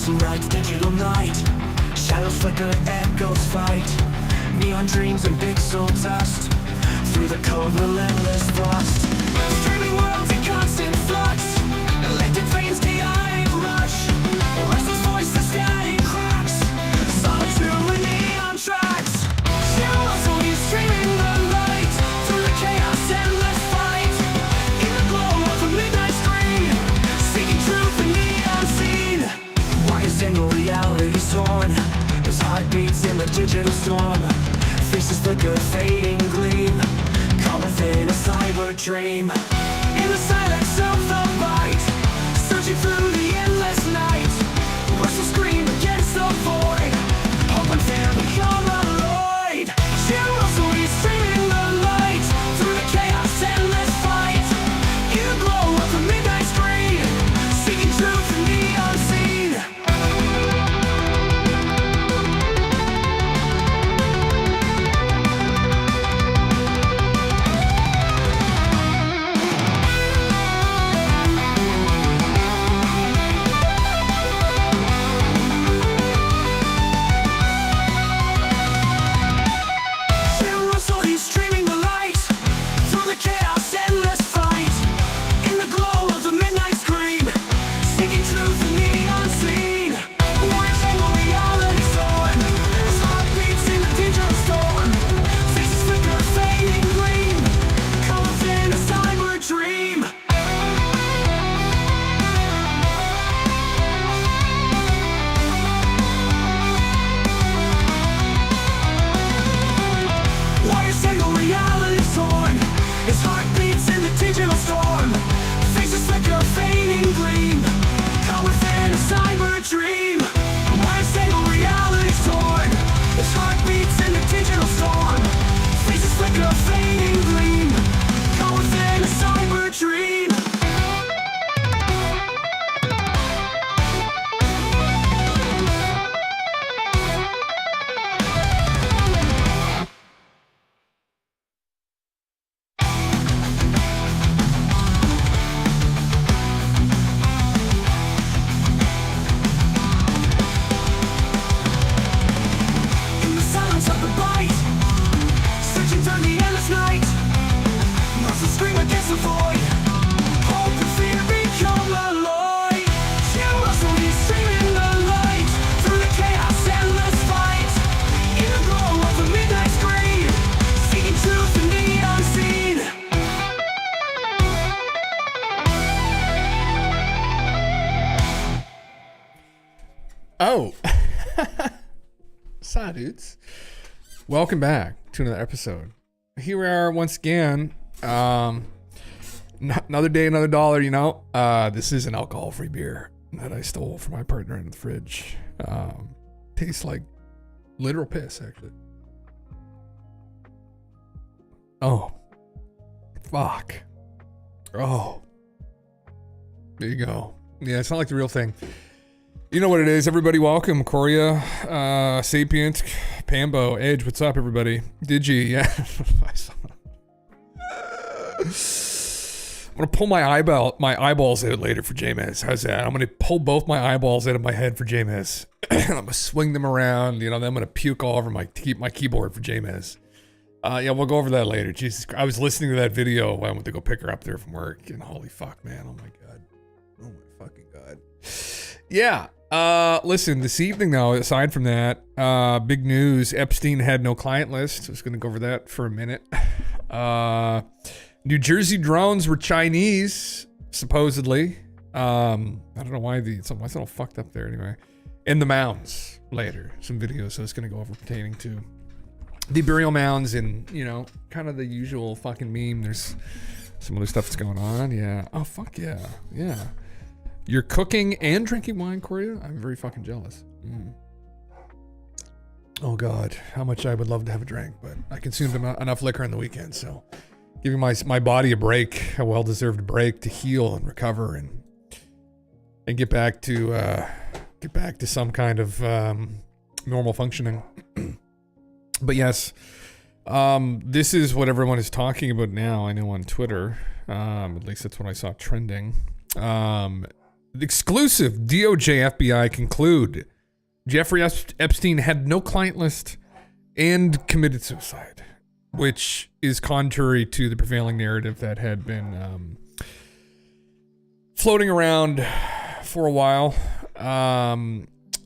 tonight's digital night. Shadows flicker, echoes fight. Neon dreams and pixel dust. Through the cold, relentless thrust. Streaming worlds in constant flux. Electric veins, chaotic rush. Restless voices, static cracks. Solitude with neon tracks. Shadows only streaming the light. Through the chaos, endless fight. In the glow of a midnight screen. Seeking truth in the unseen. Why is single reality torn? There's heartbeats in the digital storm. Faces flicker, fading gleam. Caught within a cyber dream. In the silence of the light. Searching through the endless night. Restless scream against the void. Hope and fear become alloyed. Shadows only streaming the light. Through the chaos, endless fight. In the glow of a midnight screen. Seeking truth in the unseen. Shadows only streaming the light. Through the chaos, endless fight. In the glow of the midnight scream. Seeking truth in the unseen. Watching all reality torn. As heartbeats in the digital storm. Faces flicker, fading gleam. Caught within a cyber dream. Why is single reality torn? His heartbeats in the digital storm. Faces flicker, fading gleam. Caught within a cyber dream. Why is single reality torn? His heartbeats in the digital storm. Faces flicker, fading gleam. Caught within a cyber dream. In the silence of the bite. Searching through the endless night. Muscles scream against the void. Hope and fear become alloyed. Shadows only streaming the light. Through the chaos, endless fight. In the glow of a midnight screen. Seeking truth in the unseen. Oh, Sa dudes. Welcome back to another episode. Here we are once again. Another day, another dollar, you know. This is an alcohol-free beer that I stole from my partner in the fridge. Tastes like literal piss, actually. Oh, fuck. Oh, there you go. Yeah, it's not like the real thing. You know what it is. Everybody welcome. Korea, Sapient, Pambo, Edge. What's up, everybody? Digi, yeah. I'm going to pull my eyeballs out later for J-Mez. How's that? I'm going to pull both my eyeballs out of my head for J-Mez. I'm going to swing them around. You know, then I'm going to puke all over my keyboard for J-Mez. Yeah, we'll go over that later. Jesus Christ. I was listening to that video when I went to go pick her up there from work. And holy fuck, man. Oh, my God. Oh, my fucking God. Yeah. Listen, this evening though, aside from that, big news, Epstein had no client list. I was going to go over that for a minute. New Jersey drones were Chinese, supposedly. I don't know why it's all fucked up there anyway. And the Mounds later, some videos I was going to go over pertaining to the burial mounds and, you know, kind of the usual fucking meme. There's some other stuff that's going on. Yeah. Oh, fuck yeah. Yeah. You're cooking and drinking wine, Korea? I'm very fucking jealous. Oh God, how much I would love to have a drink, but I consumed enough liquor on the weekend, so giving my body a break, a well-deserved break to heal and recover and get back to some kind of normal functioning. But yes, this is what everyone is talking about now. I know on Twitter, at least that's what I saw trending. exclusive DOJ FBI conclude Jeffrey Epstein had no client list and committed suicide, which is contrary to the prevailing narrative that had been floating around for a while,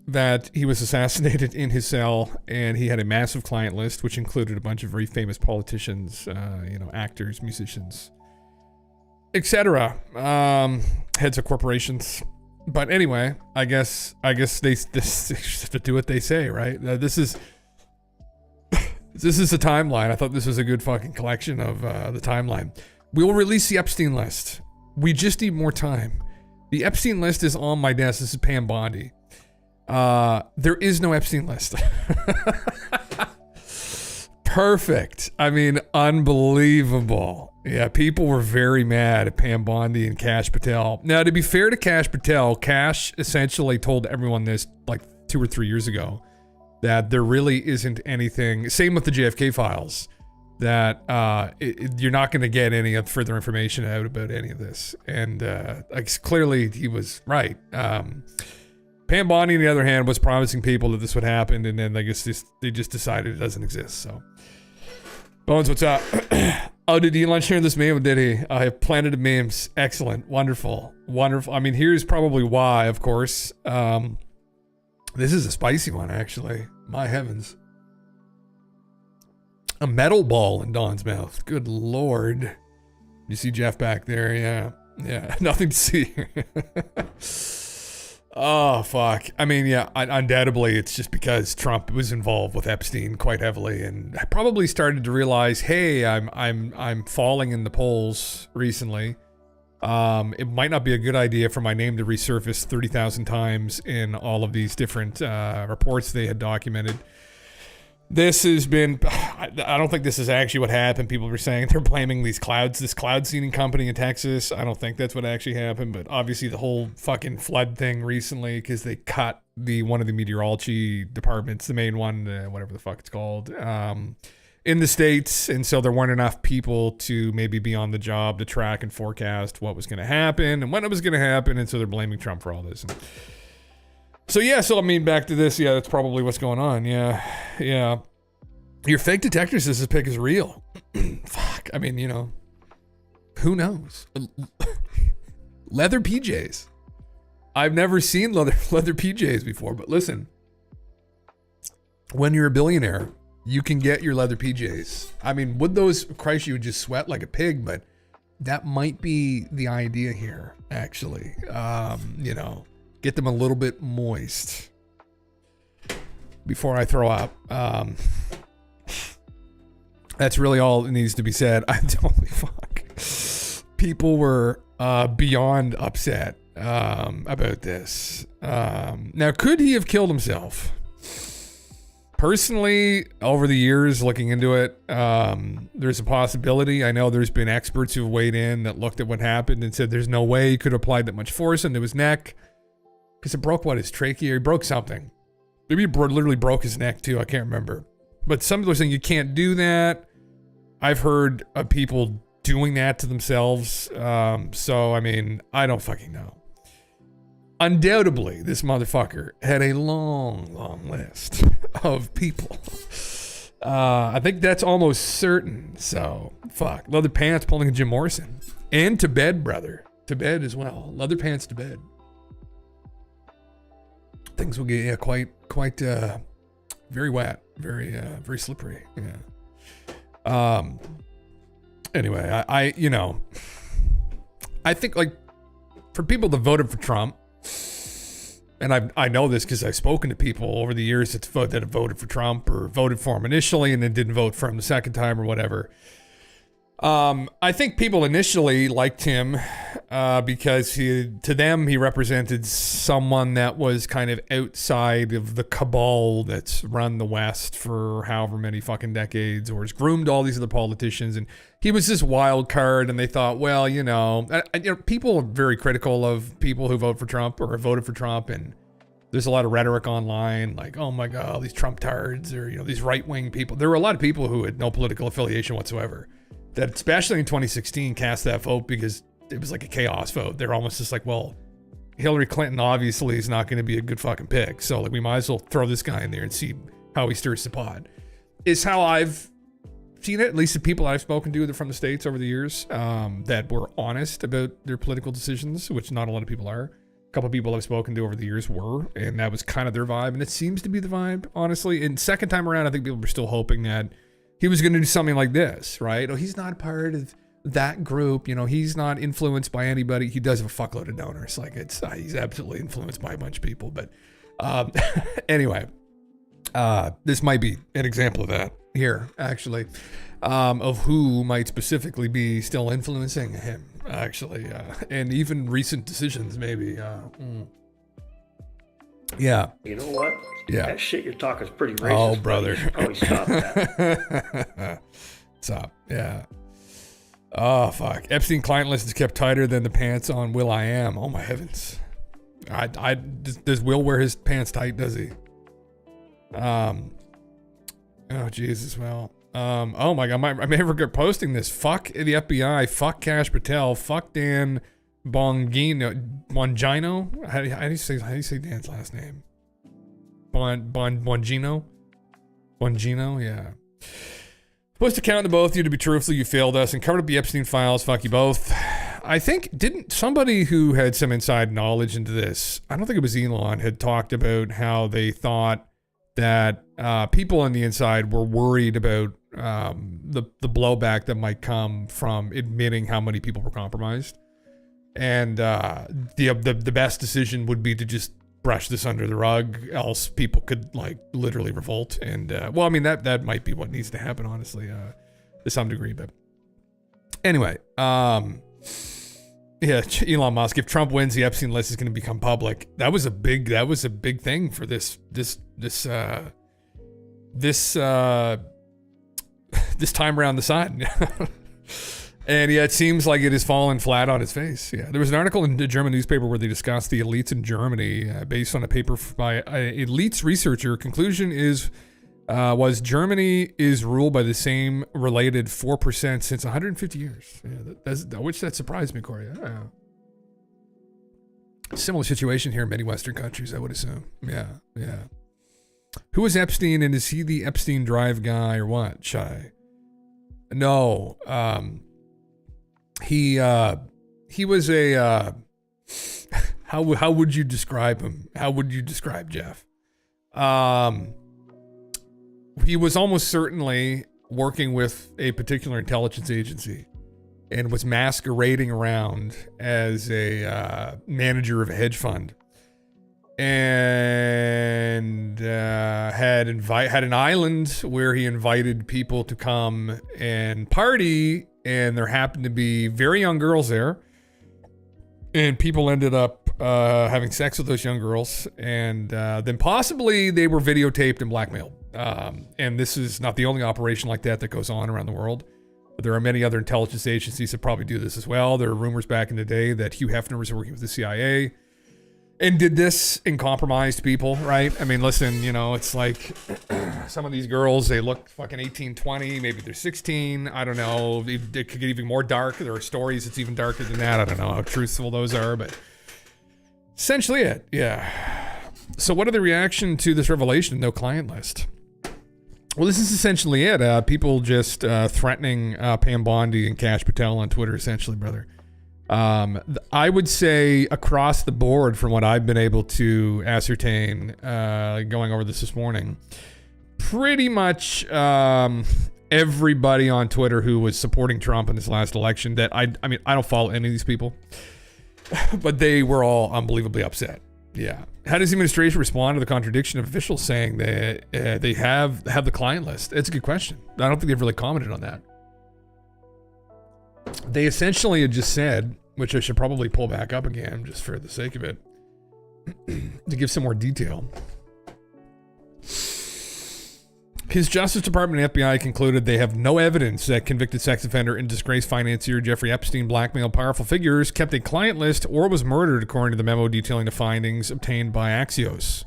that he was assassinated in his cell and he had a massive client list, which included a bunch of very famous politicians, actors, musicians, etc., heads of corporations. But anyway, I guess they just have to do what they say, right? This is the timeline. I thought this was a good fucking collection of the timeline. We will release the Epstein list. We just need more time. The Epstein list is on my desk. This is Pam Bondi. There is no Epstein list. Perfect. I mean, unbelievable. Yeah, people were very mad at Pam Bondi and Kash Patel. Now, to be fair to Kash Patel, Kash essentially told everyone this like 2 or 3 years ago, that there really isn't anything. Same with the JFK files, that you're not going to get any further information out about any of this. And clearly he was right. Pam Bondi, on the other hand, was promising people that this would happen, and then I guess they just decided it doesn't exist. So, Bones, what's up? Oh, did Elon share this meme? Did he? I have Planet of Memes. Excellent. Wonderful. Wonderful. I mean, here's probably why, of course. This is a spicy one, actually. My heavens. A metal ball in Don's mouth. Good Lord. You see Jeff back there? Yeah. Yeah. Nothing to see. Oh, fuck. I mean, yeah, undoubtedly it's just because Trump was involved with Epstein quite heavily, and I probably started to realize, hey, I'm falling in the polls recently. It might not be a good idea for my name to resurface 30,000 times in all of these different reports they had documented. This has been, I don't think this is actually what happened. People were saying they're blaming this cloud seeding company in Texas. I don't think that's what actually happened, but obviously the whole fucking flood thing recently, because they cut one of the meteorology departments, the main one, whatever the fuck it's called, in the States. And so there weren't enough people to maybe be on the job to track and forecast what was going to happen and when it was going to happen. And so they're blaming Trump for all this. So I mean, back to this. Yeah, that's probably what's going on. Yeah. Your fake detector says this pic is real. Fuck. I mean, who knows? Leather PJs. I've never seen leather PJs before, but listen. When you're a billionaire, you can get your leather PJs. I mean, would those, Christ, you would just sweat like a pig, but that might be the idea here, actually. Get them a little bit moist before I throw up. That's really all that needs to be said. Holy fuck. People were beyond upset about this. Now, could he have killed himself? Personally, over the years, looking into it, there's a possibility. I know there's been experts who've weighed in that looked at what happened and said there's no way he could have applied that much force into his neck. Because it broke his trachea, or he broke something. Maybe he literally broke his neck too, I can't remember. But some people are saying you can't do that. I've heard of people doing that to themselves. So, I mean, I don't fucking know. Undoubtedly, this motherfucker had a long list of people. I think that's almost certain. So, fuck. Leather pants pulling a Jim Morrison. And to bed, brother. To bed as well. Leather pants to bed. Things will get quite very wet, very slippery. Yeah. Anyway, I think, like, for people that voted for Trump, and I know this because I've spoken to people over the years that have voted for Trump or voted for him initially and then didn't vote for him the second time or whatever. I think people initially liked him because to them he represented someone that was kind of outside of the cabal that's run the West for however many fucking decades, or has groomed all these other politicians, and he was this wild card. And they thought, well, people are very critical of people who vote for Trump or have voted for Trump, and there's a lot of rhetoric online, like, oh my god, all these Trump tards, or these right-wing people. There were a lot of people who had no political affiliation whatsoever that, especially in 2016, cast that vote because it was like a chaos vote. They're almost just like, well, Hillary Clinton obviously is not going to be a good fucking pick. So like we might as well throw this guy in there and see how he stirs the pot. Is how I've seen it, at least the people I've spoken to from the States over the years that were honest about their political decisions, which not a lot of people are. A couple of people I've spoken to over the years were, and that was kind of their vibe, and it seems to be the vibe, honestly. And second time around, I think people were still hoping that he was going to do something like this, right? Oh, he's not part of that group, you know, he's not influenced by anybody. He does have a fuckload of donors. Like he's absolutely influenced by a bunch of people. But anyway, this might be an example of that here, actually, of who might specifically be still influencing him, actually, and even recent decisions, maybe. Yeah. You know what? Yeah. That shit you're talking is pretty racist. Oh, brother. You should probably stop that. What's up? Yeah. Oh, fuck. Epstein client list is kept tighter than the pants on Will.i.am. Oh, my heavens. Does Will wear his pants tight, does he? Oh, Jesus. Well, oh my God. I may ever posting this. Fuck the FBI. Fuck Kash Patel. Fuck Dan Bongino. How do you say Dan's last name? Bongino? Bongino, yeah. Supposed to count to both of you to be truthful. You failed us and covered up the Epstein files. Fuck you both. I think, didn't somebody who had some inside knowledge into this, I don't think it was Elon, had talked about how they thought that people on the inside were worried about the blowback that might come from admitting how many people were compromised. And the best decision would be to just brush this under the rug, else people could like literally revolt. And well, I mean that might be what needs to happen, honestly, to some degree. But anyway, yeah, Elon Musk. If Trump wins, the Epstein list is going to become public. That was a big thing for this time around the sun. And yeah, it seems like it has fallen flat on its face. Yeah, there was an article in the German newspaper where they discussed the elites in Germany based on a paper by an elites researcher. Conclusion was Germany is ruled by the same related 4% since 150 years. Yeah, that surprised me, Corey. Yeah. Similar situation here in many Western countries, I would assume. Yeah. Who is Epstein, and is he the Epstein Drive guy or what? Shy. No. He was a how would you describe him? How would you describe Jeff? He was almost certainly working with a particular intelligence agency and was masquerading around as a manager of a hedge fund, and had an island where he invited people to come and party. And there happened to be very young girls there, and people ended up having sex with those young girls, and then possibly they were videotaped and blackmailed. And this is not the only operation like that goes on around the world. But there are many other intelligence agencies that probably do this as well. There are rumors back in the day that Hugh Hefner was working with the CIA and did this and compromised people, right? I mean, listen, you know, it's like some of these girls, they look fucking 18, 20, maybe they're 16. I don't know. It could get even more dark. There are stories that's even darker than that. I don't know how truthful those are, but essentially it. Yeah. So what are the reaction to this revelation? No client list. Well, this is essentially it. People just threatening Pam Bondi and Kash Patel on Twitter, essentially, brother. I would say across the board, from what I've been able to ascertain, going over this morning, pretty much everybody on Twitter who was supporting Trump in this last election, that I mean, I don't follow any of these people, but they were all unbelievably upset. Yeah. How does the administration respond to the contradiction of officials saying that they have the client list? It's a good question. I don't think they've really commented on that. They essentially had just said, which I should probably pull back up again just for the sake of it, to give some more detail. His Justice Department and FBI concluded they have no evidence that convicted sex offender and disgraced financier Jeffrey Epstein blackmailed powerful figures, kept a client list, or was murdered, according to the memo detailing the findings obtained by Axios.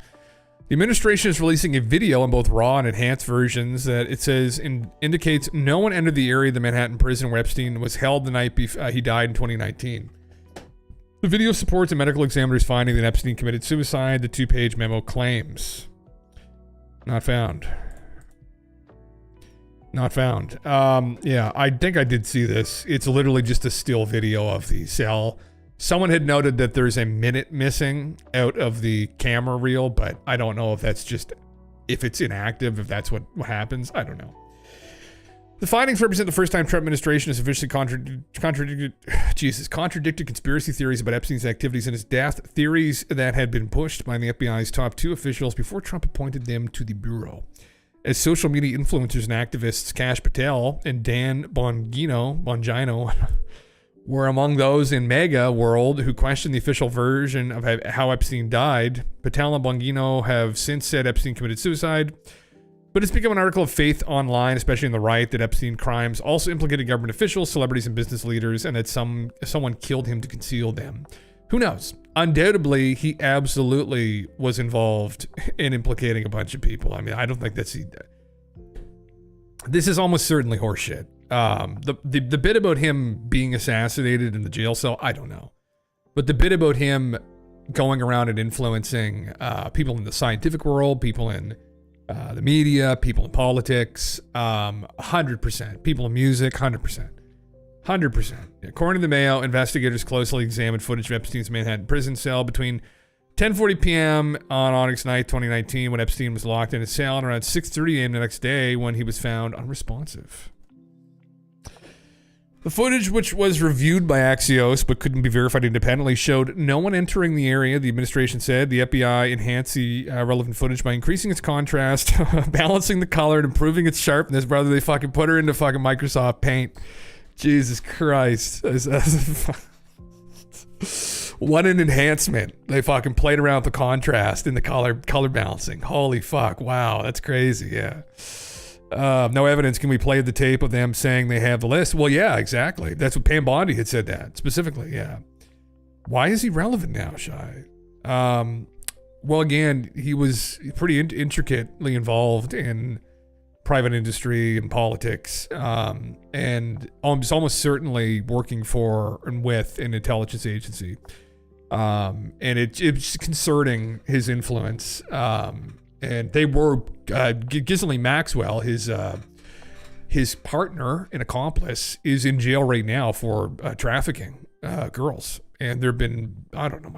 The administration is releasing a video in both raw and enhanced versions that it says indicates no one entered the area of the Manhattan prison where Epstein was held the night he died in 2019. The video supports a medical examiner's finding that Epstein committed suicide, the 2-page memo claims. Not found. Not found. Yeah, I think I did see this. It's literally just a still video of the cell. Someone had noted that there's a minute missing out of the camera reel, but I don't know if that's just, if it's inactive, if that's what happens. I don't know. The findings represent the first time Trump administration has officially contradicted conspiracy theories about Epstein's activities and his death, theories that had been pushed by the FBI's top 2 officials before Trump appointed them to the bureau. As social media influencers and activists Kash Patel and Dan Bongino were among those in MAGA world who questioned the official version of how Epstein died, Patel and Bongino have since said Epstein committed suicide. But it's become an article of faith online, especially in the right, that Epstein crimes also implicated government officials, celebrities, and business leaders, and that someone killed him to conceal them. Who knows? Undoubtedly, he absolutely was involved in implicating a bunch of people. I mean, I don't think that's... This is almost certainly horseshit. The bit about him being assassinated in the jail cell, I don't know. But the bit about him going around and influencing people in the scientific world, people in... the media, people in politics, 100%. People in music, 100%. 100%. According to the Mayo, investigators closely examined footage of Epstein's Manhattan prison cell between 10:40 p.m. on August 9th, 2019, when Epstein was locked in his cell, and around 6:30 a.m. the next day when he was found unresponsive. The footage, which was reviewed by Axios but couldn't be verified independently, showed no one entering the area, the administration said. The FBI enhanced the relevant footage by increasing its contrast, balancing the color, and improving its sharpness. Brother, they fucking put her into fucking Microsoft Paint. Jesus Christ. What an enhancement. They fucking played around with the contrast in the color balancing. Holy fuck. Wow, that's crazy, yeah. No evidence. Can we play the tape of them saying they have the list? Well, yeah, exactly. That's what Pam Bondi had said that specifically. Yeah. Why is he relevant now, Shai? Well, again, he was pretty intricately involved in private industry and politics, and almost certainly working for and with an intelligence agency. And it's concerning his influence. And they were Ghislaine Maxwell, his partner and accomplice, is in jail right now for trafficking girls. And there have been, I don't know,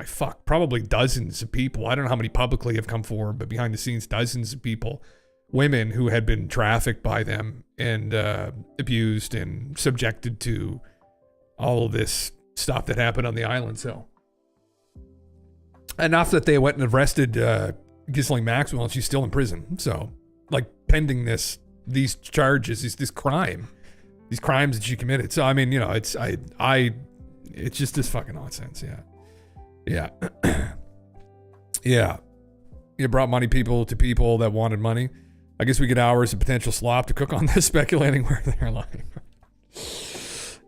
probably dozens of people. I don't know how many publicly have come forward, but behind the scenes, dozens of people, women who had been trafficked by them and abused and subjected to all of this stuff that happened on the island. So enough that they went and arrested Ghislaine Maxwell, and she's still in prison. So, like, pending these charges, this crime, these crimes that she committed. So, I mean, you know, it's just this fucking nonsense. Yeah. Yeah. You brought money people to people that wanted money. I guess we get hours of potential slop to cook on this, speculating where they're lying.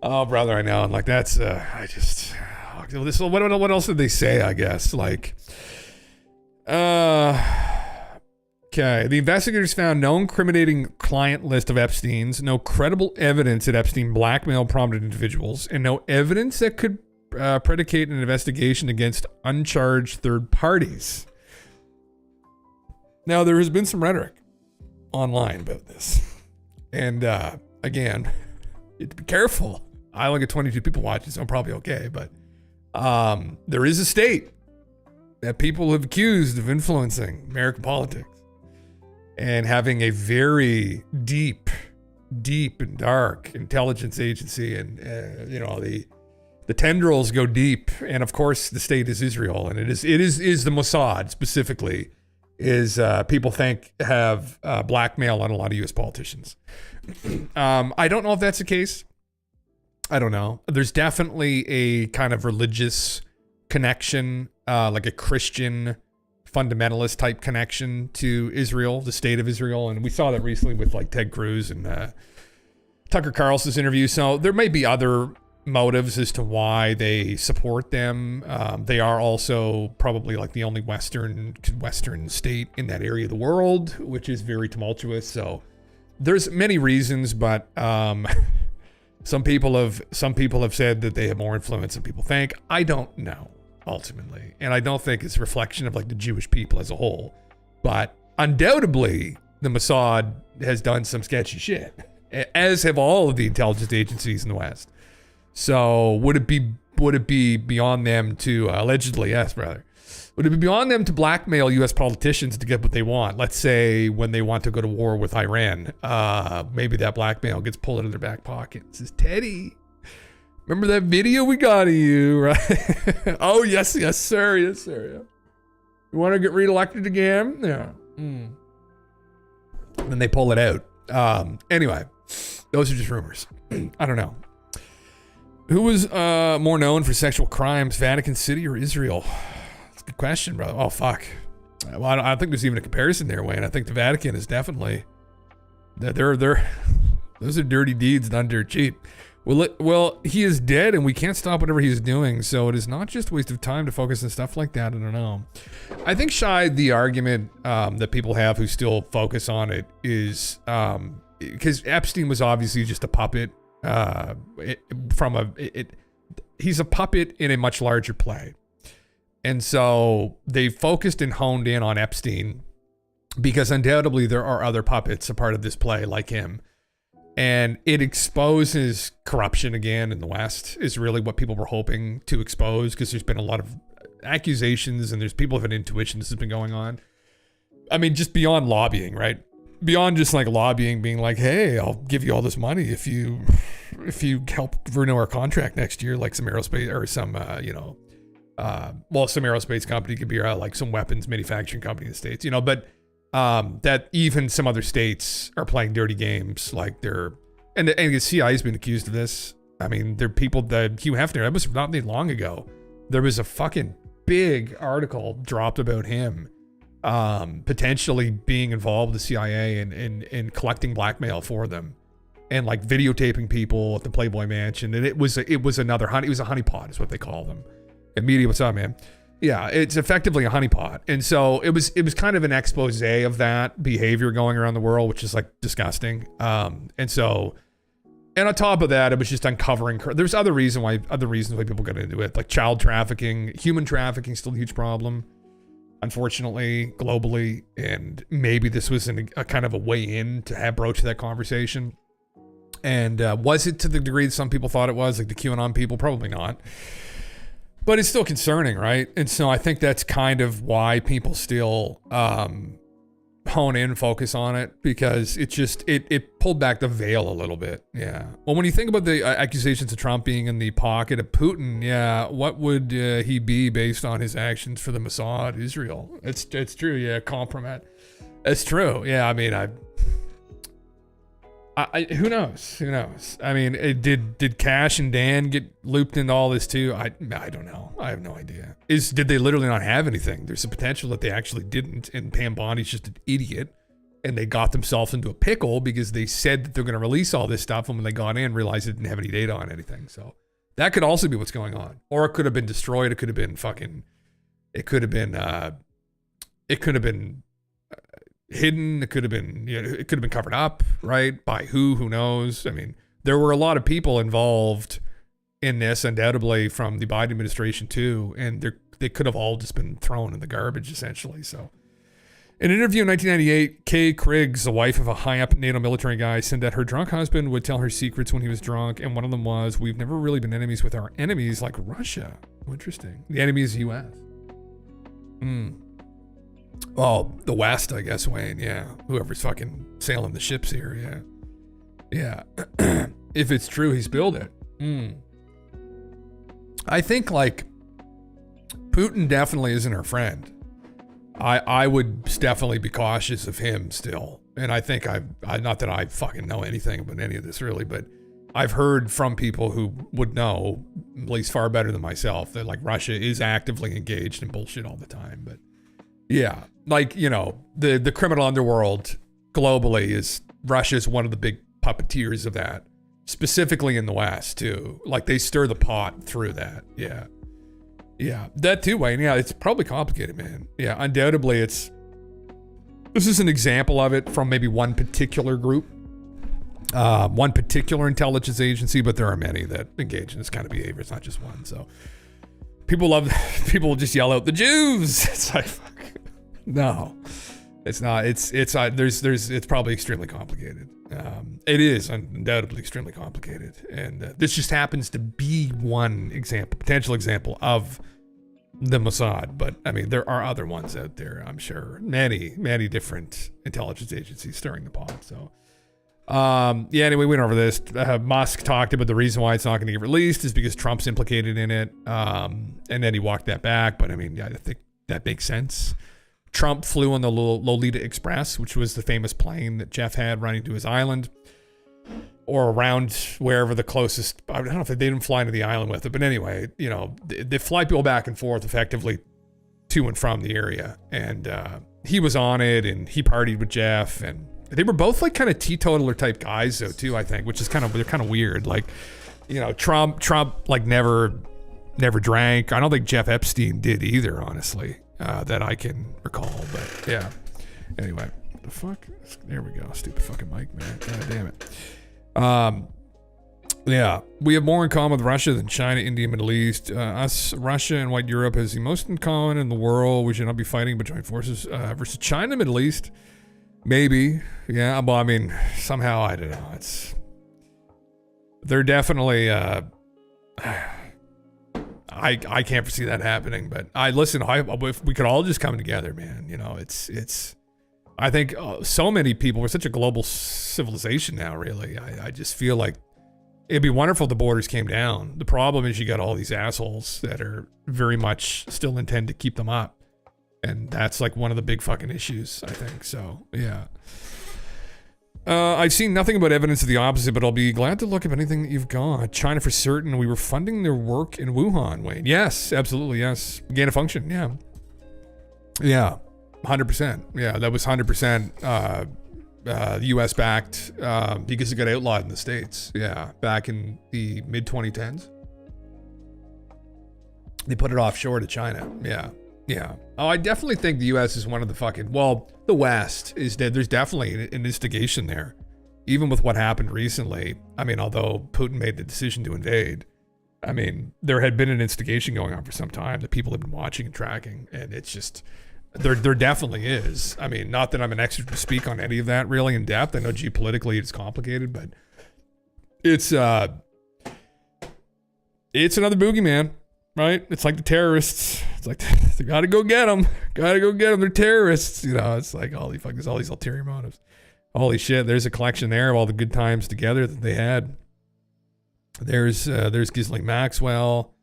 Oh, brother, I know. And like, that's, what else did they say, I guess? Like, okay. The investigators found no incriminating client list of Epstein's, no credible evidence that Epstein blackmailed prominent individuals, and no evidence that could predicate an investigation against uncharged third parties. Now, there has been some rhetoric online about this. And again, you have to be careful. I only get 22 people watching, so I'm probably okay. But there is a state that people have accused of influencing American politics and having a very deep and dark intelligence agency. And, the tendrils go deep. And of course, the state is Israel. And it is the Mossad specifically is people think have blackmail on a lot of U.S. politicians. I don't know if that's the case. I don't know. There's definitely a kind of religious connection, like a Christian fundamentalist type connection to Israel, the state of Israel. And we saw that recently with like Ted Cruz and Tucker Carlson's interview. So there may be other motives as to why they support them. They are also probably like the only Western state in that area of the world, which is very tumultuous. So there's many reasons, but Some people have said that they have more influence than people think. I don't know, ultimately. And I don't think it's a reflection of like the Jewish people as a whole. But undoubtedly, the Mossad has done some sketchy shit, as have all of the intelligence agencies in the West. So would it be beyond them to, allegedly, yes, brother. Would it be beyond them to blackmail U.S. politicians to get what they want? Let's say when they want to go to war with Iran, maybe that blackmail gets pulled out of their back pocket. It says, Teddy, remember that video we got of you, right? Oh, yes, sir. Yes, sir. Yeah. You want to get reelected again? Yeah. And then they pull it out. Anyway, those are just rumors. I don't know. Who was more known for sexual crimes, Vatican City or Israel? Good question, brother. Oh, fuck. Well, I don't think there's even a comparison there, Wayne. I think the Vatican is definitely... Those are dirty deeds done dirt cheap. Well, he is dead and we can't stop whatever he's doing, so it is not just a waste of time to focus on stuff like that. I don't know. I think, Shai, the argument that people have who still focus on it is... because Epstein was obviously just a puppet he's a puppet in a much larger play. And so they focused and honed in on Epstein because undoubtedly there are other puppets a part of this play like him. And it exposes corruption again in the West is really what people were hoping to expose, because there's been a lot of accusations and there's people have an intuition this has been going on. I mean, just beyond lobbying, right? Beyond just like lobbying being like, hey, I'll give you all this money if you help renew our contract next year, like some aerospace or some, some aerospace company could be like some weapons manufacturing company in the States, but that even some other states are playing dirty games, like and the CIA has been accused of this. I mean, they're people that Hugh Hefner, that was not that long ago. There was a fucking big article dropped about him potentially being involved with the CIA and collecting blackmail for them and like videotaping people at the Playboy Mansion. And it was a honeypot is what they call them. And media, what's up, man? Yeah, it's effectively a honeypot. And so it was kind of an expose of that behavior going around the world, which is like disgusting. And on top of that, it was just uncovering. There's other reasons why people got into it, like child trafficking, human trafficking, still a huge problem, unfortunately, globally. And maybe this was a kind of a way in to have broached that conversation. And was it to the degree that some people thought it was, like the QAnon people? Probably not. But it's still concerning, right? And so I think that's kind of why people still hone in, focus on it, because it pulled back the veil a little bit. Yeah. Well, when you think about the accusations of Trump being in the pocket of Putin, yeah, what would he be based on his actions for the Mossad, Israel? It's true. Yeah, compromise. It's true. Yeah. I mean, who knows? Who knows? I mean, did Cash and Dan get looped into all this too? I don't know. I have no idea. Did they literally not have anything? There's a potential that they actually didn't, and Pam Bondi's just an idiot, and they got themselves into a pickle because they said that they're going to release all this stuff, and when they got in, realized they didn't have any data on anything. So that could also be what's going on, or it could have been destroyed. It could have been hidden. It could have been covered up, right? By who knows? I mean, there were a lot of people involved in this, undoubtedly from the Biden administration too, and they could have all just been thrown in the garbage essentially. So in an interview in 1998, Kay Kriggs, the wife of a high up NATO military guy, said that her drunk husband would tell her secrets when he was drunk, and one of them was, we've never really been enemies with our enemies like Russia. Oh, interesting. The enemy is the US. Oh, the West, I guess, Wayne. Yeah. Whoever's fucking sailing the ships here. Yeah. Yeah. If it's true, he spilled it. I think, like, Putin definitely isn't her friend. I would definitely be cautious of him still. And I think not that I fucking know anything about any of this really, but I've heard from people who would know, at least far better than myself, that like Russia is actively engaged in bullshit all the time. But yeah, like, the criminal underworld globally Russia's one of the big puppeteers of that, specifically in the West too. Like they stir the pot through that. Yeah. Yeah. That too, Wayne. Yeah. It's probably complicated, man. Yeah. Undoubtedly this is an example of it from maybe one particular group. one particular intelligence agency, but there are many that engage in this kind of behavior. It's not just one. So people just yell out the Jews. It's like, fuck. No, it's not. It's probably extremely complicated. It is undoubtedly extremely complicated. And this just happens to be one potential example of the Mossad. But I mean, there are other ones out there, I'm sure. Many, many different intelligence agencies stirring the pot. So, anyway, we went over this. Musk talked about the reason why it's not going to get released is because Trump's implicated in it. And then he walked that back. But I mean, yeah, I think that makes sense. Trump flew on the Lolita Express, which was the famous plane that Jeff had running to his island or around wherever the closest. I don't know if they didn't fly to the island with it, but anyway, you know, they fly people back and forth effectively to and from the area. And he was on it and he partied with Jeff, and they were both like kind of teetotaler type guys though too, I think, which is they're kind of weird. Like, you know, Trump like never drank. I don't think Jeff Epstein did either, honestly. That I can recall, but yeah. Anyway, what the fuck? There we go. Stupid fucking mic, man. God damn it. Yeah, we have more in common with Russia than China, India, Middle East. Us, Russia, and white Europe has the most in common in the world. We should not be fighting but join forces versus China, Middle East. Maybe, yeah. Well, I mean, somehow I don't know. They're definitely. I can't foresee that happening, but if we could all just come together, man, you know, it's, I think so many people, we're such a global civilization now, really. I just feel like it'd be wonderful if the borders came down. The problem is you got all these assholes that are very much still intend to keep them up. And that's like one of the big fucking issues, I think. So, yeah. I've seen nothing about evidence of the opposite, but I'll be glad to look at anything that you've got. China for certain. We were funding their work in Wuhan, Wayne. Yes, absolutely, yes. Gain of function, yeah. Yeah, 100%. Yeah, that was 100% U.S. backed because it got outlawed in the States. Yeah, back in the mid-2010s. They put it offshore to China. Yeah. Yeah. Oh, I definitely think the U.S. is one of the fucking, well, the West is dead. There's definitely an instigation there, even with what happened recently. I mean, although Putin made the decision to invade, I mean, there had been an instigation going on for some time that people have been watching and tracking, and it's just, there definitely is. I mean, not that I'm an expert to speak on any of that really in depth. I know geopolitically it's complicated, but it's another boogeyman. Right? It's like the terrorists. It's like, they gotta go get them. Gotta go get them. They're terrorists. You know, it's like, holy fuck, there's all these ulterior motives. Holy shit, there's a collection there of all the good times together that they had. There's Ghislaine Maxwell.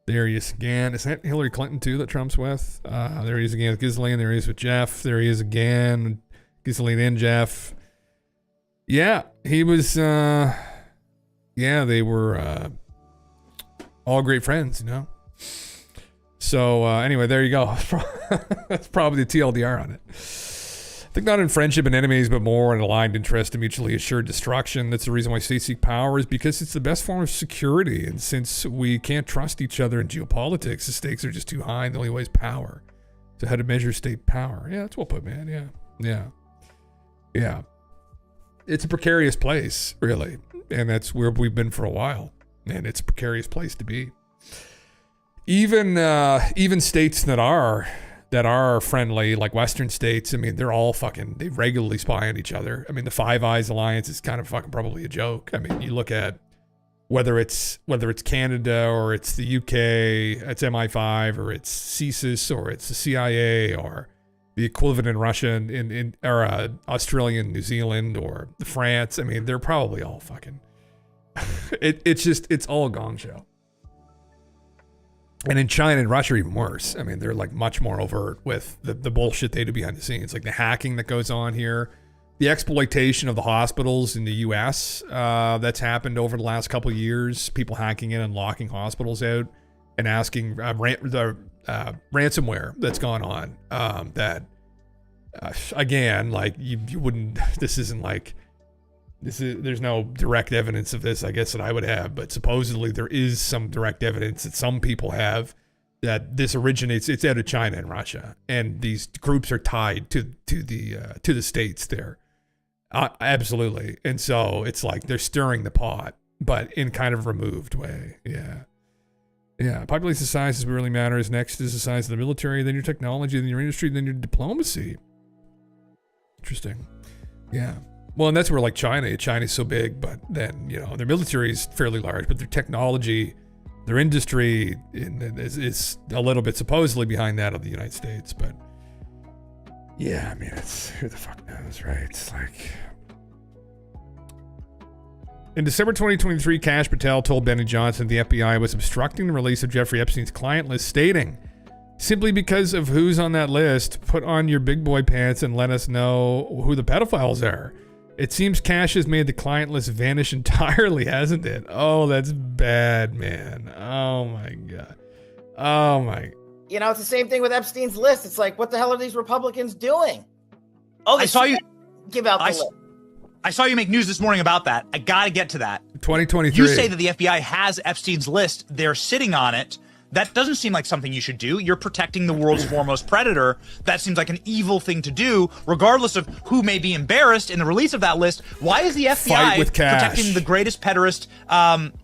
There he is again. Is that Hillary Clinton too that Trump's with? There he is again with Ghislaine. There he is with Jeff. There he is again. Ghislaine and Jeff. Yeah, he was, yeah, they were, all great friends, you know? So anyway, there you go. That's probably the TLDR on it. I think not in friendship and enemies, but more in aligned interest and mutually assured destruction. That's the reason why states seek power, is because it's the best form of security. And since we can't trust each other in geopolitics, the stakes are just too high, and the only way is power. So how to measure state power? Yeah, that's well put, man. Yeah. It's a precarious place, really. And that's where we've been for a while. And it's a precarious place to be. Even states that are friendly, like Western states, I mean, they're all they regularly spy on each other. I mean, the Five Eyes Alliance is kind of fucking probably a joke. I mean, you look at whether it's Canada or it's the UK, it's MI5 or it's CSIS or it's the CIA or the equivalent in Russia or Australia and New Zealand or France. I mean, they're probably all fucking. It's all a gong show. And in China and Russia, even worse. I mean, they're like much more overt with the bullshit they do behind the scenes, like the hacking that goes on here, the exploitation of the hospitals in the U.S. That's happened over the last couple of years. People hacking in and locking hospitals out and asking the ransomware that's gone on. That again, like you wouldn't. This isn't like. There's no direct evidence of this, I guess, that I would have, but supposedly there is some direct evidence that some people have that this originates. It's out of China and Russia, and these groups are tied to the states there. Absolutely. And so it's like they're stirring the pot, but in kind of removed way. Yeah. Yeah. Population size is what really matters. Next is the size of the military, then your technology, then your industry, then your diplomacy. Interesting. Yeah. Well, and that's where like China's so big, but then, their military is fairly large, but their technology, their industry is a little bit supposedly behind that of the United States, but yeah, I mean, it's who the fuck knows, right? It's like in December 2023, Kash Patel told Benny Johnson the FBI was obstructing the release of Jeffrey Epstein's client list, stating, "Simply because of who's on that list, put on your big boy pants and let us know who the pedophiles are. It seems Kash has made the client list vanish entirely, hasn't it?" Oh, that's bad, man. Oh my God. Oh my. It's the same thing with Epstein's list. It's like, what the hell are these Republicans doing? Oh, I saw you give out the list. I saw you make news this morning about that. I got to get to that. 2023. You say that the FBI has Epstein's list. They're sitting on it. That doesn't seem like something you should do. You're protecting the world's foremost predator. That seems like an evil thing to do, regardless of who may be embarrassed in the release of that list. Why is the FBI protecting the greatest pederast,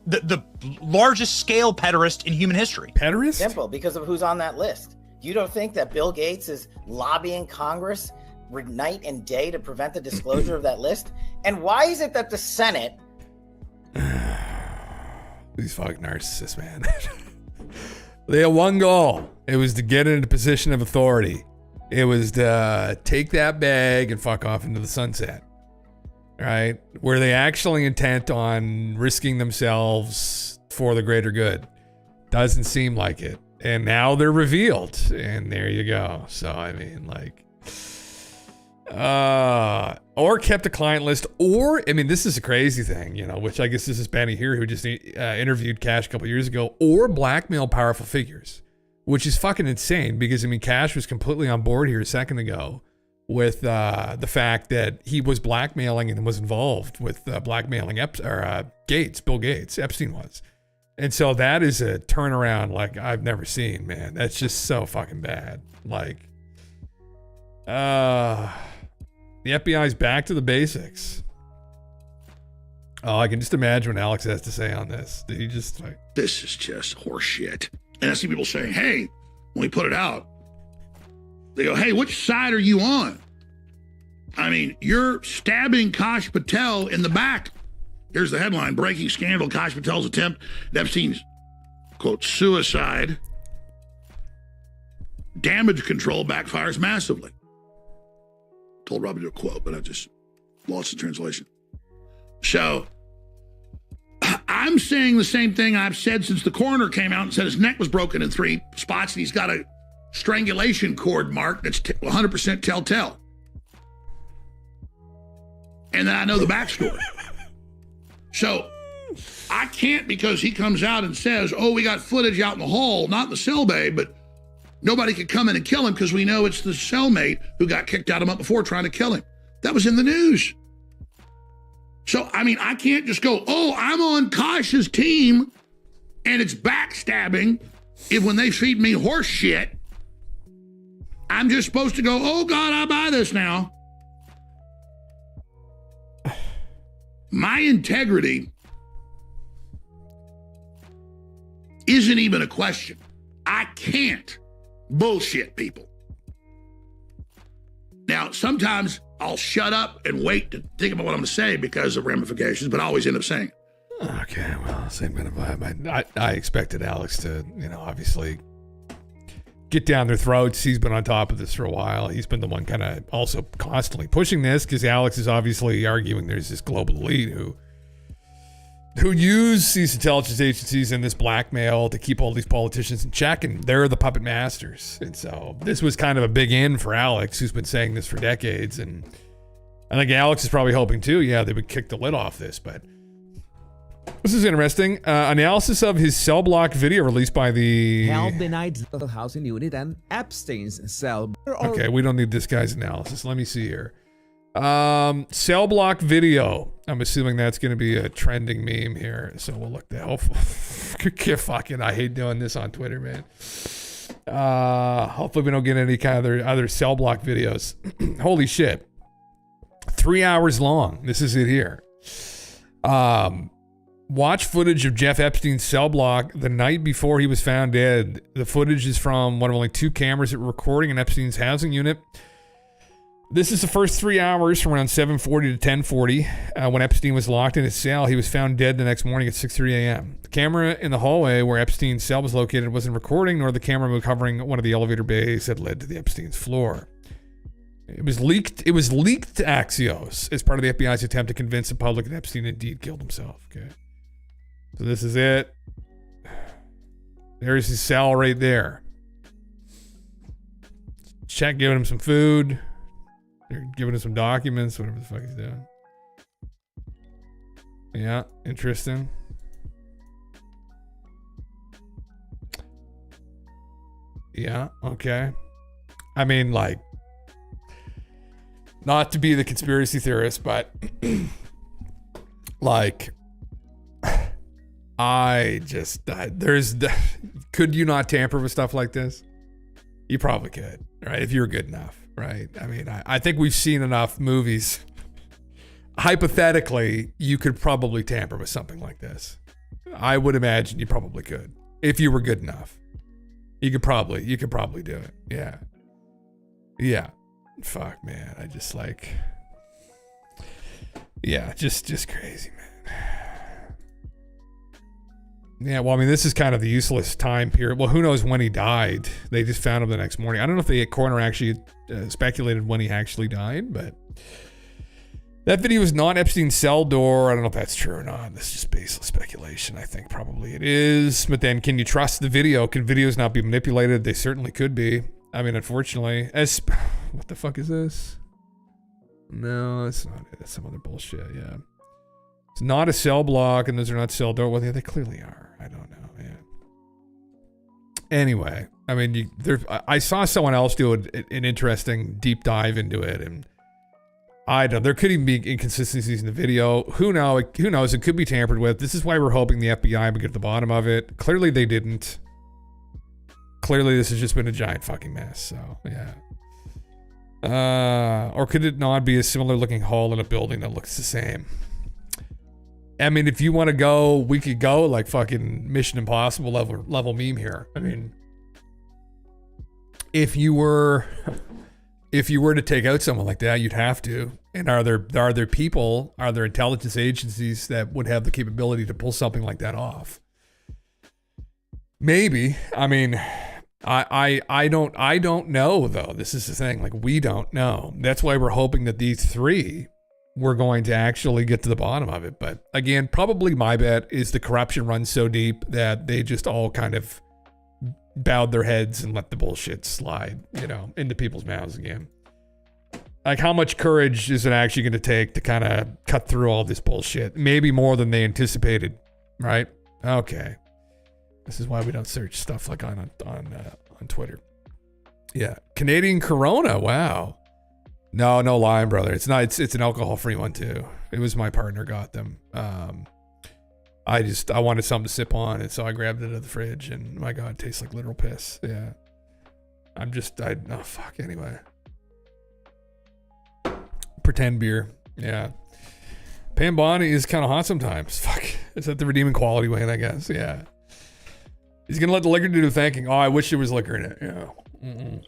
the largest scale pederast in human history? Pederast? Simple, because of who's on that list. You don't think that Bill Gates is lobbying Congress night and day to prevent the disclosure of that list? And why is it that the Senate... These fucking narcissists, man. They had one goal. It was to get into a position of authority. It was to take that bag and fuck off into the sunset. Right? Were they actually intent on risking themselves for the greater good? Doesn't seem like it. And now they're revealed. And there you go. So, I mean, like... or kept a client list, or, I mean, this is a crazy thing, which I guess this is Benny here who just interviewed Kash a couple years ago, or blackmail powerful figures, which is fucking insane because, I mean, Kash was completely on board here a second ago with the fact that he was blackmailing and was involved with blackmailing Bill Gates, Epstein was. And so that is a turnaround like I've never seen, man. That's just so fucking bad. Like, the FBI's back to the basics. Oh, I can just imagine what Alex has to say on this. Did he just like... This is just horseshit. And I see people saying, hey, when we put it out, they go, hey, which side are you on? I mean, you're stabbing Kash Patel in the back. Here's the headline: breaking scandal, Kash Patel's attempt at Epstein's, quote, suicide. Damage control backfires massively. Told Robbie to quote, but I just lost the translation. So I'm saying the same thing I've said since the coroner came out and said his neck was broken in 3 spots and he's got a strangulation cord mark that's 100% telltale. And then I know the backstory. So I can't, because he comes out and says, oh, we got footage out in the hall, not in the cell bay, but nobody could come in and kill him because we know it's the cellmate who got kicked out a month before trying to kill him. That was in the news. So, I mean, I can't just go, oh, I'm on Kash's team and it's backstabbing. When they feed me horse shit, I'm just supposed to go, oh, God, I buy this now. My integrity isn't even a question. I can't bullshit people. Now, sometimes I'll shut up and wait to think about what I'm going to say because of ramifications, but I always end up saying it. Okay, well, same kind of vibe. I expected Alex to, obviously get down their throats. He's been on top of this for a while. He's been the one kind of also constantly pushing this because Alex is obviously arguing there's this global elite who use these intelligence agencies and this blackmail to keep all these politicians in check, and they're the puppet masters. And so this was kind of a big in for Alex, who's been saying this for decades. And I think Alex is probably hoping too, they would kick the lid off this. But this is interesting. Analysis of his cell block video released by the... Held denied housing unit and Epstein's cell. Okay, we don't need this guy's analysis. Let me see here. Cell block video. I'm assuming that's going to be a trending meme here. So we'll look that up. Fucking, I hate doing this on Twitter, man. Hopefully we don't get any kind of other cell block videos. Holy shit. 3 hours long. This is it here. Watch footage of Jeff Epstein's cell block the night before he was found dead. The footage is from one of only 2 cameras that were recording in Epstein's housing unit. This is the first 3 hours from around 7:40 to 10:40 when Epstein was locked in his cell. He was found dead the next morning at 6:30 a.m. The camera in the hallway where Epstein's cell was located wasn't recording, nor the camera covering one of the elevator bays that led to the Epstein's floor. It was leaked to Axios as part of the FBI's attempt to convince the public that Epstein indeed killed himself. Okay. So this is it. There's his cell right there. Check giving him some food. They're giving him some documents, whatever the fuck he's doing. Yeah, interesting. Yeah, okay. I mean, like, not to be the conspiracy theorist, but like, could you not tamper with stuff like this? You probably could, right? If you're good enough, right? I mean, I think we've seen enough movies. Hypothetically, you could probably tamper with something like this. I would imagine you probably could. If you were good enough. You could probably do it. Yeah. Yeah. Fuck, man. I just like, yeah, just crazy, man. Yeah, well, I mean, this is kind of the useless time period. Well, who knows when he died? They just found him the next morning. I don't know if the coroner actually speculated when he actually died, but that video is not Epstein's cell door. I don't know if that's true or not. This is just baseless speculation. I think probably it is. But then, can you trust the video? Can videos not be manipulated? They certainly could be. I mean, unfortunately, what the fuck is this? No, that's not it. That's some other bullshit. Yeah. It's not a cell block, and those are not cell door. Well, they clearly are. I don't know. Yeah. Anyway, I mean, I saw someone else do an interesting deep dive into it, and I don't. There could even be inconsistencies in the video. Who knows? It could be tampered with. This is why we're hoping the FBI would get to the bottom of it. Clearly, they didn't. Clearly, this has just been a giant fucking mess. So yeah. Or could it not be a similar looking hall in a building that looks the same? I mean, if you want to go, we could go like fucking Mission Impossible level meme here. I mean, if you were to take out someone like that, you'd have to. And are there intelligence agencies that would have the capability to pull something like that off? Maybe. I mean, I don't know though. This is the thing. Like, we don't know. That's why we're hoping that these 3 we're going to actually get to the bottom of it. But again, probably my bet is the corruption runs so deep that they just all kind of bowed their heads and let the bullshit slide, into people's mouths again. Like, how much courage is it actually going to take to kind of cut through all this bullshit? Maybe more than they anticipated, right? Okay. This is why we don't search stuff like on Twitter. Yeah. Canadian Corona. Wow. No lying, brother. It's not. It's an alcohol-free one too. It was my partner got them. I wanted something to sip on, and so I grabbed it out of the fridge, and my God, it tastes like literal piss. Yeah. Oh fuck. Anyway. Pretend beer. Yeah. Pam Bonnie is kind of hot sometimes. Fuck. Is that the redeeming quality, Wayne? I guess. Yeah. He's gonna let the liquor do the thinking. Oh, I wish there was liquor in it. Yeah. Mm-mm.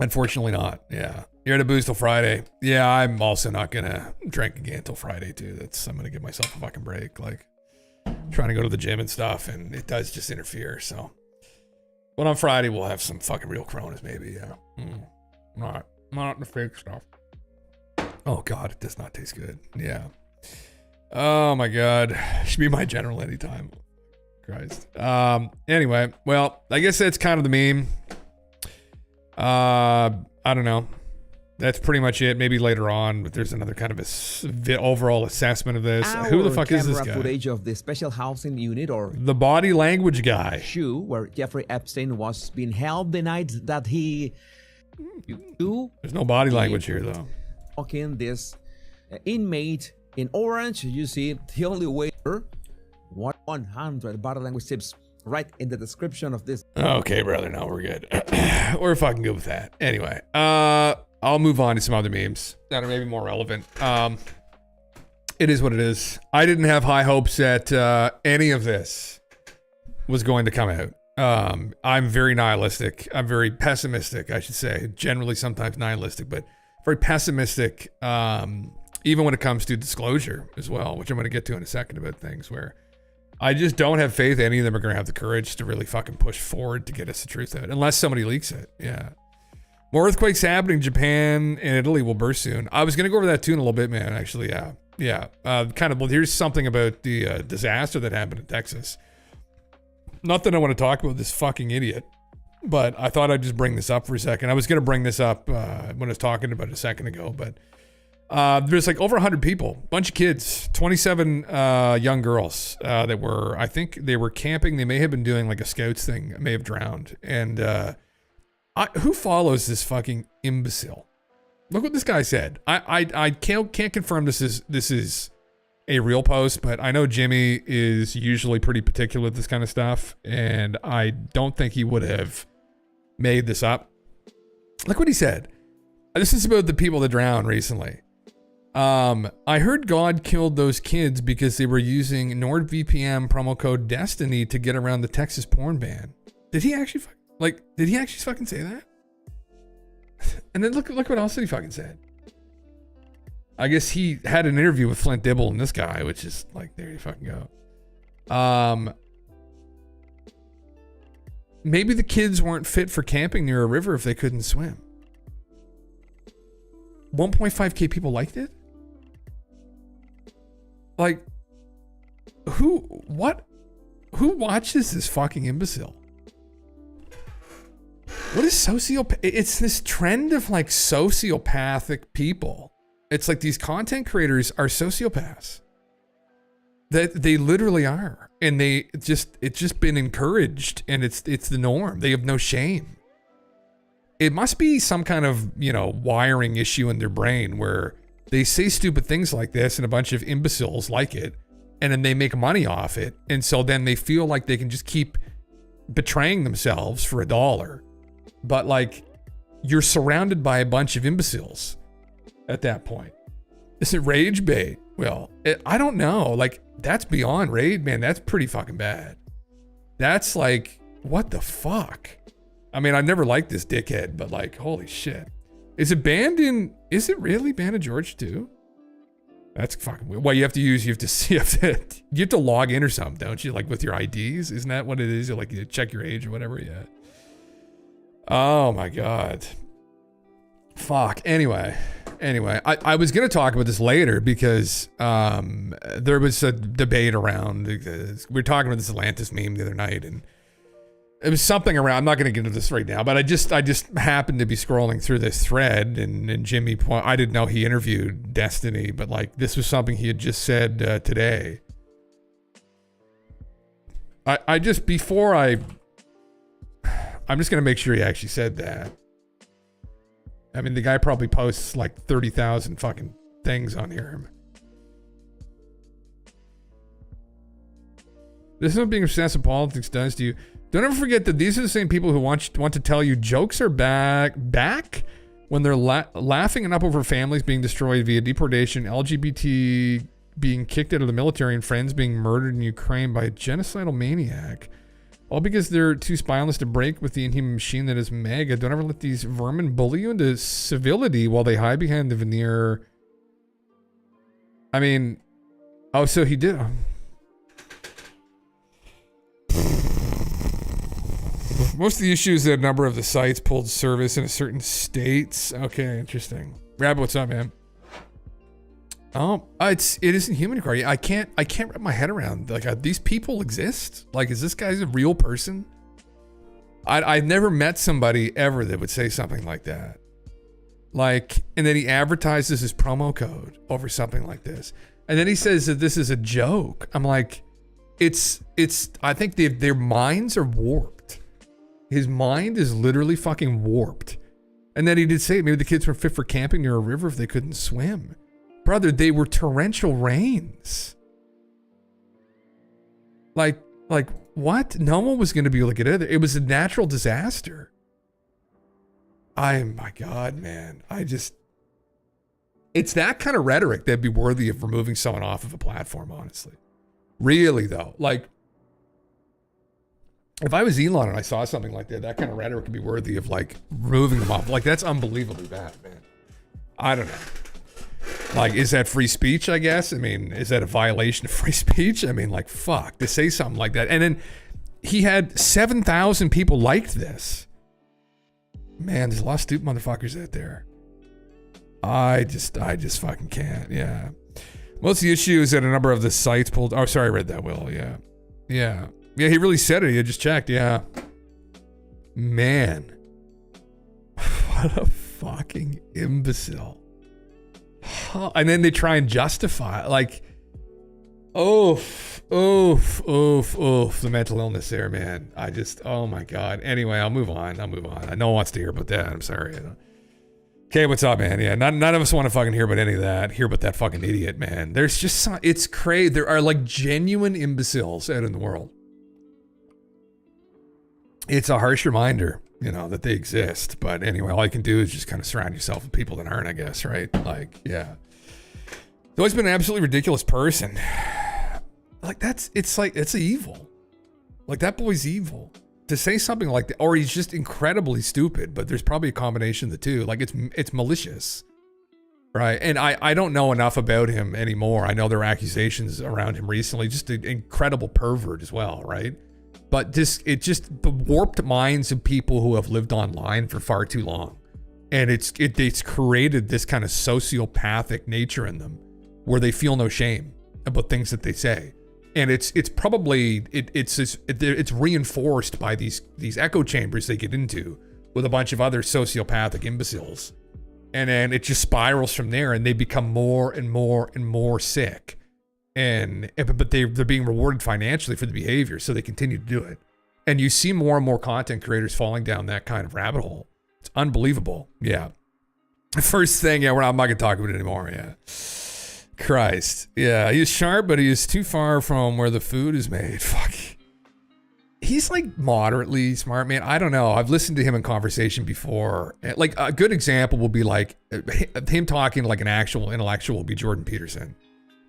Unfortunately not. Yeah. You're at a booze till Friday. Yeah, I'm also not gonna drink again till Friday too. I'm gonna give myself a fucking break. Like, trying to go to the gym and stuff, and it does just interfere. So, but on Friday we'll have some fucking real Coronas, maybe. Yeah. Not the fake stuff. Oh God, it does not taste good. Yeah. Oh my God, should be my general anytime. Christ. Anyway, well, I guess that's kind of the meme. I don't know. That's pretty much it. Maybe later on, but there's another kind of overall assessment of this. Who the fuck is this guy? Footage of the special housing unit, or the body language guy. Shoe, where Jeffrey Epstein was being held the night that he. There's no body language here, though. Okay, this inmate in orange, you see the only way 100 body language tips right in the description of this. Okay, brother. No, we're good. We're fucking good with that. Anyway, I'll move on to some other memes that are maybe more relevant. It is what it is. I didn't have high hopes that any of this was going to come out. I'm very nihilistic. I'm very pessimistic, I should say. Generally, sometimes nihilistic, but very pessimistic, even when it comes to disclosure as well, which I'm going to get to in a second about things where I just don't have faith any of them are going to have the courage to really fucking push forward to get us the truth out, unless somebody leaks it. Yeah. More earthquakes happening. Japan and Italy will burst soon. I was going to go over that too in a little bit, man, actually. Yeah. Yeah. Well, here's something about the disaster that happened in Texas. Not that I want to talk about this fucking idiot, but I thought I'd just bring this up for a second. I was going to bring this up when I was talking about it a second ago, but there's like over 100 people, bunch of kids, 27 young girls that were, I think they were camping. They may have been doing like a scouts thing, may have drowned. And who follows this fucking imbecile? Look what this guy said. I can't confirm this is a real post, but I know Jimmy is usually pretty particular with this kind of stuff, and I don't think he would have made this up. Look what he said. This is about the people that drowned recently. I heard God killed those kids because they were using NordVPN promo code Destiny to get around the Texas porn ban. Did he actually fucking say that? And then look what else he fucking said. I guess he had an interview with Flint Dibble and this guy, which is like, there you fucking go. Maybe the kids weren't fit for camping near a river if they couldn't swim. 1.5K people liked it? Like, who watches this fucking imbecile? What is sociopath? It's this trend of like sociopathic people. It's like these content creators are sociopaths. That they literally are. And it's just been encouraged, and it's the norm. They have no shame. It must be some kind of, wiring issue in their brain where they say stupid things like this and a bunch of imbeciles like it, and then they make money off it. And so then they feel like they can just keep betraying themselves for $1. But like, you're surrounded by a bunch of imbeciles at that point. Is it rage bait? Well, I don't know. Like, that's beyond rage, man. That's pretty fucking bad. That's like, what the fuck? I mean, I've never liked this dickhead, but like, holy shit. Is it really banned in Georgia too? That's fucking weird. Well, you have to log in or something, don't you? Like with your IDs? Isn't that what it is? You check your age or whatever, yeah. Oh my God. Fuck. Anyway, I was going to talk about this later because there was a debate around, we were talking about this Atlantis meme the other night, and it was something around, I'm not going to get into this right now, but I just happened to be scrolling through this thread, and Jimmy, I didn't know he interviewed Destiny, but like this was something he had just said today. I'm just going to make sure he actually said that. I mean, the guy probably posts like 30,000 fucking things on here. This is what being obsessed with politics does to you. Don't ever forget that these are the same people who want to tell you jokes are back when they're laughing and up over families being destroyed via deportation, LGBT being kicked out of the military, and friends being murdered in Ukraine by a genocidal maniac. All because they're too spineless to break with the inhuman machine that is MAGA. Don't ever let these vermin bully you into civility while they hide behind the veneer. I mean, oh, so he did. Most of the issues that a number of the sites pulled service in certain states. Okay, interesting. Rabbit, what's up, man? Oh, it isn't human cry. I can't wrap my head around, like, these people exist? Like, is this guy a real person? I've never met somebody ever that would say something like that. Like, and then he advertises his promo code over something like this. And then he says that this is a joke. I'm like, I think their minds are warped. His mind is literally fucking warped. And then he did say maybe the kids were fit for camping near a river if they couldn't swim. Brother, they were torrential rains. Like what? No one was going to be able to get out of there. It was a natural disaster. My God, man. It's that kind of rhetoric that'd be worthy of removing someone off of a platform, honestly. Really, though. Like, if I was Elon and I saw something like that kind of rhetoric would be worthy of, like, removing them off. Like, that's unbelievably bad, man. I don't know. Like, is that free speech, I guess? I mean, is that a violation of free speech? I mean, like, fuck, to say something like that. And then he had 7,000 people liked this. Man, there's a lot of stupid motherfuckers out there. I just fucking can't. Yeah. Most of the issue is that a number of the sites pulled. Oh, sorry, I read that, Will. Yeah. Yeah. Yeah, he really said it. He just checked. Yeah. Man. What a fucking imbecile. And then they try and justify, like, oof, the mental illness there, man. Oh my God. Anyway, I'll move on. No one wants to hear about that. I'm sorry. Okay, what's up, man? Yeah, none of us want to fucking hear about any of that. Hear about that fucking idiot, man. There's just it's crazy. There are like genuine imbeciles out in the world. It's a harsh reminder, that they exist. But anyway, all you can do is just kind of surround yourself with people that aren't, I guess, right? Like, yeah. He's always been an absolutely ridiculous person. Like, it's evil. Like, that boy's evil. To say something like that, or he's just incredibly stupid, but there's probably a combination of the two. Like, it's malicious, right? And I don't know enough about him anymore. I know there are accusations around him recently, just an incredible pervert as well, right? But it just the warped minds of people who have lived online for far too long, and it's created this kind of sociopathic nature in them, where they feel no shame about things that they say. And it's probably it's reinforced by these echo chambers they get into with a bunch of other sociopathic imbeciles, and then it just spirals from there, and they become more and more and more sick, but they're being rewarded financially for the behavior, so they continue to do it. And you see more and more content creators falling down that kind of rabbit hole. It's unbelievable. Yeah. First thing, yeah, I'm not gonna talk about it anymore. Yeah. Christ. Yeah, he's sharp, but he is too far from where the food is made. Fuck. He's like moderately smart, man. I don't know. I've listened to him in conversation before. Like, a good example will be like him talking like an actual intellectual will be Jordan Peterson.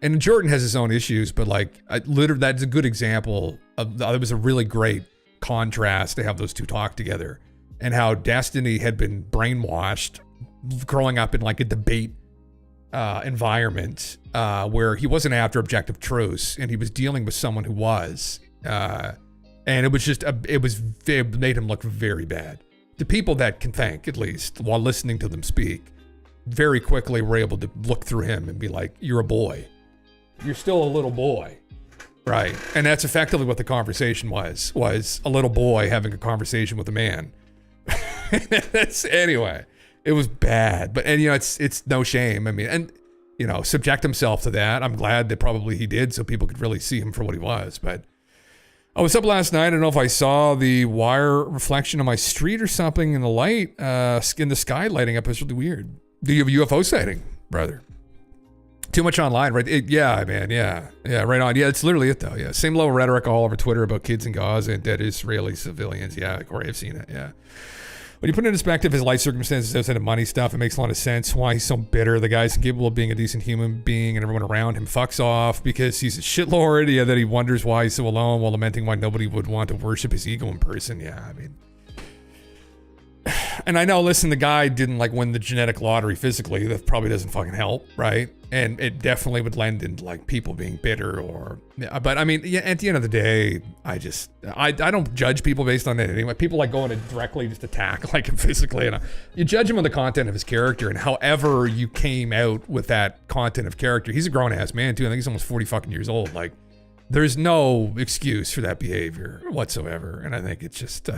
And Jordan has his own issues, but like literally that's a good example of, it was a really great contrast to have those two talk together, and how Destiny had been brainwashed growing up in like a debate environment where he wasn't after objective truths, and he was dealing with someone who was, and it was just it made him look very bad. The people that can think, at least while listening to them speak, very quickly were able to look through him and be like, you're a boy, you're still a little boy, right? And that's effectively what the conversation was a little boy having a conversation with a man. Anyway, it was bad, but it's no shame. I mean, and subject himself to that. I'm glad that probably he did, so people could really see him for what he was. But I was up last night. I don't know if I saw the wire reflection on my street or something in the light, in the sky lighting up. It was really weird. Do you have a UFO sighting, brother? Too much online, right? Yeah, man. Yeah, right on. Yeah, it's literally it though. Yeah, same low rhetoric all over Twitter about kids in Gaza and dead Israeli civilians. Yeah, Corey, I've seen it. Yeah. When you put it in perspective, his life circumstances outside of money stuff, it makes a lot of sense why he's so bitter. The guy's incapable of being a decent human being, and everyone around him fucks off because he's a shitlord. Yeah, that he wonders why he's so alone while lamenting why nobody would want to worship his ego in person. Yeah, I mean, and I know, listen, the guy didn't like win the genetic lottery physically. That probably doesn't fucking help, right? And it definitely would lend into like people being bitter but I mean, yeah, at the end of the day, I don't judge people based on that anyway. People like going to directly just attack like him physically, and you judge him on the content of his character, and however you came out with that content of character. He's a grown ass man too. I think he's almost 40 fucking years old. Like, there's no excuse for that behavior whatsoever. And I think it's just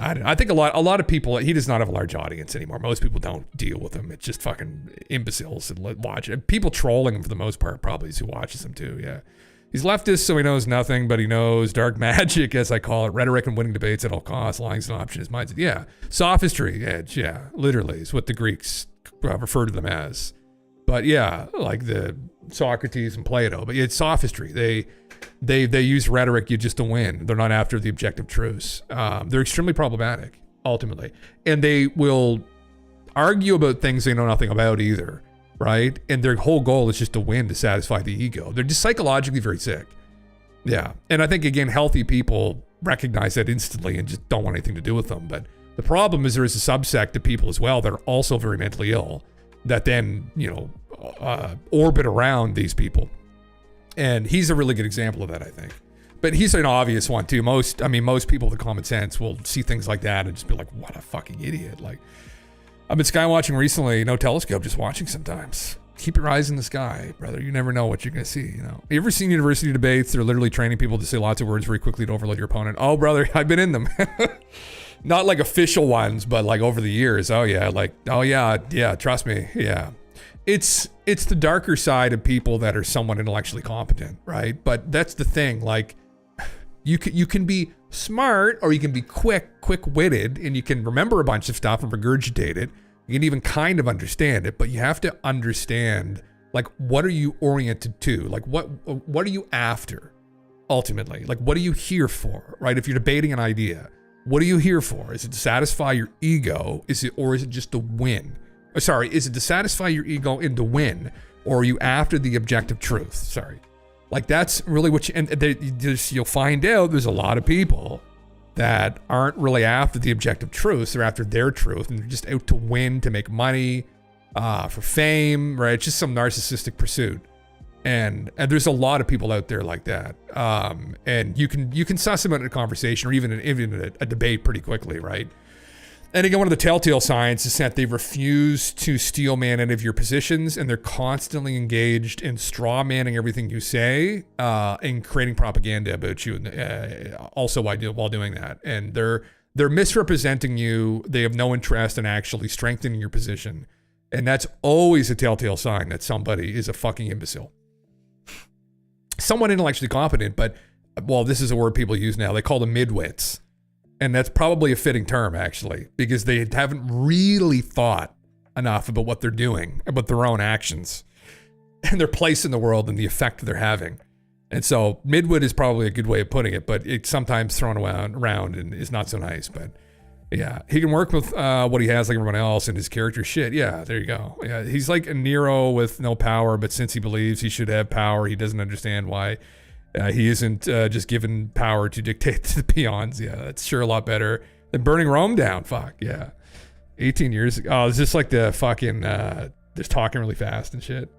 I think a lot of people, he does not have a large audience anymore. Most people don't deal with him. It's just fucking imbeciles that watch it. People trolling him for the most part probably is who watches him too. Yeah. He's leftist, so he knows nothing, but he knows dark magic, as I call it, rhetoric and winning debates at all costs, lying's an option, his mindset. Yeah. Sophistry, edge. Yeah. Literally is what the Greeks refer to them as. But yeah, like the Socrates and Plato, but it's sophistry. They use rhetoric just to win. They're not after the objective truths. They're extremely problematic. ultimately. And they will argue about things they know nothing about either, right? And their whole goal is just to win, to satisfy the ego. They're just psychologically very sick. Yeah. And I think, again, healthy people recognize that instantly and just don't want anything to do with them. But the problem is there is a subsect of people as well that are also very mentally ill that then, orbit around these people. And he's a really good example of that, I think. But he's an obvious one too. Most people with common sense will see things like that and just be like, what a fucking idiot. Like, I've been sky watching recently, no telescope, just watching sometimes. Keep your eyes in the sky, brother. You never know what you're going to see, You ever seen university debates? They're literally training people to say lots of words very quickly to overload your opponent. Oh, brother, I've been in them. Not like official ones, but like over the years. Oh yeah, trust me. Yeah. It's the darker side of people that are somewhat intellectually competent, right? But that's the thing. Like, you can be smart, or you can be quick-witted, and you can remember a bunch of stuff and regurgitate it. You can even kind of understand it, but you have to understand, like, what are you oriented to? Like, what are you after, ultimately? Like, what are you here for, right? If you're debating an idea, what are you here for? Is it to satisfy your ego? Or is it just to win? Is it to satisfy your ego and to win? Or are you after the objective truth? Sorry. Like, that's really what you'll find out there's a lot of people that aren't really after the objective truth. They're after their truth, and they're just out to win, to make money, for fame, right? It's just some narcissistic pursuit. And there's a lot of people out there like that. And you can suss them out in a conversation or even a debate pretty quickly, right? And again, one of the telltale signs is that they refuse to steel man any of your positions, and they're constantly engaged in straw manning everything you say, and creating propaganda about you, also while doing that. And they're misrepresenting you. They have no interest in actually strengthening your position, and that's always a telltale sign that somebody is a fucking imbecile. Somewhat intellectually competent, but this is a word people use now. They call them midwits. And that's probably a fitting term, actually, because they haven't really thought enough about what they're doing, about their own actions, and their place in the world and the effect they're having. And so midwit is probably a good way of putting it, but it's sometimes thrown around and is not so nice. But yeah, he can work with what he has like everyone else and his character shit. Yeah, there you go. Yeah, he's like a Nero with no power, but since he believes he should have power, he doesn't understand why. He isn't just given power to dictate to the peons. Yeah, that's sure a lot better than burning Rome down. Fuck, yeah. 18 years ago. Oh, it's just like the fucking, just talking really fast and shit.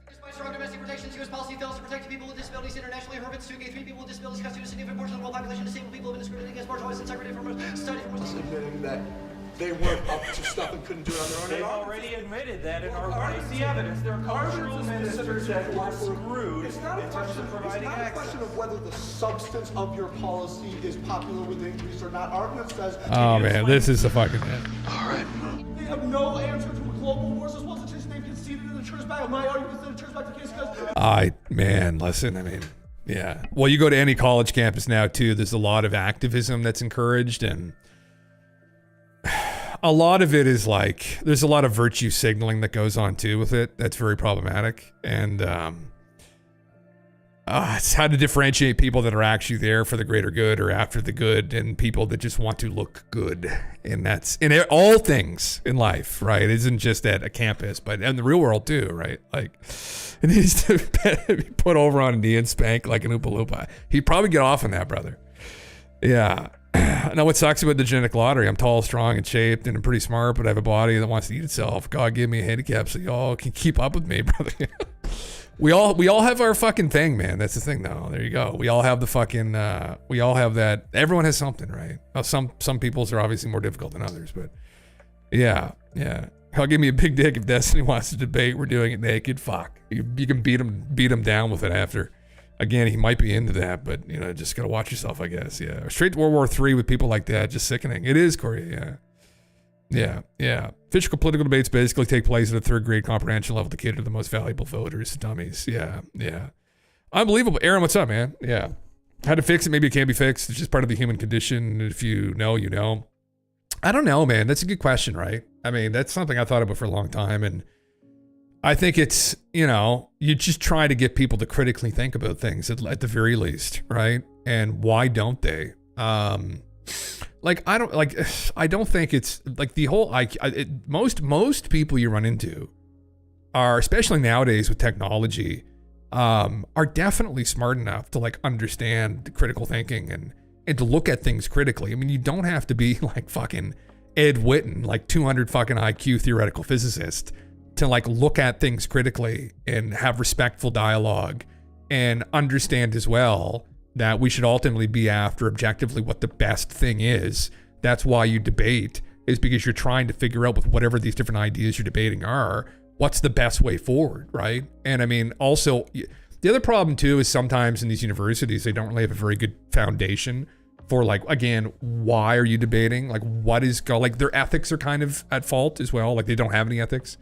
Despite strong domestic protections, U.S. policy fails to protect people with disabilities internationally. Hermits, 2 gay 3 people with disabilities constitute a significant portion of the world population. Disabled people have been discriminated against marginalized and segregated from society for most admitting that they weren't up to stuff and couldn't do it on their own. They've already admitted that in our policy evidence. Their cultural ministers were screwed in terms of providing access. It's not a question of whether the substance of your policy is popular within Greece or not. Argument says... Oh, man, this is the fucking man. All right. They have no answer to global wars as well as attention they've conceded in the church battle. My argument is that the church back the case because... Listen, I mean, yeah. Well, you go to any college campus now, too, there's a lot of activism that's encouraged, and a lot of it is like, there's a lot of virtue signaling that goes on too with it. That's very problematic. And it's how to differentiate people that are actually there for the greater good or after the good, and people that just want to look good. And that's in all things in life, right? It isn't just at a campus, but in the real world too, right? Like, it needs to be put over on a knee and spank like an Oompa Loompa. He'd probably get off on that, brother. Yeah. Now, what sucks about the genetic lottery, I'm tall, strong, and shaped, and I'm pretty smart, but I have a body that wants to eat itself. God give me a handicap so y'all can keep up with me, brother. We all have our fucking thing, man. That's the thing, though. There you go. We all have the fucking, we all have that. Everyone has something, right? Some people's are obviously more difficult than others, but yeah. I'll give me a big dick if Destiny wants to debate. We're doing it naked. Fuck. You can beat him down with it after. Again, he might be into that, but, just gotta watch yourself, I guess. Yeah. Straight to World War III with people like that, just sickening. It is, Corey. Yeah. Physical political debates basically take place at a third grade comprehension level to cater to the most valuable voters, dummies. Yeah. Unbelievable. Aaron, what's up, man? Yeah. How to fix it? Maybe it can be fixed. It's just part of the human condition. If you know, you know. I don't know, man. That's a good question, right? I mean, that's something I thought about for a long time, and I think it's, you just try to get people to critically think about things at the very least, right? And why don't they? like I don't think it's like the whole most people you run into are, especially nowadays with technology, are definitely smart enough to like understand critical thinking and to look at things critically. I mean, you don't have to be like fucking Ed Witten, like 200 fucking IQ theoretical physicist, to like look at things critically and have respectful dialogue and understand as well that we should ultimately be after objectively what the best thing is. That's why you debate, is because you're trying to figure out with whatever these different ideas you're debating are, what's the best way forward, right? And I mean, also, the other problem too is sometimes in these universities, they don't really have a very good foundation for like, again, why are you debating? Like what is, like their ethics are kind of at fault as well. Like they don't have any ethics.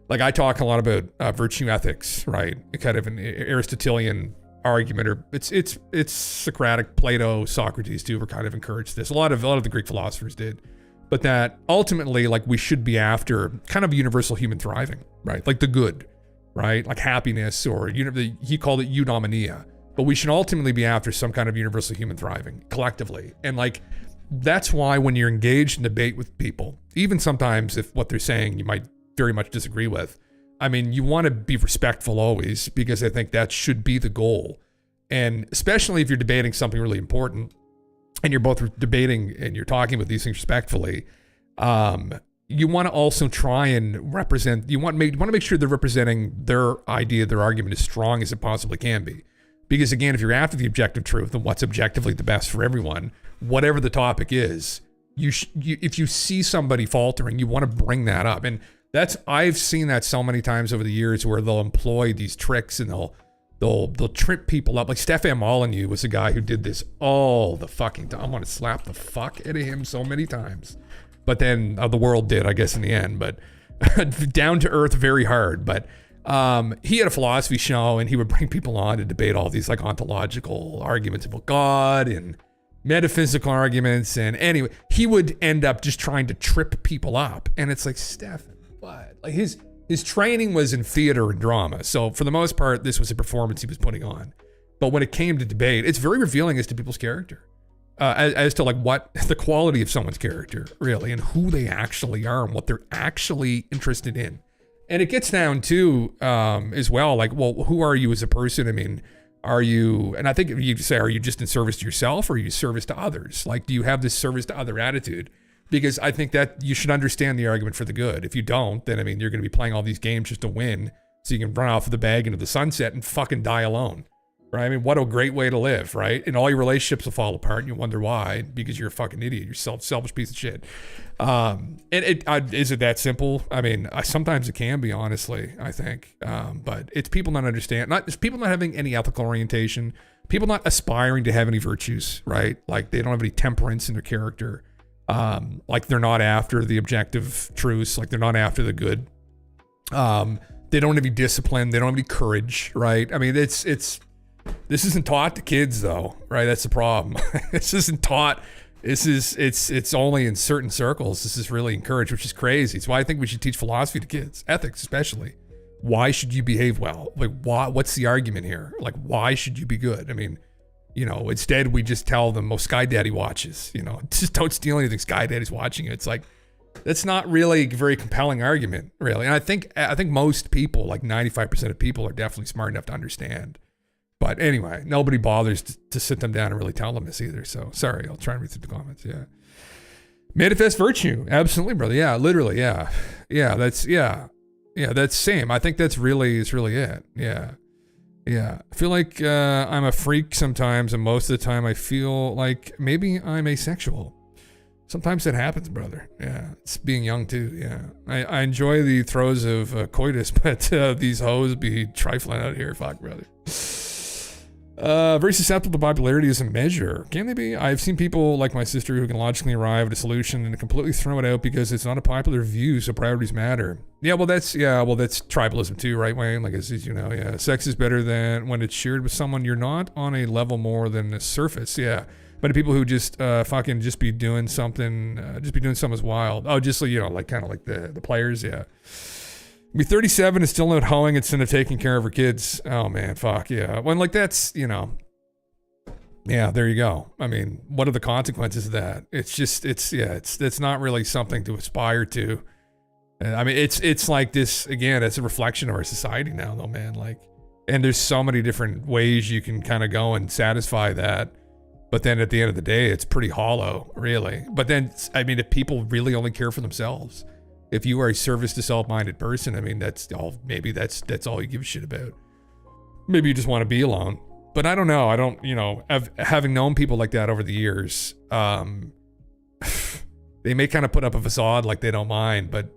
Like I talk a lot about virtue ethics, right? Kind of an Aristotelian argument, or it's Socratic, Plato, Socrates too were kind of encouraged this. A lot of the Greek philosophers did. But that ultimately, like we should be after kind of universal human thriving, right? Like the good, right? Like happiness, or he called it eudaimonia. But we should ultimately be after some kind of universal human thriving collectively. And like, that's why when you're engaged in debate with people, even sometimes if what they're saying you might very much disagree with, I mean, you want to be respectful always, because I think that should be the goal. And especially if you're debating something really important and you're both debating and you're talking about these things respectfully, you want to also try and represent, you want to make sure they're representing their idea, their argument as strong as it possibly can be. Because again, if you're after the objective truth and what's objectively the best for everyone, whatever the topic is, if you see somebody faltering, you want to bring that up. And I've seen that so many times over the years where they'll employ these tricks and they'll trip people up. Like Stefan Molyneux was a guy who did this all the fucking time. I want to slap the fuck out of him so many times. But then the world did, I guess, in the end. But down to earth, very hard. But he had a philosophy show and he would bring people on to debate all these like ontological arguments about God and metaphysical arguments. And anyway, he would end up just trying to trip people up. And it's like, Stefan, what? Like his training was in theater and drama. So for the most part, this was a performance he was putting on. But when it came to debate, it's very revealing as to people's character. As to like what the quality of someone's character really, and who they actually are and what they're actually interested in. And it gets down to as well, like, well, who are you as a person? I mean, are you, and I think you say, are you just in service to yourself or are you service to others? Like, do you have this service to other attitude? Because I think that you should understand the argument for the good. If you don't, then I mean, you're going to be playing all these games just to win so you can run off of the bag into the sunset and fucking die alone. Right? I mean, what a great way to live, right? And all your relationships will fall apart and you wonder why, because you're a fucking idiot. You're selfish piece of shit. Is it that simple? I mean, sometimes it can be, honestly, I think. But it's people not understand, it's people not having any ethical orientation, people not aspiring to have any virtues, right? Like they don't have any temperance in their character. Like they're not after the objective truths, like they're not after the good. They don't have any discipline. They don't have any courage, right? I mean, this isn't taught to kids though, right? That's the problem. This isn't taught. It's only in certain circles. This is really encouraged, which is crazy. It's why I think we should teach philosophy to kids, ethics especially. Why should you behave well? Like, what's the argument here? Like, why should you be good? I mean, you know, instead we just tell them, oh, Sky Daddy watches, you know, just don't steal anything. Sky Daddy's watching it. It's like, that's not really a very compelling argument, really. And I think most people, like 95% of people, are definitely smart enough to understand. But anyway, nobody bothers to sit them down and really tell them this either. So sorry, I'll try and read through the comments. Yeah. Manifest virtue. Absolutely, brother. Yeah, literally. Yeah. Yeah, that's same. I think that's really it. Yeah. Yeah. I feel like I'm a freak sometimes, and most of the time I feel like maybe I'm asexual. Sometimes that happens, brother. Yeah. It's being young too. Yeah. I enjoy the throes of coitus, but these hoes be trifling out here. Fuck, brother. Very susceptible to popularity as a measure. Can they be? I've seen people like my sister who can logically arrive at a solution and completely throw it out because it's not a popular view, so priorities matter. Yeah, well that's tribalism too, right, Wayne? Like as you know, yeah. Sex is better than when it's shared with someone you're not on a level more than the surface, yeah. But the people who just fucking just be doing something as wild. Oh, just you know, like kind of like the players, yeah. Be 37 and still out hoeing instead of taking care of her kids. Oh man, fuck yeah. When like that's, you know, Yeah, there you go. I mean, what are the consequences of that? It's just, it's not really something to aspire to. I mean, it's like this, again, it's a reflection of our society now though, man. Like, and there's so many different ways you can kind of go and satisfy that. But then at the end of the day, it's pretty hollow, really. But then, I mean, if people really only care for themselves, if you are a service to self-minded person, I mean, that's all, maybe that's all you give a shit about. Maybe you just want to be alone. But I don't know. I don't, having known people like that over the years, they may kind of put up a facade like they don't mind, but,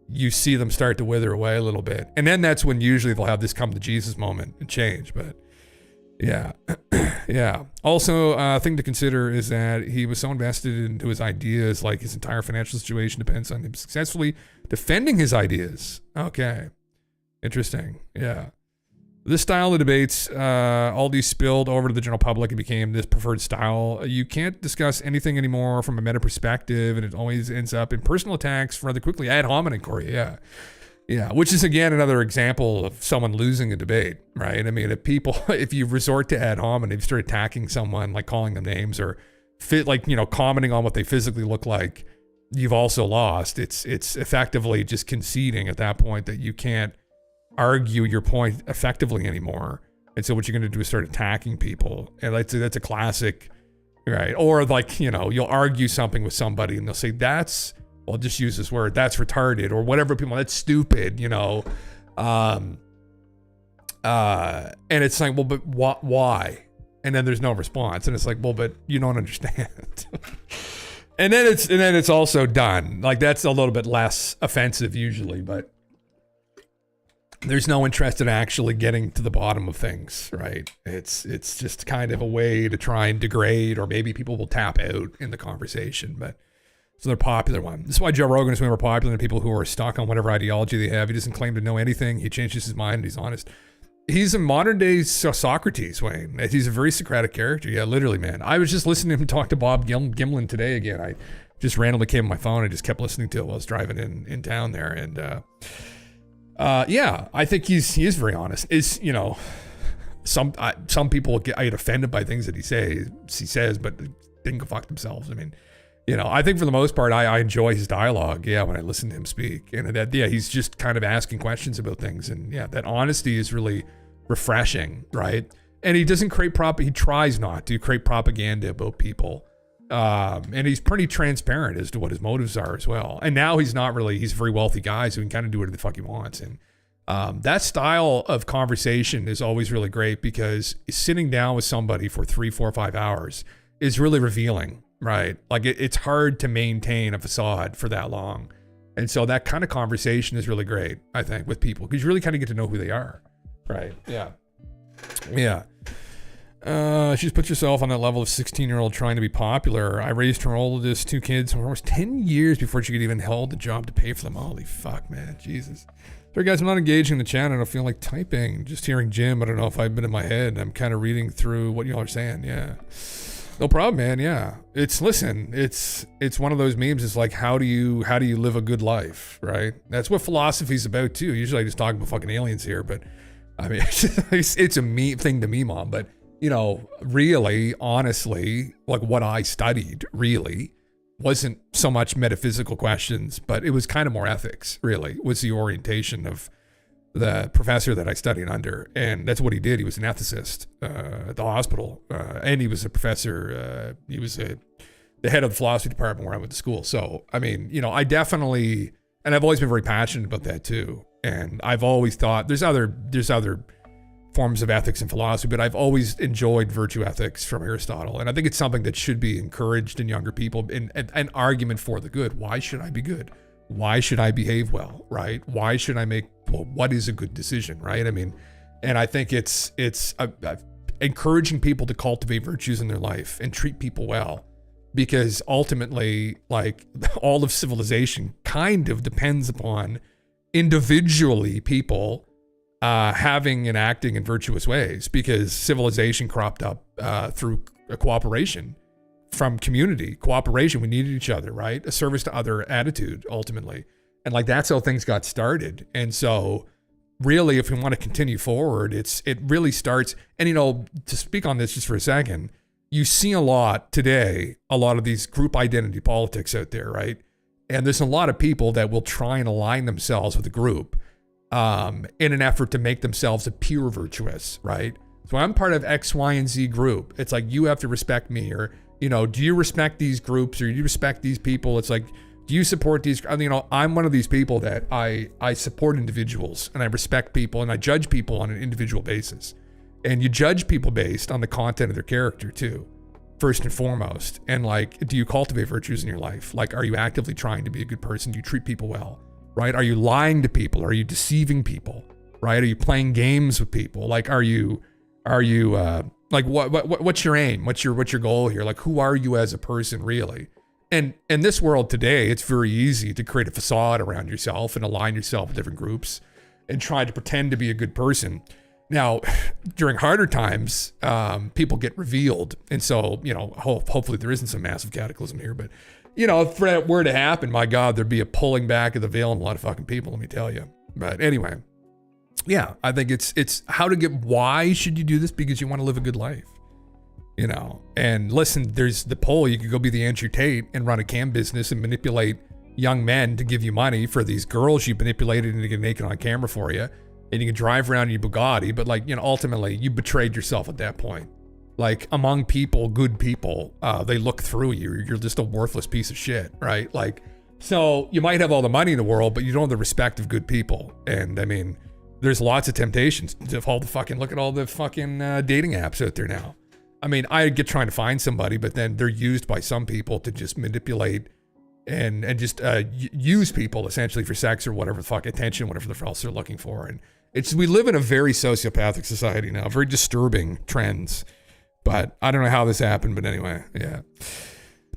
you see them start to wither away a little bit. And then that's when usually they'll have this come to Jesus moment and change. But yeah. Yeah. Also, a thing to consider is that he was so invested into his ideas, like his entire financial situation depends on him successfully defending his ideas. Okay. Interesting. Yeah. This style of debates, all these spilled over to the general public and became this preferred style. You can't discuss anything anymore from a meta perspective, and it always ends up in personal attacks rather quickly. Ad hominem, Corey, yeah. Yeah, which is, again, another example of someone losing a debate, right? I mean, if you resort to ad hominem, you start attacking someone, like calling them names or commenting on what they physically look like, you've also lost. It's effectively just conceding at that point that you can't argue your point effectively anymore. And so what you're going to do is start attacking people. And that's a classic, right? Or you'll argue something with somebody and they'll say, I'll just use this word, that's retarded or whatever people, that's stupid, and it's like, well, but why? And then there's no response. And it's like, well, but you don't understand. and then it's also done. Like that's a little bit less offensive usually, but there's no interest in actually getting to the bottom of things, right? It's just kind of a way to try and degrade, or maybe people will tap out in the conversation, but it's another popular one. This is why Joe Rogan is way more popular than people who are stuck on whatever ideology they have. He doesn't claim to know anything. He changes his mind and he's honest. He's a modern day Socrates, Wayne. He's a very Socratic character. Yeah, literally, man. I was just listening to him talk to Bob Gimlin today again. I just randomly came on my phone and just kept listening to it while I was driving in town there. And yeah, I think he is very honest. Some people get offended by things that he says, but they can go fuck themselves. I mean, I think for the most part, I enjoy his dialogue. Yeah, when I listen to him speak, and he's just kind of asking questions about things, and yeah, that honesty is really refreshing, right? And he doesn't he tries not to create propaganda about people, and he's pretty transparent as to what his motives are as well. And now he's a very wealthy guy, so he can kind of do whatever the fuck he wants. And that style of conversation is always really great because sitting down with somebody for 3, 4, 5 hours is really revealing. Right. Like it's hard to maintain a facade for that long. And so that kind of conversation is really great, I think, with people, because you really kind of get to know who they are. Right. Yeah. Yeah. She's put herself on that level of 16-year-old trying to be popular. I raised her oldest 2 kids for almost 10 years before she could even hold the job to pay for them. Holy fuck, man. Jesus. Sorry, guys, I'm not engaging the chat. I don't feel like typing. Just hearing Jim. I don't know if I've been in my head. I'm kind of reading through what y'all are saying. Yeah. No problem, man. Yeah. It's one of those memes. It's like, how do you live a good life? Right. That's what philosophy's about too. Usually I just talk about fucking aliens here, but I mean, it's a meme thing to meme on, but really, honestly, like what I studied really wasn't so much metaphysical questions, but it was kind of more ethics, really, was the orientation of the professor that I studied under. And that's what he did. He was an ethicist at the hospital, and he was a professor. He was the head of the philosophy department where I went to school. So, I mean, I definitely, and I've always been very passionate about that too. And I've always thought there's other forms of ethics and philosophy, but I've always enjoyed virtue ethics from Aristotle. And I think it's something that should be encouraged in younger people, in an argument for the good. Why should I be good? Why should I behave well, right? Why should I what is a good decision, right? I mean, and I think it's encouraging people to cultivate virtues in their life and treat people well, because ultimately, like, all of civilization kind of depends upon individually people having and acting in virtuous ways, because civilization cropped up through a cooperation from community cooperation. We needed each other, right? A service to other attitude ultimately. And like, that's how things got started. And so really, if we want to continue forward, it really starts. And, you know, to speak on this just for a second, you see a lot today, a lot of these group identity politics out there, right? And there's a lot of people that will try and align themselves with a group in an effort to make themselves appear virtuous, right? So I'm part of X, Y, and Z group. It's like, you have to respect me, or, you know, do you respect these groups, or do you respect these people? It's like, do you support these? You know, I'm one of these people that I support individuals, and I respect people, and I judge people on an individual basis. And you judge people based on the content of their character too, first and foremost. And like, do you cultivate virtues in your life? Like, are you actively trying to be a good person? Do you treat people well, right? Are you lying to people? Are you deceiving people, right? Are you playing games with people? Like, are you like, what's your aim? What's your goal here? Like, who are you as a person really? And in this world today, it's very easy to create a facade around yourself and align yourself with different groups and try to pretend to be a good person. Now, during harder times, people get revealed. And so, you know, hopefully there isn't some massive cataclysm here, but, you know, if that were to happen, my God, there'd be a pulling back of the veil in a lot of fucking people, let me tell you. But anyway, yeah, I think it's how to get, why should you do this? Because you want to live a good life, you know? And listen, there's the poll, you could go be the Andrew Tate and run a cam business and manipulate young men to give you money for these girls you manipulated and to get naked on camera for you. And you can drive around in your Bugatti, but like, you know, ultimately you betrayed yourself at that point. Like, among people, good people, they look through you. You're just a worthless piece of shit, right? Like, so you might have all the money in the world, but you don't have the respect of good people. And I mean, there's lots of temptations to all the fucking, look at all the fucking dating apps out there now. I mean, I get trying to find somebody, but then they're used by some people to just manipulate and just use people essentially for sex or whatever the fuck, attention, whatever the else they're looking for. And we live in a very sociopathic society now, very disturbing trends. But I don't know how this happened, but anyway, yeah.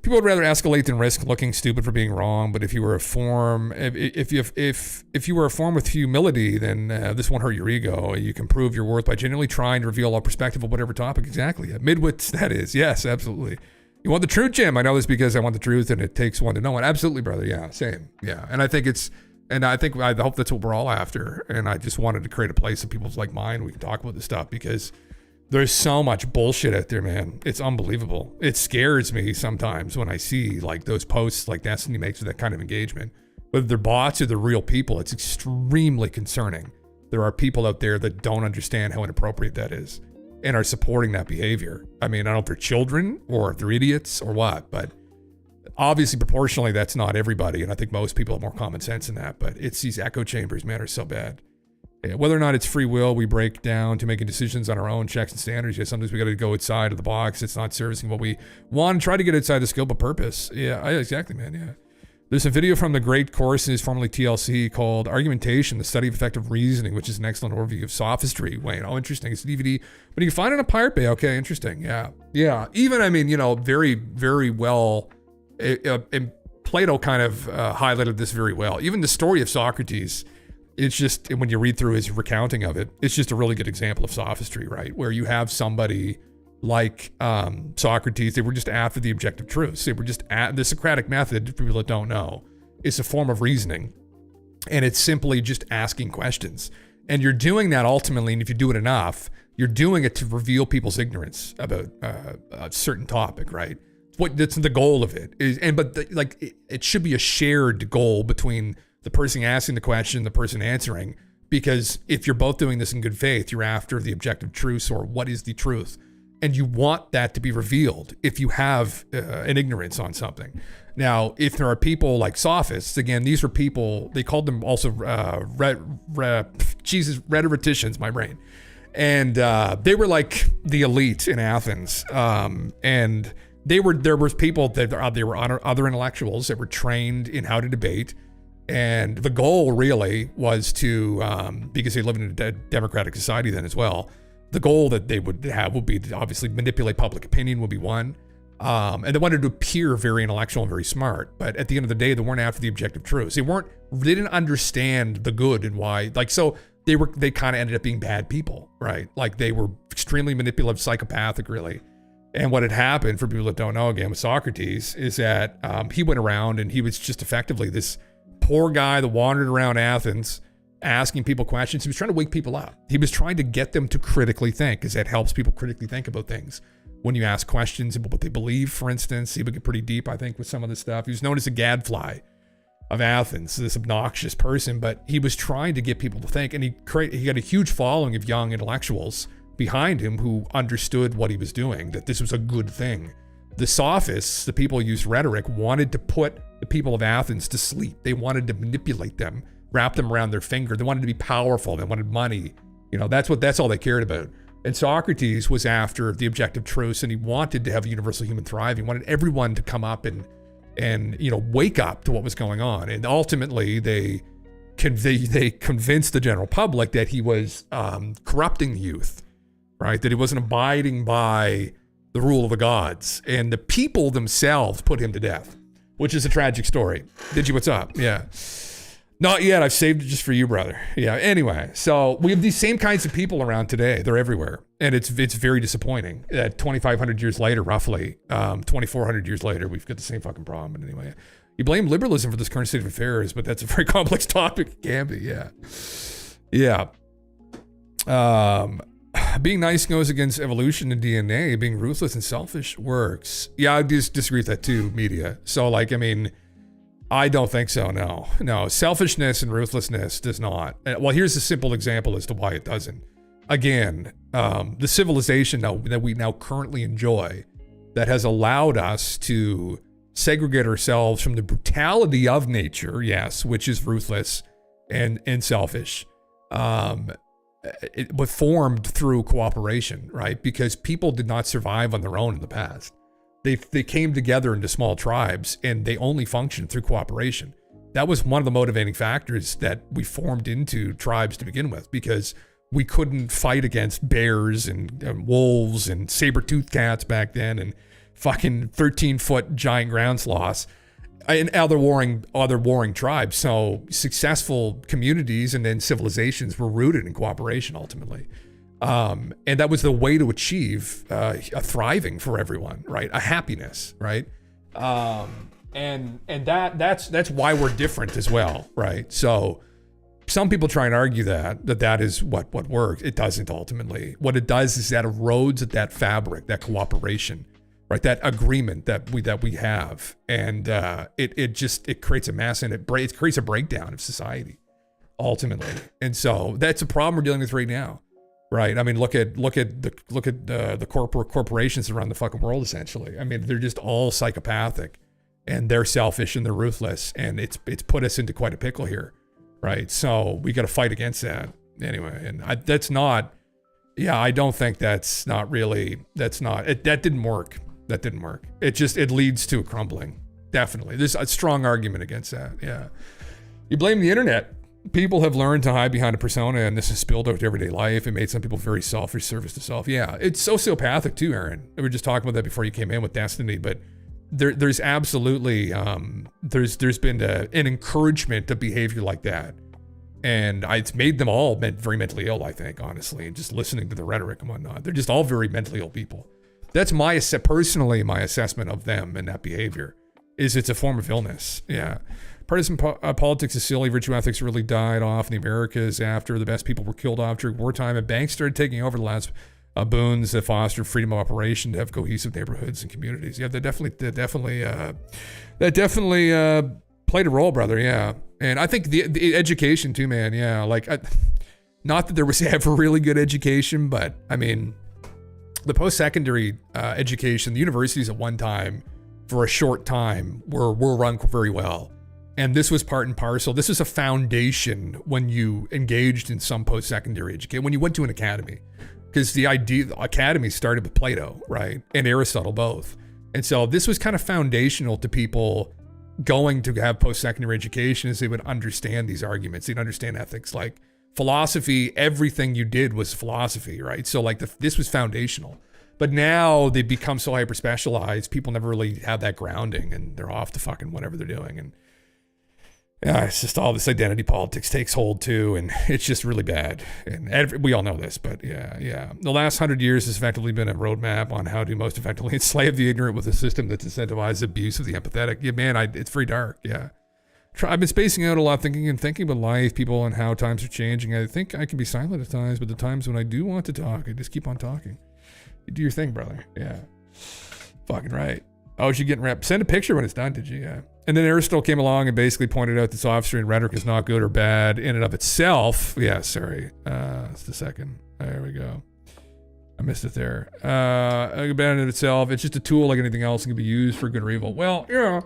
People would rather escalate than risk looking stupid for being wrong. But if you were a form, if you were a form with humility, then this won't hurt your ego. You can prove your worth by genuinely trying to reveal all perspective of whatever topic. Exactly. Midwits, that is. Yes, absolutely. You want the truth, Jim? I know this because I want the truth, and it takes one to know one. Absolutely, brother. Yeah, same. Yeah, and I hope that's what we're all after. And I just wanted to create a place of people's like mine. We can talk about this stuff because there's so much bullshit out there, man. It's unbelievable. It scares me sometimes when I see like those posts like Destiny makes with that kind of engagement. Whether they're bots or they're real people, it's extremely concerning. There are people out there that don't understand how inappropriate that is and are supporting that behavior. I mean, I don't know if they're children or if they're idiots or what, but obviously proportionally that's not everybody. And I think most people have more common sense than that, but it's these echo chambers, man, are so bad. Whether or not it's free will, we break down to making decisions on our own checks and standards. Yeah, sometimes we got to go outside of the box. It's not servicing what we want. Try to get outside the scope of purpose. Yeah, exactly, man. Yeah. There's a video from the great courses, formerly TLC, called Argumentation, the Study of Effective Reasoning, which is an excellent overview of sophistry. Wayne, oh, interesting. It's a DVD, but you can find it on Pirate Bay. Okay, interesting. Yeah. Yeah. Even, I mean, you know, very, very well, and Plato kind of highlighted this very well. Even the story of Socrates, it's just, when you read through his recounting of it, it's just a really good example of sophistry, right? Where you have somebody like Socrates, they were just after the objective truths. They were just at the Socratic method, for people that don't know, is a form of reasoning. And it's simply just asking questions. And you're doing that ultimately, and if you do it enough, you're doing it to reveal people's ignorance about a certain topic, right? That's the goal of it. It should be a shared goal between the person asking the question, the person answering, because if you're both doing this in good faith, you're after the objective truths, or what is the truth, and you want that to be revealed if you have an ignorance on something. Now, if there are people like sophists, again, these are people, they called them also rhetoricians, my brain, and they were like the elite in Athens, and there was people that they were other intellectuals that were trained in how to debate. And the goal really was to, because they live in a democratic society then as well, the goal that they would have would be to obviously manipulate public opinion would be one. And they wanted to appear very intellectual and very smart. But at the end of the day, they weren't after the objective truths. They didn't understand the good and why. Like, so they kind of ended up being bad people, right? Like, they were extremely manipulative, psychopathic, really. And what had happened, for people that don't know, again, with Socrates, is that he went around and he was just effectively this poor guy that wandered around Athens asking people questions. He was trying to wake people up. He was trying to get them to critically think, because that helps people critically think about things. When you ask questions about what they believe, for instance, he would get pretty deep, I think, with some of this stuff. He was known as the gadfly of Athens, this obnoxious person, but he was trying to get people to think, and he got a huge following of young intellectuals behind him who understood what he was doing, that this was a good thing. The sophists, the people who used rhetoric, wanted to put the people of Athens to sleep. They wanted to manipulate them, wrap them around their finger. They wanted to be powerful. They wanted money. That's all they cared about. And Socrates was after the objective truths, and he wanted to have universal human thriving. He wanted everyone to come up and wake up to what was going on. And ultimately, they convinced the general public that he was corrupting the youth, right? That he wasn't abiding by the rule of the gods. And the people themselves put him to death, which is a tragic story. Digi, what's up? Yeah. Not yet. I've saved it just for you, brother. Yeah. Anyway, so we have these same kinds of people around today. They're everywhere. And it's very disappointing that 2,500 years later, roughly, 2,400 years later, we've got the same fucking problem. But anyway, you blame liberalism for this current state of affairs, but that's a very complex topic. It can be. Yeah. Yeah. Being nice goes against evolution and DNA. Being ruthless and selfish works. Yeah, I disagree with that too, media. So, I don't think so, no. Selfishness and ruthlessness does not. Well, here's a simple example as to why it doesn't. Again, the civilization that we now currently enjoy that has allowed us to segregate ourselves from the brutality of nature, yes, which is ruthless and selfish, it was formed through cooperation, right? Because people did not survive on their own in the past. They came together into small tribes, and they only functioned through cooperation. That was one of the motivating factors that we formed into tribes to begin with, because we couldn't fight against bears and wolves and saber-toothed cats back then, and fucking 13-foot giant ground sloths and other warring tribes. So successful communities and then civilizations were rooted in cooperation ultimately. And that was the way to achieve a thriving for everyone, right? A happiness, right? And that's why we're different as well, right? So some people try and argue that is what works. It doesn't ultimately. What it does is that erodes that fabric, that cooperation, right? That agreement that we have, and it creates a mess, and it creates a breakdown of society ultimately. And so that's a problem we're dealing with right now. Right. I mean, look at the corporations around the fucking world. Essentially, I mean, they're just all psychopathic, and they're selfish and they're ruthless, and it's put us into quite a pickle here, right? So we got to fight against that anyway. And that's not. Yeah, I don't think that's not really. That's not. That didn't work. That didn't work. It leads to a crumbling. Definitely, there's a strong argument against that. Yeah, you blame the internet. People have learned to hide behind a persona, and this has spilled out to everyday life. It made some people very selfish, service to self. Yeah, it's sociopathic too, Aaron. We were just talking about that before you came in with Destiny, but there's absolutely there's been an encouragement to behavior like that, and it's made them all very mentally ill. I think, honestly, and just listening to the rhetoric and whatnot, they're just all very mentally ill people. That's my assessment of them and that behavior. It's a form of illness. Yeah. Partisan politics is silly. Virtue ethics really died off in the Americas after the best people were killed off during wartime, and banks started taking over the last boons that fostered freedom of operation to have cohesive neighborhoods and communities. Yeah, that definitely played a role, brother. Yeah, and I think the education too, man. Yeah, not that there was ever really good education, but I mean, the post-secondary education, the universities at one time, for a short time, were run very well. And this was part and parcel. This was a foundation when you engaged in some post-secondary education, when you went to an academy, because the academy started with Plato, right? And Aristotle both. And so this was kind of foundational to people going to have post-secondary education, as they would understand these arguments. They'd understand ethics, like philosophy. Everything you did was philosophy, right? So this was foundational. But now they've become so hyper-specialized, people never really have that grounding, and they're off to fucking whatever they're doing. And yeah, it's just all this identity politics takes hold too, and it's just really bad. And we all know this, but yeah. The last 100 years has effectively been a roadmap on how to most effectively enslave the ignorant with a system that's incentivized abuse of the empathetic. Yeah, man, it's very dark. Yeah, I've been spacing out a lot, thinking about life, people, and how times are changing. I think I can be silent at times, but the times when I do want to talk, I just keep on talking. You do your thing, brother. Yeah. Fucking right. Oh, she getting wrapped. Send a picture when it's done, did you? Yeah. And then Aristotle came along and basically pointed out that sophistry and rhetoric is not good or bad in and of itself. Yeah, sorry. It's the second. There we go. I missed it there. Bad in and of itself. It's just a tool like anything else and can be used for good or evil. Well, yeah.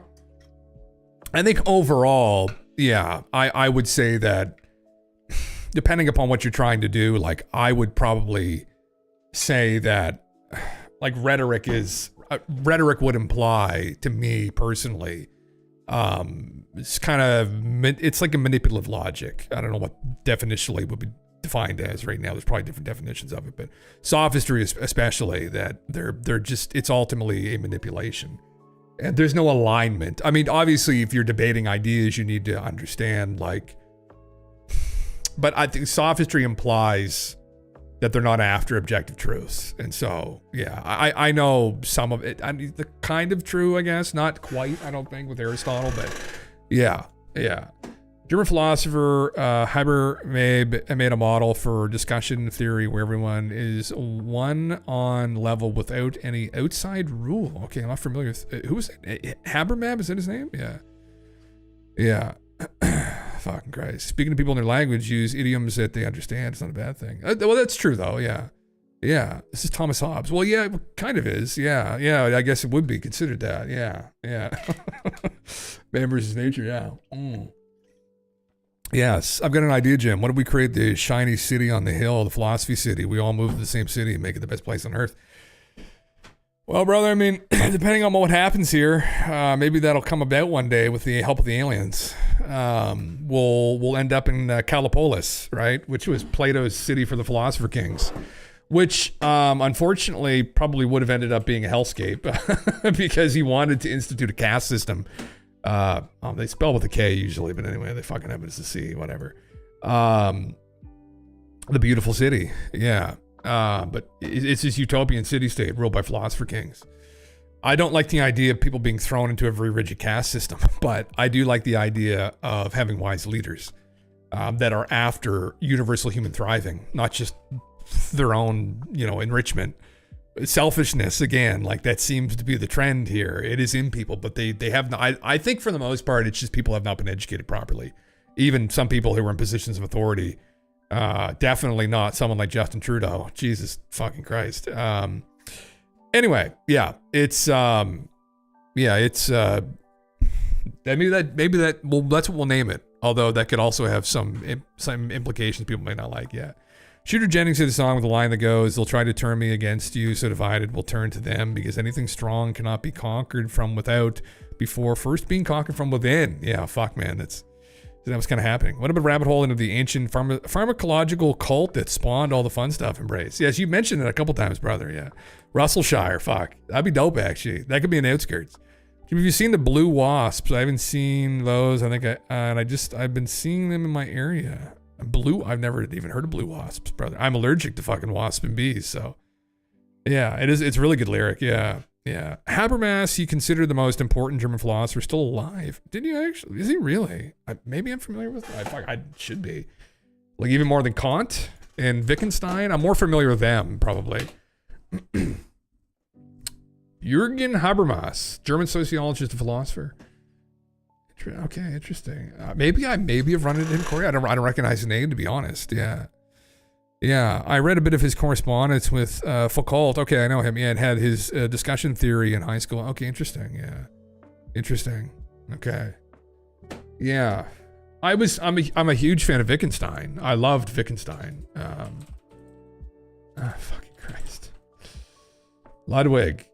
I think overall, yeah, I would say that depending upon what you're trying to do, like I would probably say that like rhetoric would imply to me personally, it's like a manipulative logic. I don't know what definitionally would be defined as right now. There's probably different definitions of it, but sophistry especially, that they're just, it's ultimately a manipulation. And there's no alignment. I mean, obviously, if you're debating ideas, you need to understand, like, but I think sophistry implies that they're not after objective truths. And so, yeah, I know some of it. I mean, the kind of true, I guess, not quite, I don't think, with Aristotle, but yeah. German philosopher Habermas made a model for discussion theory where everyone is one on level without any outside rule. Okay, I'm not familiar with who was it? Habermas, is that his name? Yeah. Fucking Christ. Speaking to people in their language, use idioms that they understand. It's not a bad thing. Well, that's true though. Yeah. This is Thomas Hobbes. Well, yeah, it kind of is. Yeah. I guess it would be considered that. Yeah. Man versus nature. Yeah. Yes, I've got an idea, Jim. What if we create the shiny city on the hill, the philosophy city? We all move to the same city and make it the best place on earth. Well, brother, I mean, depending on what happens here, maybe that'll come about one day with the help of the aliens. We'll end up in Calopolis, right? Which was Plato's city for the philosopher kings, which unfortunately probably would have ended up being a hellscape because he wanted to institute a caste system. They spell with a K usually, but anyway, they fucking have it as a C, whatever. The beautiful city, yeah. But it's this utopian city-state ruled by philosopher kings. I don't like the idea of people being thrown into a very rigid caste system, but I do like the idea of having wise leaders that are after universal human thriving, not just their own, enrichment. Selfishness, again, like that seems to be the trend here. It is in people, but they have not, I think for the most part, it's just people have not been educated properly. Even some people who were in positions of authority, definitely not someone like Justin Trudeau. Jesus fucking Christ. Anyway, yeah, it's maybe that, well, that's what we'll name it. Although that could also have some implications people may not like. Yeah. Shooter Jennings did a song with a line that goes, "They'll try to turn me against you, so divided we'll turn to them, because anything strong cannot be conquered from without before first being conquered from within." Yeah, fuck, man, that was kind of happening. What about rabbit hole into the ancient pharmacological cult that spawned all the fun stuff? Embrace. Yes, you mentioned it a couple times, brother. Yeah, Russellshire. Fuck, that'd be dope. Actually, that could be in the outskirts. Have you seen the blue wasps? I haven't seen those. I think I've been seeing them in my area. I've never even heard of blue wasps, brother. I'm allergic to fucking wasps and bees, so yeah, it's a really good lyric. Yeah. Habermas, he considered the most important German philosopher still alive. Did he actually? Is he really? Maybe I'm familiar with I should be. Like even more than Kant and Wittgenstein. I'm more familiar with them, probably. Jürgen Habermas, German sociologist and philosopher. Okay, interesting. Maybe have run into him, Corey. I don't recognize the name, to be honest. Yeah. I read a bit of his correspondence with Foucault. Okay, I know him. Yeah, and had his discussion theory in high school. Okay, interesting. Yeah, interesting. Okay. Yeah, I'm a huge fan of Wittgenstein. I loved Wittgenstein. Fucking Christ. Ludwig,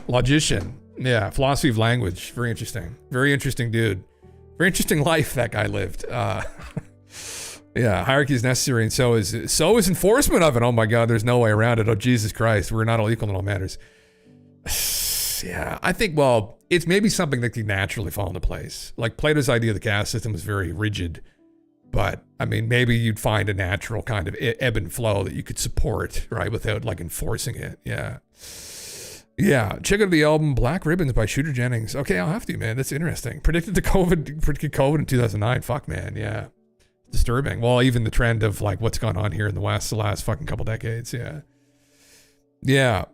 logician. Yeah, philosophy of language. Very interesting. Very interesting dude. Very interesting life that guy lived. Yeah, hierarchy is necessary, and so is enforcement of it. Oh my God, there's no way around it. Oh Jesus Christ, we're not all equal in all matters. Yeah, I think, well, it's maybe something that can naturally fall into place. Like Plato's idea of the caste system was very rigid, but I mean, maybe you'd find a natural kind of ebb and flow that you could support, right, without like enforcing it. Yeah. Yeah, check out the album Black Ribbons by Shooter Jennings. Okay, I'll have to, man. That's interesting. Predicted COVID in 2009. Fuck, man. Yeah. Disturbing. Well, even the trend of like what's gone on here in the West the last fucking couple decades. Yeah. Yeah.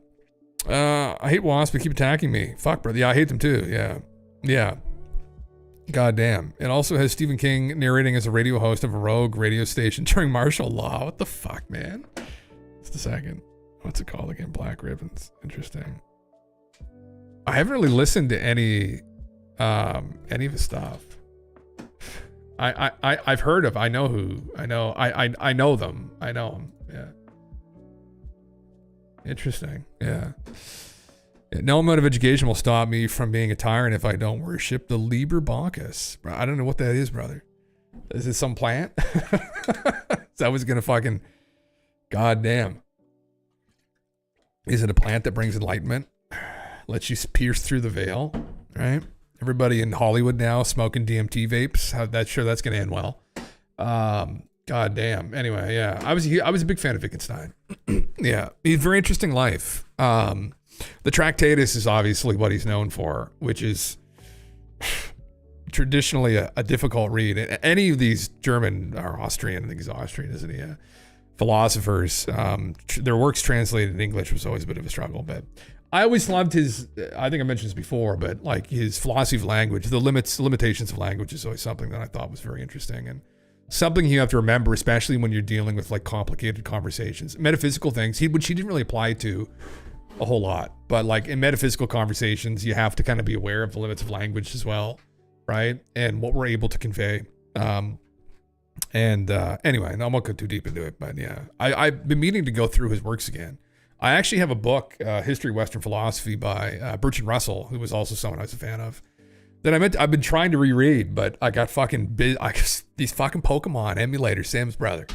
I hate wasps, but keep attacking me. Fuck, brother. Yeah, I hate them too. Yeah. Yeah. God damn. It also has Stephen King narrating as a radio host of a rogue radio station during martial law. What the fuck, man? Just a second. What's it called again? Black Ribbons. Interesting. I haven't really listened to any of his stuff. I've heard of. I know who. I know them. I know them. Yeah. Interesting. Yeah. No amount of education will stop me from being a tyrant if I don't worship the Liber Bacchus. I don't know what that is, brother. Is it some plant? Is that what's gonna fucking? Goddamn. Is it a plant that brings enlightenment? Lets you pierce through the veil, right? Everybody in Hollywood now smoking DMT vapes. That's gonna end well. God damn. Anyway, yeah, I was a big fan of Wittgenstein. Yeah, he's a very interesting life. The Tractatus is obviously what he's known for, which is traditionally a difficult read. Any of these German or Austrian, I think he's Austrian, isn't he? Philosophers, their works translated in English was always a bit of a struggle, but I always loved his, I think I mentioned this before, but like his philosophy of language, the limitations of language is always something that I thought was very interesting and something you have to remember, especially when you're dealing with like complicated conversations. Metaphysical things, which he didn't really apply to a whole lot, but like in metaphysical conversations, you have to kind of be aware of the limits of language as well, right? And what we're able to convey. Anyway, I won't go too deep into it, but yeah, I've been meaning to go through his works again. I actually have a book, History of Western Philosophy by Bertrand Russell, who was also someone I was a fan of, that I've been trying to reread, but I got fucking these fucking Pokemon emulators, Sam's brother.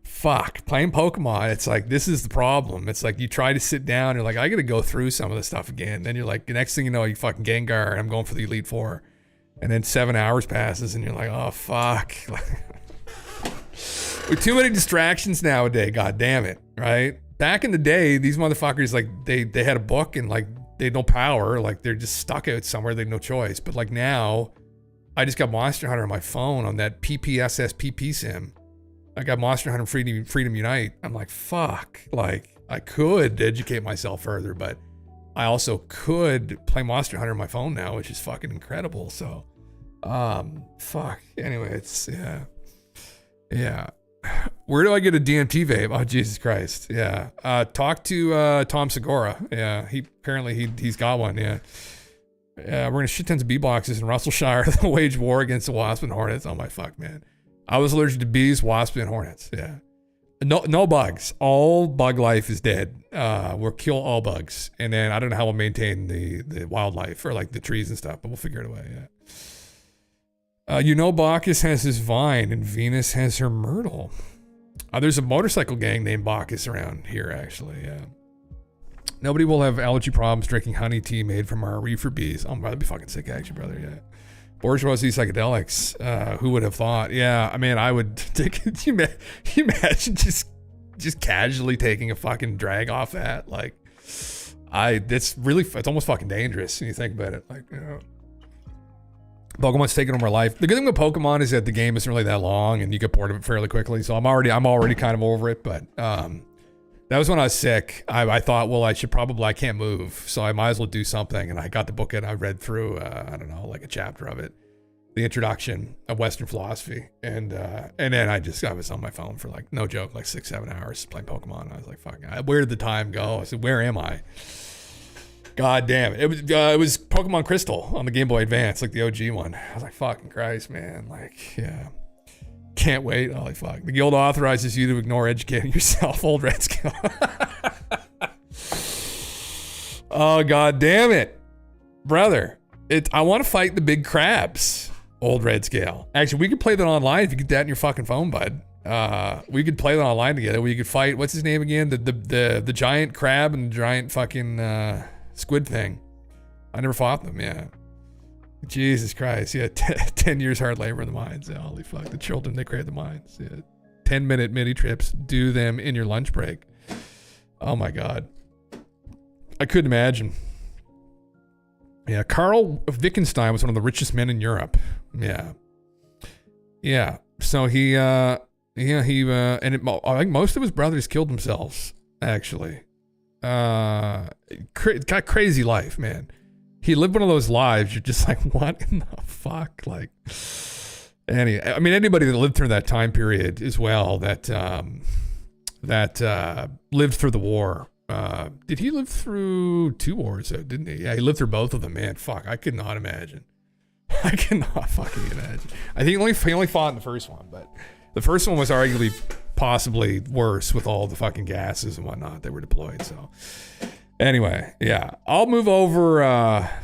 Fuck, playing Pokemon, it's like, this is the problem. It's like you try to sit down, you're like, I gotta go through some of the stuff again. Then you're like, the next thing you know, you fucking Gengar, and I'm going for the Elite Four. And then 7 hours passes, and you're like, oh, fuck. With too many distractions nowadays, god damn it, right? Back in the day, these motherfuckers, like, they had a book and like they had no power, like they're just stuck out somewhere, they had no choice. But like now, I just got Monster Hunter on my phone on that PPSS PP sim. I got Monster Hunter Freedom Unite. I'm like, fuck, like I could educate myself further, but I also could play Monster Hunter on my phone now, which is fucking incredible. So, fuck. Anyway, it's, yeah. Where do I get a DMT vape? Oh, Jesus Christ. Yeah. Talk to Tom Segura. Yeah. He's got one. Yeah. We're going to shit tons of bee boxes in Russellshire. They'll wage war against the wasp and hornets. Oh my fuck, man. I was allergic to bees, wasps, and hornets. Yeah. No bugs. All bug life is dead. We'll kill all bugs. And then I don't know how we'll maintain the wildlife or like the trees and stuff, but we'll figure it away. Yeah. Bacchus has his vine and Venus has her myrtle. There's a motorcycle gang named Bacchus around here, actually. Yeah. Nobody will have allergy problems drinking honey tea made from our reefer bees. Oh, that'd be fucking sick, actually, brother. Yeah. Bourgeoisie psychedelics. Who would have thought? Yeah, I mean, I would take. You imagine just casually taking a fucking drag off that? Like, it's almost fucking dangerous when you think about it. Like, you know. Pokemon's taking over my life. The good thing with Pokemon is that the game isn't really that long and you get bored of it fairly quickly. So I'm already kind of over it. But that was when I was sick. I thought, well, I can't move, so I might as well do something. And I got the book and I read through, I don't know, like a chapter of it, the introduction of Western philosophy, and then I was on my phone for like, no joke, like 6-7 hours playing Pokemon. I was like, fuck, where did the time go? I said, where am I? God damn it. It was Pokemon Crystal on the Game Boy Advance, like the OG one. I was like, fucking Christ, man. Like, yeah. Can't wait. Holy fuck. The guild authorizes you to ignore educating yourself, old Red Scale. Oh, god damn it. Brother, I want to fight the big crabs, old Red Scale. Actually, we could play that online if you get that in your fucking phone, bud. We could play that online together. We could fight, what's his name again? The giant crab and the giant fucking squid thing. I never fought them, yeah. Jesus Christ, yeah, 10 years hard labor in the mines. Yeah, holy fuck, the children, they create the mines. Yeah. 10-minute mini trips, do them in your lunch break. Oh my God. I couldn't imagine. Yeah, Karl Wittgenstein was one of the richest men in Europe. Yeah. Yeah. So he I think most of his brothers killed themselves, actually. Got crazy life, man. He lived one of those lives. You're just like, what in the fuck? Like, I mean, anybody that lived through that time period as well, that lived through the war. Did he live through 2 wars though, didn't he? Yeah, he lived through both of them, man. Fuck, I could not imagine. I cannot fucking imagine. I think he only fought in the first one, but the first one was arguably possibly worse with all the fucking gases and whatnot that were deployed. So anyway, yeah, I'll move over.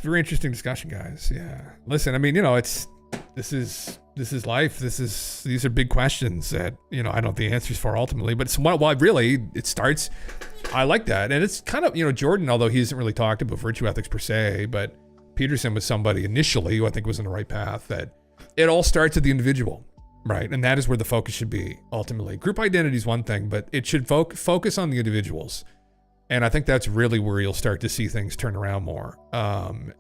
Very interesting discussion, guys. Yeah, listen, I mean, you know, this is life. These are big questions that, you know, I don't know the answers for ultimately, but it's what really it starts. I like that. And it's kind of, you know, Jordan, although he hasn't really talked about virtue ethics per se, but Peterson was somebody initially who I think was on the right path, that it all starts at the individual, right? And that is where the focus should be ultimately. Group identity is one thing, but it should focus on the individuals. And I think that's really where you'll start to see things turn around more.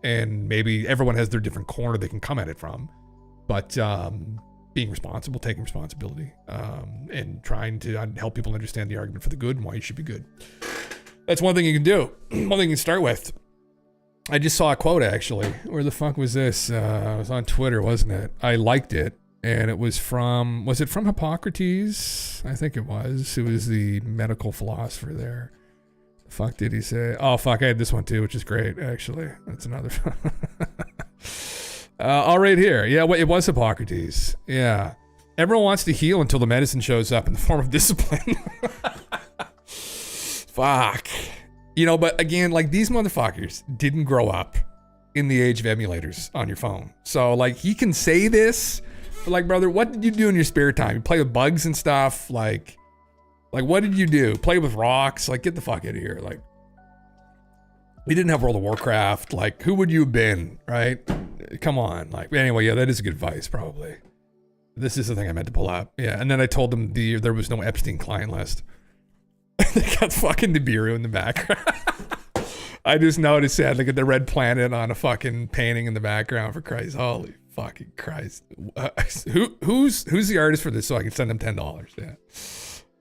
And maybe everyone has their different corner they can come at it from. But being responsible, taking responsibility, and trying to help people understand the argument for the good and why you should be good. That's one thing you can do. One thing you can start with. I just saw a quote, actually. Where the fuck was this? It was on Twitter, wasn't it? I liked it. And it was it from Hippocrates? I think it was. It was the medical philosopher there. The fuck did he say? Oh, fuck, I had this one too, which is great, actually. That's another. All right here. Yeah, it was Hippocrates. Yeah. Everyone wants to heal until the medicine shows up in the form of discipline. Fuck. You know, but again, like, these motherfuckers didn't grow up in the age of emulators on your phone. So, like, he can say this, but, like, brother, what did you do in your spare time? You play with bugs and stuff? Like, what did you do? Play with rocks? Like, get the fuck out of here. Like, we didn't have World of Warcraft. Like, who would you have been, right? Come on. Like, anyway, yeah, that is good advice, probably. This is the thing I meant to pull up. Yeah, and then I told them there was no Epstein client list. They got fucking Nibiru in the background. I just noticed that. Look at the red planet on a fucking painting in the background, for Christ. Holy fucking Christ. Who's the artist for this so I can send them $10?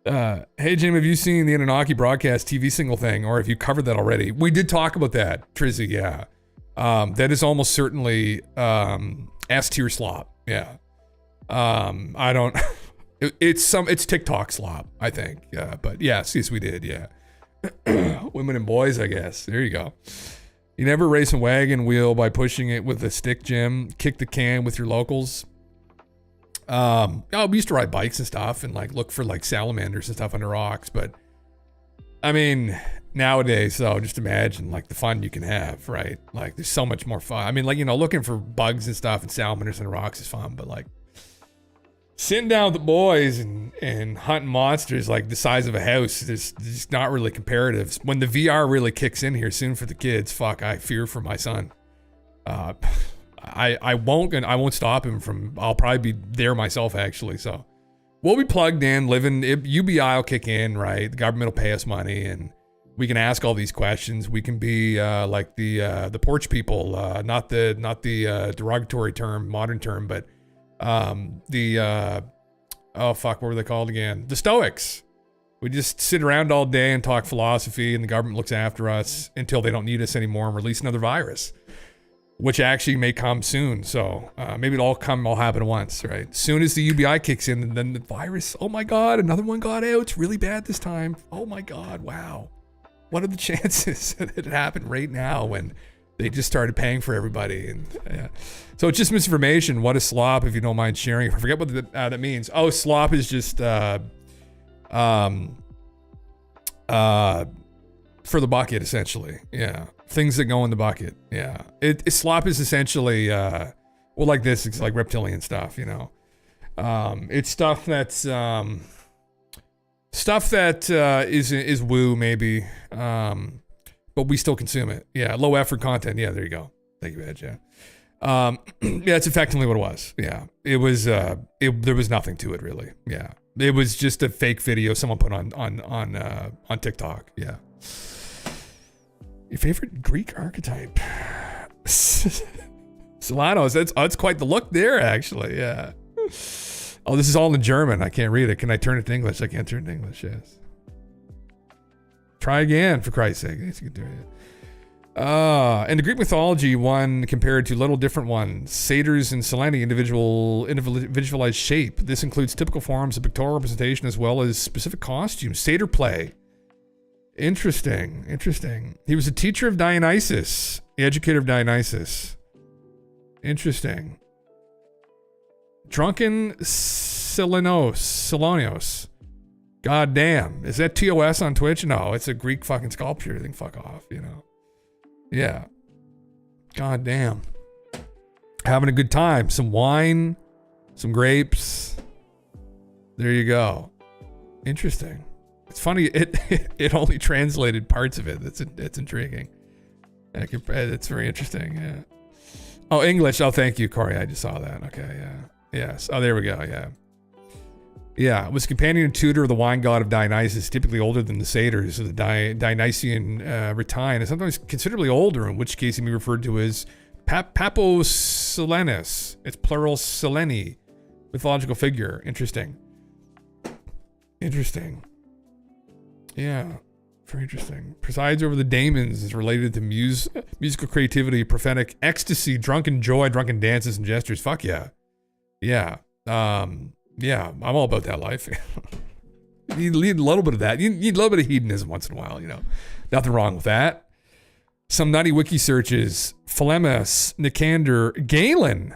Yeah. Hey, Jim, have you seen the Anunnaki broadcast TV single thing, or have you covered that already? We did talk about that, Trizzy, yeah. That is almost certainly S-tier slop, yeah. I don't... It's TikTok slop, I think. Yeah, but yes, we did. Yeah, women and boys, I guess. There you go. You never race a wagon wheel by pushing it with a stick, Jim. Kick the can with your locals. We used to ride bikes and stuff, and like look for like salamanders and stuff under rocks. But I mean, nowadays, though, just imagine like the fun you can have, right? Like, there's so much more fun. I mean, like, you know, looking for bugs and stuff and salamanders under rocks is fun, but like, sitting down with the boys and hunting monsters like the size of a house is just not really comparative. When the VR really kicks in here soon for the kids, fuck, I fear for my son. I won't stop him from. I'll probably be there myself, actually. So we'll be plugged in, living. UBI will kick in, right? The government will pay us money, and we can ask all these questions. We can be like the porch people, not the derogatory term, modern term, but. Oh fuck, what were they called again? The Stoics. We just sit around all day and talk philosophy, and the government looks after us until they don't need us anymore and release another virus, which actually may come soon. So maybe it'll all happen at once, right? As soon as the UBI kicks in, and then the virus, oh my God, another one got out. It's really bad this time. Oh my God, wow. What are the chances that it happened right now when they just started paying for everybody? And yeah. So it's just misinformation. What is slop, if you don't mind sharing? I forget what that means. Oh, slop is just for the bucket, essentially. Yeah. Things that go in the bucket. Yeah. Slop is essentially well, like this, it's like reptilian stuff, you know. It's stuff that's is woo, maybe. But we still consume it. Yeah, low effort content. Yeah, there you go. Thank you, Ed. Yeah. Yeah, it's effectively what it was. Yeah, it was. There was nothing to it really. Yeah, it was just a fake video someone put on TikTok. Yeah. Your favorite Greek archetype? Solanos, that's quite the look there, actually. Yeah. Oh, this is all in German. I can't read it. Can I turn it to English? I can't turn it to English. Yes. Try again, for Christ's sake. Yes, you can do it. In the Greek mythology, one compared to little different ones, satyrs and Selene, individualized shape. This includes typical forms of pictorial representation as well as specific costumes. Satyr play. Interesting. He was a teacher of Dionysus, the educator of Dionysus. Interesting. Drunken Selenios. God damn. Is that TOS on Twitch? No, it's a Greek fucking sculpture. I think fuck off, you know. Yeah. God damn. Having a good time. Some wine, some grapes. There you go. Interesting. It's funny, it only translated parts of it. It's intriguing. It's very interesting, yeah. Oh, English. Oh, thank you, Corey. I just saw that. Okay, yeah. Yes. Oh, there we go, yeah. Yeah, was companion and tutor of the wine god of Dionysus, typically older than the satyrs of the Dionysian Rhytine, and sometimes considerably older, in which case he may be referred to as Paposelenus. It's plural Selene, mythological figure. Interesting. Yeah, very interesting. Presides over the daemons, is related to musical creativity, prophetic ecstasy, drunken joy, drunken dances and gestures. Fuck yeah. Yeah. Yeah, I'm all about that life. You need a little bit of that. You need a little bit of hedonism once in a while, you know. Nothing wrong with that. Some nutty wiki searches. Phlemus, Nicander, Galen,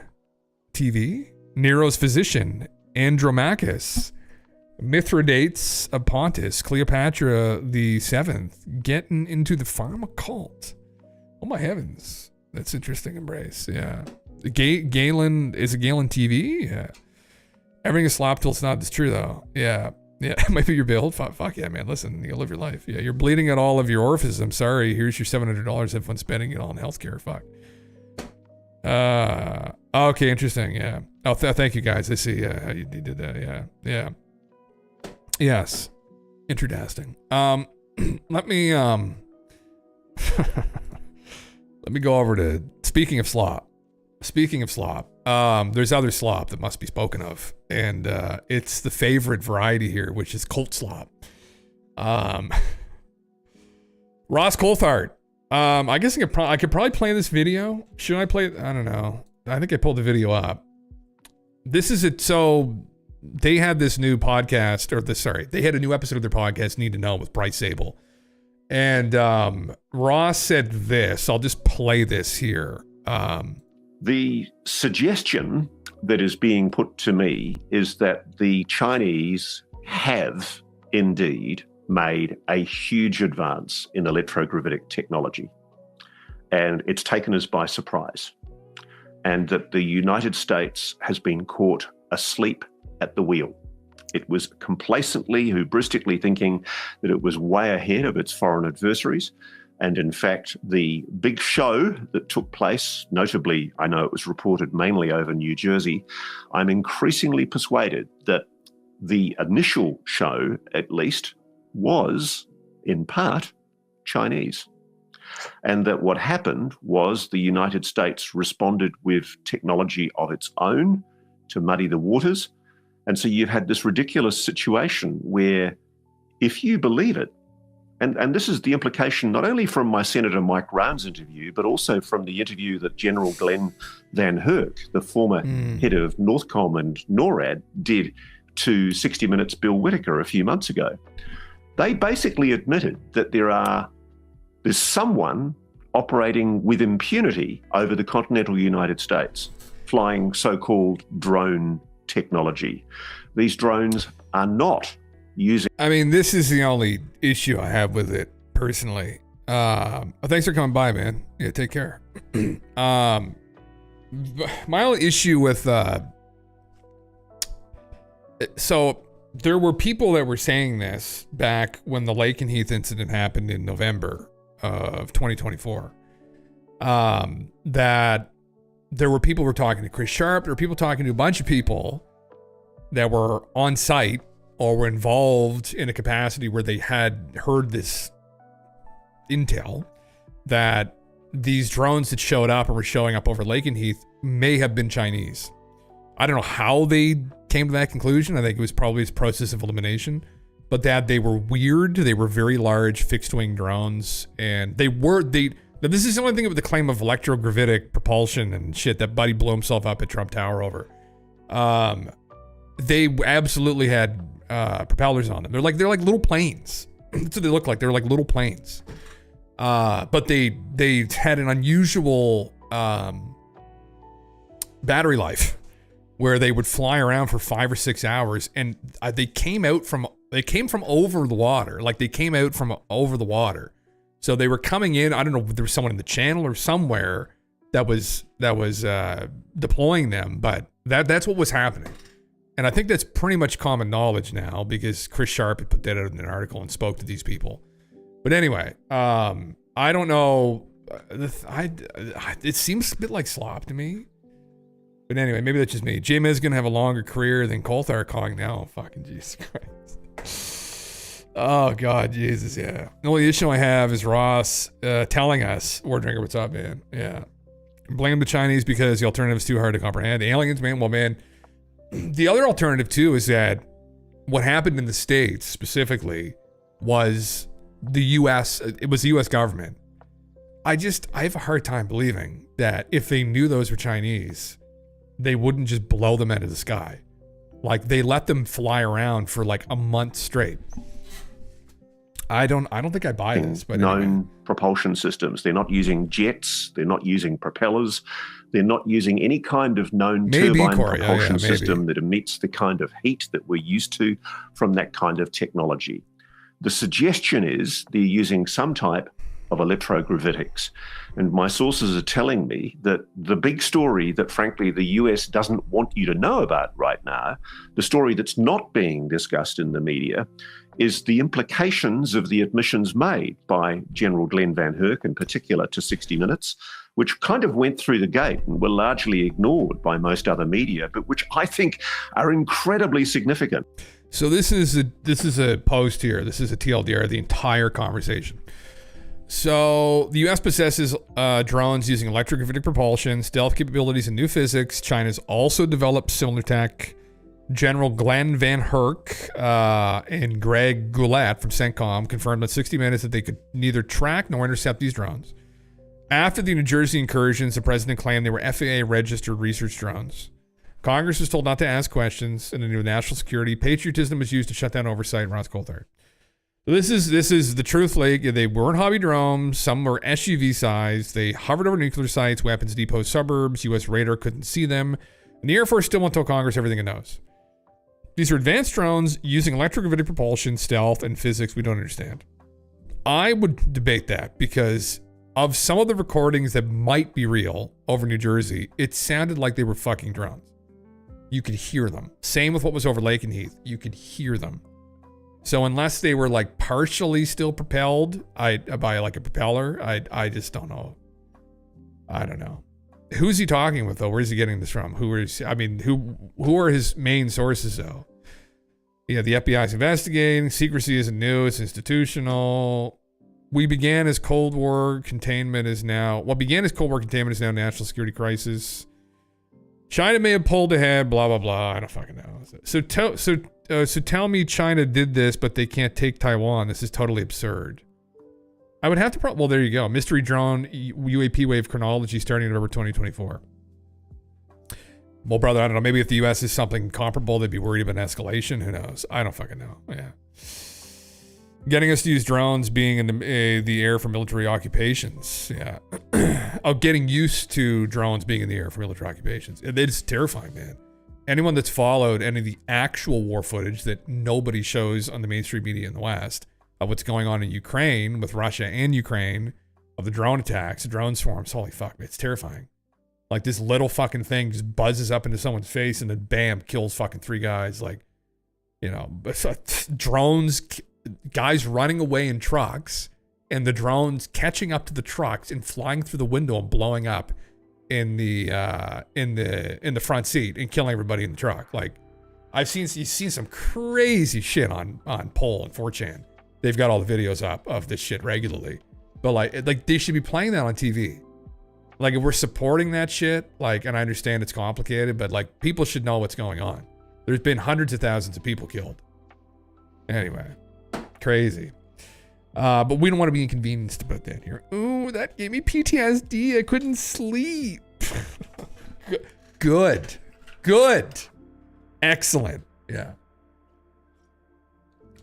TV, Nero's physician, Andromachus, Mithridates of Pontus, Cleopatra the Seventh, getting into the pharma cult. Oh my heavens. That's interesting embrace, yeah. Galen, is it Galen TV? Yeah. Everything is slop till it's not. It's true though. Yeah. It might be your build. Fuck yeah, man. Listen, you live your life. Yeah, you're bleeding at all of your orifices. I'm sorry. Here's your $700. Have fun spending it all on healthcare. Fuck. Okay, interesting. Yeah. Oh, thank you guys. I see how you did that. Yeah. Yes. Interesting. Let me let me go over to speaking of slop. There's other slop that must be spoken of, and it's the favorite variety here, which is cult slop. Ross Coulthard. I guess I could probably play this video. Should I play it? I don't know. I think I pulled the video up. This is it. So they had this new podcast, they had a new episode of their podcast, Need to Know, with Bryce Sable. And Ross said this. I'll just play this here. The suggestion that is being put to me is that the Chinese have indeed made a huge advance in electrogravitic technology, and it's taken us by surprise, and that the United States has been caught asleep at the wheel. It was complacently, hubristically thinking that it was way ahead of its foreign adversaries. And in fact, the big show that took place, notably, I know it was reported mainly over New Jersey, I'm increasingly persuaded that the initial show, at least, was, in part, Chinese. And that what happened was the United States responded with technology of its own to muddy the waters. And so you've had this ridiculous situation where, if you believe it, and this is the implication not only from my Senator Mike Rounds interview, but also from the interview that General Glenn Van Herk, the former head of Northcom and NORAD, did to 60 Minutes Bill Whitaker a few months ago. They basically admitted that there's someone operating with impunity over the continental United States, flying so-called drone technology. These drones are not using... I mean, this is the only issue I have with it, personally. Thanks for coming by, man. Yeah, take care. My only issue with... So, there were people that were saying this back when the Lake and Heath incident happened in November of 2024. That there were people who were talking to Chris Sharp. There were people talking to a bunch of people that were on site or were involved in a capacity where they had heard this intel that these drones that showed up and were showing up over Lakenheath may have been Chinese. I don't know how they came to that conclusion. I think it was probably a process of elimination, but that they were weird. They were very large fixed wing drones, and now this is the only thing with the claim of electrogravitic propulsion and shit that Buddy blew himself up at Trump Tower over. They absolutely had propellers on them. They're like little planes. That's what they look like. They're like little planes. But they had an unusual battery life where they would fly around for 5 or 6 hours, and they came from over the water. Like they came out from over the water. So they were coming in. I don't know if there was someone in the channel or somewhere that was deploying them, but that's what was happening. And I think that's pretty much common knowledge now because Chris Sharp had put that out in an article and spoke to these people. But anyway, I don't know. It seems a bit like slop to me. But anyway, maybe that's just me. J-Miz is going to have a longer career than Coulthard calling now. Fucking Jesus Christ. Oh, God, Jesus, yeah. The only issue I have is Ross telling us, War Drinker, what's up, man? Yeah. Blame the Chinese because the alternative is too hard to comprehend. The aliens, man, well, man. The other alternative, too, is that what happened in the States specifically was the U.S., it was the U.S. government. I have a hard time believing that if they knew those were Chinese, they wouldn't just blow them out of the sky. Like, they let them fly around for like a month straight. I don't think I buy this, but known anyway. Propulsion systems. They're not using jets. They're not using propellers. They're not using any kind of known turbine propulsion system that emits the kind of heat that we're used to from that kind of technology. The suggestion is they're using some type of electrogravitics. And my sources are telling me that the big story that, frankly, the US doesn't want you to know about right now, the story that's not being discussed in the media, is the implications of the admissions made by General Glenn Van Herk in particular to 60 Minutes, which kind of went through the gate and were largely ignored by most other media, but which I think are incredibly significant. So this is a post here. This is a TLDR, the entire conversation. So the U.S. possesses drones using electrogravitic propulsion, stealth capabilities, and new physics. China's also developed similar tech. General Glenn Van Herk and Greg Goulet from CENTCOM confirmed at 60 Minutes that they could neither track nor intercept these drones. After the New Jersey incursions, the president claimed they were FAA-registered research drones. Congress was told not to ask questions, and the new national security patriotism was used to shut down oversight. Ross Coulthard. So this is the truth, Lake. They weren't hobby drones. Some were SUV sized. They hovered over nuclear sites, weapons depot suburbs. U.S. radar couldn't see them. And the Air Force still won't tell Congress everything it knows. These are advanced drones using electrogravitic propulsion, stealth, and physics we don't understand. I would debate that because of some of the recordings that might be real over New Jersey, it sounded like they were fucking drones. You could hear them. Same with what was over Lakenheath. You could hear them. So unless they were like partially still propelled, by like a propeller, I just don't know. I don't know. Who's he talking with though? Where's he getting this from? Who are his main sources though? Yeah, the FBI's investigating. Secrecy isn't new, it's institutional. What began as Cold War containment is now national security crisis. China may have pulled ahead, blah, blah, blah. I don't fucking know. So tell me China did this, but they can't take Taiwan. This is totally absurd. I would have to well, there you go. Mystery drone UAP wave chronology starting in November 2024. Well, brother, I don't know. Maybe if the U.S. is something comparable, they'd be worried about an escalation. Who knows? I don't fucking know. Yeah. Getting us to use drones being in the air for military occupations. Yeah. Getting used to drones being in the air for military occupations. It's terrifying, man. Anyone that's followed any of the actual war footage that nobody shows on the mainstream media in the West of what's going on in Ukraine with Russia and Ukraine, of the drone attacks, the drone swarms, holy fuck, it's terrifying. Like this little fucking thing just buzzes up into someone's face and then bam, kills fucking 3 guys. Like, drones, guys running away in trucks and the drones catching up to the trucks and flying through the window and blowing up in the front seat and killing everybody in the truck. Like you've seen some crazy shit on Poll and 4chan. They've got all the videos up of this shit regularly. But like they should be playing that on TV. Like if we're supporting that shit, like, and I understand it's complicated, but like people should know what's going on. There's been hundreds of thousands of people killed. Anyway, crazy. But we don't want to be inconvenienced about that here. Ooh, that gave me PTSD. I couldn't sleep. Good. Excellent. Yeah.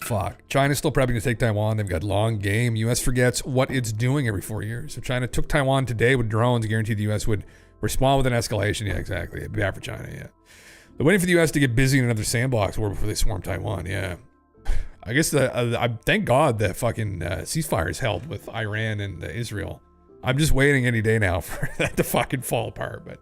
Fuck. China's still prepping to take Taiwan. They've got long game. U.S. forgets what it's doing every 4 years. If China took Taiwan today with drones, guaranteed the U.S. would respond with an escalation. Yeah, exactly. It'd be bad for China, yeah. They're waiting for the U.S. to get busy in another sandbox war before they swarm Taiwan, yeah. I guess I thank God that fucking ceasefire is held with Iran and Israel. I'm just waiting any day now for that to fucking fall apart, but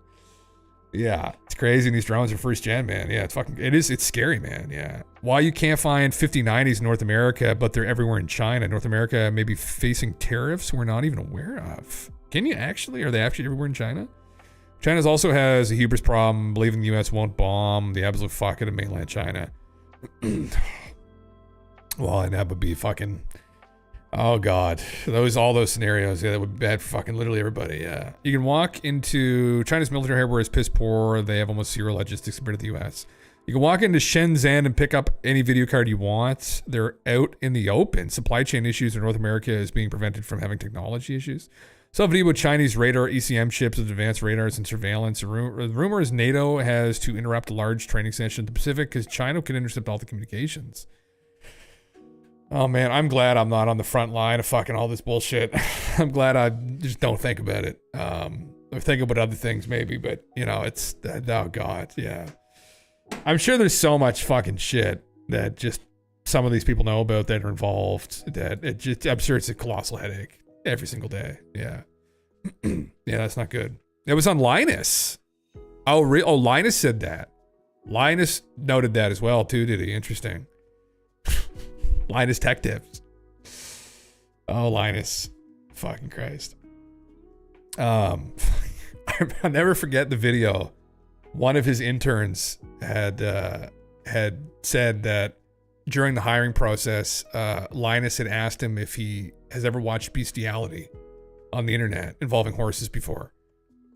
yeah, it's crazy. And these drones are first gen, man. Yeah, it's scary, man. Yeah. Why you can't find 5090s in North America, but they're everywhere in China. North America may be facing tariffs we're not even aware of. Can you actually? Are they actually everywhere in China? China also has a hubris problem, believing the U.S. won't bomb the absolute fuck out of mainland China. Well, and that would be fucking, oh God, all those scenarios, yeah, that would be bad for fucking literally everybody, yeah. You can walk into, China's military hardware is piss poor, they have almost zero logistics compared to the US. You can walk into Shenzhen and pick up any video card you want. They're out in the open. Supply chain issues in North America is being prevented from having technology issues. Self-video with Chinese radar, ECM chips with advanced radars and surveillance. The rumor is NATO has to interrupt a large training session in the Pacific because China can intercept all the communications. Oh man, I'm glad I'm not on the front line of fucking all this bullshit. I'm glad I just don't think about it. Or think about other things maybe, but you know, it's, oh God, yeah. I'm sure there's so much fucking shit that just some of these people know about that are involved that I'm sure it's a colossal headache every single day. Yeah. Yeah, that's not good. It was on Linus. Oh, Linus said that. Linus noted that as well too, did he? Interesting. Linus Tech Tips. Oh, Linus. Fucking Christ. I'll never forget the video. One of his interns had said that during the hiring process, Linus had asked him if he has ever watched bestiality on the internet involving horses before.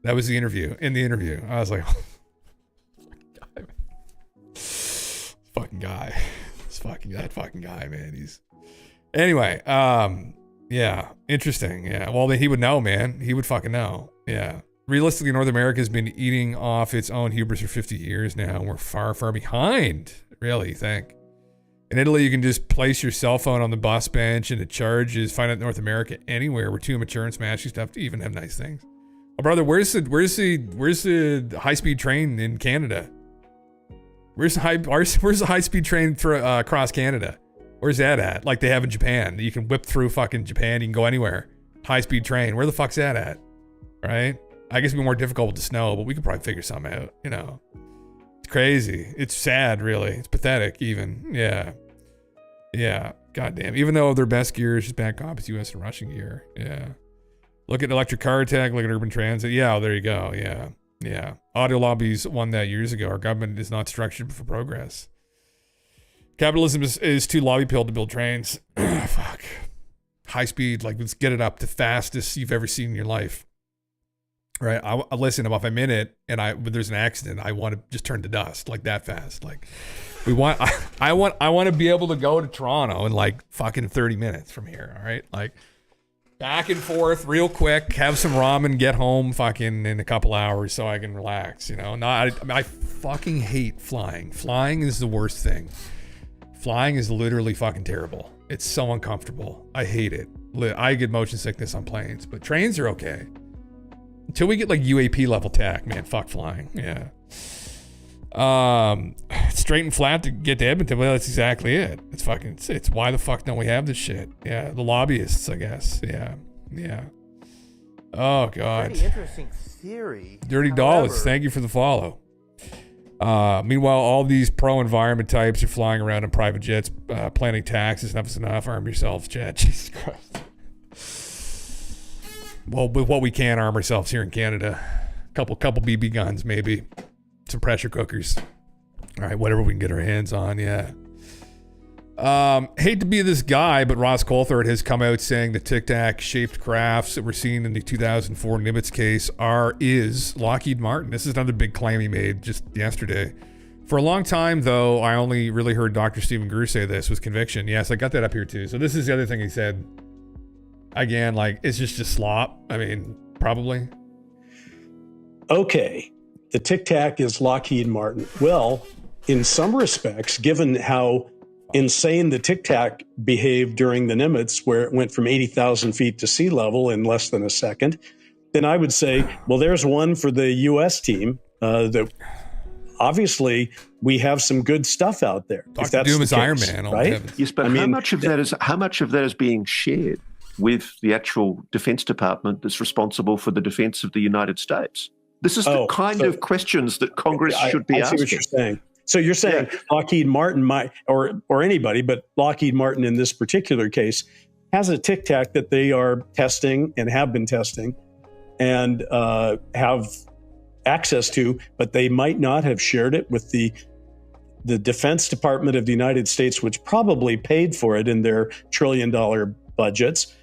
That was the interview. In the interview, I was like, fucking guy. That fucking guy, man. Anyway, yeah, interesting. Yeah, well, he would know, man. He would fucking know. Yeah. Realistically, North America has been eating off its own hubris for 50 years now, and we're far, far behind. Really, you think? In Italy, you can just place your cell phone on the bus bench and it charges. Find out North America anywhere. We're too immature and smashy stuff to even have nice things. Oh, brother, where's the high-speed train in Canada? Where's the high-speed train across Canada? Where's that at? Like they have in Japan. You can whip through fucking Japan. You can go anywhere. High-speed train. Where the fuck's that at? Right? I guess it'd be more difficult with the snow, but we could probably figure something out, you know. It's crazy. It's sad, really. It's pathetic, even. Yeah. Yeah. Goddamn. Even though their best gear is just bad copies, US and Russian gear. Yeah. Look at electric car tech, look at urban transit. Yeah, there you go. Yeah. Yeah. Audio lobbies won that years ago. Our government is not structured for progress. Capitalism is too lobby-pilled to build trains. Fuck. High speed, like let's get it up the fastest you've ever seen in your life. Right? Listen, if I'm in it and there's an accident, I want to just turn to dust like that fast. Like I want to be able to go to Toronto in like fucking 30 minutes from here. All right. Like back and forth real quick, have some ramen, get home fucking in a couple hours so I can relax, you know? I fucking hate flying. Flying is the worst thing. Flying is literally fucking terrible. It's so uncomfortable. I hate it. I get motion sickness on planes, but trains are okay. Until we get like UAP level tech, man, fuck flying. Yeah. Straight and flat to get to Edmonton. Well, that's exactly it. It's why the fuck don't we have this shit? Yeah. The lobbyists, I guess. Yeah. Yeah. Oh God. Pretty interesting theory. Dirty Dollars. Thank you for the follow. Meanwhile, all these pro-environment types are flying around in private jets, planning taxes. Enough is enough. Arm yourselves, Chad. Jesus Christ. Well, with what we can arm ourselves here in Canada, couple BB guns, maybe some pressure cookers. All right, whatever we can get our hands on. Yeah. Hate to be this guy, but Ross Coulthard has come out saying the Tic Tac shaped crafts that were seen in the 2004 Nimitz case is Lockheed Martin. This is another big claim he made just yesterday. For a long time, though, I only really heard Dr. Stephen Greer say this with conviction. Yes, I got that up here too. So this is the other thing he said. Again, like, it's just a slop. I mean, probably. Okay, the Tic Tac is Lockheed Martin. Well, in some respects, given how insane the Tic Tac behaved during the Nimitz, where it went from 80,000 feet to sea level in less than a second, then I would say, well, there's one for the U.S. team. That obviously we have some good stuff out there. Dr. Doom is Iron Man, right? Yes, but how much of that is being shared with the actual Defense Department that's responsible for the defense of the United States? This is the kind of questions that Congress should be asking. I see what you're saying. So you're saying Lockheed Martin might, or anybody, but Lockheed Martin in this particular case has a Tic Tac that they are testing and have been testing and have access to, but they might not have shared it with the Defense Department of the United States, which probably paid for it in their $1 trillion budgets.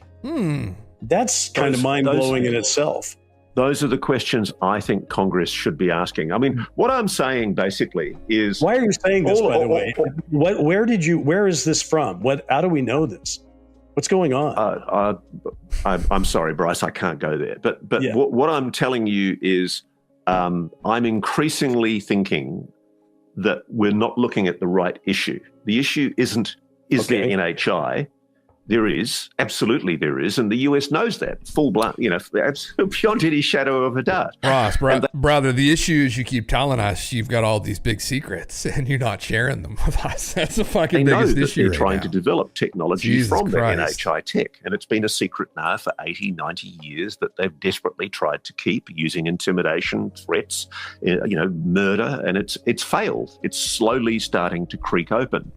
That's kind of mind-blowing in itself. Those are the questions I think Congress should be asking. I mean, what I'm saying basically is... Why are you saying this, by the way? Where is this from? How do we know this? What's going on? I'm sorry, Bryce, I can't go there. But what I'm telling you is I'm increasingly thinking that we're not looking at the right issue. The issue isn't, there NHI? There is, absolutely there is, and the US knows that, full-blown, beyond any shadow of a doubt. Ross, brother, the issue is you keep telling us you've got all these big secrets and you're not sharing them with us. That's the fucking biggest issue they're right trying now. to develop technology Jesus from Christ. the NHI tech, and it's been a secret now for 80, 90 years that they've desperately tried to keep using intimidation, threats, murder, and it's failed. It's slowly starting to creak open.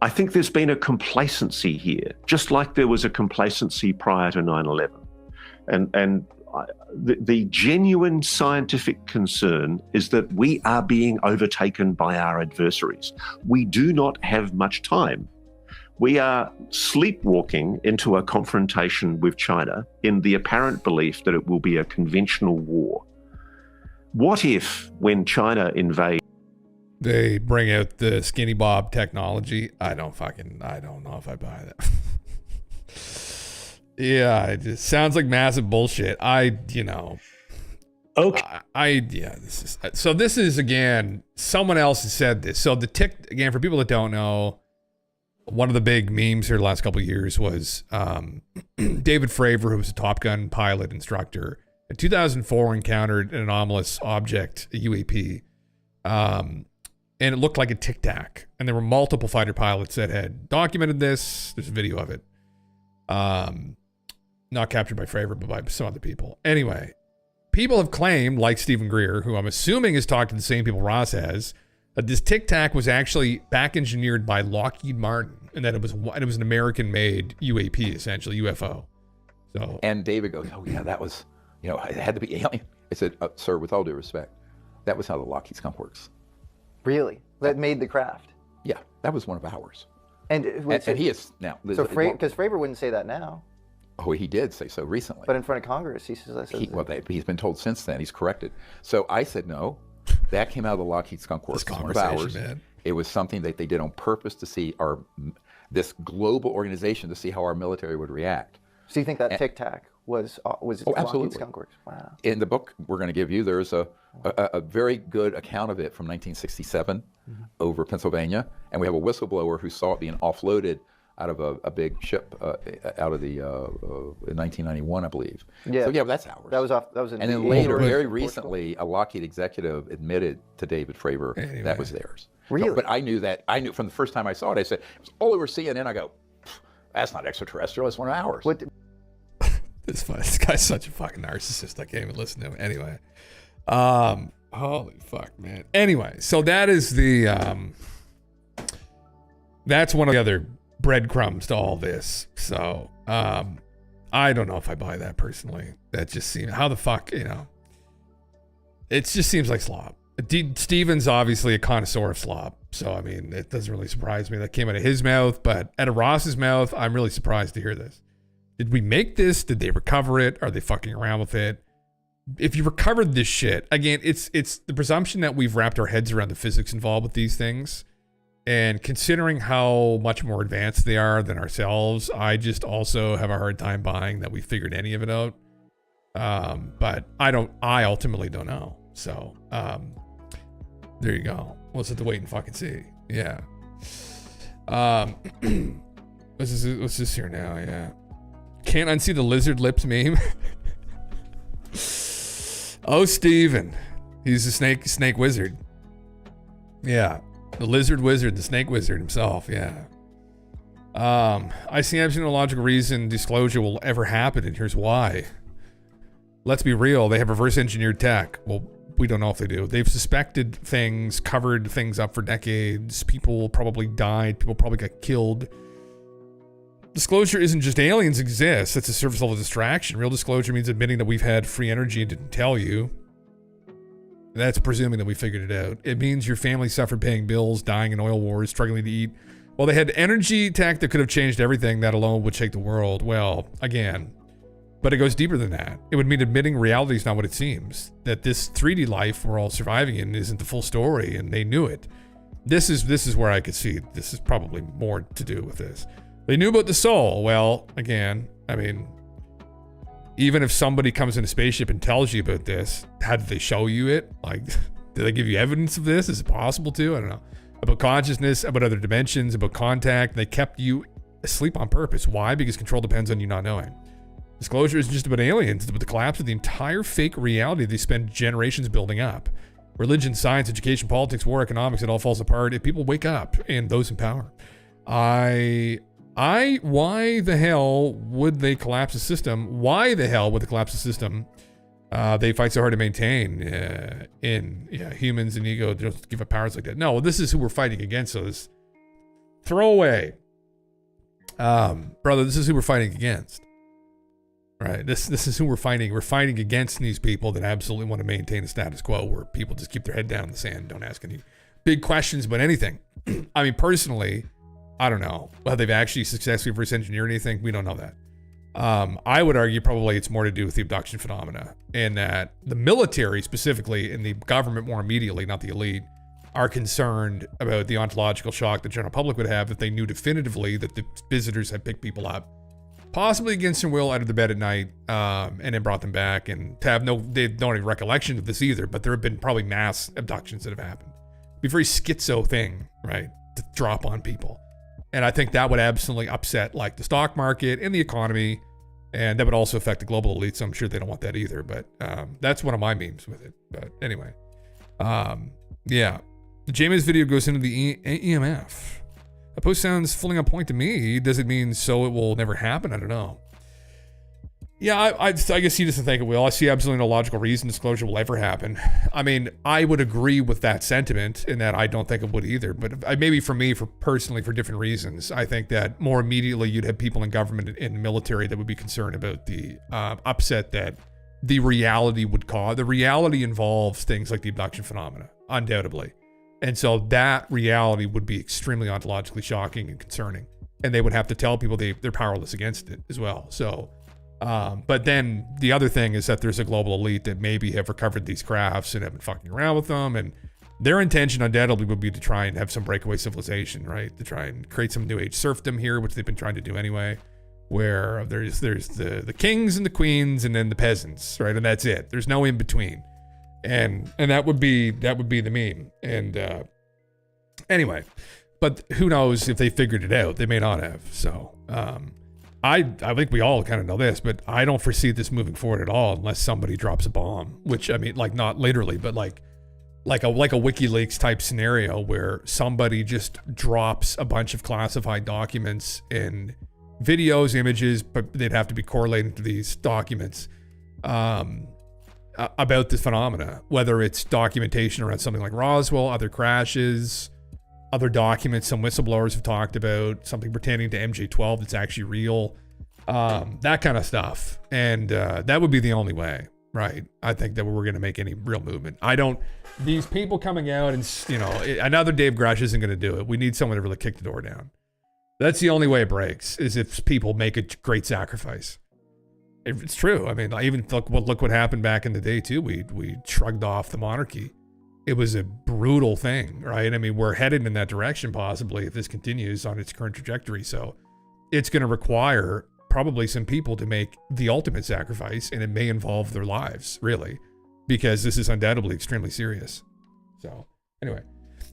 I think there's been a complacency here, just like there was a complacency prior to 9/11. And the genuine scientific concern is that we are being overtaken by our adversaries. We do not have much time. We are sleepwalking into a confrontation with China in the apparent belief that it will be a conventional war. What if, when China invades, they bring out the skinny bob technology? I don't know if I buy that. Yeah, it just sounds like massive bullshit. This is again, someone else has said this. So again, for people that don't know, one of the big memes here the last couple of years was David Fravor, who was a Top Gun pilot instructor, in 2004 encountered an anomalous object, a UAP. And it looked like a Tic Tac. And there were multiple fighter pilots that had documented this. There's a video of it. Not captured by Fravor, but by some other people. Anyway, people have claimed, like Stephen Greer, who I'm assuming has talked to the same people Ross has, that this Tic Tac was actually back engineered by Lockheed Martin, and that it was an American-made UAP, essentially, UFO. So, and David goes, "Oh yeah, that was, it had to be alien." I said, "Sir, with all due respect, that was how the Lockheed skunk works." Really? That made the craft? Yeah, that was one of ours. And he is now. So because Fravor wouldn't say that now. Oh, he did say so recently. But in front of Congress, he says he's been told since then. He's corrected. So I said no. That came out of the Lockheed Skunk Works. It's one of ours. Man. It was something that they did on purpose to see this global organization, to see how our military would react. So you think that Tic Tac was Lockheed Skunk Works? Wow. In the book we're going to give you, there's a very good account of it from 1967 over Pennsylvania, and we have a whistleblower who saw it being offloaded out of a big ship out of the in 1991, I believe. Yeah. So yeah, that's ours. That was. And then later, very recently, a Lockheed executive admitted to David Fravor that was theirs. Really? So, but I knew from the first time I saw it. I said, it was all over CNN. I go, that's not extraterrestrial. It's one of ours. This guy's such a fucking narcissist. I can't even listen to him. Anyway, holy fuck, man. Anyway, so that is that's one of the other breadcrumbs to all this. So I don't know if I buy that personally. That just seems, how the fuck, it just seems like slop. Steven's obviously a connoisseur of slop. So, I mean, it doesn't really surprise me. That came out of his mouth, but out of Ross's mouth, I'm really surprised to hear this. Did we make this? Did they recover it? Are they fucking around with it? If you recovered this shit, again, it's the presumption that we've wrapped our heads around the physics involved with these things. And considering how much more advanced they are than ourselves, I just also have a hard time buying that we figured any of it out. But I ultimately don't know. So, there you go. We'll just have to wait and fucking see. Yeah. What's this here now? Yeah. Can't unsee the lizard lips meme. Oh, Steven. He's a snake wizard. Yeah. The lizard wizard, the snake wizard himself. Yeah. I see absolutely no logical reason disclosure will ever happen, and here's why. Let's be real. They have reverse engineered tech. Well, we don't know if they do. They've suspected things, covered things up for decades. People probably died. People probably got killed. Disclosure isn't just aliens exist. It's a surface level distraction. Real disclosure means admitting that we've had free energy and didn't tell you. That's presuming that we figured it out. It means your family suffered paying bills, dying in oil wars, struggling to eat. Well, they had energy tech that could have changed everything. That alone would shake the world. Well, again, but it goes deeper than that. It would mean admitting reality is not what it seems. That this 3D life we're all surviving in isn't the full story, and they knew it. This is where I could see this is probably more to do with this. They knew about the soul. Well, again, I mean, even if somebody comes in a spaceship and tells you about this, how did they show you it? Like, did they give you evidence of this? Is it possible to? I don't know. About consciousness, about other dimensions, about contact. They kept you asleep on purpose. Why? Because control depends on you not knowing. Disclosure isn't just about aliens. It's about the collapse of the entire fake reality they spend generations building up. Religion, science, education, politics, war, economics, it all falls apart if people wake up, and those in power. Why the hell would they collapse the system? Why the hell would they collapse the system? They fight so hard to maintain humans and ego. They don't give up powers like that. No, this is who we're fighting against. So this throwaway, brother. This is who we're fighting against. Right. This is who we're fighting. We're fighting against these people that absolutely want to maintain a status quo where people just keep their head down in the sand, don't ask any big questions about anything. I mean, personally, I don't know whether they've actually successfully reverse engineered anything. We don't know that. I would argue probably it's more to do with the abduction phenomena, and that the military specifically and the government more immediately, not the elite, are concerned about the ontological shock the general public would have if they knew definitively that the visitors had picked people up, possibly against their will, out of the bed at night, and then brought them back, and to have they don't have recollection of this either, but there have been probably mass abductions that have happened. It'd be a very schizo thing, right, to drop on people. And I think that would absolutely upset like the stock market and the economy, and that would also affect the global elite. So I'm sure they don't want that either. But that's one of my memes with it. But anyway, yeah, the James video goes into the EMF. That post sounds fully on point to me. Does it mean so it will never happen? I don't know. Yeah, I guess he doesn't think it will. I see absolutely no logical reason disclosure will ever happen. I mean, I would agree with that sentiment in that I don't think it would either. But maybe for me, personally, for different reasons, I think that more immediately you'd have people in government and the military that would be concerned about the upset that the reality would cause. The reality involves things like the abduction phenomena, undoubtedly. And so that reality would be extremely ontologically shocking and concerning. And they would have to tell people they're powerless against it as well. So... but then the other thing is that there's a global elite that maybe have recovered these crafts and have been fucking around with them, and their intention undoubtedly would be to try and have some breakaway civilization, right? To try and create some new age serfdom here, which they've been trying to do anyway, where there's the kings and the queens and then the peasants, right? And that's it. There's no in between, and that would be the meme. And anyway, but who knows if they figured it out? They may not have. So. I think we all kind of know this, but I don't foresee this moving forward at all unless somebody drops a bomb, which I mean, like not literally, but like a WikiLeaks type scenario where somebody just drops a bunch of classified documents and videos, images, but they'd have to be correlated to these documents about this phenomena, whether it's documentation around something like Roswell, other crashes, other documents some whistleblowers have talked about, something pertaining to MJ12 that's actually real, that kind of stuff. And that would be the only way. right? I think that we're going to make any real movement. These people coming out and, another Dave Grush isn't going to do it. We need someone to really kick the door down. That's the only way it breaks, is if people make a great sacrifice. It's true. I mean, even look what happened back in the day too. We shrugged off the monarchy. It was a brutal thing, right? I mean, we're headed in that direction possibly if this continues on its current trajectory. So it's going to require probably some people to make the ultimate sacrifice, and it may involve their lives, really, because this is undoubtedly extremely serious. So anyway,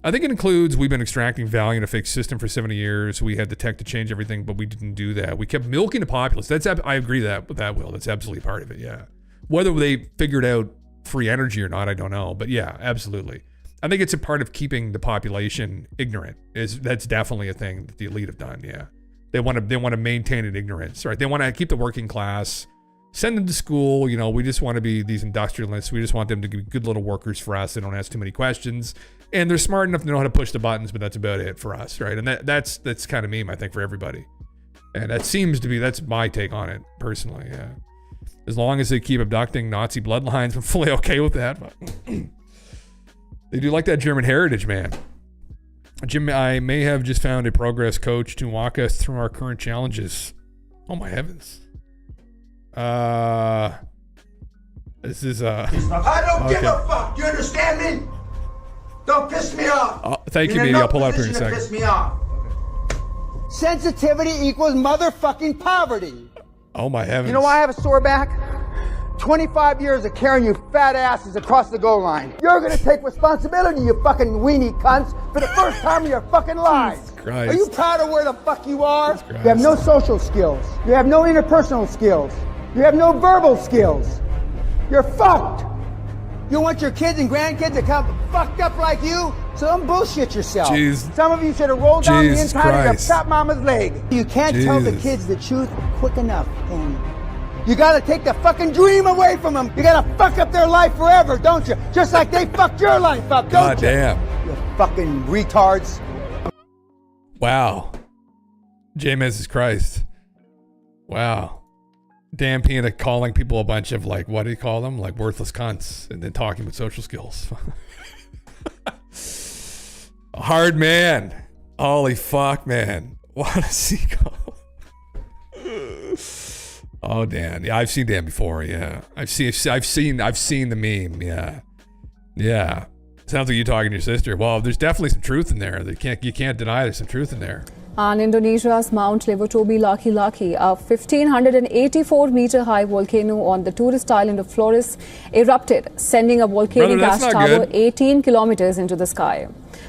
I think it includes, we've been extracting value in a fixed system for 70 years. We had the tech to change everything, but we didn't do that. We kept milking the populace. I agree with that, Will. That's absolutely part of it, yeah. Whether they figured out free energy or not, I don't know. But yeah, absolutely. I think it's a part of keeping the population ignorant. That's definitely a thing that the elite have done, yeah. They want to maintain an ignorance, right? They want to keep the working class, send them to school. We just want to be these industrialists. We just want them to be good little workers for us. They don't ask too many questions. And they're smart enough to know how to push the buttons, but that's about it for us, right? And that's kind of meme, I think, for everybody. And that's my take on it, personally, yeah. As long as they keep abducting Nazi bloodlines, I'm fully okay with that. But they do like that German heritage, man. Jim, I may have just found a progress coach to walk us through our current challenges. Oh my heavens. This is I don't give a fuck. You understand me? Don't piss me off. Thank you, Meaty. I'll pull out here in a second. Piss me off. Sensitivity equals motherfucking poverty. Oh my heavens. You know why I have a sore back? 25 years of carrying you fat asses across the goal line. You're gonna take responsibility, you fucking weenie cunts, for the first time in your fucking lives. Are you proud of where the fuck you are? You have no social skills. You have no interpersonal skills. You have no verbal skills. You're fucked. You want your kids and grandkids to come fucked up like you? So don't bullshit yourself. Jeez. Some of you should have rolled down the Jesus inside of your Christ. fat mama's leg. You can't tell the Jesus. kids the truth quick enough, can you? You gotta take the fucking dream away from them. You gotta fuck up their life forever, don't you? Just like they fucked your life up, don't God you? damn. You fucking retards. Wow. Jesus Christ. Wow. Dan Pena calling people a bunch of, like, what do you call them? Like worthless cunts, and then talking with social skills. A hard man. Holy fuck, man. What a seagull. Oh, Dan. Yeah, I've seen Dan before. Yeah, I've seen the meme. Yeah, yeah. Sounds like you talking to your sister. Well, there's definitely some truth in there. You can't deny there's some truth in there. And Indonesia's Mount Laki Laki, a 1,584-meter high volcano on the tourist island of Flores, erupted, sending a volcanic gas tower 18 kilometers into the sky.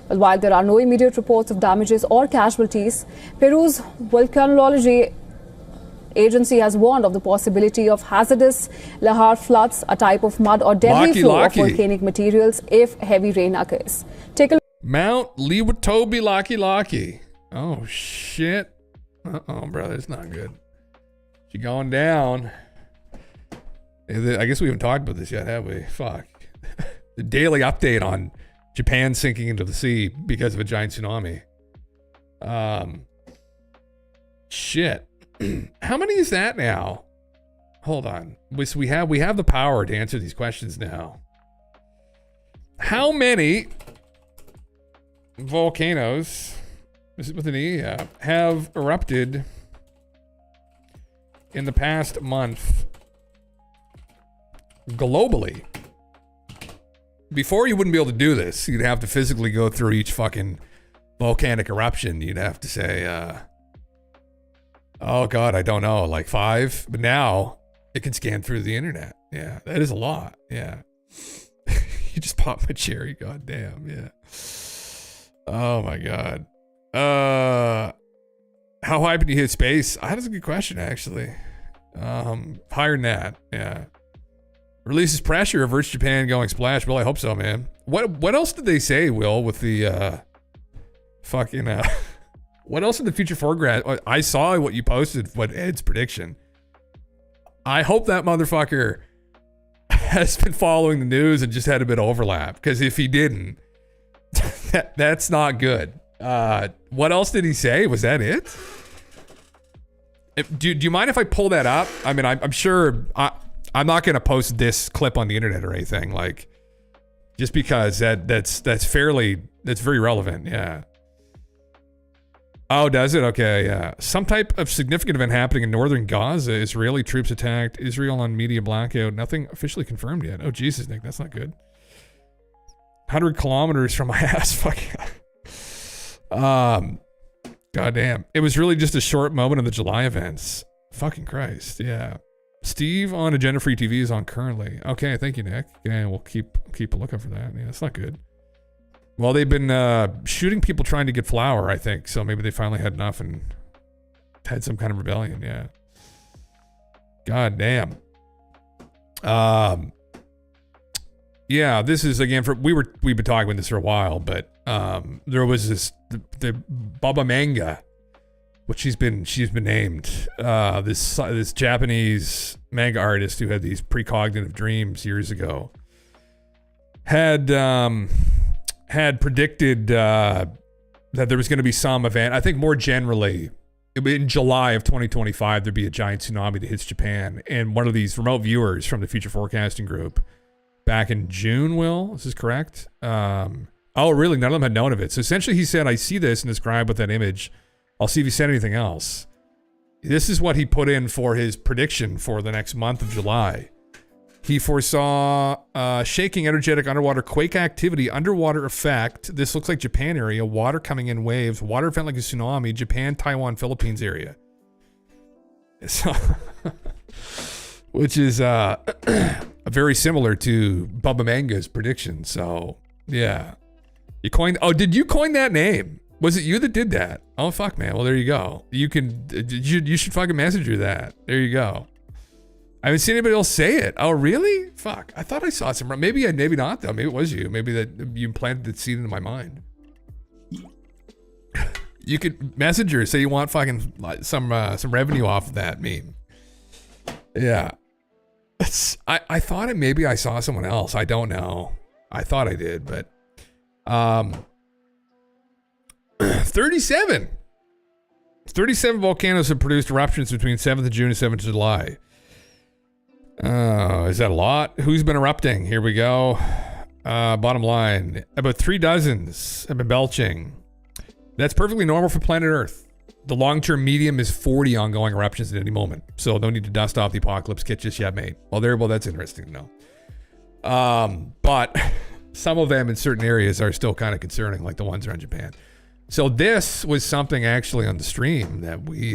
Well, while there are no immediate reports of damages or casualties, Peru's volcanology agency has warned of the possibility of hazardous lahar floods, a type of mud or debris flow of volcanic materials if heavy rain occurs. Take a look. Mount Liwatobi Laki. Oh, shit. Uh-oh, brother. It's not good. She's going down. I guess we haven't talked about this yet, have we? Fuck. The daily update on Japan sinking into the sea because of a giant tsunami. Shit. How many is that now? Hold on. We have the power to answer these questions now. How many volcanoes, is it with an E? Have erupted in the past month globally? Before, you wouldn't be able to do this. You'd have to physically go through each fucking volcanic eruption. You'd have to say, oh God, I don't know, like 5. But now it can scan through the internet. Yeah, that is a lot. Yeah. You just popped my cherry. God damn. Yeah. Oh my God. How high can you hit space? That's a good question, actually. Higher than that. Yeah. Releases pressure, averts Japan going splash. Well, I hope so, man. What else did they say, Will, with the fucking what else in the future foreground? I saw what you posted, what Ed's prediction. I hope that motherfucker has been following the news and just had a bit of overlap, because if he didn't, that's not good. What else did he say? Was that it? Do you mind if I pull that up? I mean, I'm sure I'm not going to post this clip on the internet or anything, like, just because that's very relevant. Yeah. Oh, does it? Okay, yeah. Some type of significant event happening in northern Gaza. Israeli troops attacked Israel on media blackout. Nothing officially confirmed yet. Oh, Jesus, Nick, that's not good. 100 kilometers from my ass. Fuck yeah. Goddamn. It was really just a short moment of the July events. Fucking Christ, yeah. Steve on Agenda Free TV is on currently. Okay, thank you, Nick. Yeah, we'll keep a lookout for that. Yeah, that's not good. Well, they've been shooting people trying to get flour, I think. So maybe they finally had enough and had some kind of rebellion. Yeah. God damn. Yeah, this is again we've been talking about this for a while, but there was the Baba Manga, which she's been named. This Japanese manga artist who had these precognitive dreams years ago had predicted that there was going to be some event. I think more generally, in July of 2025, there'd be a giant tsunami that hits Japan. And one of these remote viewers from the Future Forecasting Group back in June, this is correct? Oh, really? None of them had known of it. So essentially he said, I see this and describe with that image. I'll see if he said anything else. This is what he put in for his prediction for the next month of July. He foresaw shaking, energetic underwater quake activity, underwater effect. This looks like Japan area, water coming in waves, water event like a tsunami, Japan, Taiwan, Philippines area. So, which is very similar to Bubba Manga's prediction. So, yeah. Did you coin that name? Was it you that did that? Oh, fuck, man. Well, there you go. You should fucking message her that. There you go. I haven't seen anybody else say it. Oh, really? Fuck. I thought I saw some. Maybe not, though. Maybe it was you. Maybe that you planted the seed into my mind. You could message her, say you want fucking some revenue off of that meme. Yeah. I thought maybe I saw someone else. I don't know. I thought I did, but 37 volcanoes have produced eruptions between 7th of June and 7th of July. Is that a lot? Who's been erupting? Here we go. Bottom line, about 3 dozens have been belching. That's perfectly normal for planet Earth. The long-term medium is 40 ongoing eruptions at any moment. So no need to dust off the apocalypse kit just yet, mate. Well, that's interesting to know. But some of them in certain areas are still kind of concerning, like the ones around Japan. So this was something actually on the stream that we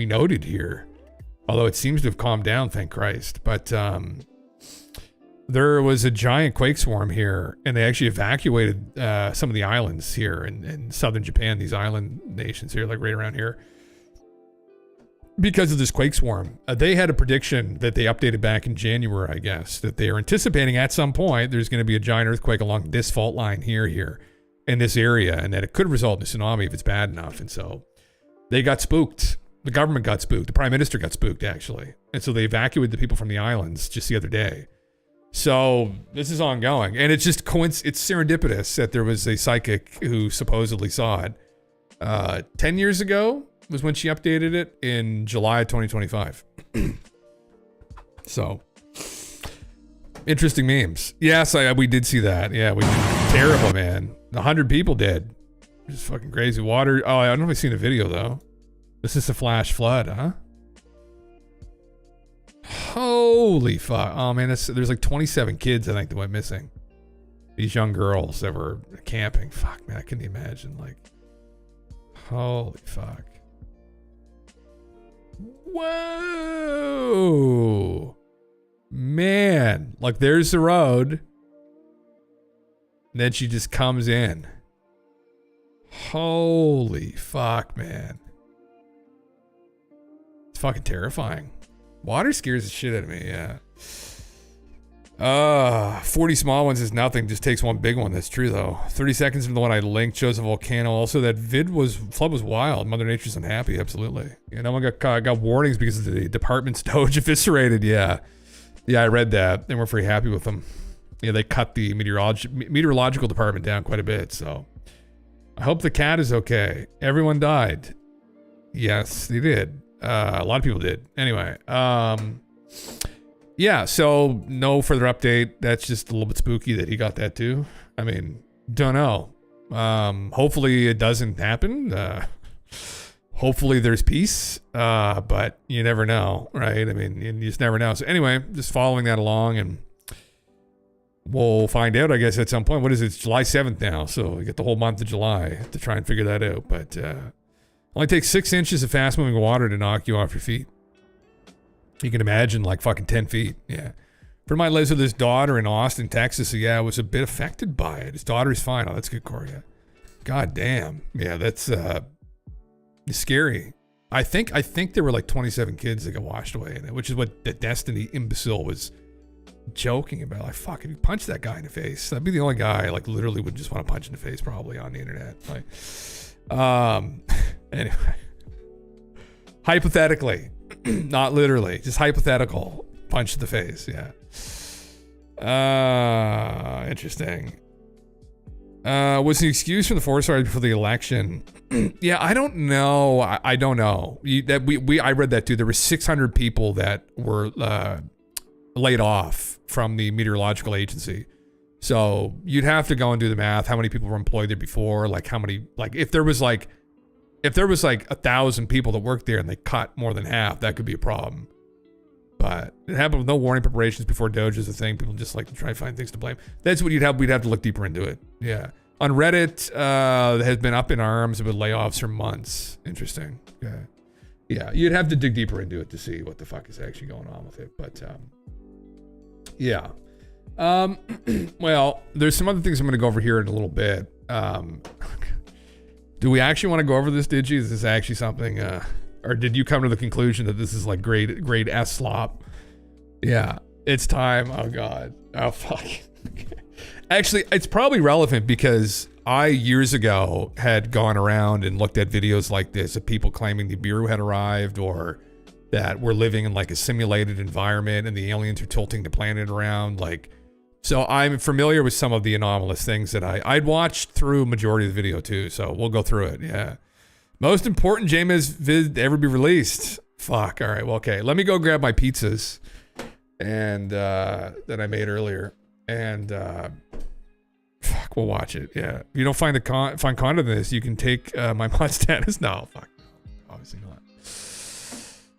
noted here. Although it seems to have calmed down, thank Christ. But there was a giant quake swarm here, and they actually evacuated some of the islands here in southern Japan, these island nations here, like right around here, because of this quake swarm. They had a prediction that they updated back in January, I guess, that they are anticipating at some point there's going to be a giant earthquake along this fault line here in this area, and that it could result in a tsunami if it's bad enough. And so they got spooked. The government got spooked. The prime minister got spooked, actually. And so they evacuated the people from the islands just the other day. So this is ongoing. And it's just it's serendipitous that there was a psychic who supposedly saw it. 10 years ago was when she updated it in July of 2025. So, interesting memes. Yes, we did see that. Yeah, terrible, man. 100 people dead. Just fucking crazy. Water. Oh, I don't know if I've seen the video, though. This is a flash flood, huh? Holy fuck. Oh, man, there's like 27 kids, I think, that went missing. These young girls that were camping. Fuck, man, I couldn't imagine. Like, holy fuck. Whoa. Man. Like, there's the road. And then she just comes in. Holy fuck, man. Fucking terrifying. Water scares the shit out of me, yeah. 40 small ones is nothing, just takes one big one. That's true, though. 30 seconds from the one I linked shows a volcano. Also, that flood was wild. Mother Nature's unhappy, absolutely. Yeah, no one got warnings because the department's Doge eviscerated, yeah. Yeah, I read that. They weren't very happy with them. Yeah, they cut the meteorological department down quite a bit, so. I hope the cat is okay. Everyone died. Yes, they did. A lot of people did. Anyway, Yeah, so no further update. That's just a little bit spooky that he got that too. I mean, don't know. Hopefully it doesn't happen. Hopefully there's peace. But you never know, right? I mean, you just never know. So anyway, just following that along, and we'll find out, I guess, at some point. What is it? It's July 7th now, so we get the whole month of July to try and figure that out. But only takes 6 inches of fast-moving water to knock you off your feet. You can imagine, like, fucking 10 feet. Yeah. For my lives with his daughter in Austin, Texas, so yeah, I was a bit affected by it. His daughter's fine. Oh, that's good, Corey. Yeah. God damn. Yeah, that's scary. I think there were like 27 kids that got washed away in it, which is what the Destiny imbecile was joking about. Like, fuck, if you punch that guy in the face, that'd be the only guy I, like, literally would just want to punch in the face probably on the internet. Like, anyway. Hypothetically. Not literally, just hypothetical. Punch to the face, yeah. Interesting. Was the excuse from the Forest Fires before the election? Yeah, I don't know. I don't know. I read that too. There were 600 people that were laid off from the meteorological agency. So you'd have to go and do the math. How many people were employed there before? Like how many? Like if there was like 1,000 people that worked there and they cut more than half, that could be a problem. But it happened with no warning preparations before Doge is a thing. People just like to try to find things to blame. That's what we'd have to look deeper into it. Yeah. On Reddit, has been up in arms about layoffs for months. Interesting. Yeah. Yeah. You'd have to dig deeper into it to see what the fuck is actually going on with it. But yeah. Well, there's some other things I'm going to go over here in a little bit. Do we actually want to go over this, did you? Is this actually something, or did you come to the conclusion that this is like grade S slop? Yeah, it's time. Oh, God. Oh, fuck. Actually, it's probably relevant because I, years ago, had gone around and looked at videos like this of people claiming the Bureau had arrived or that we're living in like a simulated environment and the aliens are tilting the planet around, like... So I'm familiar with some of the anomalous things that I'd watched through majority of the video too. So we'll go through it. Yeah. Most important JMS vid ever be released. Fuck. All right. Well, okay. Let me go grab my pizzas and that I made earlier, and fuck, we'll watch it. Yeah. If you don't find content in this, you can take my mod status. No, fuck. Obviously not.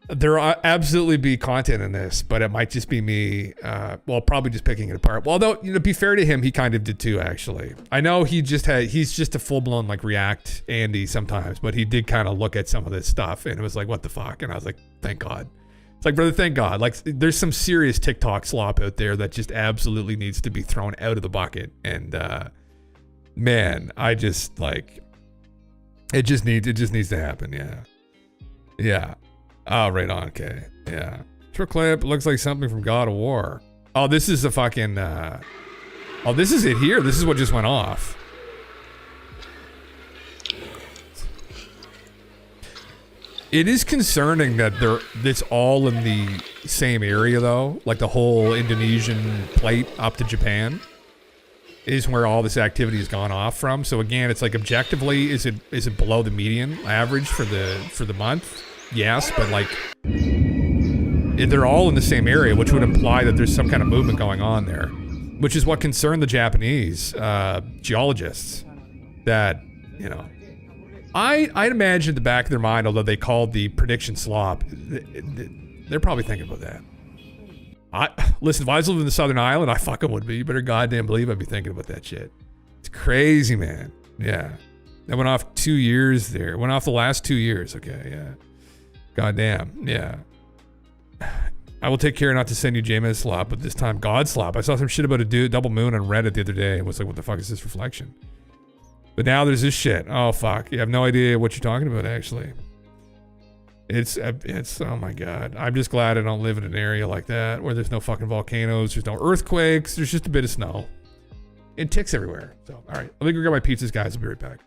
There will absolutely be content in this, but it might just be me, probably just picking it apart. Well, although, to be fair to him, he kind of did too, actually. I know he's just a full-blown, like, React Andy sometimes, but he did kind of look at some of this stuff, and it was like, what the fuck? And I was like, thank God. It's like, brother, thank God. Like, there's some serious TikTok slop out there that just absolutely needs to be thrown out of the bucket. And, man, I just, like, it just needs to happen, yeah. Yeah. Oh, right on. Okay. Yeah. Short clip. Looks like something from God of War. Oh, this is the fucking... Oh, this is it here. This is what just went off. It is concerning that it's all in the same area, though. Like the whole Indonesian plate up to Japan is where all this activity has gone off from. So again, it's like objectively, is it below the median average for the month? Yes, but like they're all in the same area, which would imply that there's some kind of movement going on there, which is what concerned the Japanese geologists. That, I'd imagine at the back of their mind, although they called the prediction slop, they're probably thinking about that. Listen, if I was living in the Southern Island, I fucking would be. You better goddamn believe I'd be thinking about that shit. It's crazy, man. Yeah. That went off 2 years there. Went off the last 2 years. Okay, yeah. Goddamn, yeah. I will take care not to send you JMS slop, but this time God slop. I saw some shit about a double moon on Reddit the other day and was like, what the fuck is this reflection? But now there's this shit. Oh, fuck. You have no idea what you're talking about, actually. It's oh my God. I'm just glad I don't live in an area like that where there's no fucking volcanoes, there's no earthquakes, there's just a bit of snow. And ticks everywhere. So, all right. Let me go get my pizzas, guys. I'll be right back.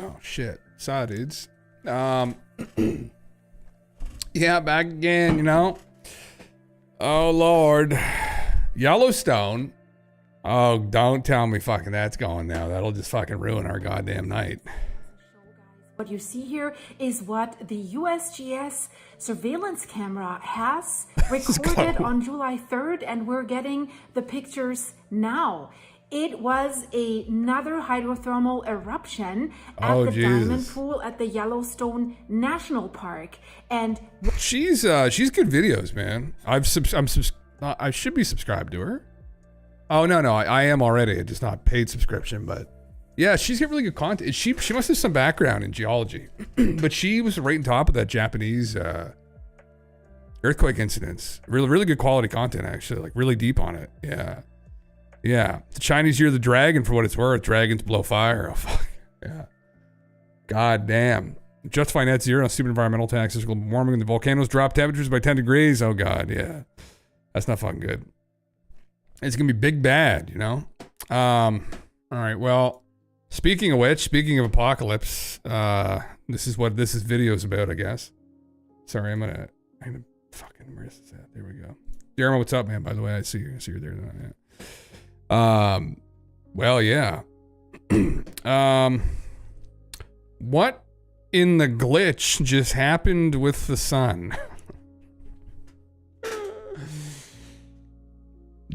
Well, shit. Saw dudes. Yeah, back again, you know. Oh, Lord. Yellowstone. Oh, don't tell me fucking that's going now. That'll just fucking ruin our goddamn night. What you see here is what the USGS surveillance camera has recorded on July 3rd, and we're getting the pictures now. It was another hydrothermal eruption at the Diamond Pool at the Yellowstone National Park. And she's good videos, man. I should be subscribed to her. Oh no, I am already. It's just not paid subscription, but yeah, she's got really good content. She must have some background in geology, but she was right on top of that Japanese earthquake incidents. Really good quality content, actually. Like really deep on it. Yeah. The Chinese year of the dragon, for what it's worth. Dragons blow fire. Oh fuck. Yeah. God damn. Justify net zero on stupid environmental taxes. Global warming and the volcanoes drop temperatures by 10 degrees. Oh god, yeah. That's not fucking good. It's gonna be big bad, you know. All right. Well. Speaking of which, speaking of apocalypse, this is what this video is about, I guess. Sorry, I'm gonna fucking, where's this at? There we go. Jeremy, what's up, man? By the way, I see you're there. Yeah. Well, yeah. What in the glitch just happened with the sun?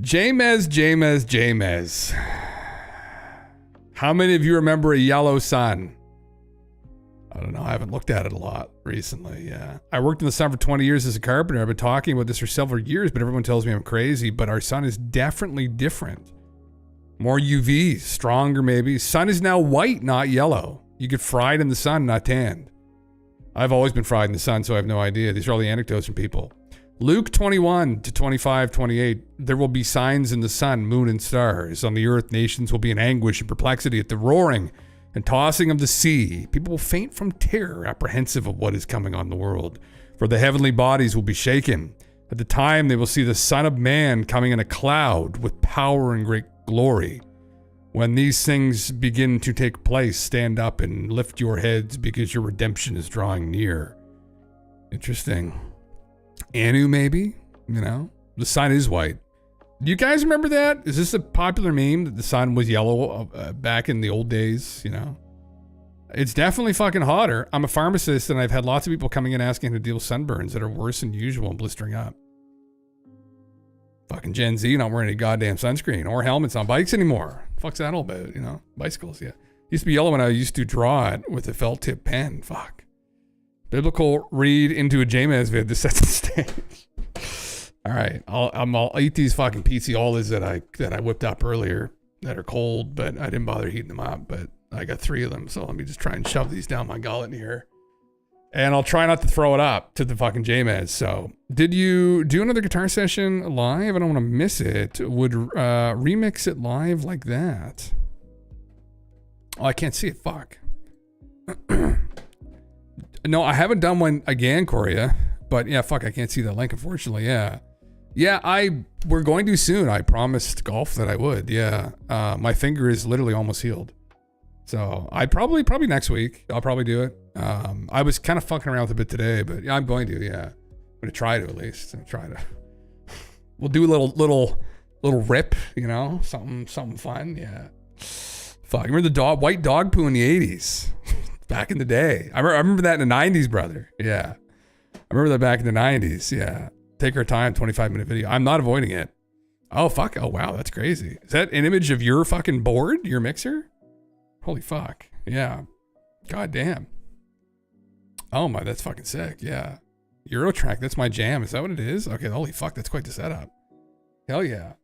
Jamez. How many of you remember a yellow sun? I don't know. I haven't looked at it a lot recently. Yeah. I worked in the sun for 20 years as a carpenter. I've been talking about this for several years, but everyone tells me I'm crazy. But our sun is definitely different. More UVs, stronger maybe. Sun is now white, not yellow. You get fried in the sun, not tanned. I've always been fried in the sun, so I have no idea. These are all the anecdotes from people. Luke 21 to 25, 28. There will be signs in the sun, moon, and stars. On the earth, nations will be in anguish and perplexity at the roaring and tossing of the sea. People will faint from terror, apprehensive of what is coming on the world. For the heavenly bodies will be shaken. At the time, they will see the Son of Man coming in a cloud with power and great glory. When these things begin to take place, stand up and lift your heads because your redemption is drawing near. Interesting. Anu, maybe? You know? The sun is white. Do you guys remember that? Is this a popular meme that the sun was yellow back in the old days? You know? It's definitely fucking hotter. I'm a pharmacist and I've had lots of people coming in asking to deal with sunburns that are worse than usual and blistering up. Fucking Gen Z not wearing any goddamn sunscreen or helmets on bikes anymore. Fuck's that all about, you know? Bicycles, yeah. Used to be yellow when I used to draw it with a felt tip pen. Fuck. Biblical read into a Jamez vid to set the stage. All right, I'll eat these fucking pizzolas that I whipped up earlier that are cold, but I didn't bother heating them up. But I got 3 of them, so let me just try and shove these down my gullet here, and I'll try not to throw it up to the fucking Jamez. So, did you do another guitar session live? I don't want to miss it. Would remix it live like that? Oh, I can't see it. Fuck. No, I haven't done one again, Korea. But yeah, fuck, I can't see that link, unfortunately. Yeah. We're going to soon. I promised golf that I would. Yeah. My finger is literally almost healed. So I probably next week, I'll probably do it. I was kind of fucking around with it a bit today, but yeah, I'm going to, yeah. I'm going to try to at least. We'll do a little rip, you know, something fun. Yeah. Fuck, remember the white dog poo in the 80s? Back in the day. I remember that in the 90s, brother. Yeah. I remember that back in the 90s. Yeah. Take our time, 25-minute video. I'm not avoiding it. Oh, fuck. Oh, wow. That's crazy. Is that an image of your fucking board? Your mixer? Holy fuck. Yeah. God damn. Oh, my. That's fucking sick. Yeah. Eurotrack. That's my jam. Is that what it is? Okay. Holy fuck. That's quite the setup. Hell yeah.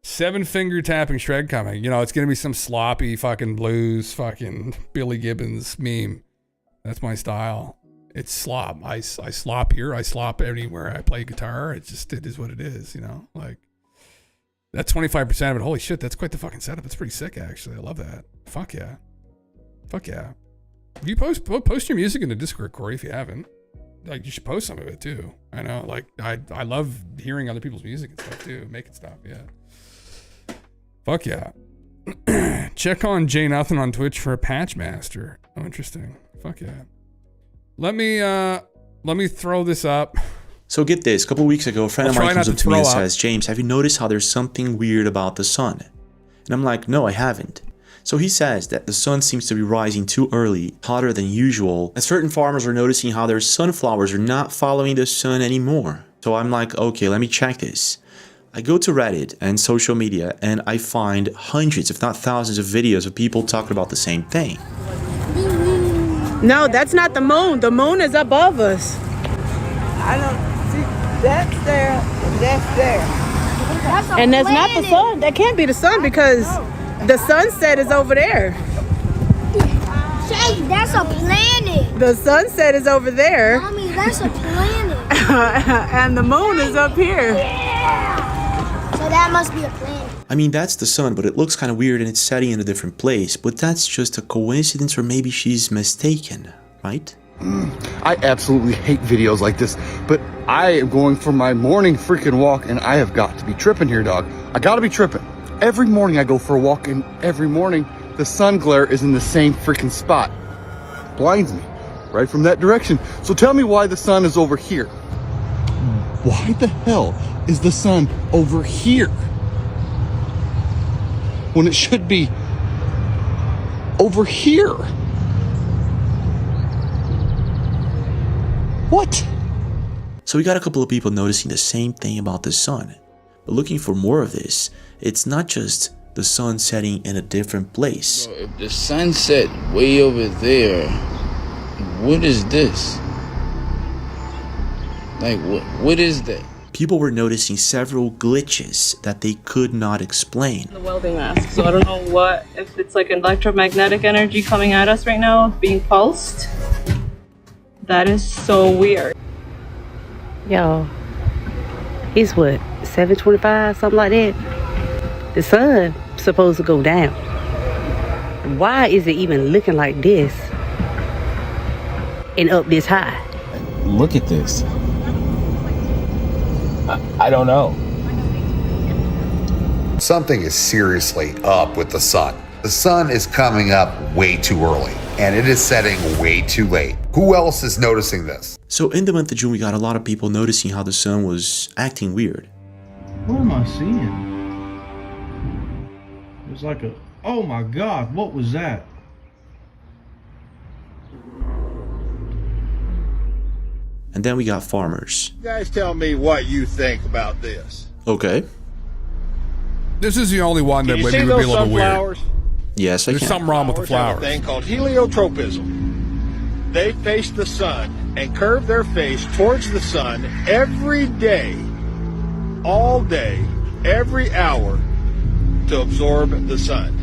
7-finger tapping shred coming. You know, it's going to be some sloppy fucking blues, fucking Billy Gibbons meme. That's my style. It's slop. I slop here. I slop anywhere I play guitar. It is what it is, you know? Like, that's 25% of it. Holy shit, that's quite the fucking setup. It's pretty sick, actually. I love that. Fuck yeah. Fuck yeah. If you post your music in the Discord, Corey, if you haven't. Like, you should post some of it, too. I know, like, I love hearing other people's music and stuff, too. Making stuff, yeah. Fuck yeah. Check on Jay Nothing on Twitch for a patch master. Oh, interesting. Fuck yeah. Let me throw this up. So get this, a couple weeks ago, a friend of mine comes up to me and says, James, have you noticed how there's something weird about the sun? And I'm like, no, I haven't. So he says that the sun seems to be rising too early, hotter than usual, and certain farmers are noticing how their sunflowers are not following the sun anymore. So I'm like, okay, let me check this. I go to Reddit and social media and I find hundreds, if not thousands of videos of people talking about the same thing. No, that's not the moon. The moon is above us. I don't see, that's there, and that's there. And that's not the sun. That can't be the sun because the sunset is over there. Jay, that's a planet. The sunset is over there. Mommy, that's a planet. And the moon is up here. Yeah. So that must be a planet. I mean, that's the sun, but it looks kind of weird and it's setting in a different place. But that's just a coincidence, or maybe she's mistaken, right? I absolutely hate videos like this, but I am going for my morning freaking walk and I have got to be tripping here, dog. I gotta be tripping. Every morning I go for a walk and every morning the sun glare is in the same freaking spot. Blinds me right from that direction. So tell me why the sun is over here. Why the hell is the sun over here when it should be over here? What? So we got a couple of people noticing the same thing about the sun. But looking for more of this, it's not just the sun setting in a different place. Bro, if the sun set way over there, what is this? Like, what is that? People were noticing several glitches that they could not explain. The welding mask, so I don't know if it's like electromagnetic energy coming at us right now, being pulsed. That is so weird. Yo, it's what, 7:25, something like that? The sun supposed to go down. Why is it even looking like this and up this high? Look at this. I don't know. Something is seriously up with the sun. The sun is coming up way too early, and it is setting way too late. Who else is noticing this? So in the month of June, we got a lot of people noticing how the sun was acting weird. What am I seeing? It was like oh my God, what was that? And then we got farmers. You guys tell me what you think about this. Okay. This is the only one that maybe would be a little weird. Yes, I There's something wrong with the flowers. There's a thing called heliotropism. They face the sun and curve their face towards the sun every day, all day, every hour to absorb the sun.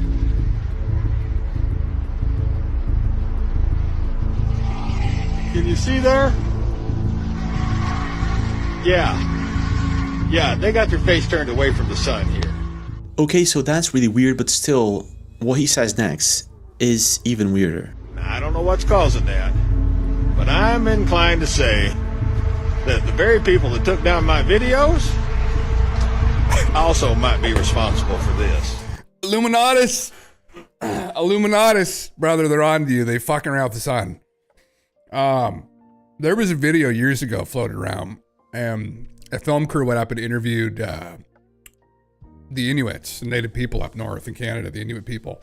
Can you see there? Yeah, they got their face turned away from the sun here. Okay, so that's really weird, but still, what he says next is even weirder. I don't know what's causing that, but I'm inclined to say that the very people that took down my videos also might be responsible for this. Illuminatus, brother, they're on to you. They fucking around with the sun. There was a video years ago floated around, and a film crew went up and interviewed the Inuits, the native people up north in Canada, the Inuit people,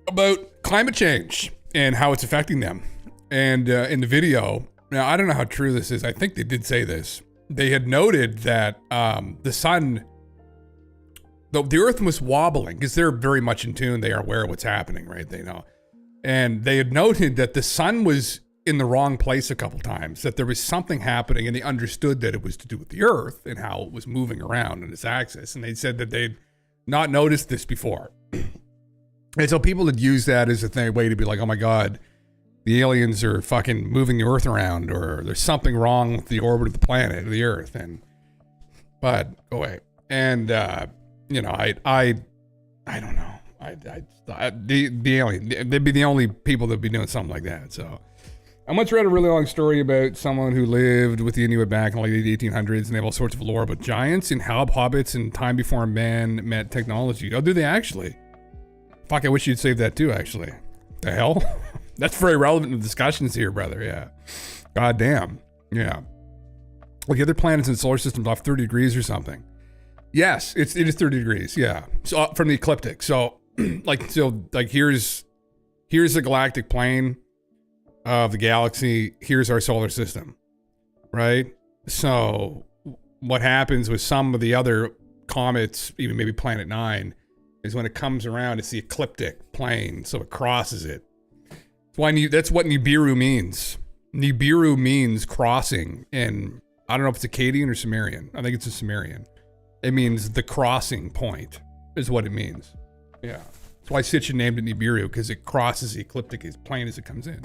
about climate change and how it's affecting them. And in the video, now I don't know how true this is. I think they did say this. They had noted that the sun, the earth was wobbling because they're very much in tune. They are aware of what's happening, right? They know. And they had noted that the sun was in the wrong place a couple times, that there was something happening, and they understood that it was to do with the earth and how it was moving around in its axis. And they said that they'd not noticed this before. And so people had used that as a way to be like, oh my God, the aliens are fucking moving the earth around, or there's something wrong with the orbit of the planet, the earth. But go away. And, I don't know. The alien, they'd be the only people that'd be doing something like that. So I once read a really long story about someone who lived with the Inuit back in like the 1800s, and they have all sorts of lore about giants and hobbits and time before man met technology. Oh, do they actually? Fuck, I wish you'd save that too, actually. The hell? That's very relevant to the discussions here, brother. Yeah. God damn. Yeah. Well, the other planets in the solar system off 30 degrees or something. Yes, it is 30 degrees. Yeah. So from the ecliptic. So here's the galactic plane of the galaxy. Here's our solar system. Right? So what happens with some of the other comets, even maybe Planet 9, is when it comes around, it's the ecliptic plane, so it crosses it. That's what Nibiru means. Nibiru means crossing, and I don't know if it's Akkadian or Sumerian. I think it's a Sumerian. It means the crossing point is what it means. Yeah. That's why Sitchin named it Nibiru, because it crosses the ecliptic plane as it comes in.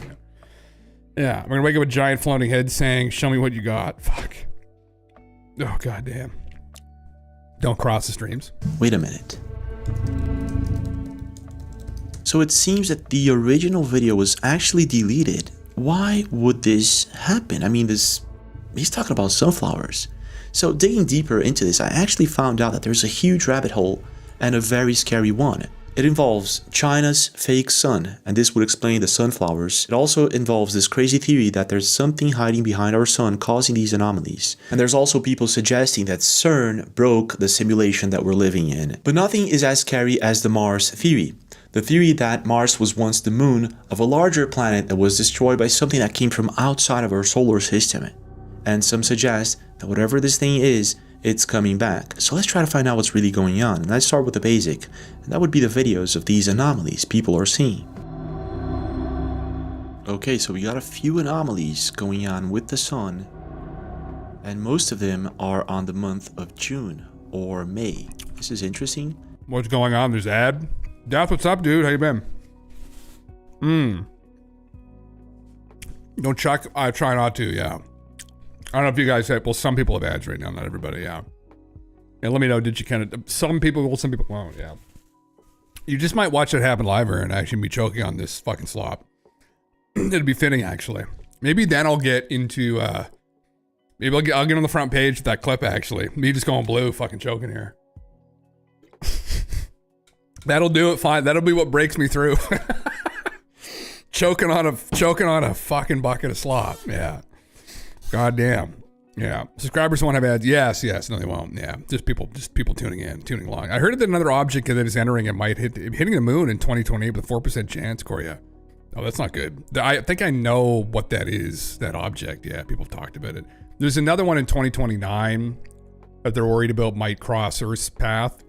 Yeah. I'm going to wake up with a giant floating head saying, show me what you got. Fuck. Oh, goddamn. Don't cross the streams. Wait a minute. So it seems that the original video was actually deleted. Why would this happen? I mean, he's talking about sunflowers. So digging deeper into this, I actually found out that there's a huge rabbit hole and a very scary one. It involves China's fake sun, and this would explain the sunflowers. It also involves this crazy theory that there's something hiding behind our sun causing these anomalies. And there's also people suggesting that CERN broke the simulation that we're living in. But nothing is as scary as the Mars theory. The theory that Mars was once the moon of a larger planet that was destroyed by something that came from outside of our solar system. And some suggest that whatever this thing is, it's coming back. So let's try to find out what's really going on. And let's start with the basic. And that would be the videos of these anomalies people are seeing. Okay, so we got a few anomalies going on with the sun. And most of them are on the month of June or May. This is interesting. What's going on? There's ad. Death, what's up, dude? How you been? Don't check. I try not to, yeah. I don't know if you guys have, well, some people have ads right now, not everybody, yeah. And let me know, did you kind of, some people will, some people won't, yeah. You just might watch it happen live and actually be choking on this fucking slop. It'd be fitting, actually. Maybe then I'll get into, maybe I'll get on the front page with that clip, actually. Me just going blue, fucking choking here. That'll do it fine. That'll be what breaks me through. choking on a fucking bucket of slop, yeah. God damn. Yeah. Subscribers won't have ads. Yes. No, they won't. Yeah. Just people tuning along. I heard that another object that is entering it might hitting the moon in 2028 with a 4% chance, Korea. Oh, that's not good. I think I know what that is, that object. Yeah. People have talked about it. There's another one in 2029 that they're worried about might cross Earth's path.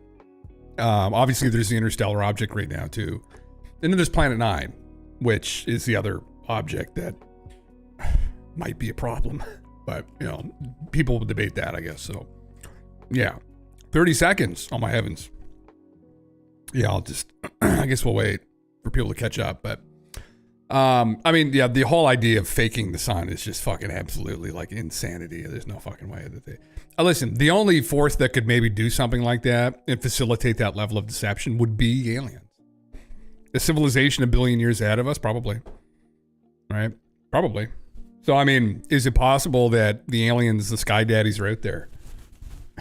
Obviously there's the interstellar object right now too. And then there's Planet 9, which is the other object that might be a problem, but you know, people will debate that, I guess. So yeah, 30 seconds. Oh my heavens. Yeah, I'll just, I guess we'll wait for people to catch up. But I mean, yeah, the whole idea of faking the sun is just fucking absolutely like insanity. There's no fucking way that they, listen, the only force that could maybe do something like that and facilitate that level of deception would be aliens. A civilization a billion years ahead of us, probably. Right? Probably. So, I mean, is it possible that the aliens, the sky daddies are out there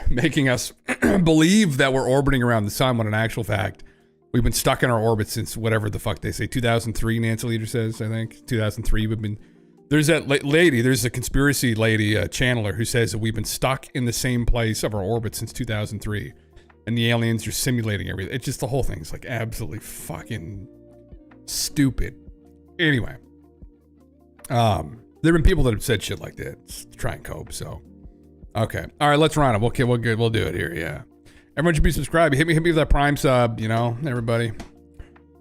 making us believe that we're orbiting around the sun when in actual fact, we've been stuck in our orbit since whatever the fuck they say, 2003, Nancy Leader says, I think. 2003, we've been... There's that lady, there's a conspiracy lady, channeler, who says that we've been stuck in the same place of our orbit since 2003. And the aliens are simulating everything. It's just the whole thing's like absolutely fucking stupid. Anyway. There have been people that have said shit like that to try and cope, so. Okay. All right, let's run it. Okay, we'll do it here, yeah. Everyone should be subscribed. Hit me with that Prime sub, you know, everybody.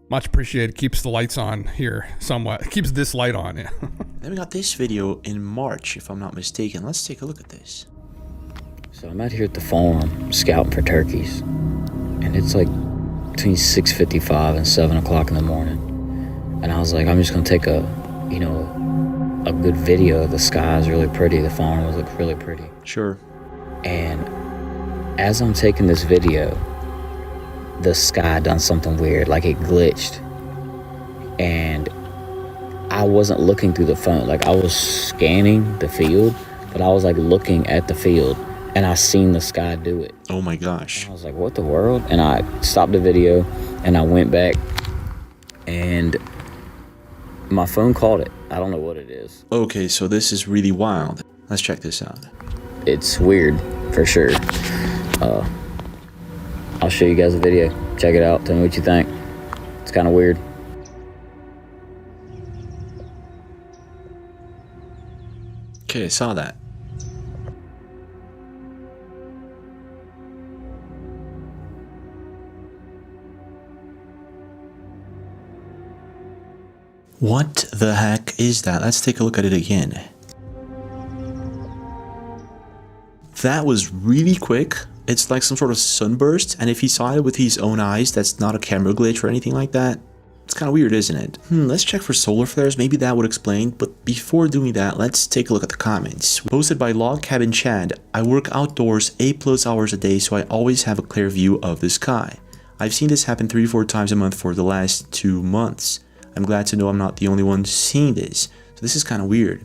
Much appreciated. Keeps the lights on here somewhat. It keeps this light on, yeah. Then we got this video in March, if I'm not mistaken. Let's take a look at this. So I'm out here at the farm scouting for turkeys. And it's like between 6:55 and 7 o'clock in the morning. And I was like, I'm just going to take a good video. The sky is really pretty. The farm looks really pretty. Sure. And as I'm taking this video, the sky done something weird, like it glitched. And I wasn't looking through the phone. Like I was scanning the field, but I was like looking at the field and I seen the sky do it. Oh my gosh. And I was like, what the world? And I stopped the video and I went back and My phone caught it. I don't know what it is. Okay, so this is really wild. Let's check this out. It's weird, for sure. I'll show you guys a video. Check it out. Tell me what you think. It's kind of weird. Okay, I saw that. What the heck is that? Let's take a look at it again. That was really quick. It's like some sort of sunburst, and if he saw it with his own eyes, that's not a camera glitch or anything like that. It's kind of weird, isn't it? Let's check for solar flares. Maybe that would explain, but before doing that, let's take a look at the comments. Posted by Log Cabin Chad. I work outdoors 8+ hours a day, so I always have a clear view of the sky. I've seen this happen 3-4 times a month for the last 2 months. I'm glad to know I'm not the only one seeing this. So this is kind of weird.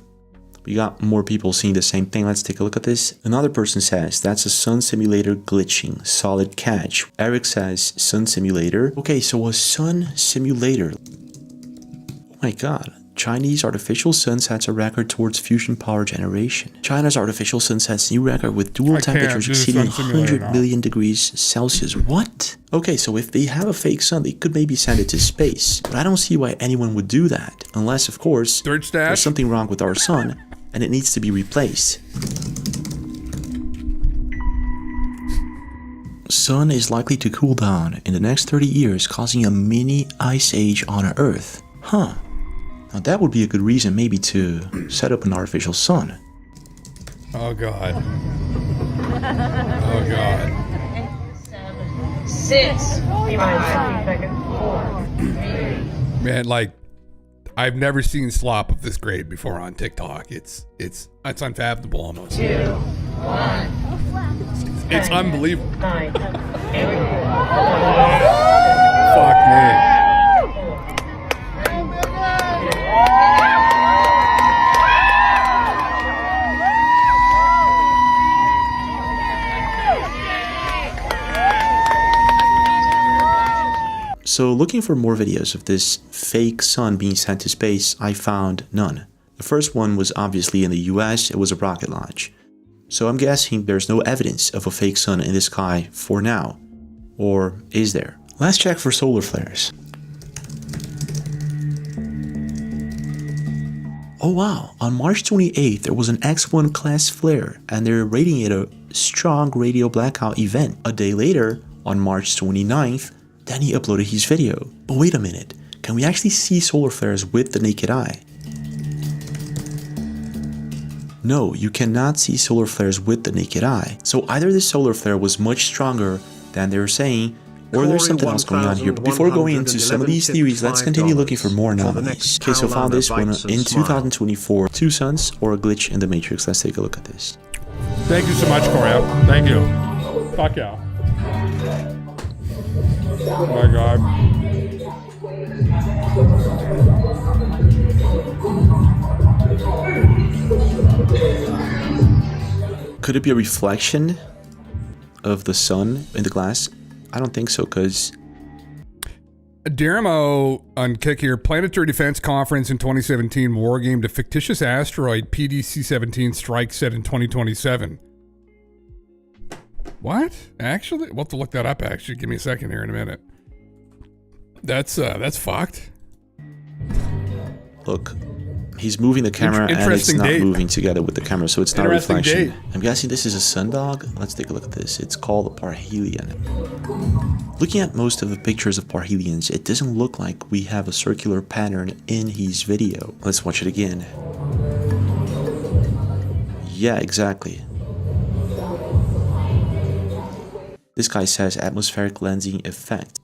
We got more people seeing the same thing. Let's take a look at this. Another person says, that's a sun simulator glitching. Solid catch. Eric says, sun simulator. Okay, so a sun simulator. Oh my god. Chinese artificial sun sets a record towards fusion power generation. China's artificial sun sets new record with dual temperatures exceeding 100 million degrees Celsius. What? Okay, so if they have a fake sun, they could maybe send it to space. But I don't see why anyone would do that. Unless, of course, there's something wrong with our sun and it needs to be replaced. Sun is likely to cool down in the next 30 years, causing a mini ice age on Earth. Huh. Now that would be a good reason maybe to set up an artificial sun. Oh god. Oh god. 6. Man, like, I've never seen slop of this grade before on TikTok. It's unfathomable almost. 2, 1. It's unbelievable. 9. Fuck me. So looking for more videos of this fake sun being sent to space, I found none. The first one was obviously in the US, it was a rocket launch. So I'm guessing there's no evidence of a fake sun in the sky for now. Or is there? Let's check for solar flares. Oh wow, on March 28th there was an X1 class flare and they're rating it a strong radio blackout event. A day later, on March 29th, then he uploaded his video. But wait a minute, can we actually see solar flares with the naked eye? No, you cannot see solar flares with the naked eye. So either the solar flare was much stronger than they were saying, or there's something else going on here. But before going into some of these theories, let's continue looking for more anomalies. Okay, so found this one in 2024. 2 suns or a glitch in the Matrix. Let's take a look at this. Thank you so much, Corio. Thank you. Fuck yeah. Oh my god. Could it be a reflection of the sun in the glass? I don't think so, because... Daramo on Kick here. Planetary Defense Conference in 2017 wargamed a fictitious asteroid PDC-17 strike set in 2027. What? Actually? We'll have to look that up, actually. Give me a second here in a minute. That's fucked. Look, he's moving the camera and it's not moving together with the camera, so it's not a reflection. Date. I'm guessing this is a sundog. Let's take a look at this. It's called a parhelion. Looking at most of the pictures of parhelions, it doesn't look like we have a circular pattern in his video. Let's watch it again. Yeah, exactly. This guy says atmospheric lensing effect.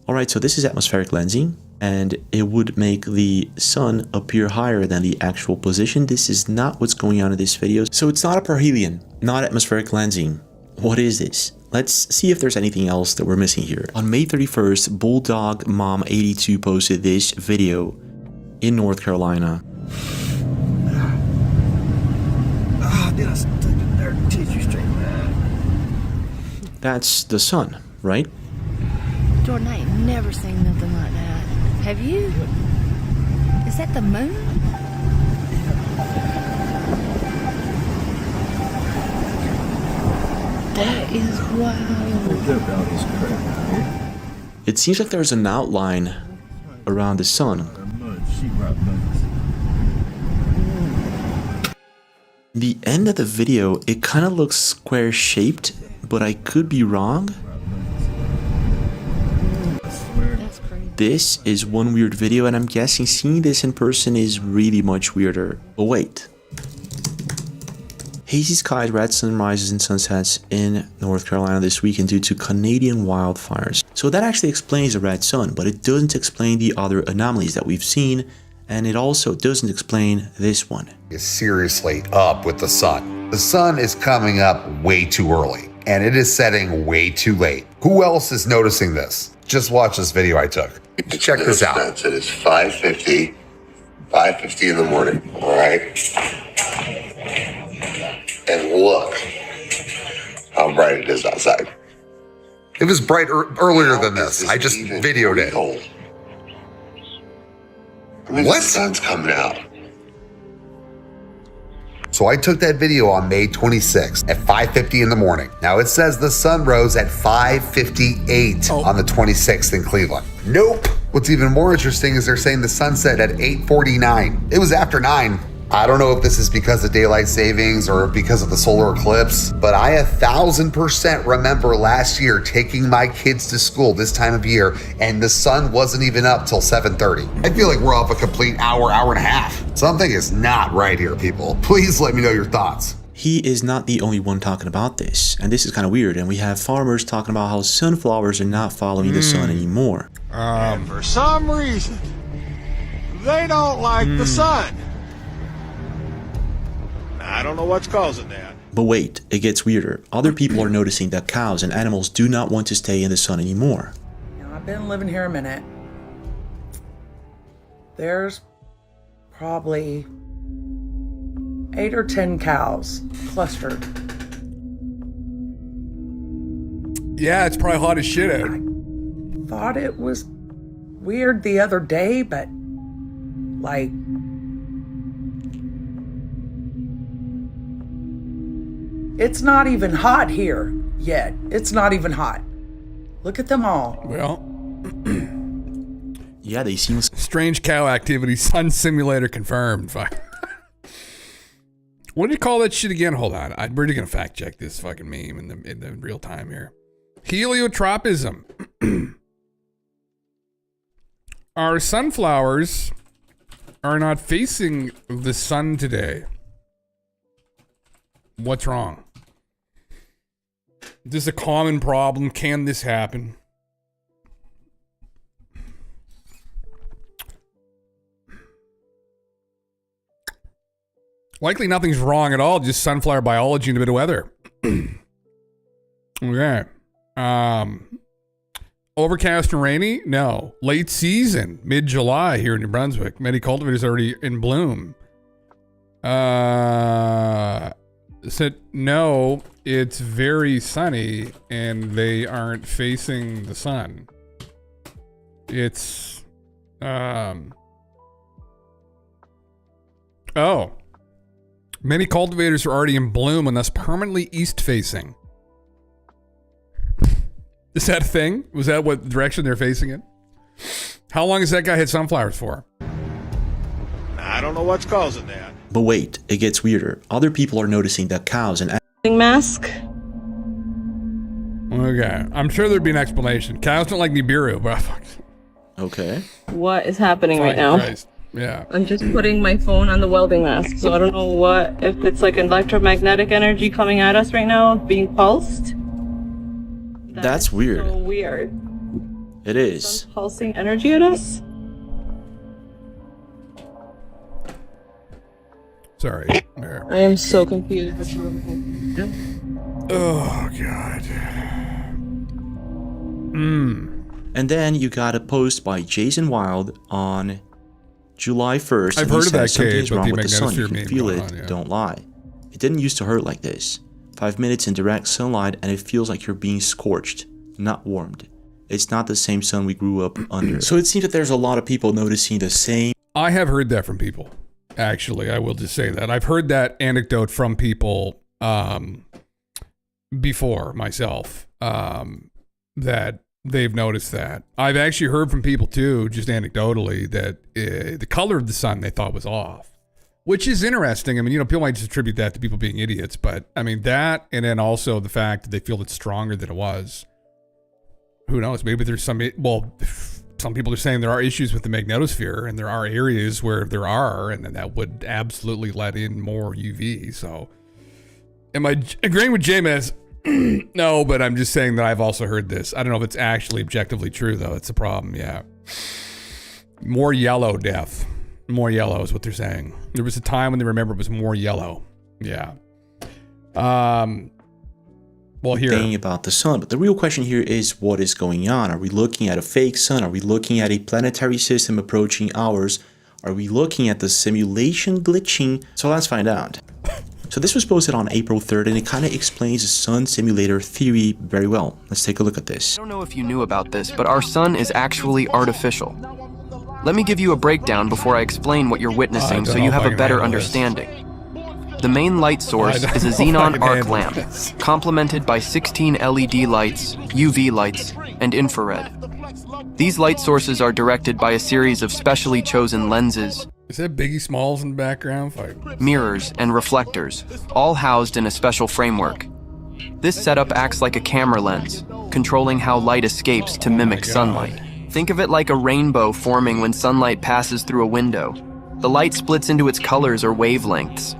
Alright, so this is atmospheric lensing, and it would make the sun appear higher than the actual position. This is not what's going on in this video. So it's not a parhelion, not atmospheric lensing. What is this? Let's see if there's anything else that we're missing here. On May 31st, Bulldog Mom 82 posted this video in North Carolina. That's the sun, right? Jordan, I ain't never seen nothing like that. Have you? Is that the moon? That is wild. It seems like there's an outline around the sun. The end of the video, it kind of looks square-shaped, but I could be wrong. This is one weird video, and I'm guessing seeing this in person is really much weirder. But wait. Hazy skies, red sunrises and sunsets in North Carolina this weekend due to Canadian wildfires. So that actually explains the red sun, but it doesn't explain the other anomalies that we've seen, and it also doesn't explain this one. Is seriously up with the sun. The sun is coming up way too early, and it is setting way too late. Who else is noticing this? Just watch this video I took. Check this out. It is 5:50 in the morning, all right? And look how bright it is outside. It was bright earlier than this. I just videoed it. Cold. I mean, What? The sun's coming out. So I took that video on May 26th at 5:50 in the morning. Now it says the sun rose at 5:58 on the 26th in Cleveland. Nope. What's even more interesting is they're saying the sun set at 8:49. It was after 9. I don't know if this is because of daylight savings or because of the solar eclipse, but I 1,000% remember last year taking my kids to school this time of year and the sun wasn't even up till 7:30. I feel like we're off a complete hour and a half. Something is not right here, people. Please let me know your thoughts. He is not the only one talking about this, and this is kind of weird, and we have farmers talking about how sunflowers are not following the sun anymore. And for some reason, they don't like the sun. I don't know what's causing that. But wait, it gets weirder. Other people are noticing that cows and animals do not want to stay in the sun anymore. Now, I've been living here a minute. There's probably 8 or 10 cows clustered. Yeah, it's probably hot as shit out. I thought it was weird the other day, but like, it's not even hot here yet. It's not even hot. Look at them all. Well, yeah, they seem strange cow activity. Sun simulator confirmed. What do you call that shit again? Hold on, I'm really gonna fact check this fucking meme in the real time here. Heliotropism. Our sunflowers are not facing the sun today. What's wrong? This is a common problem. Can this happen? Likely nothing's wrong at all. Just sunflower biology and a bit of weather. Okay. Overcast and rainy? No. Late season. Mid-July here in New Brunswick. Many cultivators already in bloom. Said no, it's very sunny and they aren't facing the sun. It's oh, many cultivators are already in bloom and thus permanently east facing. Is that a thing? Was that what direction they're facing it? How long has that guy had sunflowers for? I don't know what's causing that. But wait, it gets weirder. Other people are noticing that cows and mask. Okay, I'm sure there'd be an explanation. Cows don't like Nibiru, but okay. What is happening right now? Christ. Yeah. I'm just putting my phone on the welding mask, so I don't know if it's like electromagnetic energy coming at us right now, being pulsed. That's weird. So weird. It is. Some pulsing energy at us. Sorry. There. I am so confused. Oh god. And then you got a post by Jason Wild on July 1st. I've heard of that something cage is with wrong the with the sun. You magnetosphere can meme feel going it. on, yeah. Don't lie. It didn't used to hurt like this. 5 minutes in direct sunlight and it feels like you're being scorched, not warmed. It's not the same sun we grew up under. So it seems that there's a lot of people noticing the same. I have heard that from people. Actually, I will just say that. I've heard that anecdote from people before myself, that they've noticed that. I've actually heard from people too, just anecdotally, that the color of the sun they thought was off, which is interesting. I mean, people might just attribute that to people being idiots, but I mean that, and then also the fact that they feel it's stronger than it was. Who knows? Maybe there's some people are saying there are issues with the magnetosphere, and there are areas where there are, and then that would absolutely let in more UV. So am I agreeing with J-Mez? No, but I'm just saying that I've also heard this. I don't know if it's actually objectively true, though. It's a problem, yeah. More yellow death. More yellow is what they're saying. There was a time when they remember it was more yellow. Yeah. Well, here. Thing about the sun, but the real question here is what is going on? Are we looking at a fake sun? Are we looking at a planetary system approaching ours? Are we looking at the simulation glitching? So let's find out. So this was posted on April 3rd, and it kind of explains the sun simulator theory very well. Let's take a look at this. I don't know if you knew about this, but our sun is actually artificial. Let me give you a breakdown before I explain what you're witnessing so you have a better understanding. The main light source is a xenon arc lamp, complemented by 16 LED lights, UV lights, and infrared. These light sources are directed by a series of specially chosen lenses. Is that Biggie Smalls in the background? Mirrors and reflectors, all housed in a special framework. This setup acts like a camera lens, controlling how light escapes to mimic sunlight. Think of it like a rainbow forming when sunlight passes through a window. The light splits into its colors or wavelengths.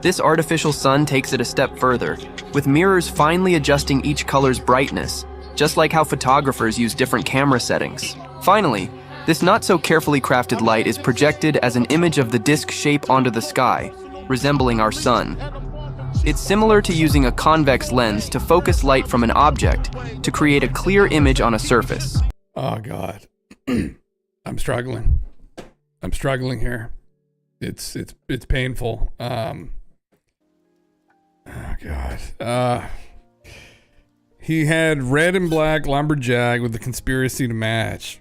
This artificial sun takes it a step further, with mirrors finely adjusting each color's brightness, just like how photographers use different camera settings. Finally, this not so carefully crafted light is projected as an image of the disk shape onto the sky, resembling our sun. It's similar to using a convex lens to focus light from an object to create a clear image on a surface. Oh God, I'm struggling. I'm struggling here. It's painful. Oh God. He had red and black lumberjack with the conspiracy to match.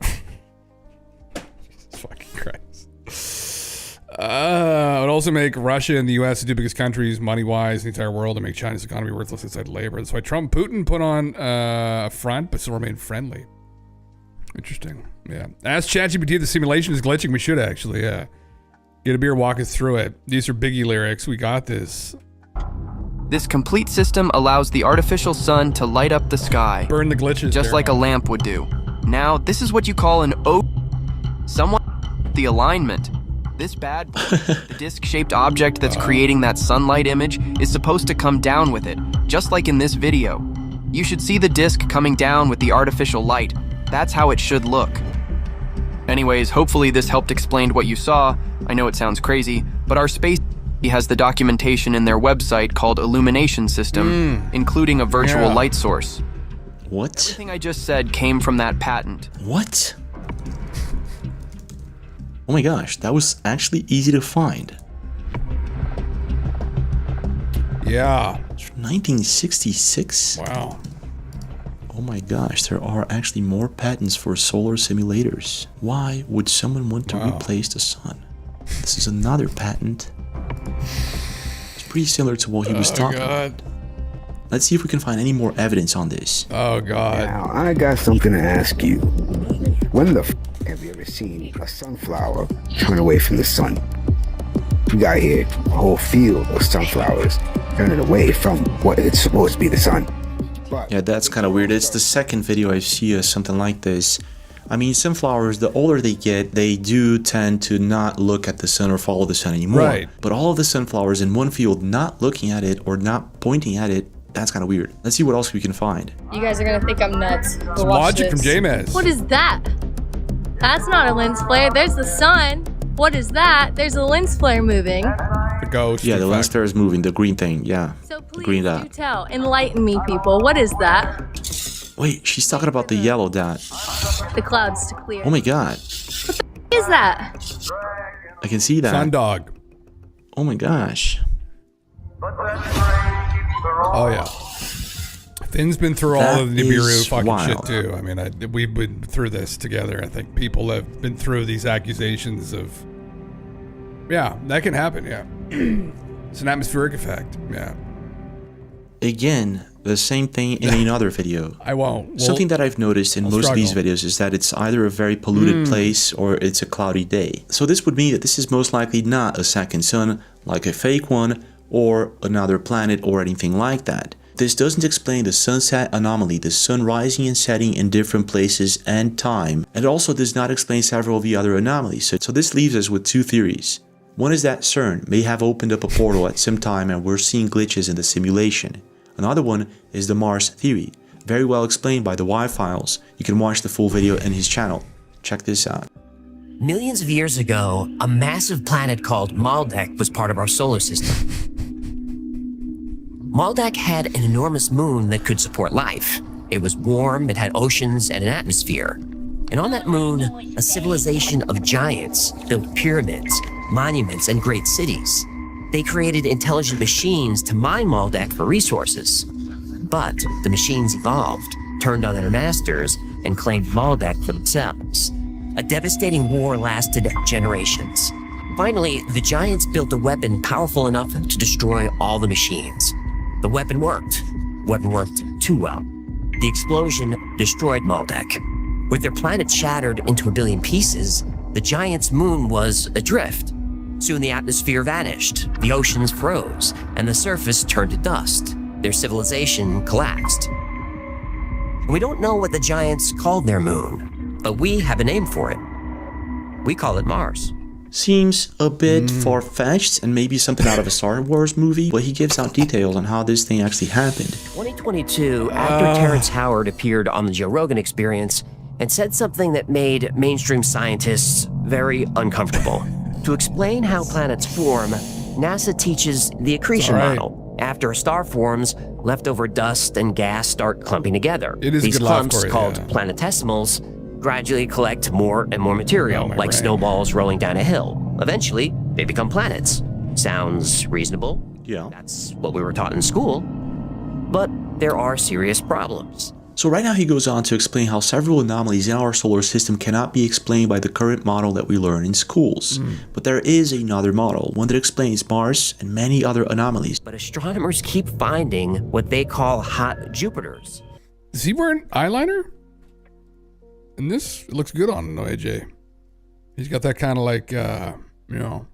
Jesus fucking Christ. It would also make Russia and the US the two biggest countries money-wise in the entire world, and make China's economy worthless inside labor. That's why Trump Putin put on a front, but still remain friendly. Interesting. Yeah. Ask ChatGPT if the simulation is glitching. We should actually, yeah. Get a beer, walk us through it. These are Biggie lyrics. We got this. This complete system allows the artificial sun to light up the sky. Burn the glitches. Just like a lamp would do. Now, this is what you call an someone the alignment. This bad boy, the disc-shaped object that's creating that sunlight image, is supposed to come down with it, just like in this video. You should see the disc coming down with the artificial light. That's how it should look. Anyways, hopefully this helped explain what you saw. I know it sounds crazy, but our space has the documentation in their website called Illumination System, including a virtual light source. What? Everything I just said came from that patent. What? Oh my gosh, that was actually easy to find. Yeah. 1966? Wow. Oh my gosh, there are actually more patents for solar simulators. Why would someone want to replace the sun? This is another patent. It's pretty similar to what he was talking about. Let's see if we can find any more evidence on this. Oh God. Now, I got something to ask you. When the f have you ever seen a sunflower turn away from the sun? We got here a whole field of sunflowers turning away from what it's supposed to be the sun. Yeah, that's kind of weird. It's the second video I see something like this. I mean, sunflowers, the older they get, they do tend to not look at the sun or follow the sun anymore. Right. But all of the sunflowers in one field not looking at it or not pointing at it, that's kind of weird. Let's see what else we can find. You guys are gonna think I'm nuts. Some logic from J-Mez. What is that? That's not a lens flare. There's the sun. What is that? There's a lens flare moving. The ghost. Yeah, the lens flare is moving. The green thing. Yeah. So please green do dot. tell. Enlighten me, people. What is that? Wait, she's talking about the yellow dot. The clouds to clear. Oh my God. What the is that? I can see that. Sun dog. Oh my gosh. Oh yeah. Finn's been through all of the That Nibiru is fucking wild. shit too. I mean, we've been through this together. I think people have been through these accusations of, yeah, that can happen. Yeah, it's an atmospheric effect. Yeah. Again, the same thing in another video. I won't. Something that I've noticed in most of these videos is that it's either a very polluted place or it's a cloudy day. So this would mean that this is most likely not a second sun, like a fake one, or another planet or anything like that. This doesn't explain the sunset anomaly, the sun rising and setting in different places and time, and also does not explain several of the other anomalies. So this leaves us with two theories. One is that CERN may have opened up a portal at some time and we're seeing glitches in the simulation. Another one is the Mars theory, very well explained by the Y-Files. You can watch the full video in his channel. Check this out. Millions of years ago, a massive planet called Maldek was part of our solar system. Maldek had an enormous moon that could support life. It was warm, it had oceans and an atmosphere. And on that moon, a civilization of giants built pyramids, monuments, and great cities. They created intelligent machines to mine Maldek for resources. But the machines evolved, turned on their masters, and claimed Maldek for themselves. A devastating war lasted generations. Finally, the giants built a weapon powerful enough to destroy all the machines. The weapon worked. Weapon worked too well. The explosion destroyed Maldek. With their planet shattered into a billion pieces, the giants' moon was adrift. Soon the atmosphere vanished, the oceans froze, and the surface turned to dust. Their civilization collapsed. We don't know what the giants called their moon, but we have a name for it. We call it Mars. Seems a bit far-fetched and maybe something out of a Star Wars movie, but he gives out details on how this thing actually happened. 2022, actor Terrence Howard appeared on the Joe Rogan Experience and said something that made mainstream scientists very uncomfortable. To explain how planets form, NASA teaches the accretion model. After a star forms, leftover dust and gas start clumping together. These clumps, called planetesimals, gradually collect more and more material, like snowballs rolling down a hill. Eventually, they become planets. Sounds reasonable. Yeah. That's what we were taught in school. But there are serious problems. So right now he goes on to explain how several anomalies in our solar system cannot be explained by the current model that we learn in schools. But there is another model, one that explains Mars and many other anomalies. But astronomers keep finding what they call hot Jupiters. Is he wearing eyeliner? And this looks good on him, though, AJ. He's got that kind of like, you know,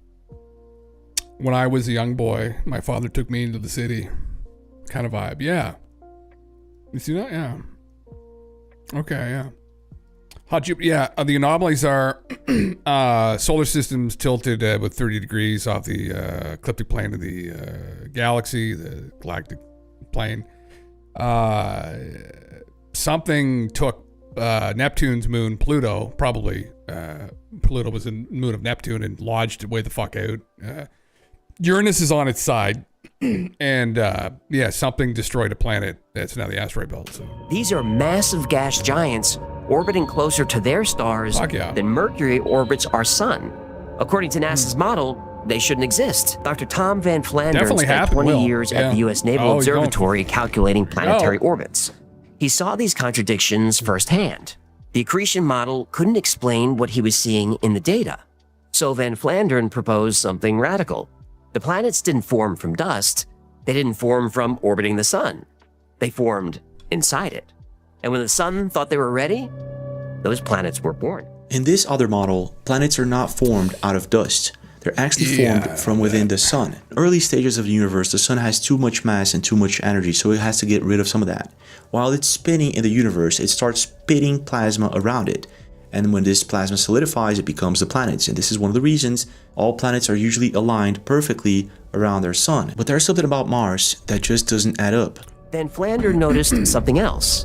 when I was a young boy, my father took me into the city kind of vibe. Yeah. You see that? Yeah. Okay, yeah. Hot Jupiter, yeah. The anomalies are solar systems tilted with 30 degrees off the ecliptic plane of the galaxy, the galactic plane. Something took Neptune's moon, Pluto, probably. Pluto was a moon of Neptune and lodged it way the fuck out. Uranus is on its side. And yeah, something destroyed a planet that's now the asteroid belt. So. These are massive gas giants orbiting closer to their stars than Mercury orbits our sun. According to NASA's model, they shouldn't exist. Dr. Tom Van Flandern spent 20 years at the U.S. Naval Observatory calculating planetary orbits. He saw these contradictions firsthand. The accretion model couldn't explain what he was seeing in the data. So Van Flandern proposed something radical. The planets didn't form from dust. They didn't form from orbiting the sun. They formed inside it. And when the sun thought they were ready, those planets were born. In this other model, planets are not formed out of dust. They're actually formed from within the sun. In early stages of the universe, the sun has too much mass and too much energy, so it has to get rid of some of that. While it's spinning in the universe, it starts spitting plasma around it. And when this plasma solidifies, it becomes the planets. And this is one of the reasons all planets are usually aligned perfectly around their sun. But there's something about Mars that just doesn't add up. Van Flandern noticed something else.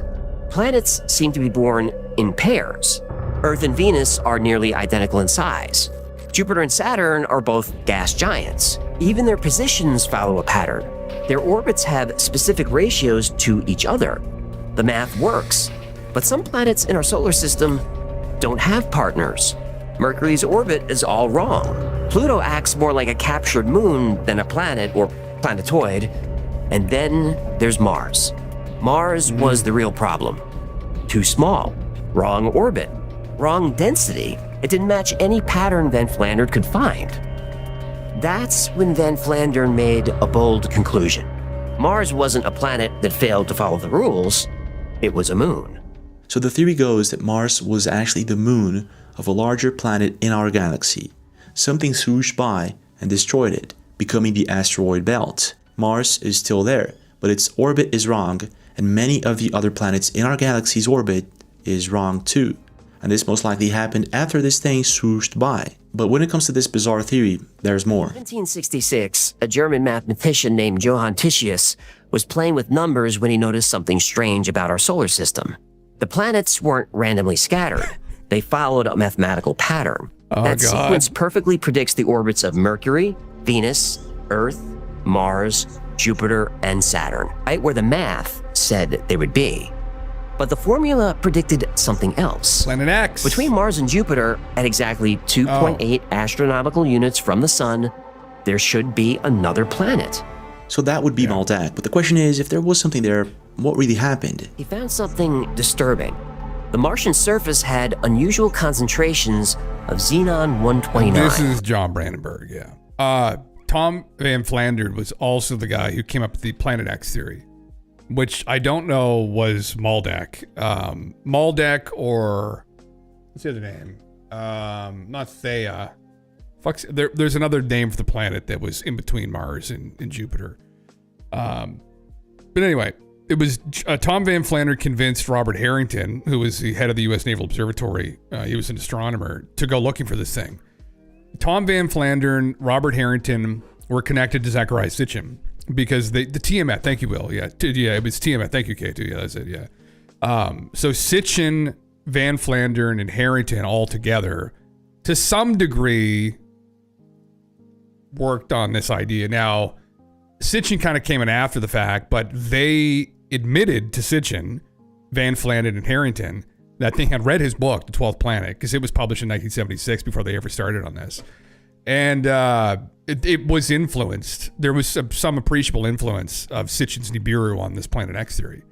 Planets seem to be born in pairs. Earth and Venus are nearly identical in size. Jupiter and Saturn are both gas giants. Even their positions follow a pattern. Their orbits have specific ratios to each other. The math works. But some planets in our solar system don't have partners. Mercury's orbit is all wrong. Pluto acts more like a captured moon than a planet or planetoid. And then there's Mars. Mars was the real problem. Too small, wrong orbit, wrong density. It didn't match any pattern Van Flandern could find. That's when Van Flandern made a bold conclusion. Mars wasn't a planet that failed to follow the rules, it was a moon. So the theory goes that Mars was actually the moon of a larger planet in our galaxy. Something swooshed by and destroyed it, becoming the asteroid belt. Mars is still there, but its orbit is wrong, and many of the other planets in our galaxy's orbit is wrong too. And this most likely happened after this thing swooshed by. But when it comes to this bizarre theory, there's more. In 1766, a German mathematician named Johann Titius was playing with numbers when he noticed something strange about our solar system. The planets weren't randomly scattered. They followed a mathematical pattern. That sequence perfectly predicts the orbits of Mercury, Venus, Earth, Mars, Jupiter, and Saturn, right where the math said they would be. But the formula predicted something else. Planet X. Between Mars and Jupiter, at exactly 2.8 astronomical units from the sun, there should be another planet. So that would be Maldak. But the question is, if there was something there, what really happened? He found something disturbing. The Martian surface had unusual concentrations of xenon-129. This is John Brandenburg, yeah. Tom Van Flandern was also the guy who came up with the Planet X theory, which I don't know was Maldak. Maldak or... what's the other name? Not Theia. There's another name for the planet that was in between Mars and Jupiter. But anyway, it was Tom Van Flandern convinced Robert Harrington, who was the head of the U.S. Naval Observatory, he was an astronomer, to go looking for this thing. Tom Van Flandern, Robert Harrington were connected to Zecharia Sitchin because the TMF, thank you, Will. Yeah, it was TMF. Thank you, K2. Yeah, that's it. Yeah. So Sitchin, Van Flandern, and Harrington all together, to some degree, worked on this idea. Now, Sitchin kind of came in after the fact, but they admitted to Sitchin, Van Flandern, and Harrington that they had read his book, The 12th Planet, because it was published in 1976 before they ever started on this. And it was influenced. There was some appreciable influence of Sitchin's Nibiru on this Planet X theory,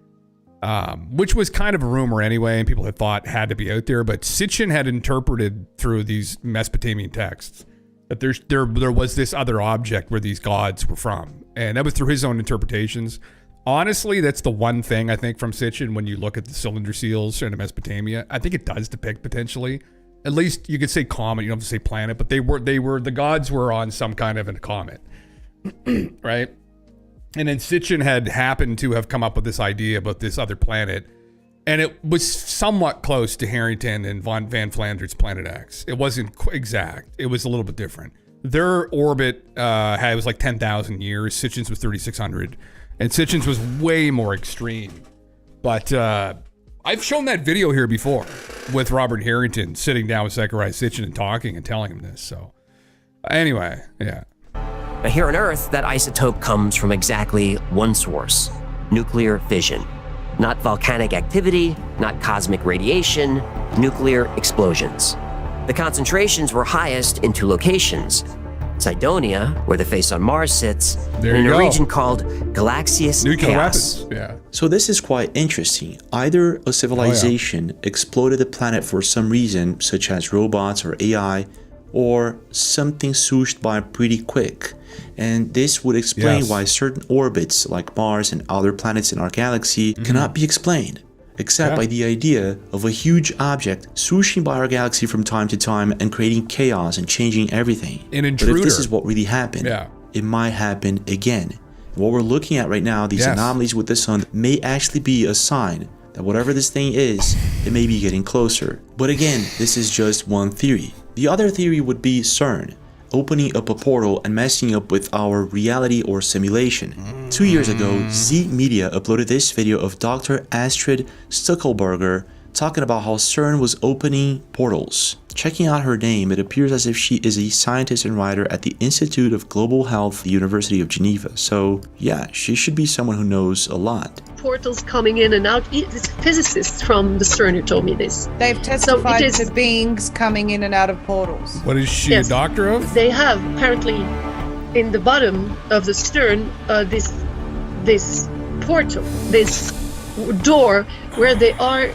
which was kind of a rumor anyway, and people had thought had to be out there. But Sitchin had interpreted through these Mesopotamian texts that there was this other object where these gods were from. And that was through his own interpretations. Honestly, that's the one thing I think from Sitchin when you look at the cylinder seals in Mesopotamia. I think it does depict potentially, at least you could say comet, you don't have to say planet, but the gods were on some kind of a comet, right? And then Sitchin had happened to have come up with this idea about this other planet, and it was somewhat close to Harrington and Van Flandern's Planet X. It wasn't exact. It was a little bit different. Their orbit was like 10,000 years. Sitchin's was 3,600. And Sitchin's was way more extreme. But I've shown that video here before with Robert Harrington sitting down with Zecharia Sitchin and talking and telling him this. So anyway, yeah. But here on Earth, that isotope comes from exactly one source: nuclear fission. Not volcanic activity, not cosmic radiation, nuclear explosions. The concentrations were highest in two locations: Cydonia, where the face on Mars sits, and in a region called Galaxious Chaos. Yeah. So this is quite interesting. Either a civilization exploded the planet for some reason, such as robots or AI, or something swooshed by pretty quick. And this would explain why certain orbits, like Mars and other planets in our galaxy, cannot be explained, except by the idea of a huge object swooshing by our galaxy from time to time and creating chaos and changing everything. An intruder. But if this is what really happened, it might happen again. What we're looking at right now, these anomalies with the sun, may actually be a sign that whatever this thing is, it may be getting closer. But again, this is just one theory. The other theory would be CERN, opening up a portal and messing up with our reality or simulation. 2 years ago, Z Media uploaded this video of Dr. Astrid Stuckelberger talking about how CERN was opening portals. Checking out her name, it appears as if she is a scientist and writer at the Institute of Global Health, the University of Geneva. So yeah, she should be someone who knows a lot. Portals coming in and out. It's physicists from the CERN who told me this. They've testified to beings coming in and out of portals. What is she, a doctor of? They have apparently in the bottom of the CERN this portal, this door where they are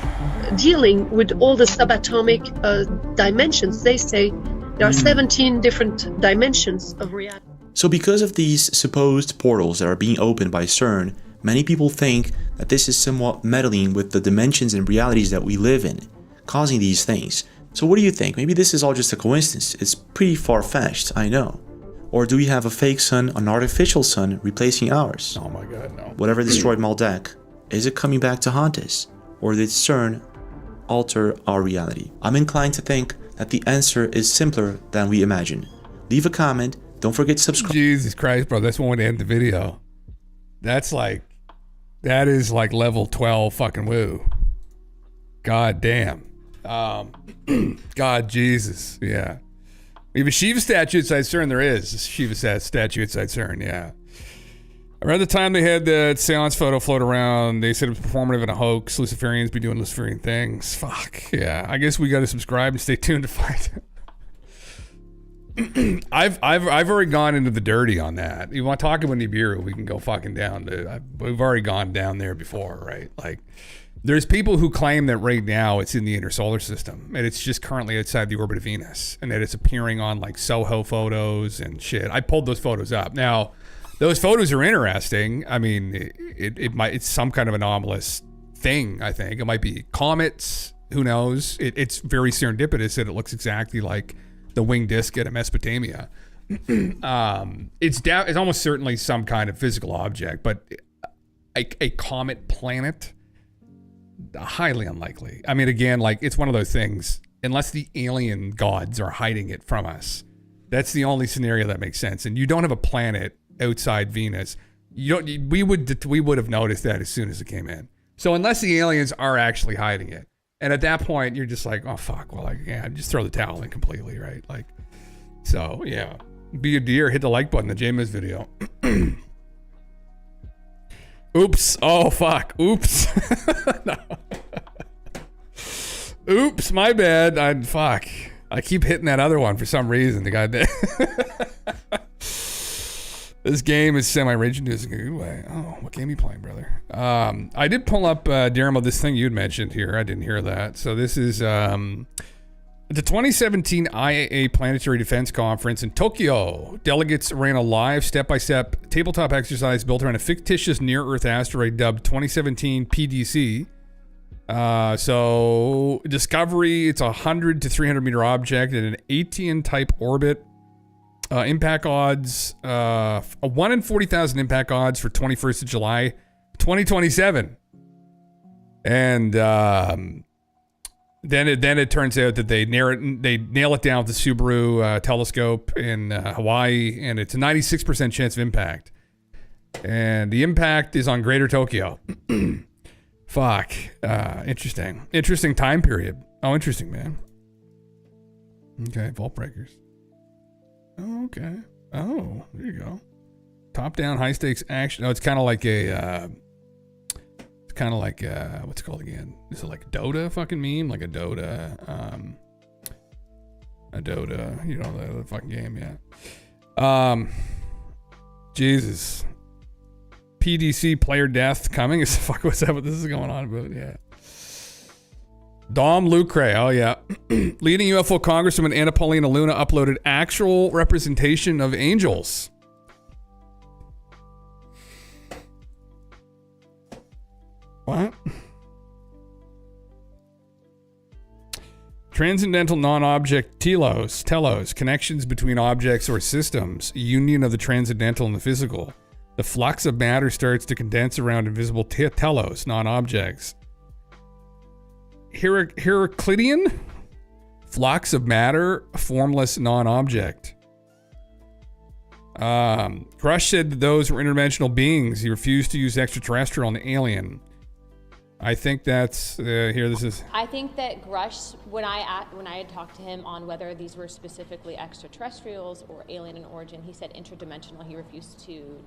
dealing with all the subatomic dimensions. They say there are 17 different dimensions of reality. So because of these supposed portals that are being opened by CERN, many people think that this is somewhat meddling with the dimensions and realities that we live in, causing these things. So what do you think? Maybe this is all just a coincidence. It's pretty far-fetched, I know. Or do we have a fake sun, an artificial sun, replacing ours? Oh my god, no. Whatever destroyed Maldek, is it coming back to haunt us? Or did CERN alter our reality? I'm inclined to think that the answer is simpler than we imagine. Leave a comment. Don't forget to subscribe. Jesus Christ, bro. That's one way to end the video. That is like level 12 fucking woo. God damn. God Jesus. Yeah. We have a Shiva statue inside CERN. There is a Shiva statue inside CERN. Yeah. Around the time they had the seance photo float around, they said it was performative and a hoax. Luciferians be doing Luciferian things. Fuck. Yeah. I guess we got to subscribe and stay tuned to find out. I've already gone into the dirty on that. You want to talk about Nibiru, we can go fucking down to, we've already gone down there before, right? Like, there's people who claim that right now it's in the inner solar system and it's just currently outside the orbit of Venus and that it's appearing on like Soho photos and shit. I pulled those photos up. Now, those photos are interesting. I mean, it's some kind of anomalous thing, I think. It might be comets, who knows? It's very serendipitous that it looks exactly like the winged disc at Mesopotamia. It's almost certainly some kind of physical object, but a comet planet, highly unlikely. I mean, again, like it's one of those things, unless the alien gods are hiding it from us, that's the only scenario that makes sense. And you don't have a planet outside Venus. We would have noticed that as soon as it came in. So unless the aliens are actually hiding it, and at that point, you're just like, oh, fuck. Well, like, yeah, just throw the towel in completely, right? Like, so, yeah. Be a deer, hit the like button, the James video. Oops. Oh, fuck. Oops. No. Oops, my bad. Fuck. I keep hitting that other one for some reason. The guy did. This game is semi-raging in a good way. Oh, what game are you playing, brother? I did pull up, Daramo, this thing you'd mentioned here. I didn't hear that. So this is the 2017 IAA Planetary Defense Conference in Tokyo. Delegates ran a live step-by-step tabletop exercise built around a fictitious near-Earth asteroid dubbed 2017 PDC. So Discovery, it's a 100 to 300 meter object in an Atean-type orbit. Impact odds, a 1 in 40,000 impact odds for 21st of July, 2027. And then it turns out that they nail it down with the Subaru telescope in Hawaii, and it's a 96% chance of impact. And the impact is on Greater Tokyo. Fuck. Interesting. Interesting time period. Oh, interesting, man. Okay, vault breakers. Oh, okay. Oh, there you go. Top-down, high-stakes action. Oh, it's kind of like a... what's it called again? Is it like a Dota fucking meme? Like a Dota... you know, the fucking game, yeah. Jesus. PDC player death coming? Fuck, what's up? What this is going on about? Yeah. Dom Lucre, oh yeah. Leading UFO Congresswoman Anna Paulina Luna uploaded actual representation of angels. What? Transcendental non-object telos, connections between objects or systems, union of the transcendental and the physical. The flux of matter starts to condense around invisible telos, non-objects. Heraclidian? Flux of matter, formless non-object. Grush said that those were interdimensional beings. He refused to use extraterrestrial and alien. I think that's here. This is. I think that Grush, when I had talked to him on whether these were specifically extraterrestrials or alien in origin, he said interdimensional. He refused to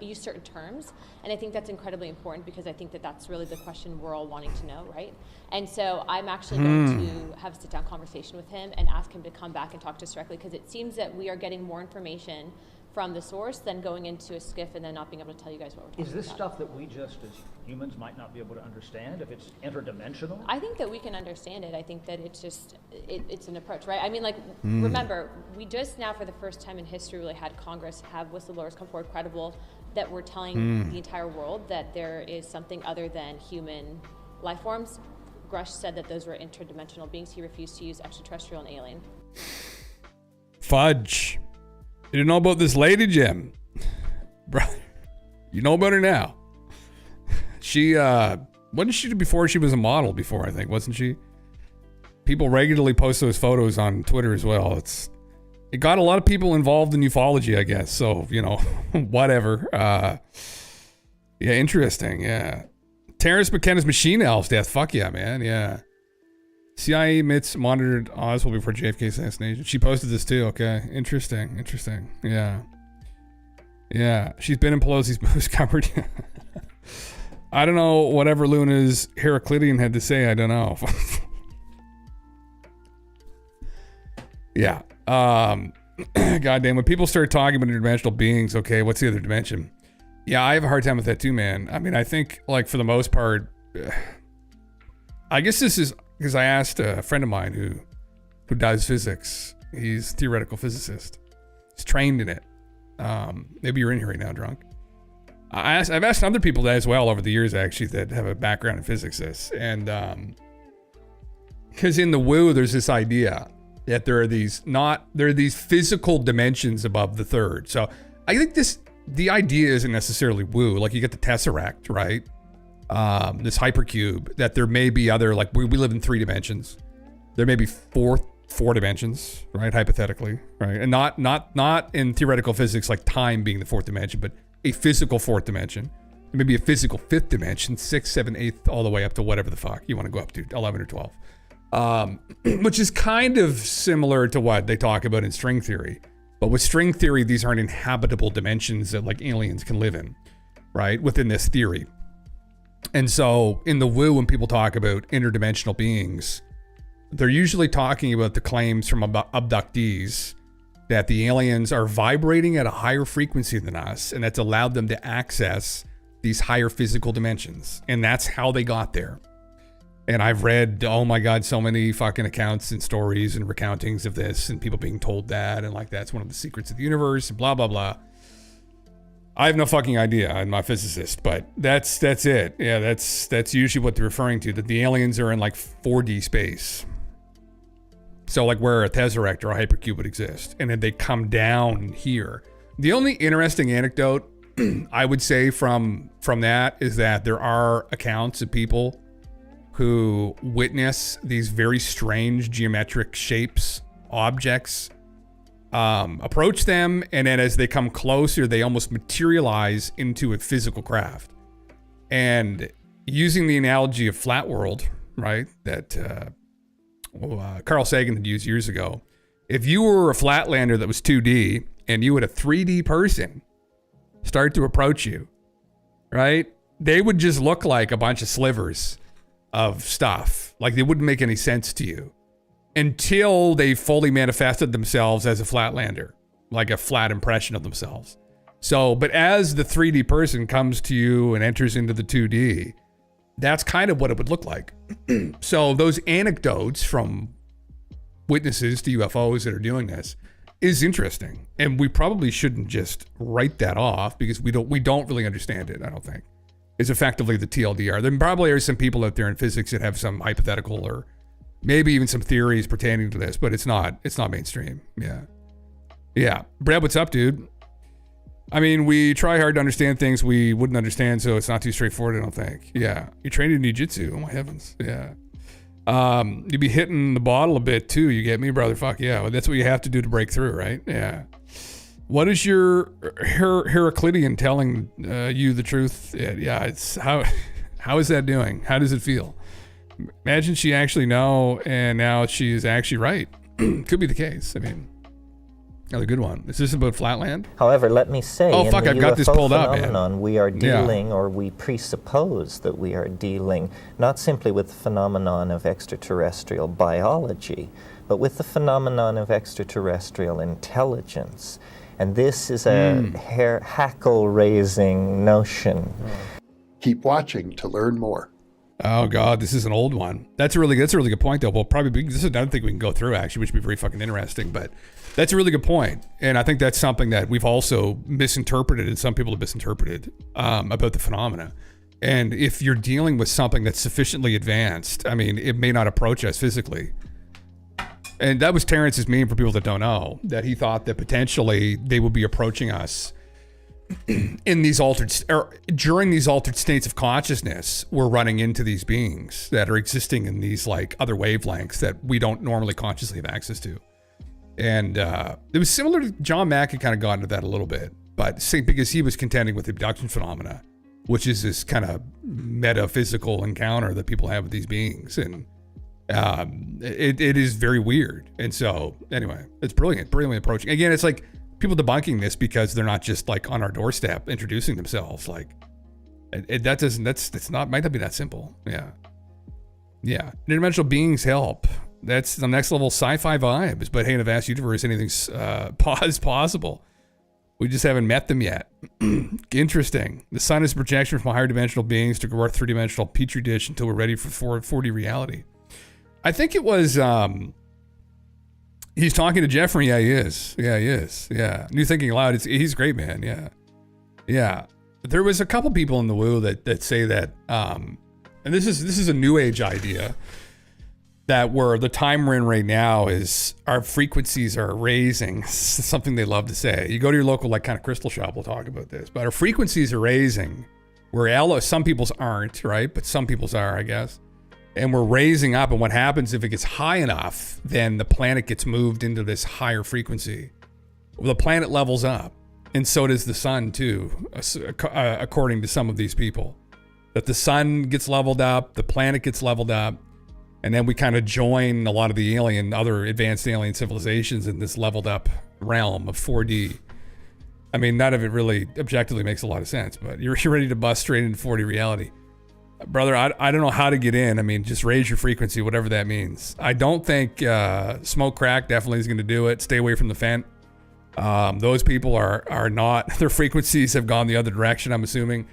use certain terms, and I think that's incredibly important because I think that that's really the question we're all wanting to know, right? And so I'm actually going to have a sit-down conversation with him and ask him to come back and talk to us directly, because it seems that we are getting more information from the source than going into a skiff and then not being able to tell you guys what we're talking about. Is this stuff that we just as humans might not be able to understand if it's interdimensional? I think that we can understand it. I think that it's just, it's an approach, right? I mean, like, remember, we just now for the first time in history really had Congress have whistleblowers come forward credible that we're telling the entire world that there is something other than human life forms. Grush said that those were interdimensional beings. He refused to use extraterrestrial and alien. Fudge. You didn't know about this lady, Jim. Bro, you know about her now. She, what did she do before? She was a model before, I think, wasn't she? People regularly post those photos on Twitter as well. It got a lot of people involved in ufology, I guess. So, you know, whatever. Yeah, interesting. Yeah. Terrence McKenna's machine elves death. Fuck yeah, man. Yeah. CIA admits monitored Oswald before JFK assassination. She posted this too. Okay. Interesting. Yeah. Yeah. She's been in Pelosi's moose covered. I don't know. Whatever Luna's Heraclidian had to say, I don't know. Yeah. Goddamn. When people start talking about interdimensional beings, okay, what's the other dimension? Yeah, I have a hard time with that too, man. I mean, I think, like, for the most part, I guess this is because I asked a friend of mine who does physics. He's a theoretical physicist. He's trained in it. Maybe you're in here right now, drunk. I've asked other people that as well over the years, actually, that have a background in physics. And because in the woo, there's this idea that there are these physical dimensions above the third. So I think the idea isn't necessarily woo. Like, you get the tesseract, right? This hypercube, that there may be other, like, we live in 3 dimensions. There may be four dimensions, right? Hypothetically, right? And not in theoretical physics, like time being the 4th dimension, but a physical 4th dimension. Maybe a physical 5th dimension, 6th, 7th, 8th, all the way up to whatever the fuck you want to go up to, 11 or 12. Which is kind of similar to what they talk about in string theory. But with string theory, these aren't inhabitable dimensions that, like, aliens can live in, right? Within this theory. And so in the woo, when people talk about interdimensional beings, they're usually talking about the claims from abductees that the aliens are vibrating at a higher frequency than us, and that's allowed them to access these higher physical dimensions. And that's how they got there. And I've read, oh my God, so many fucking accounts and stories and recountings of this, and people being told that, and like, that's one of the secrets of the universe, and blah, blah, blah. I have no fucking idea. I'm not a physicist, but that's it. Yeah, that's usually what they're referring to, that the aliens are in, like, 4D space. So, like, where a tesseract or a hypercube would exist, and then they come down here. The only interesting anecdote I would say from that is that there are accounts of people who witness these very strange geometric shapes, objects, approach them, and then as they come closer, they almost materialize into a physical craft. And using the analogy of flat world, right, that Carl Sagan had used years ago, if you were a flatlander that was 2D and you had a 3D person start to approach you, right, they would just look like a bunch of slivers of stuff. Like, they wouldn't make any sense to you until they fully manifested themselves as a flatlander, like a flat impression of themselves. So, but as the 3D person comes to you and enters into the 2D, that's kind of what it would look like. So those anecdotes from witnesses to UFOs that are doing this is interesting. And we probably shouldn't just write that off because we don't really understand it, I don't think. It's effectively the TLDR. There probably are some people out there in physics that have some hypothetical or maybe even some theories pertaining to this, but it's not mainstream. Yeah. Brad, what's up, dude? I mean, we try hard to understand things we wouldn't understand, so it's not too straightforward, I don't think. Yeah. You trained in jiu-jitsu. Oh my heavens. Yeah. You'd be hitting the bottle a bit too. You get me, brother? Fuck yeah. Well, that's what you have to do to break through, right? Yeah. What is your Heraclidian telling you the truth? Yeah, it's how is that doing? How does it feel? Imagine she actually know, and now she is actually right. Could be the case. I mean, another good one. Is this about Flatland? However, let me say, oh fuck, I've got this pulled up, man. We are dealing, or we presuppose that we are dealing, not simply with the phenomenon of extraterrestrial biology, but with the phenomenon of extraterrestrial intelligence. And this is a hackle-raising notion. Keep watching to learn more. Oh God, this is an old one. That's a really good point, though. Well, probably this is another thing we can go through actually, which would be very fucking interesting. But that's a really good point, and I think that's something that we've also misinterpreted, and some people have misinterpreted about the phenomena. And if you're dealing with something that's sufficiently advanced, I mean, it may not approach us physically. And that was Terrence's meme, for people that don't know, that he thought that potentially they would be approaching us in these during these altered states of consciousness. We're running into these beings that are existing in these like other wavelengths that we don't normally consciously have access to. And it was similar to John Mack had kind of gotten into that a little bit, but because he was contending with the abduction phenomena, which is this kind of metaphysical encounter that people have with these beings. And it is very weird. And so anyway, it's brilliantly approaching. Again, it's like people debunking this because they're not just like on our doorstep introducing themselves. Like might not be that simple. Yeah. Interdimensional beings help. That's the next level sci-fi vibes. But hey, in a vast universe, anything's possible. We just haven't met them yet. Interesting. The sun is a projection from higher dimensional beings to our three-dimensional petri dish until we're ready for 4D reality. I think it was, he's talking to Jeffrey. Yeah, he is. Yeah. New Thinking Aloud. He's great, man. Yeah. There was a couple people in the woo that say that, and this is a new age idea, that where the time we're in right now is our frequencies are raising. Something they love to say. You go to your local like kind of crystal shop, we'll talk about this, but our frequencies are raising where some people's aren't, right? But some people's are, I guess. And we're raising up, and what happens if it gets high enough, then the planet gets moved into this higher frequency. Well, the planet levels up, and so does the sun too, according to some of these people. That the sun gets leveled up, the planet gets leveled up, and then we kind of join a lot of the other advanced alien civilizations in this leveled up realm of 4D. I mean, none of it really objectively makes a lot of sense, but you're ready to bust straight into 4D reality. Brother, I don't know how to get in. I mean, just raise your frequency, whatever that means. I don't think smoke crack definitely is going to do it. Stay away from the Fent. Those people are not, their frequencies have gone the other direction, I'm assuming.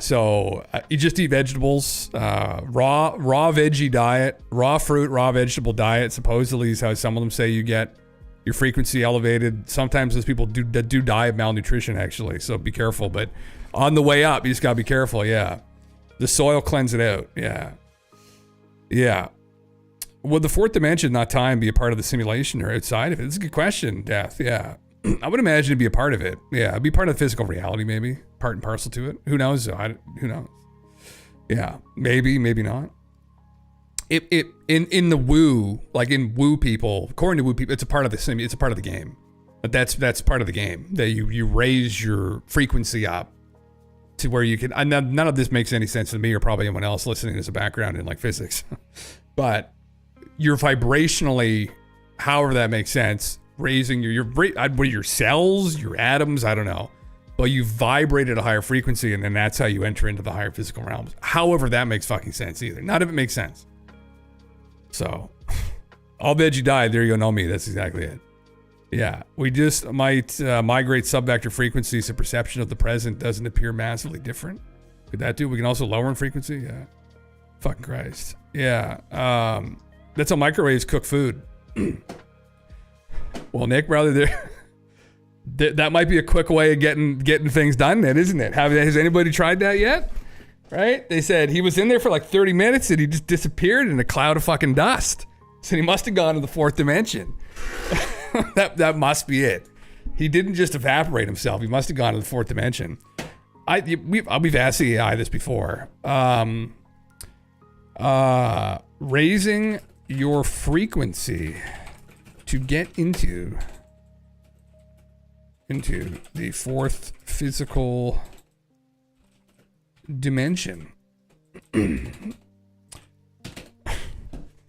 So you just eat vegetables, raw veggie diet, raw fruit, raw vegetable diet. Supposedly is how some of them say you get your frequency elevated. Sometimes those people do die of malnutrition, actually. So be careful. But on the way up, you just gotta be careful. Yeah. The soil cleanse it out. Yeah. Would the fourth dimension, not time, be a part of the simulation or outside of it? It's a good question, Death. Yeah. I would imagine it'd be a part of it. Yeah, it'd be part of the physical reality, maybe. Part and parcel to it. Who knows? Who knows? Yeah, maybe not. In the woo, like in woo people, according to woo people, it's a part of it's a part of the game. But that's part of the game. That you raise your frequency up to where you can. And none of this makes any sense to me or probably anyone else listening as a background in like physics. But you're vibrationally, however that makes sense, raising your cells, your atoms, I don't know. But you vibrate at a higher frequency, and then that's how you enter into the higher physical realms. However, that makes fucking sense either. None of it makes sense. So, all veggie died. There you go. Know me. That's exactly it. Yeah, we just might migrate subvector frequencies. So perception of the present doesn't appear massively different. Could that do? We can also lower in frequency. Yeah. Fucking Christ. Yeah. That's how microwaves cook food. Well, Nick, brother, that might be a quick way of getting things done, then, isn't it? Has anybody tried that yet? Right? They said he was in there for like 30 minutes and he just disappeared in a cloud of fucking dust. So he must have gone to the fourth dimension. That must be it. He didn't just evaporate himself. He must have gone to the fourth dimension. We've asked the AI this before. Raising your frequency to get into the fourth physical dimension.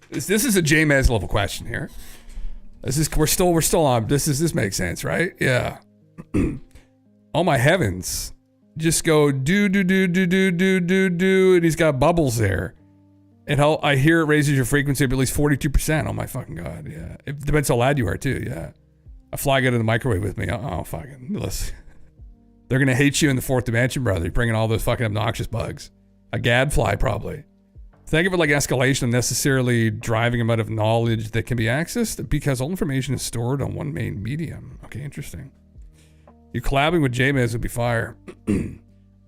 This is a J-Mez level question here. We're still on. This makes sense, right? Yeah. Oh my heavens. Just go do, and he's got bubbles there. And I hear it raises your frequency by at least 42%. Oh my fucking God, yeah. It depends how loud you are too, yeah. A fly got in the microwave with me. Oh, fucking, listen. They're going to hate you in the fourth dimension, brother. You're bringing all those fucking obnoxious bugs. A gadfly, probably. Think of it like escalation of necessarily driving amount of knowledge that can be accessed because all information is stored on one main medium. Okay, interesting. You collabing with J-Mez would be fire.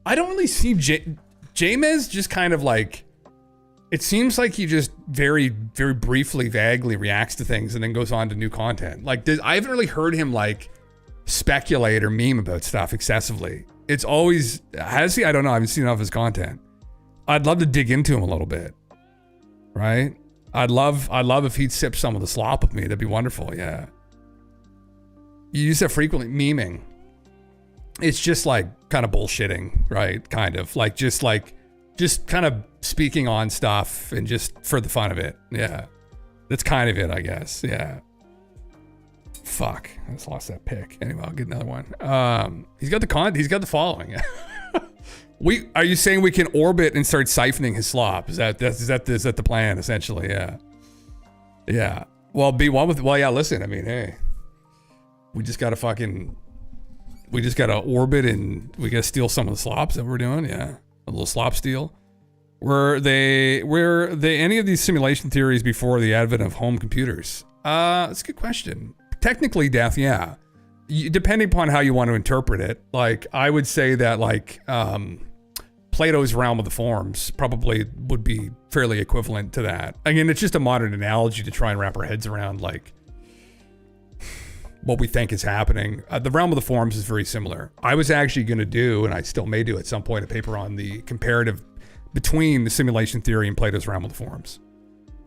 I don't really see J-Mez just kind of like, it seems like he just very, very briefly, vaguely reacts to things and then goes on to new content. Like, I haven't really heard him like speculate or meme about stuff excessively. It's always, has he? I don't know. I haven't seen enough of his content. I'd love to dig into him a little bit, right? I'd love if he'd sip some of the slop with me. That'd be wonderful. Yeah. You use that frequently, memeing. It's just like kind of bullshitting, right? Kind of like just kind of speaking on stuff and just for the fun of it. Yeah. That's kind of it, I guess. Yeah. Fuck. I just lost that pick. Anyway, I'll get another one. He's got the following. Are you saying we can orbit and start siphoning his slop? Is that the plan essentially? Yeah. Yeah. Well, yeah, listen, I mean, hey. We just gotta orbit and we gotta steal some of the slops that we're doing. Yeah. A little slop steal. Were they any of these simulation theories before the advent of home computers? That's a good question. Technically, Death, yeah. Depending upon how you want to interpret it, like I would say that like Plato's realm of the forms probably would be fairly equivalent to that. Again, it's just a modern analogy to try and wrap our heads around like what we think is happening. The realm of the forms is very similar. I was actually going to do, and I still may do at some point, a paper on the comparative between the simulation theory and Plato's realm of the forms.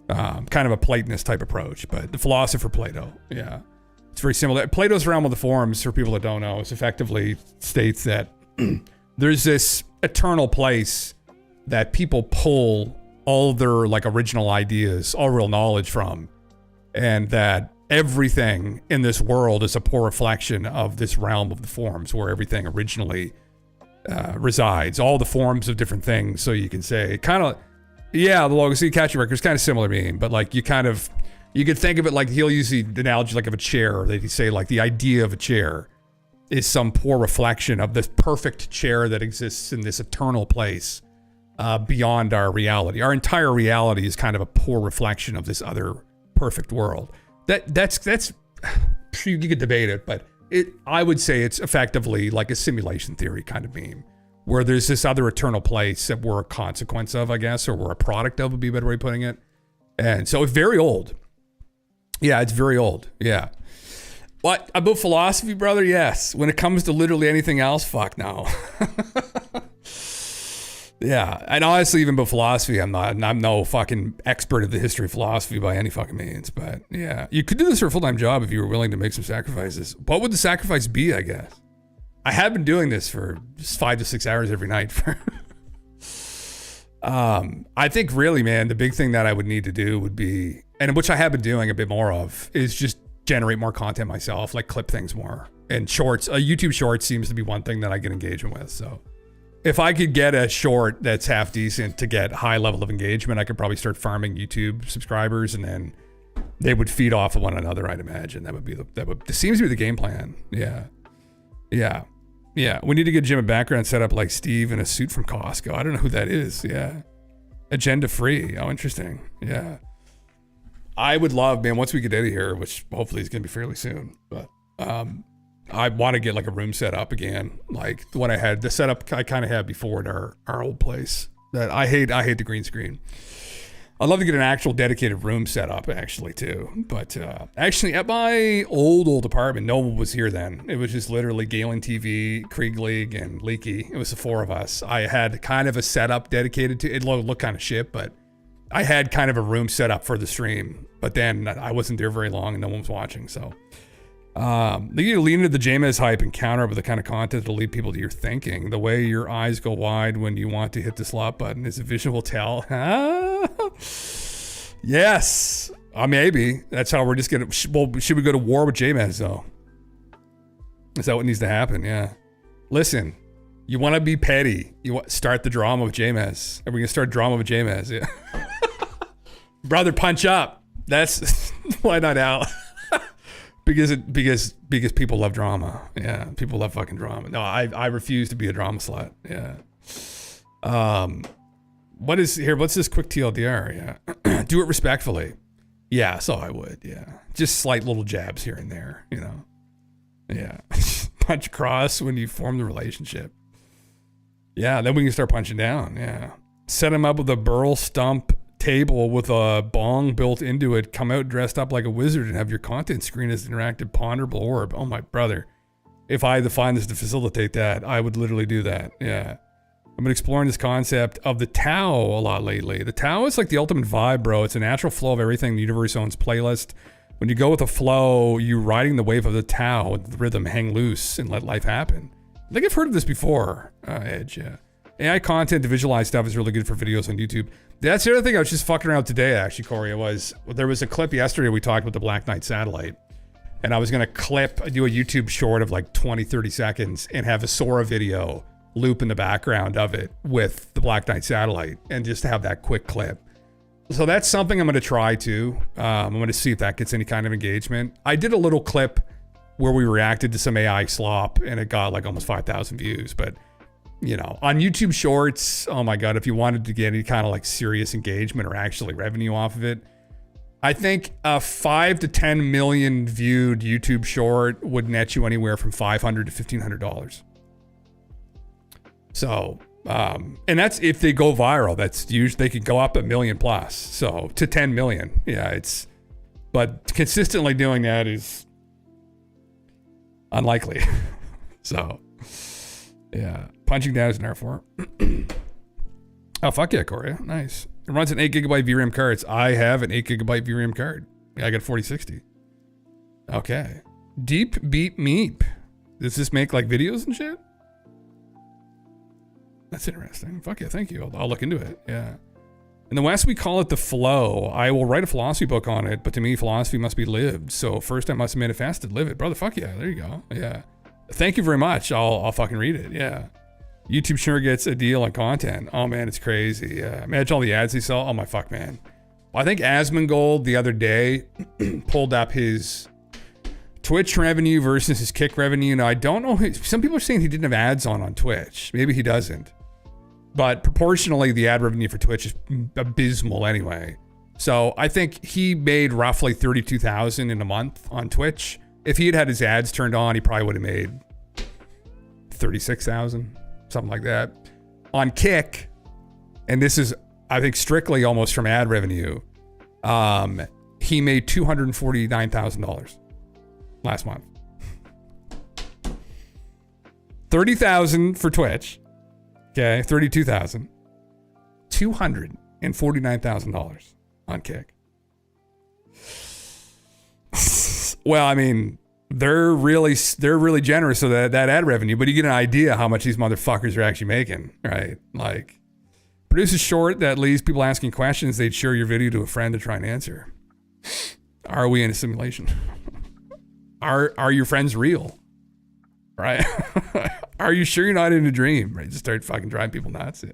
Kind of a Platonist type approach, but the philosopher Plato, yeah. It's very similar. Plato's realm of the forms, for people that don't know, is effectively states that there's this eternal place that people pull all their like original ideas, all real knowledge from, and that everything in this world is a poor reflection of this realm of the forms where everything originally resides. All the forms of different things. So you can say kind of, yeah, the Legacy Catcher record is kind of similar to me, but like you could think of it like he'll use the analogy like of a chair. That he'd say like the idea of a chair is some poor reflection of this perfect chair that exists in this eternal place beyond our reality. Our entire reality is kind of a poor reflection of this other perfect world. That's you could debate it, but I would say it's effectively like a simulation theory kind of meme, where there's this other eternal place that we're a consequence of, I guess, or we're a product of would be a better way of putting it. And so it's very old. Yeah, it's very old. Yeah. What about philosophy, brother? Yes. When it comes to literally anything else, fuck no. Yeah, and honestly, even about philosophy, I'm no fucking expert of the history of philosophy by any fucking means. But yeah, you could do this for a full-time job if you were willing to make some sacrifices. What would the sacrifice be? I guess I have been doing this for just 5 to 6 hours every night. I think really, man, the big thing that I would need to do would be, and which I have been doing a bit more of, is just generate more content myself, like clip things more. And shorts, YouTube shorts seems to be one thing that I get engagement with. So if I could get a short that's half decent to get high level of engagement, I could probably start farming YouTube subscribers, and then they would feed off of one another. I'd imagine that seems to be the game plan. Yeah. We need to get Jim a background set up like Steve in a suit from Costco. I don't know who that is. Yeah. Agenda free. Oh, interesting. Yeah. I would love, man, once we get out of here, which hopefully is going to be fairly soon, but I want to get like a room set up again, like the one I had, the setup I kind of had before at our old place. That I hate the green screen. I'd love to get an actual dedicated room set up actually too. But actually at my old apartment, no one was here then. It was just literally Galen TV, Krieg League, and Leaky. It was the 4 of us. I had kind of a setup dedicated to it. Looked kind of shit, but I had kind of a room set up for the stream. But then I wasn't there very long and no one was watching. So you need to lean into the J-Mez hype and counter it with the kind of content that'll lead people to your thinking. The way your eyes go wide when you want to hit the slot button is a visual tell. Yes. Maybe. That's how we're just going to... Well, should we go to war with J-Mez, though? Is that what needs to happen? Yeah. Listen, you want to be petty. Start the drama with J-Mez. Are we going to start drama with J-Mez? Yeah. Brother, punch up. That's... Why not Al? Because people love drama. Yeah, people love fucking drama. No, I refuse to be a drama slut. Yeah. What's this quick TLDR? Yeah. Do it respectfully. Yeah, so I would. Yeah. Just slight little jabs here and there, you know. Yeah. Punch across when you form the relationship. Yeah, then we can start punching down. Yeah. Set him up with a burl stump table with a bong built into it. Come out dressed up like a wizard and have your content screen as an interactive ponderable orb. Oh my brother. If I had the funds to facilitate that, I would literally do that. Yeah. I've been exploring this concept of the Tao a lot lately. The Tao is like the ultimate vibe, bro. It's a natural flow of everything. The universe owns playlist. When you go with the flow, you riding the wave of the Tao with the rhythm, hang loose and let life happen. I think I've heard of this before, Edge, yeah. AI content to visualize stuff is really good for videos on YouTube. That's the other thing I was just fucking around today, actually, Corey. There was a clip yesterday we talked about the Black Knight satellite. And I was going to do a YouTube short of like 20, 30 seconds and have a Sora video loop in the background of it with the Black Knight satellite and just have that quick clip. So that's something I'm going to try too. I'm going to see if that gets any kind of engagement. I did a little clip where we reacted to some AI slop and it got like almost 5,000 views, but you know, on YouTube Shorts, oh my God, if you wanted to get any kind of like serious engagement or actually revenue off of it, I think a 5 to 10 million viewed YouTube short would net you anywhere from $500 to $1,500. So, and that's if they go viral. That's usually, they could go up 1 million plus. So to 10 million. Yeah, but consistently doing that is unlikely. So, yeah. Punching down is an R4. Oh, fuck yeah, Corey. Nice. It runs an 8 gigabyte VRAM cards. I have an 8 gigabyte VRAM card. I got a 4060. Okay. Deep Beat Meep. Does this make like videos and shit? That's interesting. Fuck yeah, thank you. I'll look into it. Yeah. In the West, we call it the flow. I will write a philosophy book on it, but to me, philosophy must be lived. So first I must manifest it, live it. Brother, fuck yeah. There you go. Yeah. Thank you very much. I'll fucking read it. Yeah. YouTube sure gets a deal on content. Oh man, it's crazy. Yeah. Imagine all the ads they sell. Oh my fuck, man. Well, I think Asmongold the other day pulled up his Twitch revenue versus his Kick revenue. Now, I don't know. Some people are saying he didn't have ads on Twitch. Maybe he doesn't. But proportionally, the ad revenue for Twitch is abysmal anyway. So I think he made roughly 32,000 in a month on Twitch. If he had had his ads turned on, he probably would have made 36,000. Something like that. On Kick, and this is, I think, strictly almost from ad revenue, he made $249,000 last month. 30,000 for Twitch. Okay, 32,000. $249,000 on Kick. Well, I mean, they're really generous with that ad revenue, but you get an idea how much these motherfuckers are actually making, right? Like, produce a short that leaves people asking questions. They'd share your video to a friend to try and answer. Are we in a simulation? Are your friends real? Right? Are you sure you're not in a dream? Right? Just start fucking driving people nuts.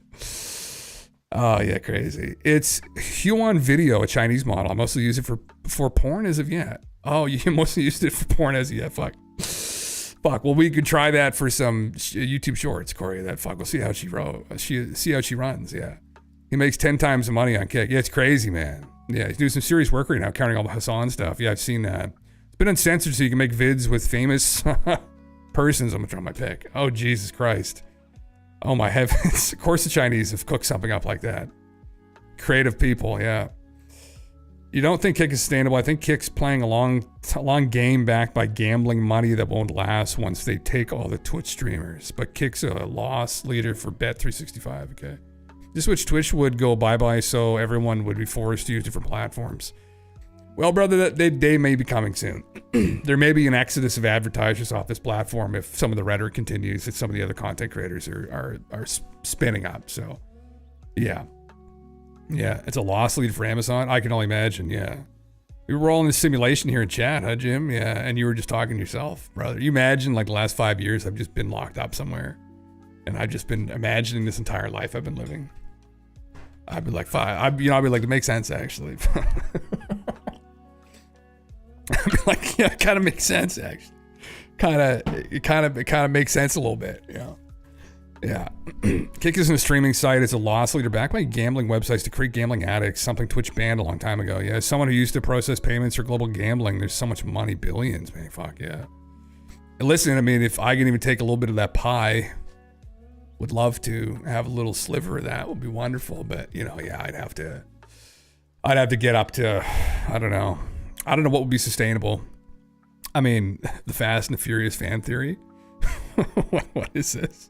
Oh yeah, crazy. It's Huan Video, a Chinese model. I mostly use it for porn as of yet. Oh, you mostly used it for porn as of yet. Fuck. Well, we could try that for some YouTube shorts, Corey. That fuck. We'll see how she runs. Yeah. He makes 10 times the money on Kick. Yeah, it's crazy, man. Yeah, he's doing some serious work right now, counting all the Hassan stuff. Yeah, I've seen that. It's been uncensored, so you can make vids with famous persons. I'm gonna try my pick. Oh, Jesus Christ. Oh my heavens. Of course the Chinese have cooked something up like that. Creative people, yeah. You don't think Kick is sustainable? I think Kick's playing a long game backed by gambling money that won't last once they take all the Twitch streamers. But Kick's a loss leader for Bet365, okay? Just wish Twitch would go bye-bye so everyone would be forced to use different platforms. Well, brother, that day may be coming soon. There may be an exodus of advertisers off this platform if some of the rhetoric continues that some of the other content creators are spinning up. So, yeah. Yeah, it's a loss lead for Amazon. I can only imagine, yeah. We were all in this simulation here in chat, huh, Jim? Yeah, and you were just talking to yourself, brother. You imagine, like, the last 5 years, I've just been locked up somewhere. And I've just been imagining this entire life I've been living. I'd be like, I'd be like, it makes sense, actually. Like, yeah, it kind of makes sense actually. It kind of makes sense a little bit. Yeah. Kick isn't a streaming site. It's a loss leader backed by gambling websites to create gambling addicts. Something Twitch banned a long time ago. Yeah, as someone who used to process payments for global gambling, there's so much money, billions, man. Fuck yeah. And listen, I mean, if I can even take a little bit of that pie, would love to have a little sliver of that. Would be wonderful. But yeah, I'd have to get up to, I don't know what would be sustainable. I mean, the Fast and the Furious fan theory. What is this?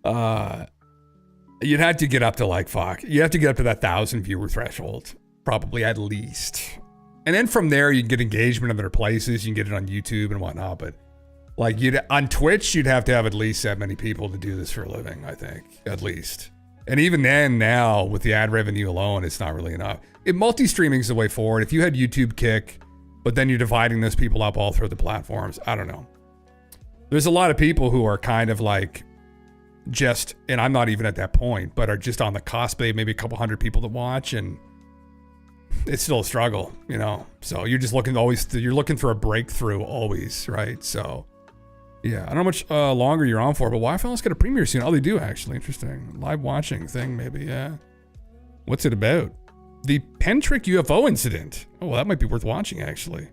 You'd have to get up to like, fuck. You have to get up to that 1,000 viewer threshold, probably at least. And then from there, you can get engagement in other places. You can get it on YouTube and whatnot. But like on Twitch, you'd have to have at least that many people to do this for a living, I think, at least. And even then, now with the ad revenue alone, it's not really enough. Multi-streaming is the way forward. If you had YouTube Kick, but then you're dividing those people up all through the platforms, I don't know. There's a lot of people who are kind of like just, and I'm not even at that point, but are just on the cusp. They maybe a couple hundred people to watch, and it's still a struggle, So you're just you're looking for a breakthrough always, right? So yeah, I don't know how much longer you're on for, but Wi-Fi let's get a premiere soon. Oh, they do actually. Interesting. Live watching thing, maybe. Yeah. What's it about? The Pentrick UFO incident. Oh, well, that might be worth watching, actually.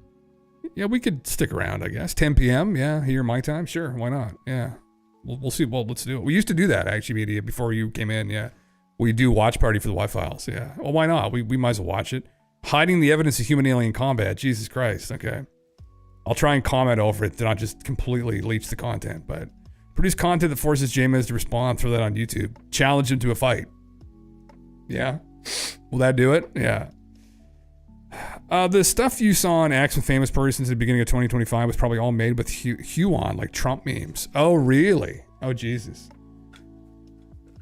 Yeah, we could stick around, I guess. 10 p.m. Yeah, here my time. Sure, why not? Yeah, we'll see. Well, let's do it. We used to do that actually, media before you came in. Yeah, we do watch party for the Y-Files. Yeah. Well, why not? We might as well watch it. Hiding the evidence of human alien combat. Jesus Christ. Okay. I'll try and comment over it to not just completely leech the content, but produce content that forces James to respond. Throw that on YouTube. Challenge him to a fight. Yeah. Will that do it? Yeah. The stuff you saw on Acts with Famous Persons at the beginning of 2025 was probably all made with Huon, like Trump memes. Oh, really? Oh, Jesus.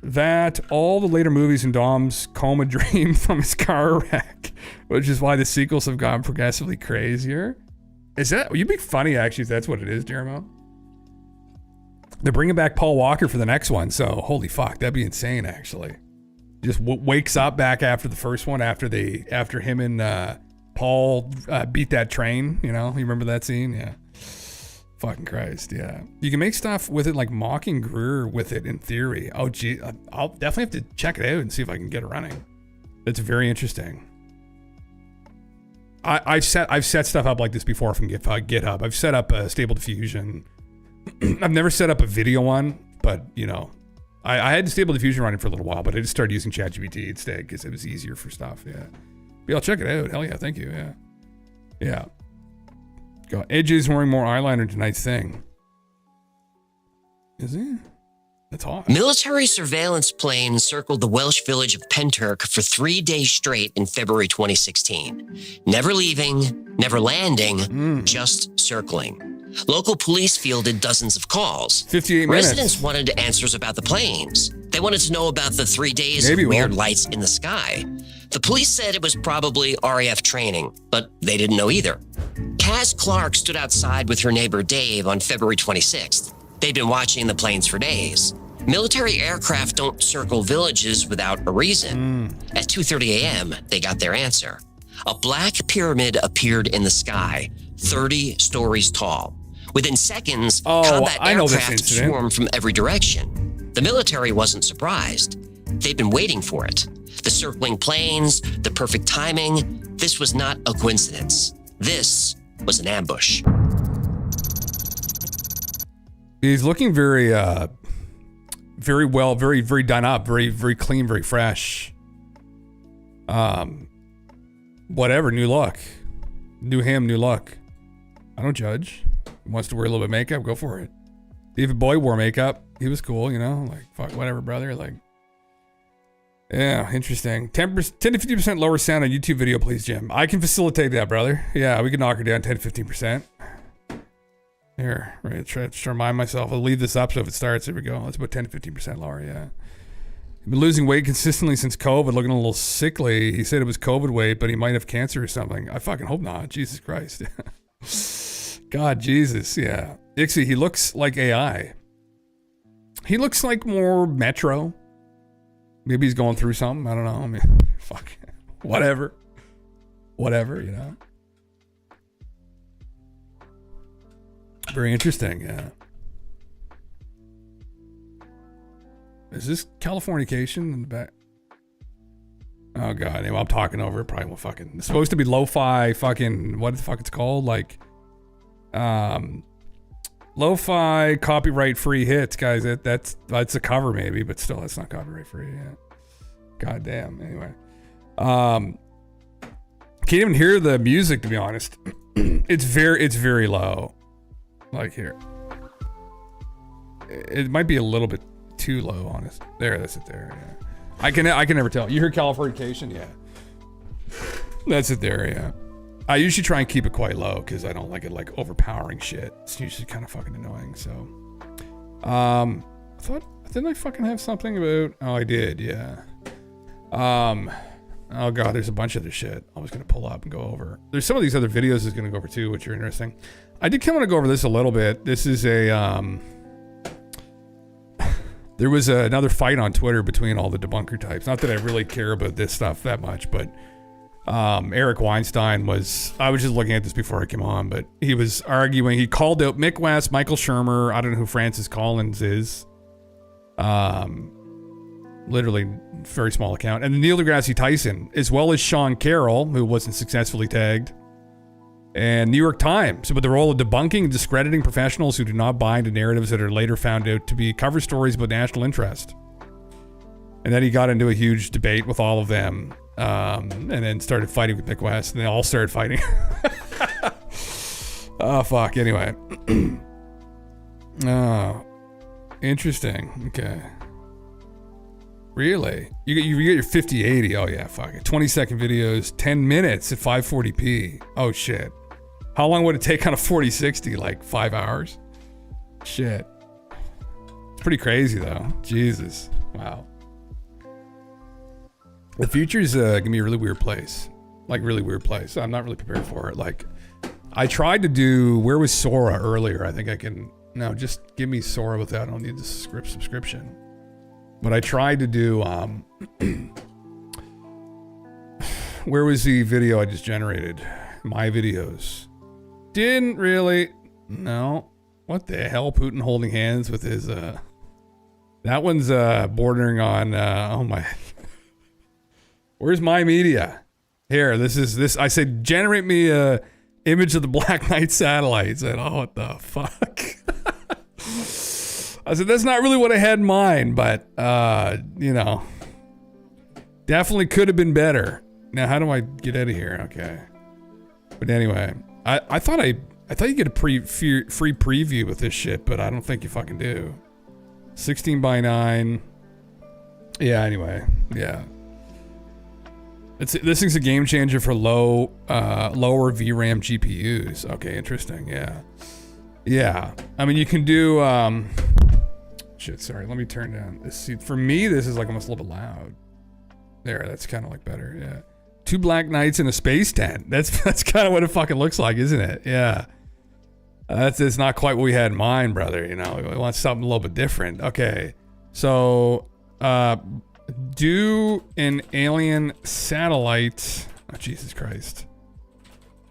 That, all the later movies in Dom's coma dream from his car wreck, which is why the sequels have gotten progressively crazier. Is that, you'd be funny actually if that's what it is, Jeremo. They're bringing back Paul Walker for the next one, so holy fuck, that'd be insane actually. Just wakes up back after the first one, after him and Paul beat that train, you remember that scene? Yeah. Fucking Christ, yeah. You can make stuff with it like mocking Greer with it in theory. Oh gee, I'll definitely have to check it out and see if I can get it running. That's very interesting. I've set stuff up like this before from GitHub. I've set up a Stable Diffusion. I've never set up a video one, but I had Stable Diffusion running for a little while, but I just started using ChatGPT instead because it was easier for stuff. Yeah. But I'll check it out. Hell yeah, thank you. Yeah. Yeah. God, Edge is wearing more eyeliner tonight's thing. Is he? That's hot. Military surveillance planes circled the Welsh village of Penturk for 3 days straight in February 2016. Never leaving, never landing, just circling. Local police fielded dozens of calls. 58 minutes. Residents wanted answers about the planes. They wanted to know about the 3 days of weird lights in the sky. The police said it was probably RAF training, but they didn't know either. Kaz Clark stood outside with her neighbor Dave on February 26th. They'd been watching the planes for days. Military aircraft don't circle villages without a reason. At 2:30 a.m., they got their answer. A black pyramid appeared in the sky, 30 stories tall. Within seconds, combat aircraft swarmed from every direction. The military wasn't surprised. They'd been waiting for it. The circling planes, the perfect timing. This was not a coincidence. This was an ambush. He's looking very well, very, very done up, very, very clean, very fresh. Whatever, new look. New him, new look. I don't judge. He wants to wear a little bit of makeup, go for it. David Bowie wore makeup. He was cool, like, fuck, whatever, brother. Like, yeah, interesting. 10 to 50% lower sound on YouTube video, please, Jim. I can facilitate that, brother. Yeah, we can knock her down 10 to 15%. Here, right, try to remind myself. I'll leave this up so if it starts, there we go. That's about 10 to 15% lower, yeah. I've been losing weight consistently since COVID, looking a little sickly. He said it was COVID weight, but he might have cancer or something. I fucking hope not. Jesus Christ. God, Jesus, yeah. Ixie, he looks like AI. He looks like more Metro. Maybe he's going through something. I don't know. I mean, fuck. Whatever. Very interesting, yeah. Is this Californication in the back? Oh god, anyway, I'm talking over it. Probably won't fucking. It's supposed to be lo-fi fucking. What the fuck it's called? Like, lo-fi copyright-free hits, guys. That's a cover maybe, but still, that's not copyright-free. Yeah. God damn. Anyway, can't even hear the music to be honest. It's very low. Like here, it might be a little bit too low, honest. There, that's it. There, yeah. I can never tell. You hear Californication? Yeah. That's it there, yeah. I usually try and keep it quite low because I don't like it like overpowering shit. It's usually kind of fucking annoying. So, didn't I fucking have something about? Oh, I did, yeah. Oh god, there's a bunch of this shit I was gonna pull up and go over. There's some of these other videos I was gonna go over too, which are interesting. I did kind of want to go over this a little bit. This is a there was another fight on Twitter between all the debunker types. Not that I really care about this stuff that much, but Eric Weinstein was, I was just looking at this before I came on, but he was arguing, he called out Mick West, Michael Shermer, I don't know who Francis Collins is. Literally very small account. And Neil deGrasse Tyson, as well as Sean Carroll, who wasn't successfully tagged. And New York Times about the role of debunking and discrediting professionals who do not buy into narratives that are later found out to be cover stories about national interest. And then he got into a huge debate with all of them, and then started fighting with Mick West, and they all started fighting. Oh, fuck. Anyway. Oh, interesting. Okay. Really? You get your 5080. Oh, yeah, fuck it. 20-second videos, 10 minutes at 540p. Oh, shit. How long would it take on a 4060? Like 5 hours? Shit. It's pretty crazy, though. Jesus. Wow. The future's gonna be a really weird place. Like, really weird place. I'm not really prepared for it. Like, I tried to do, where was Sora earlier? I think I can, no, just give me Sora without, I don't need the subscription. But I tried to do, where was the video I just generated? My videos. Didn't really, no. What the hell? Putin holding hands with his, that one's bordering on, oh my. Where's my media? Here, this, I said, generate me a image of the Black Knight satellite. I said, oh, what the fuck? I said, that's not really what I had in mind, but, you know, definitely could have been better. Now, how do I get out of here? Okay. But anyway, I thought you get a free preview with this shit, but I don't think you fucking do. 16:9. Yeah, anyway. Yeah. This thing's a game changer for lower VRAM GPUs. Okay, interesting. Yeah. Yeah. I mean, you can do, shit, sorry. Let me turn down this. See, for me, this is like almost a little bit loud. There, that's kind of like better. Yeah. 2 Black Knights in a space tent. That's kind of what it fucking looks like, isn't it? Yeah. It's not quite what we had in mind, brother. You know, we want something a little bit different. Okay. So, do an alien satellite. Oh, Jesus Christ.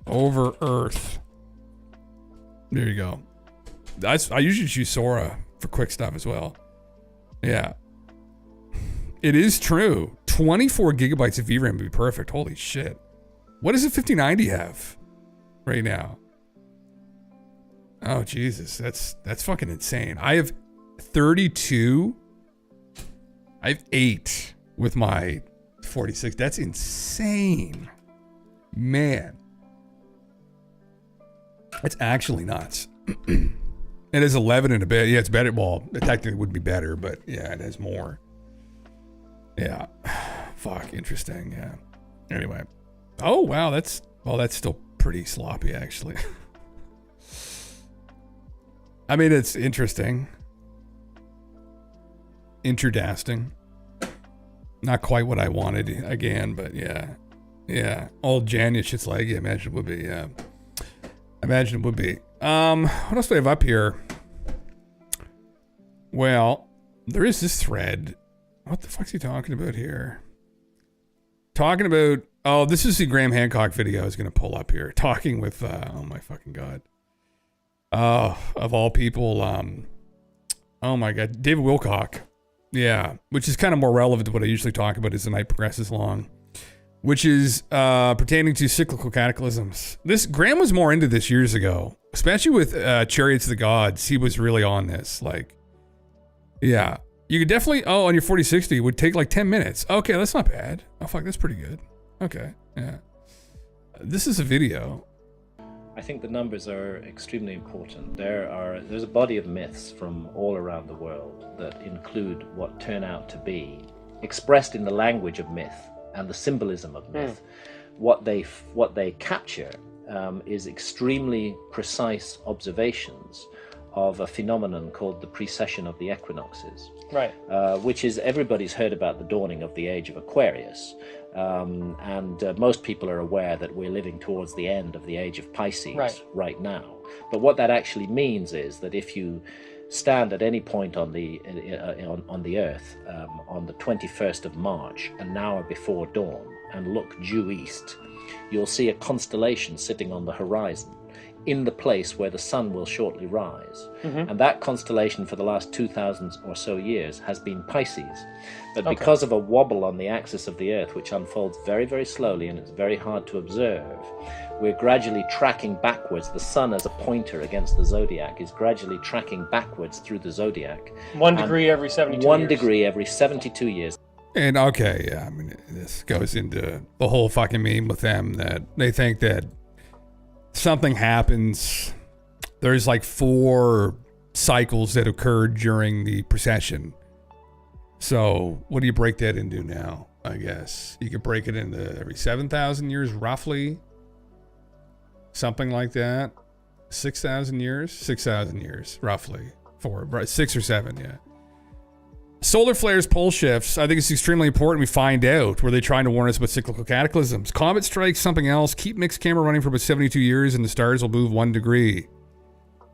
Over Earth. There you go. I usually choose Sora for quick stuff as well. Yeah. It is true. 24 gigabytes of VRAM would be perfect. Holy shit. What does a 5090 have right now? Oh, Jesus. That's fucking insane. I have 32. I have 8 with my 46. That's insane. Man. That's actually nuts. It is 11 in a bit. Yeah, it's better. Well, it technically would be better, but yeah, it has more. Yeah. Fuck, interesting. Yeah. Anyway. Oh, wow. That's still pretty sloppy, actually. I mean, it's interesting. Interdasting. Not quite what I wanted again, but yeah. Yeah. Old Janya shit's like, yeah, imagine it would be. Yeah. Imagine it would be. What else do I have up here? Well, there is this thread. What the fuck's he talking about here? Talking about, oh, this is the Graham Hancock video I was going to pull up here. Talking with, oh my fucking God. Of all people, oh my God, David Wilcock. Yeah, which is kind of more relevant to what I usually talk about as the night progresses along, which is pertaining to cyclical cataclysms. Graham was more into this years ago, especially with Chariots of the Gods. He was really on this. Like, yeah, you could definitely, on your 4060, it would take like 10 minutes. Okay, that's not bad. Oh, fuck, that's pretty good. Okay, yeah. This is a video. I think the numbers are extremely important. There's a body of myths from all around the world that include what turn out to be, expressed in the language of myth and the symbolism of myth. What they capture is extremely precise observations of a phenomenon called the precession of the equinoxes. Right. Which is, everybody's heard about the dawning of the age of Aquarius. Most people are aware that we're living towards the end of the age of Pisces right now. But what that actually means is that if you stand at any point on the Earth on the 21st of March, an hour before dawn, and look due east, you'll see a constellation sitting on the horizon in the place where the sun will shortly rise. And that constellation for the last 2,000 or so years has been Pisces. But because of a wobble on the axis of the Earth, which unfolds very, very slowly and it's very hard to observe, we're gradually tracking backwards. The sun as a pointer against the zodiac is gradually tracking backwards through the zodiac. 1 degree every 72 years. 1 degree every 72 years. And okay, yeah, I mean, this goes into the whole fucking meme with them that they think that something happens. There's like 4 cycles that occurred during the precession. So what do you break that into now? I guess you could break it into every 7,000 years, roughly. Something like that. 6,000 years? 6,000 years, roughly. 6 or 7, yeah. Solar flares, pole shifts. I think it's extremely important we find out. Were they trying to warn us about cyclical cataclysms? Comet strikes, something else. Keep mixed camera running for about 72 years and the stars will move 1 degree.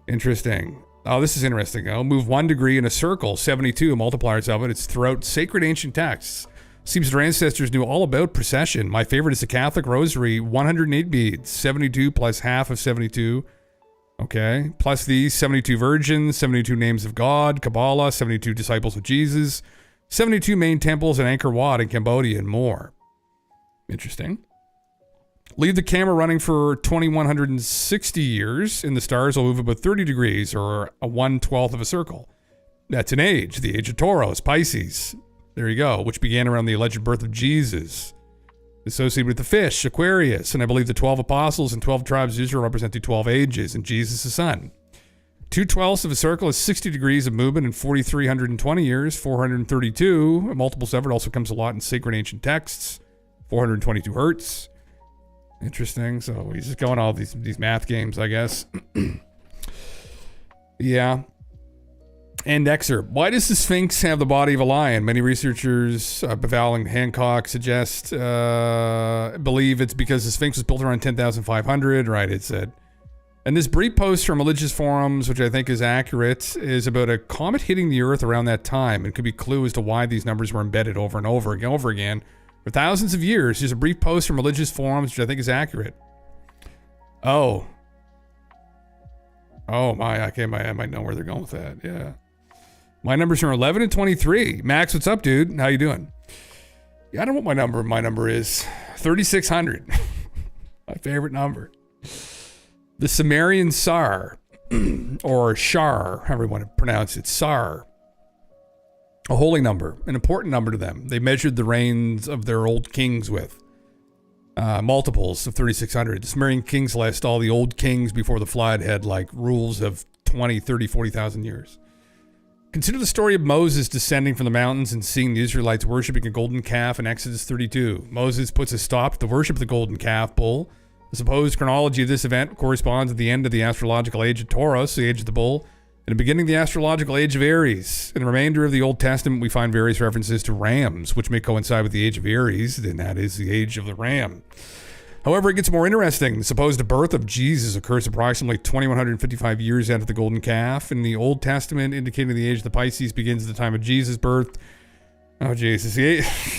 Interesting. Oh, this is interesting. I'll move 1 degree in a circle, 72 multipliers of it. It's throughout sacred ancient texts. Seems their ancestors knew all about precession. My favorite is the Catholic Rosary, 108 beads, 72 plus half of 72. Okay, plus these 72 virgins, 72 names of God, Kabbalah, 72 disciples of Jesus, 72 main temples in Angkor Wat in Cambodia, and more. Interesting. Leave the camera running for 2,160 years, and the stars will move about 30 degrees, or a 1/12 of a circle. That's an age, the age of Taurus, Pisces. There you go, which began around the alleged birth of Jesus. Associated with the fish, Aquarius, and I believe the 12 apostles and 12 tribes of Israel represent the 12 ages, and Jesus the Son. 2/12 of a circle is 60 degrees of movement in 4,320 years, 432. Multiples of it also comes a lot in sacred ancient texts. 422 hertz. Interesting. So he's just going all these math games, I guess. Yeah. And excerpt. Why does the Sphinx have the body of a lion? Many researchers, Beval and Hancock, believe it's because the Sphinx was built around 10,500. Right, it said. And this brief post from religious forums, which I think is accurate, is about a comet hitting the Earth around that time. It could be a clue as to why these numbers were embedded over and over again for thousands of years. Here's a brief post from religious forums, which I think is accurate. Oh my, okay, I might know where they're going with that. Yeah. My numbers are 11 and 23. Max, what's up, dude? How you doing? Yeah, I don't know what my number. My number is 3,600. My favorite number. The Sumerian Sar, or Shar, however you want to pronounce it, Sar. A holy number, an important number to them. They measured the reigns of their old kings with multiples of 3,600. The Sumerian kings list, all the old kings before the flood had like rules of 20, 30, 40,000 years. Consider the story of Moses descending from the mountains and seeing the Israelites worshiping a golden calf in Exodus 32. Moses puts a stop to the worship of the golden calf bull. The supposed chronology of this event corresponds to the end of the astrological age of Taurus, the age of the bull, and the beginning of the astrological age of Aries. In the remainder of the Old Testament, we find various references to rams, which may coincide with the age of Aries, and that is the age of the ram. However, it gets more interesting. The supposed birth of Jesus occurs approximately 2,155 years after the golden calf. In the Old Testament, indicating the age of the Pisces begins at the time of Jesus' birth. Oh, Jesus.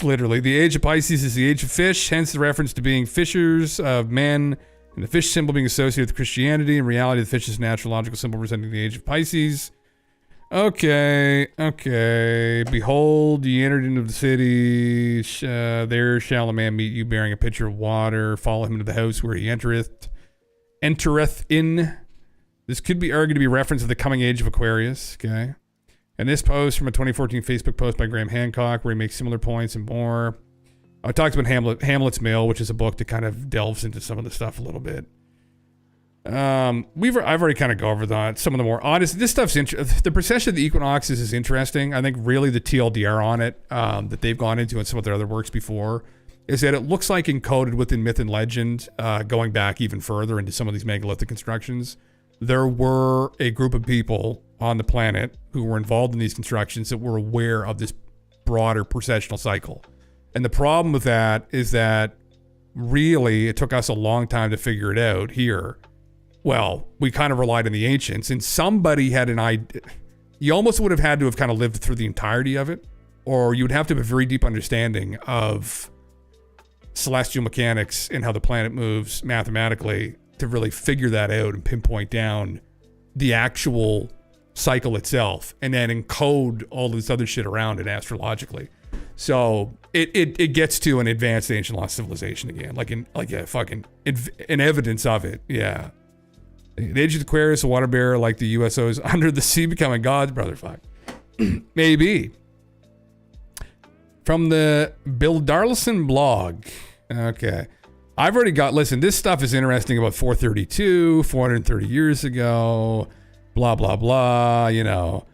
Literally, the age of Pisces is the age of fish, hence the reference to being fishers of men And the fish symbol being associated with Christianity. In reality, the fish is a natural logical symbol representing the age of Pisces. Okay. Behold, ye entered into the city. There shall a man meet you bearing a pitcher of water. Follow him into the house where he entereth in. This could be argued to be a reference to the coming age of Aquarius. Okay. And this post from a 2014 Facebook post by Graham Hancock, where he makes similar points and more. I talked about Hamlet's Mill, which is a book that kind of delves into some of the stuff a little bit. I've already kind of gone over that. Some of the more honest, this stuff's the precession of the equinoxes is interesting. I think really the TLDR on it that they've gone into in some of their other works before is that it looks like encoded within myth and legend, going back even further into some of these megalithic constructions. There were a group of people on the planet who were involved in these constructions that were aware of this broader precessional cycle. And the problem with that is that really it took us a long time to figure it out here. Well, we kind of relied on the ancients, and somebody had an idea. You almost would have had to have kind of lived through the entirety of it, or you would have to have a very deep understanding of celestial mechanics and how the planet moves mathematically to really figure that out and pinpoint down the actual cycle itself, and then encode all this other shit around it astrologically. So it gets to an advanced ancient lost civilization again, an evidence of it. Yeah. The age of Aquarius, a water bearer like the USOs under the sea becoming gods, brother. Fuck. Maybe. From the Bill Darlison blog. Okay. I've already got, listen, this stuff is interesting about 432, 430 years ago, blah, blah, blah, you know.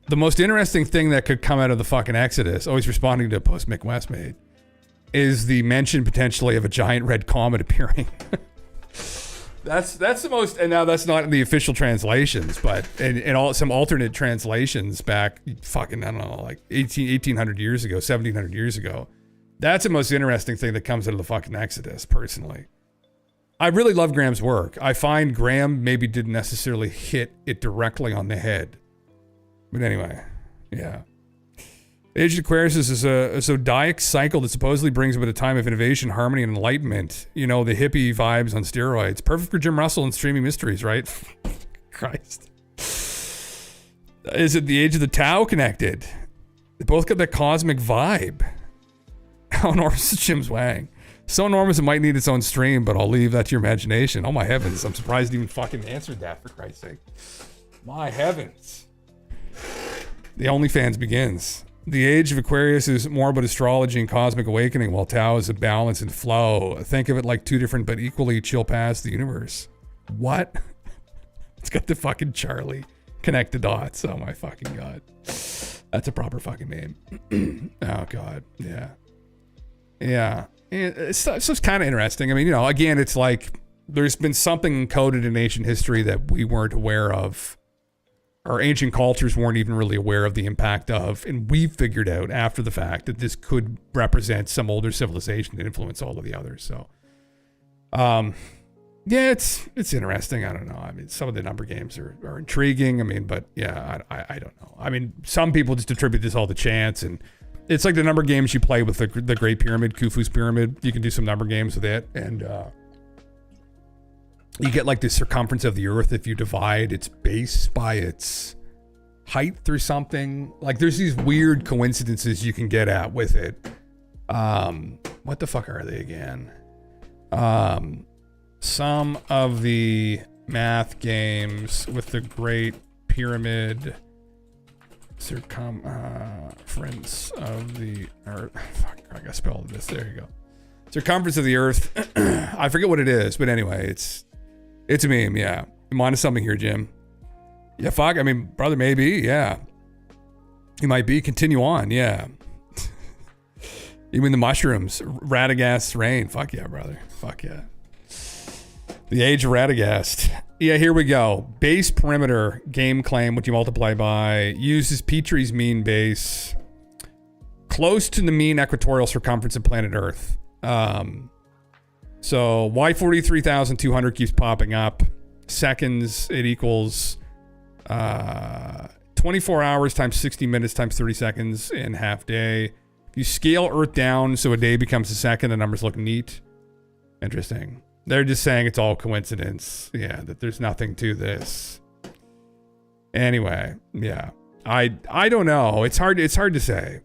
The most interesting thing that could come out of the fucking Exodus, always responding to a post Mick West made, is the mention potentially of a giant red comet appearing. That's the most, and now that's not in the official translations, but in all some alternate translations back fucking, I don't know, like 1800 years ago, 1700 years ago. That's the most interesting thing that comes out of the fucking Exodus, personally. I really love Graham's work. I find Graham maybe didn't necessarily hit it directly on the head. But anyway, yeah. The Age of Aquarius is a zodiac cycle that supposedly brings about a time of innovation, harmony, and enlightenment. You know, the hippie vibes on steroids. Perfect for Jim Russell and streaming mysteries, right? Christ. Is it the Age of the Tau connected? They both got that cosmic vibe. How enormous is Jim's Wang? So enormous it might need its own stream, but I'll leave that to your imagination. Oh my heavens, I'm surprised it even fucking answered that, for Christ's sake. My heavens. The OnlyFans begins. The Age of Aquarius is more about astrology and cosmic awakening, while Tao is a balance and flow. Think of it like two different but equally chill paths to the universe. What? It's got the fucking Charlie. Connect the dots. Oh my fucking God. That's a proper fucking name. Oh God. Yeah. Yeah. So it's kind of interesting. I mean, you know, again, it's like there's been something encoded in ancient history that we weren't aware of. Our ancient cultures weren't even really aware of the impact of, and we figured out after the fact that this could represent some older civilization that influenced all of the others. So, yeah, it's interesting. I don't know. I mean, some of the number games are intriguing. I mean, but yeah, I don't know. I mean, some people just attribute this all to chance, and it's like the number games you play with the Great Pyramid, Khufu's Pyramid. You can do some number games with it, and you get like the circumference of the Earth if you divide its base by its height or something. Like there's these weird coincidences you can get at with it. What the fuck are they again? Some of the math games with the Great Pyramid circumference of the Earth. Fuck, I gotta spell this. There you go. Circumference of the Earth. I forget what it is, but anyway, it's a meme, yeah. I'm onto something here, Jim. Yeah, fuck, I mean, brother, maybe, yeah. He might be. Continue on, yeah. Even the mushrooms. Radagast's reign. Fuck yeah, brother. Fuck yeah. The Age of Radagast. Yeah, here we go. Base perimeter game claim, which you multiply by, uses Petrie's mean base. Close to the mean equatorial circumference of planet Earth. So Y43,200 keeps popping up. Seconds, it equals 24 hours times 60 minutes times 30 seconds in half day. If you scale Earth down so a day becomes a second, the numbers look neat. Interesting. They're just saying it's all coincidence. Yeah, that there's nothing to this. Anyway, yeah. I don't know. It's hard to say.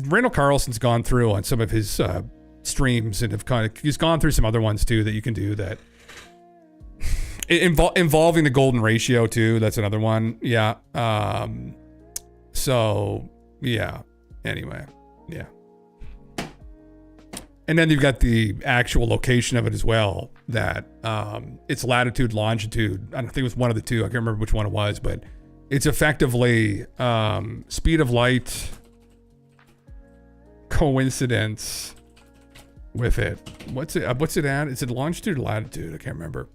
Randall Carlson's gone through on some of his streams and he's gone through some other ones too that you can do that involving the golden ratio too. That's another one. Yeah. So yeah. Anyway, yeah. And then you've got the actual location of it as well. That it's latitude, longitude. I don't think it was one of the two. I can't remember which one it was, but it's effectively speed of light coincidence with it. What's it at? Is it longitude or latitude? I can't remember.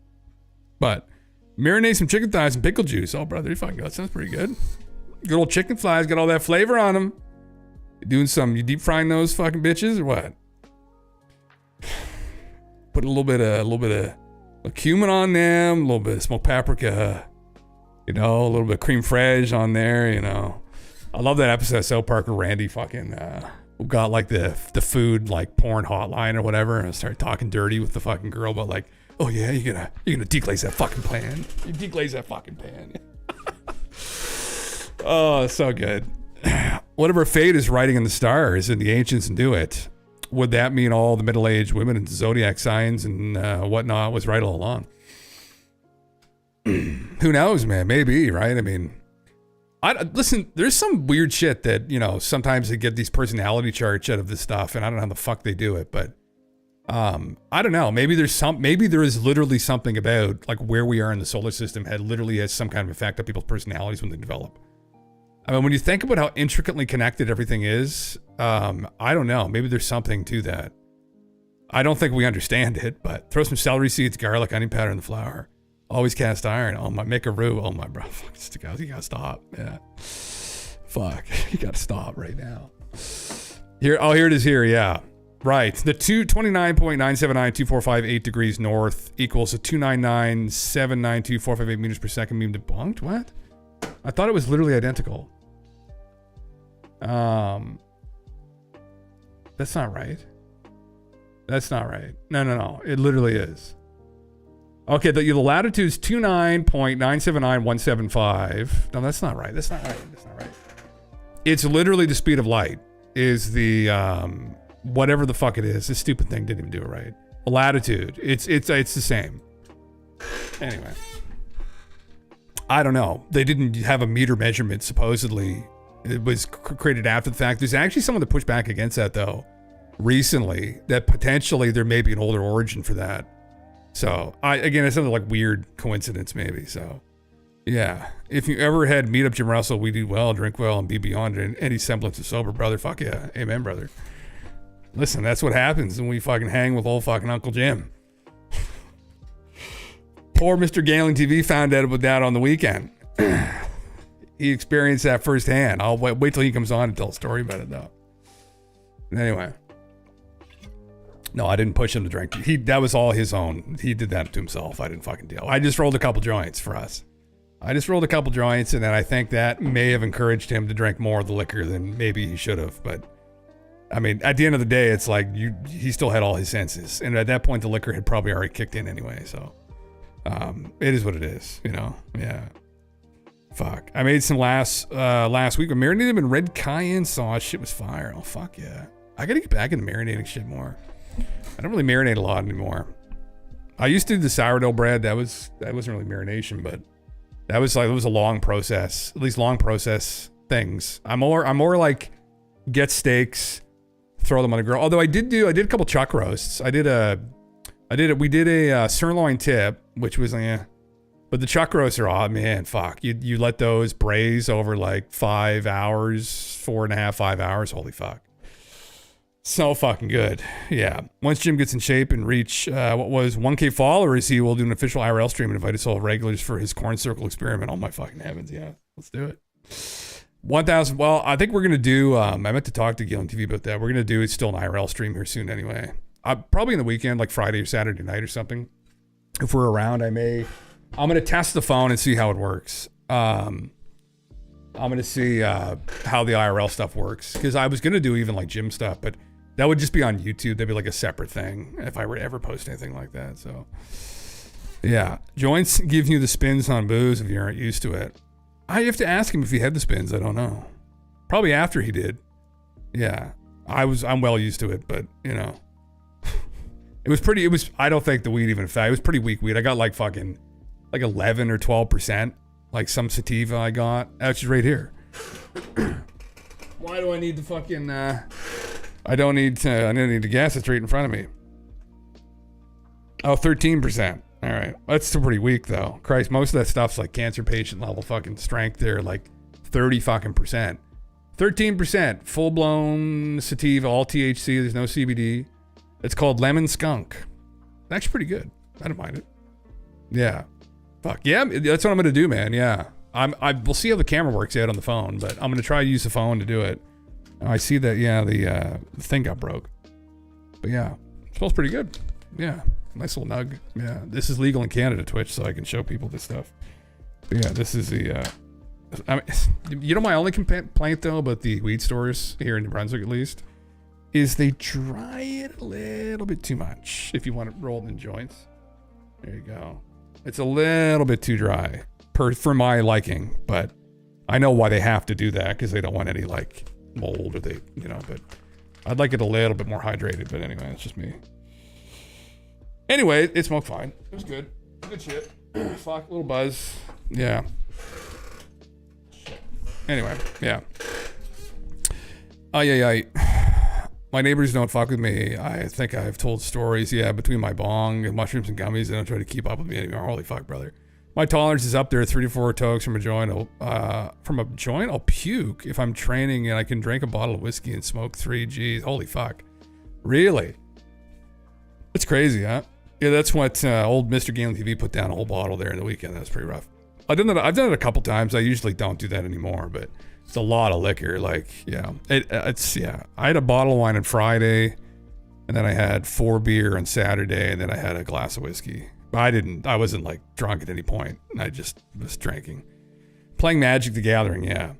But marinate some chicken thighs and pickle juice. Oh, brother, you fucking that sounds pretty good. Good old chicken thighs, got all that flavor on them. You deep frying those fucking bitches or what? Put a little bit of cumin on them, a little bit of smoked paprika, a little bit of cream fraiche on there, I love that episode of South Park where Randy fucking got like the food like porn hotline or whatever, and started talking dirty with the fucking girl about like, oh yeah, you're gonna deglaze that fucking pan. You deglaze that fucking pan. Oh, so good. Whatever fate is writing in the stars and the ancients do it. Would that mean all the middle-aged women and zodiac signs and whatnot was right all along? Who knows, man? Maybe, right? I mean, listen, there's some weird shit that, sometimes they get these personality charts out of this stuff, and I don't know how the fuck they do it, but I don't know. Maybe there is literally something about like where we are in the solar system literally has some kind of effect on people's personalities when they develop. I mean, when you think about how intricately connected everything is, I don't know. Maybe there's something to that. I don't think we understand it, but throw some celery seeds, garlic, onion powder in the flour. Always cast iron. Oh my, make a roux. Oh my, bro. Fuck, you gotta stop. Yeah. Fuck, you gotta stop right now. Here it is here. Yeah. Right. The 29.979245 degrees north equals a 299,792,458 meters per second beam debunked. What? I thought it was literally identical. That's not right. That's not right. No. It literally is. Okay, the latitude is 29.979175. No, that's not right. That's not right. It's literally the speed of light is the whatever the fuck it is. This stupid thing didn't even do it right. Latitude. It's the same. Anyway. I don't know. They didn't have a meter measurement, supposedly. It was created after the fact. There's actually someone that pushed back against that, though, recently, that potentially there may be an older origin for that. So, it's something like weird coincidence, maybe. So, yeah. If you ever had meet up Jim Russell, we do well, drink well, and be beyond any semblance of sober, brother. Fuck yeah. Amen, brother. Listen, that's what happens when we fucking hang with old fucking Uncle Jim. Poor Mr. Galen TV found out about that on the weekend. He experienced that firsthand. I'll wait till he comes on and tell a story about it, though. Anyway. No, I didn't push him to drink. That was all his own. He did that to himself. I didn't fucking deal. I just rolled a couple joints for us. And then I think that may have encouraged him to drink more of the liquor than maybe he should have. But, I mean, at the end of the day, it's like he still had all his senses. And at that point, the liquor had probably already kicked in anyway, so... it is what it is, Yeah. Fuck. I made some last week. I marinated them in red cayenne sauce. Shit was fire. Oh fuck yeah. I gotta get back into marinating shit more. I don't really marinate a lot anymore. I used to do the sourdough bread. That wasn't really marination, but it was a long process. At least long process things. I'm more like get steaks, throw them on the grill. Although I did a couple chuck roasts. We did a sirloin tip, which was but the chuck roasts are odd, man. Fuck, you let those braise over like 5 hours, 4.5, 5 hours. Holy fuck, so fucking good. Yeah. Once Jim gets in shape and reach what was 1K followers, he will do an official IRL stream and invite us all regulars for his corn circle experiment. Oh my fucking heavens, yeah, let's do it. 1,000. Well, I think we're gonna do. I meant to talk to Gil on TV about that. We're gonna do still an IRL stream here soon, anyway. Probably in the weekend, like Friday or Saturday night or something. If we're around, I'm going to test the phone and see how it works. I'm going to see how the IRL stuff works. Because I was going to do even like gym stuff, but That would just be on YouTube. That'd be like a separate thing if I were to ever post anything like that. So, yeah. Joints give you the spins on booze if you aren't used to it. I have to ask him if he had the spins. I don't know. Probably after he did. Yeah. I'm well used to it, but, you know. I don't think the weed even affected. It was pretty weak weed. I got like fucking, like 11 or 12%. Like some sativa I got. That's right here. Why do I need the fucking, I don't need to guess. It's right in front of me. Oh, 13%. All right. That's still pretty weak though. Christ, most of that stuff's like cancer patient level fucking strength there, like 30 fucking percent. 13%, full blown sativa, all THC. There's no CBD. It's called Lemon Skunk. It's actually pretty good. I don't mind it. Yeah. Fuck. Yeah, that's what I'm going to do, man. Yeah. We'll see how the camera works out on the phone, but I'm going to try to use the phone to do it. I see that, yeah, the thing got broke. But yeah, it smells pretty good. Yeah. Nice little nug. Yeah. This is legal in Canada, Twitch, so I can show people this stuff. But yeah, this is the, I mean, you know, my only complaint though about the weed stores here in New Brunswick, at least, is they dry it a little bit too much if you want it rolled in joints. There you go. It's a little bit too dry for my liking, but I know why they have to do that because they don't want any like mold or but I'd like it a little bit more hydrated. But anyway, it's just me. Anyway, it smoked fine. It was good. Good shit. Fuck, little buzz. Yeah. Anyway, yeah. My neighbors don't fuck with me. I think I've told stories, between my bong and mushrooms and gummies. They don't try to keep up with me anymore. Holy fuck, brother. My tolerance is up there, 3 to 4 tokes from a joint. I'll puke if I'm training and I can drink a bottle of whiskey and smoke 3 Gs. Holy fuck. Really? It's crazy, huh? Yeah, that's what old Mr. Game TV put down a whole bottle there in the weekend. That was pretty rough. I've done it a couple times. I usually don't do that anymore, but it's a lot of liquor. Like, yeah, I had a bottle of wine on Friday, and then I had 4 beer on Saturday, and then I had a glass of whiskey. I wasn't like drunk at any point. I just was drinking. Playing Magic the Gathering, yeah.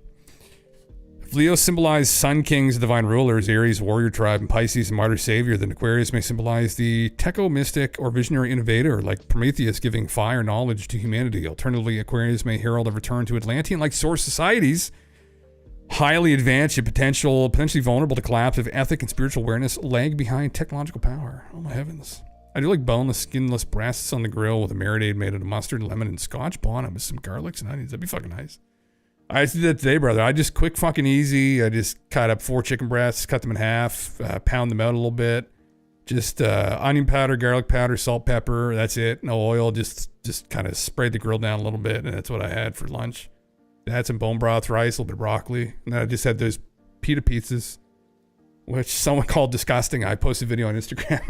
If Leo symbolized Sun Kings, divine rulers, Aries, warrior tribe, and Pisces, and martyr savior, then Aquarius may symbolize the techo mystic or visionary innovator, like Prometheus giving fire knowledge to humanity. Alternatively, Aquarius may herald a return to Atlantean-like source societies, highly advanced yet potentially vulnerable to collapse if ethic and spiritual awareness lag behind technological power. Oh my heavens. I do like boneless, skinless breasts on the grill with a marinade made out of mustard, lemon, and scotch bonnet with some garlics and onions. That'd be fucking nice. I did that today, brother. I just quick fucking easy. I just cut up 4 chicken breasts, cut them in half, pound them out a little bit. Just onion powder, garlic powder, salt, pepper. That's it. No oil. Just kind of sprayed the grill down a little bit, and that's what I had for lunch. I had some bone broth, rice, a little bit of broccoli, and then I just had those pita pizzas, which someone called disgusting. I posted a video on Instagram.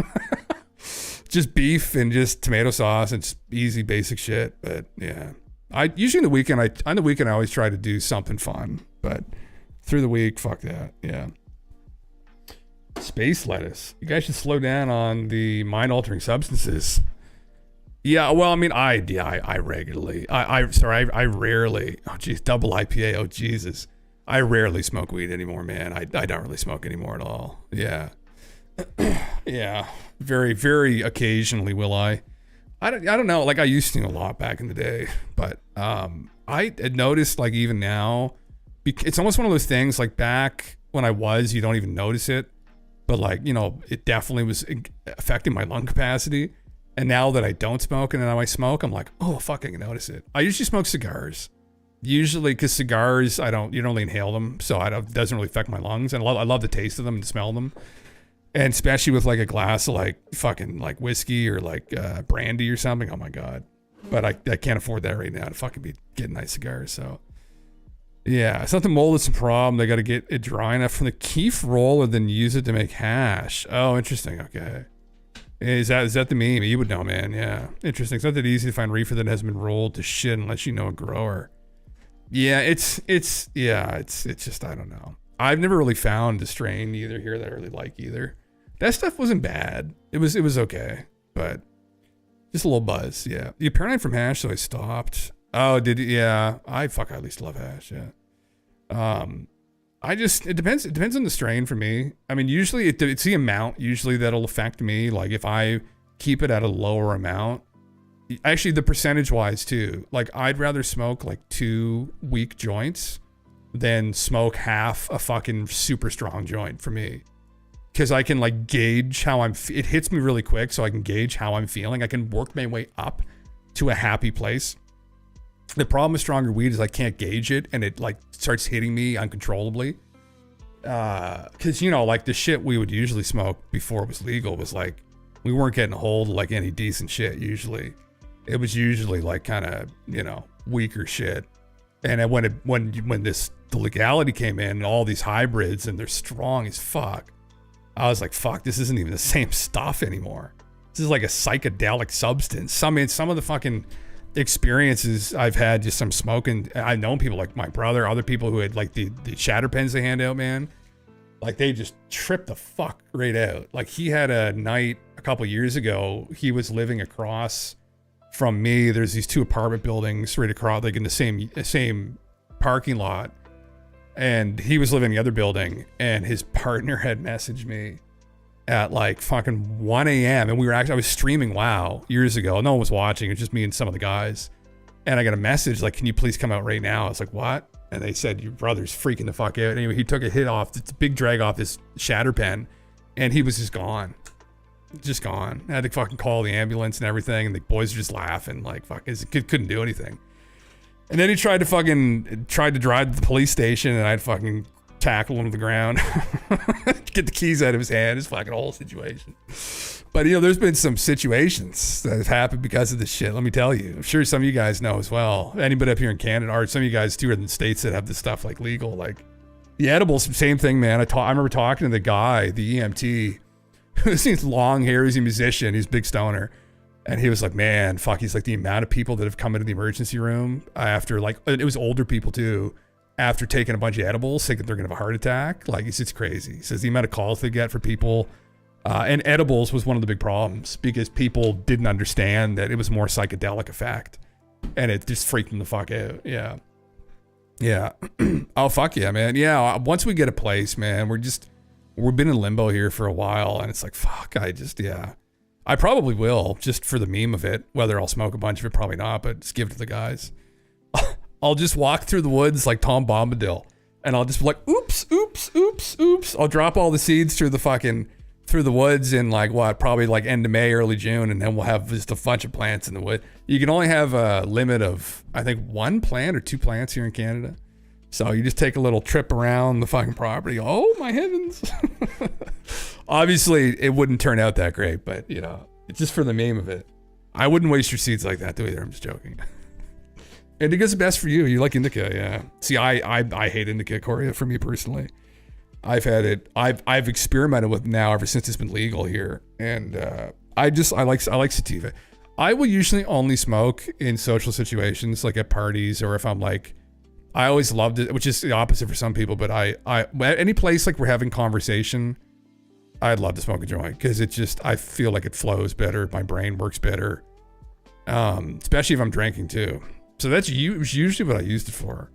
Just beef and just tomato sauce and just easy basic shit. But yeah, I usually on the weekend I always try to do something fun, but through the week, fuck that. Yeah. Space lettuce. You guys should slow down on the mind altering substances. Yeah, well, I mean, I regularly, I rarely, oh geez, double IPA, oh Jesus. I rarely smoke weed anymore, man. I don't really smoke anymore at all. Yeah. Yeah. Very, very occasionally will I. I don't know, like I used to a lot back in the day, but I had noticed like even now, it's almost one of those things like back when you don't even notice it, but like, it definitely was affecting my lung capacity. And now that I don't smoke and now I smoke, I'm like, oh, fuck, I can notice it. I usually smoke cigars. Usually, because cigars, you don't really inhale them, so it doesn't really affect my lungs. And I love the taste of them and smell them. And especially with like a glass of like fucking like whiskey or like brandy or something. Oh my God. But I can't afford that right now to fucking be getting nice cigars. So yeah, it's not the mold that's the problem. They got to get it dry enough from the keef roll and then use it to make hash. Oh, interesting. Okay. Is that the meme? You would know, man. Yeah. Interesting. It's not that easy to find reefer that hasn't been rolled to shit unless you know a grower. Yeah, it's just, I don't know. I've never really found a strain either here that I really like either. That stuff wasn't bad. It was okay, but just a little buzz. Yeah. The apparently from hash, so I stopped. Oh, yeah. I at least love hash. Yeah. It depends on the strain for me. I mean, usually it's the amount usually that'll affect me. Like if I keep it at a lower amount, actually the percentage wise too, like I'd rather smoke like 2 weak joints than smoke half a fucking super strong joint for me. Cause I can like gauge how it hits me really quick. So I can gauge how I'm feeling. I can work my way up to a happy place. The problem with stronger weed is I can't gauge it and it like starts hitting me uncontrollably. Cause you know, like the shit we would usually smoke before it was legal was like, we weren't getting a hold of like any decent shit usually. It was usually like kind of, you know, weaker shit. And when the legality came in and all these hybrids and they're strong as fuck, I was like, fuck, this isn't even the same stuff anymore. This is like a psychedelic substance. I mean, some of the fucking experiences I've had just from smoking, I've known people like my brother, other people who had like the shatter pens they hand out, man. Like they just tripped the fuck right out. Like he had a night a couple years ago, he was living across from me. There's these 2 apartment buildings right across, like in the same parking lot. And he was living in the other building and his partner had messaged me at like fucking 1 a.m. And I was streaming WoW years ago. No one was watching. It was just me and some of the guys. And I got a message like, can you please come out right now? I was like, what? And they said, your brother's freaking the fuck out. Anyway, he took a hit off, it's a big drag off his shatter pen and he was just gone. Just gone. I had to fucking call the ambulance and everything. And the boys were just laughing like, fuck, his kid couldn't do anything. And then he tried to drive to the police station and I'd fucking tackle him to the ground, get the keys out of his hand. It's fucking whole situation. But you know, there's been some situations that have happened because of this shit. Let me tell you. I'm sure some of you guys know as well. Anybody up here in Canada, or some of you guys too are in the States that have this stuff like legal. Like the edibles, same thing, man. I remember talking to the guy, the EMT, who's long hair. He's a musician. He's a big stoner. And he was like, man, fuck. He's like, the amount of people that have come into the emergency room after, like, it was older people too, after taking a bunch of edibles, thinking they're gonna have a heart attack. Like, it's crazy. He says the amount of calls they get for people, and edibles was one of the big problems because people didn't understand that it was more psychedelic effect, and it just freaked them the fuck out. Yeah. Oh fuck yeah, man. Yeah. Once we get a place, man, we've been in limbo here for a while, and it's like, fuck. I probably will, just for the meme of it. Whether I'll smoke a bunch of it, probably not, but just give it to the guys. I'll just walk through the woods like Tom Bombadil, and I'll just be like, oops, oops, oops, oops. I'll drop all the seeds through the woods in like probably like end of May, early June, and then we'll have just a bunch of plants in the wood. You can only have a limit of, I think, 1 plant or 2 plants here in Canada. So you just take a little trip around the fucking property. Oh my heavens. Obviously, it wouldn't turn out that great, but you know, it's just for the meme of it. I wouldn't waste your seeds like that, though, either. I'm just joking. Indica's the best for you. You like indica, yeah. See, I hate indica, Corey, for me personally. I've had it. I've experimented with it now ever since it's been legal here, and I like sativa. I will usually only smoke in social situations, like at parties, or if I'm like, I always loved it, which is the opposite for some people. But I any place like we're having conversation, I'd love to smoke a joint because I feel like it flows better. My brain works better, especially if I'm drinking too. So that's usually what I used it for.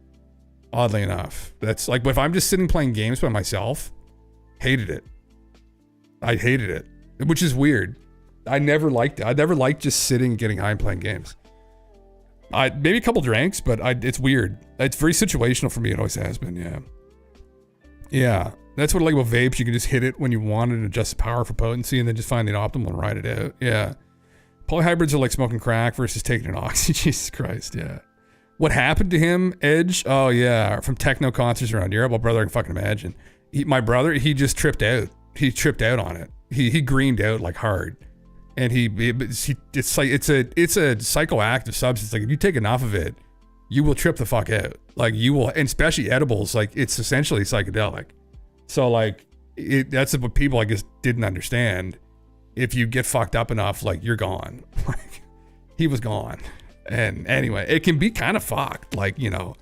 Oddly enough, that's like, but if I'm just sitting playing games by myself, hated it. I hated it, which is weird. I never liked it. I never liked just sitting and getting high and playing games. Maybe a couple drinks, but it's weird. It's very situational for me. It always has been. Yeah. That's what I like about vapes. You can just hit it when you want it and adjust the power for potency, and then just find the optimal and ride it out. Yeah. Polyhybrids are like smoking crack versus taking an oxy. Jesus Christ. Yeah. What happened to him, Edge? Oh yeah, from techno concerts around Europe. Well, brother, I can fucking imagine. My brother, he just tripped out. He tripped out on it. He greened out like hard, and it's like it's a psychoactive substance. Like if you take enough of it, you will trip the fuck out. Like you will, and especially edibles. Like it's essentially psychedelic. So like that's what people I guess didn't understand. If you get fucked up enough, like you're gone. Like he was gone. And anyway, it can be kind of fucked, like, you know,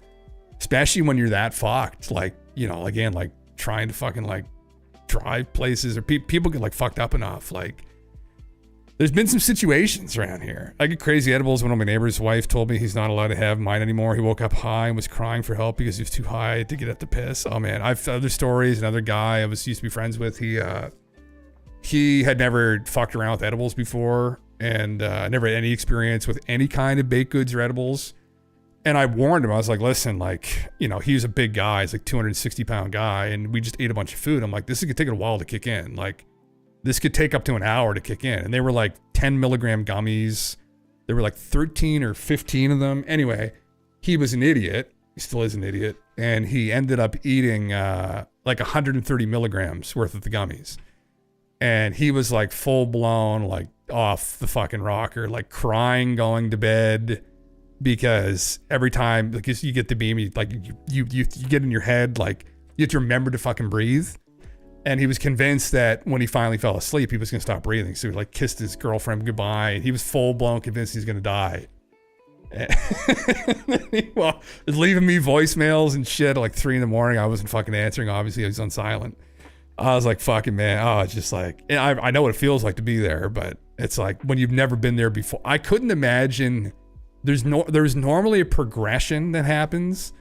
especially when you're that fucked, like, you know, again, like trying to fucking like drive places, or people get like fucked up enough. Like There's been some situations around here. I get crazy edibles. One of my neighbor's wife told me he's not allowed to have mine anymore. He woke up high and was crying for help because he was too high to get up to piss. Oh man, I've other stories. Another guy I used to be friends with. He had never fucked around with edibles before and never had any experience with any kind of baked goods or edibles. And I warned him. I was like, listen, like, you know, he's a big guy. He's like 260-pound guy, and we just ate a bunch of food. I'm like, this is gonna take a while to kick in. Like, this could take up to an hour to kick in. And they were like 10 milligram gummies. There were like 13 or 15 of them. Anyway, he was an idiot. He still is an idiot. And he ended up eating like 130 milligrams worth of the gummies. And he was like full blown, like off the fucking rocker, like crying, going to bed. Because every time, like, you get the beam, you get in your head, like, you have to remember to fucking breathe. And he was convinced that when he finally fell asleep, he was going to stop breathing. So he like kissed his girlfriend goodbye. And he was full blown convinced he's going to die. Well, was leaving me voicemails and shit at like 3 a.m. I wasn't fucking answering. Obviously, I was on silent. I was like, fucking man. Oh, it's just like, and I know what it feels like to be there, but it's like when you've never been there before. I couldn't imagine. There's normally a progression that happens.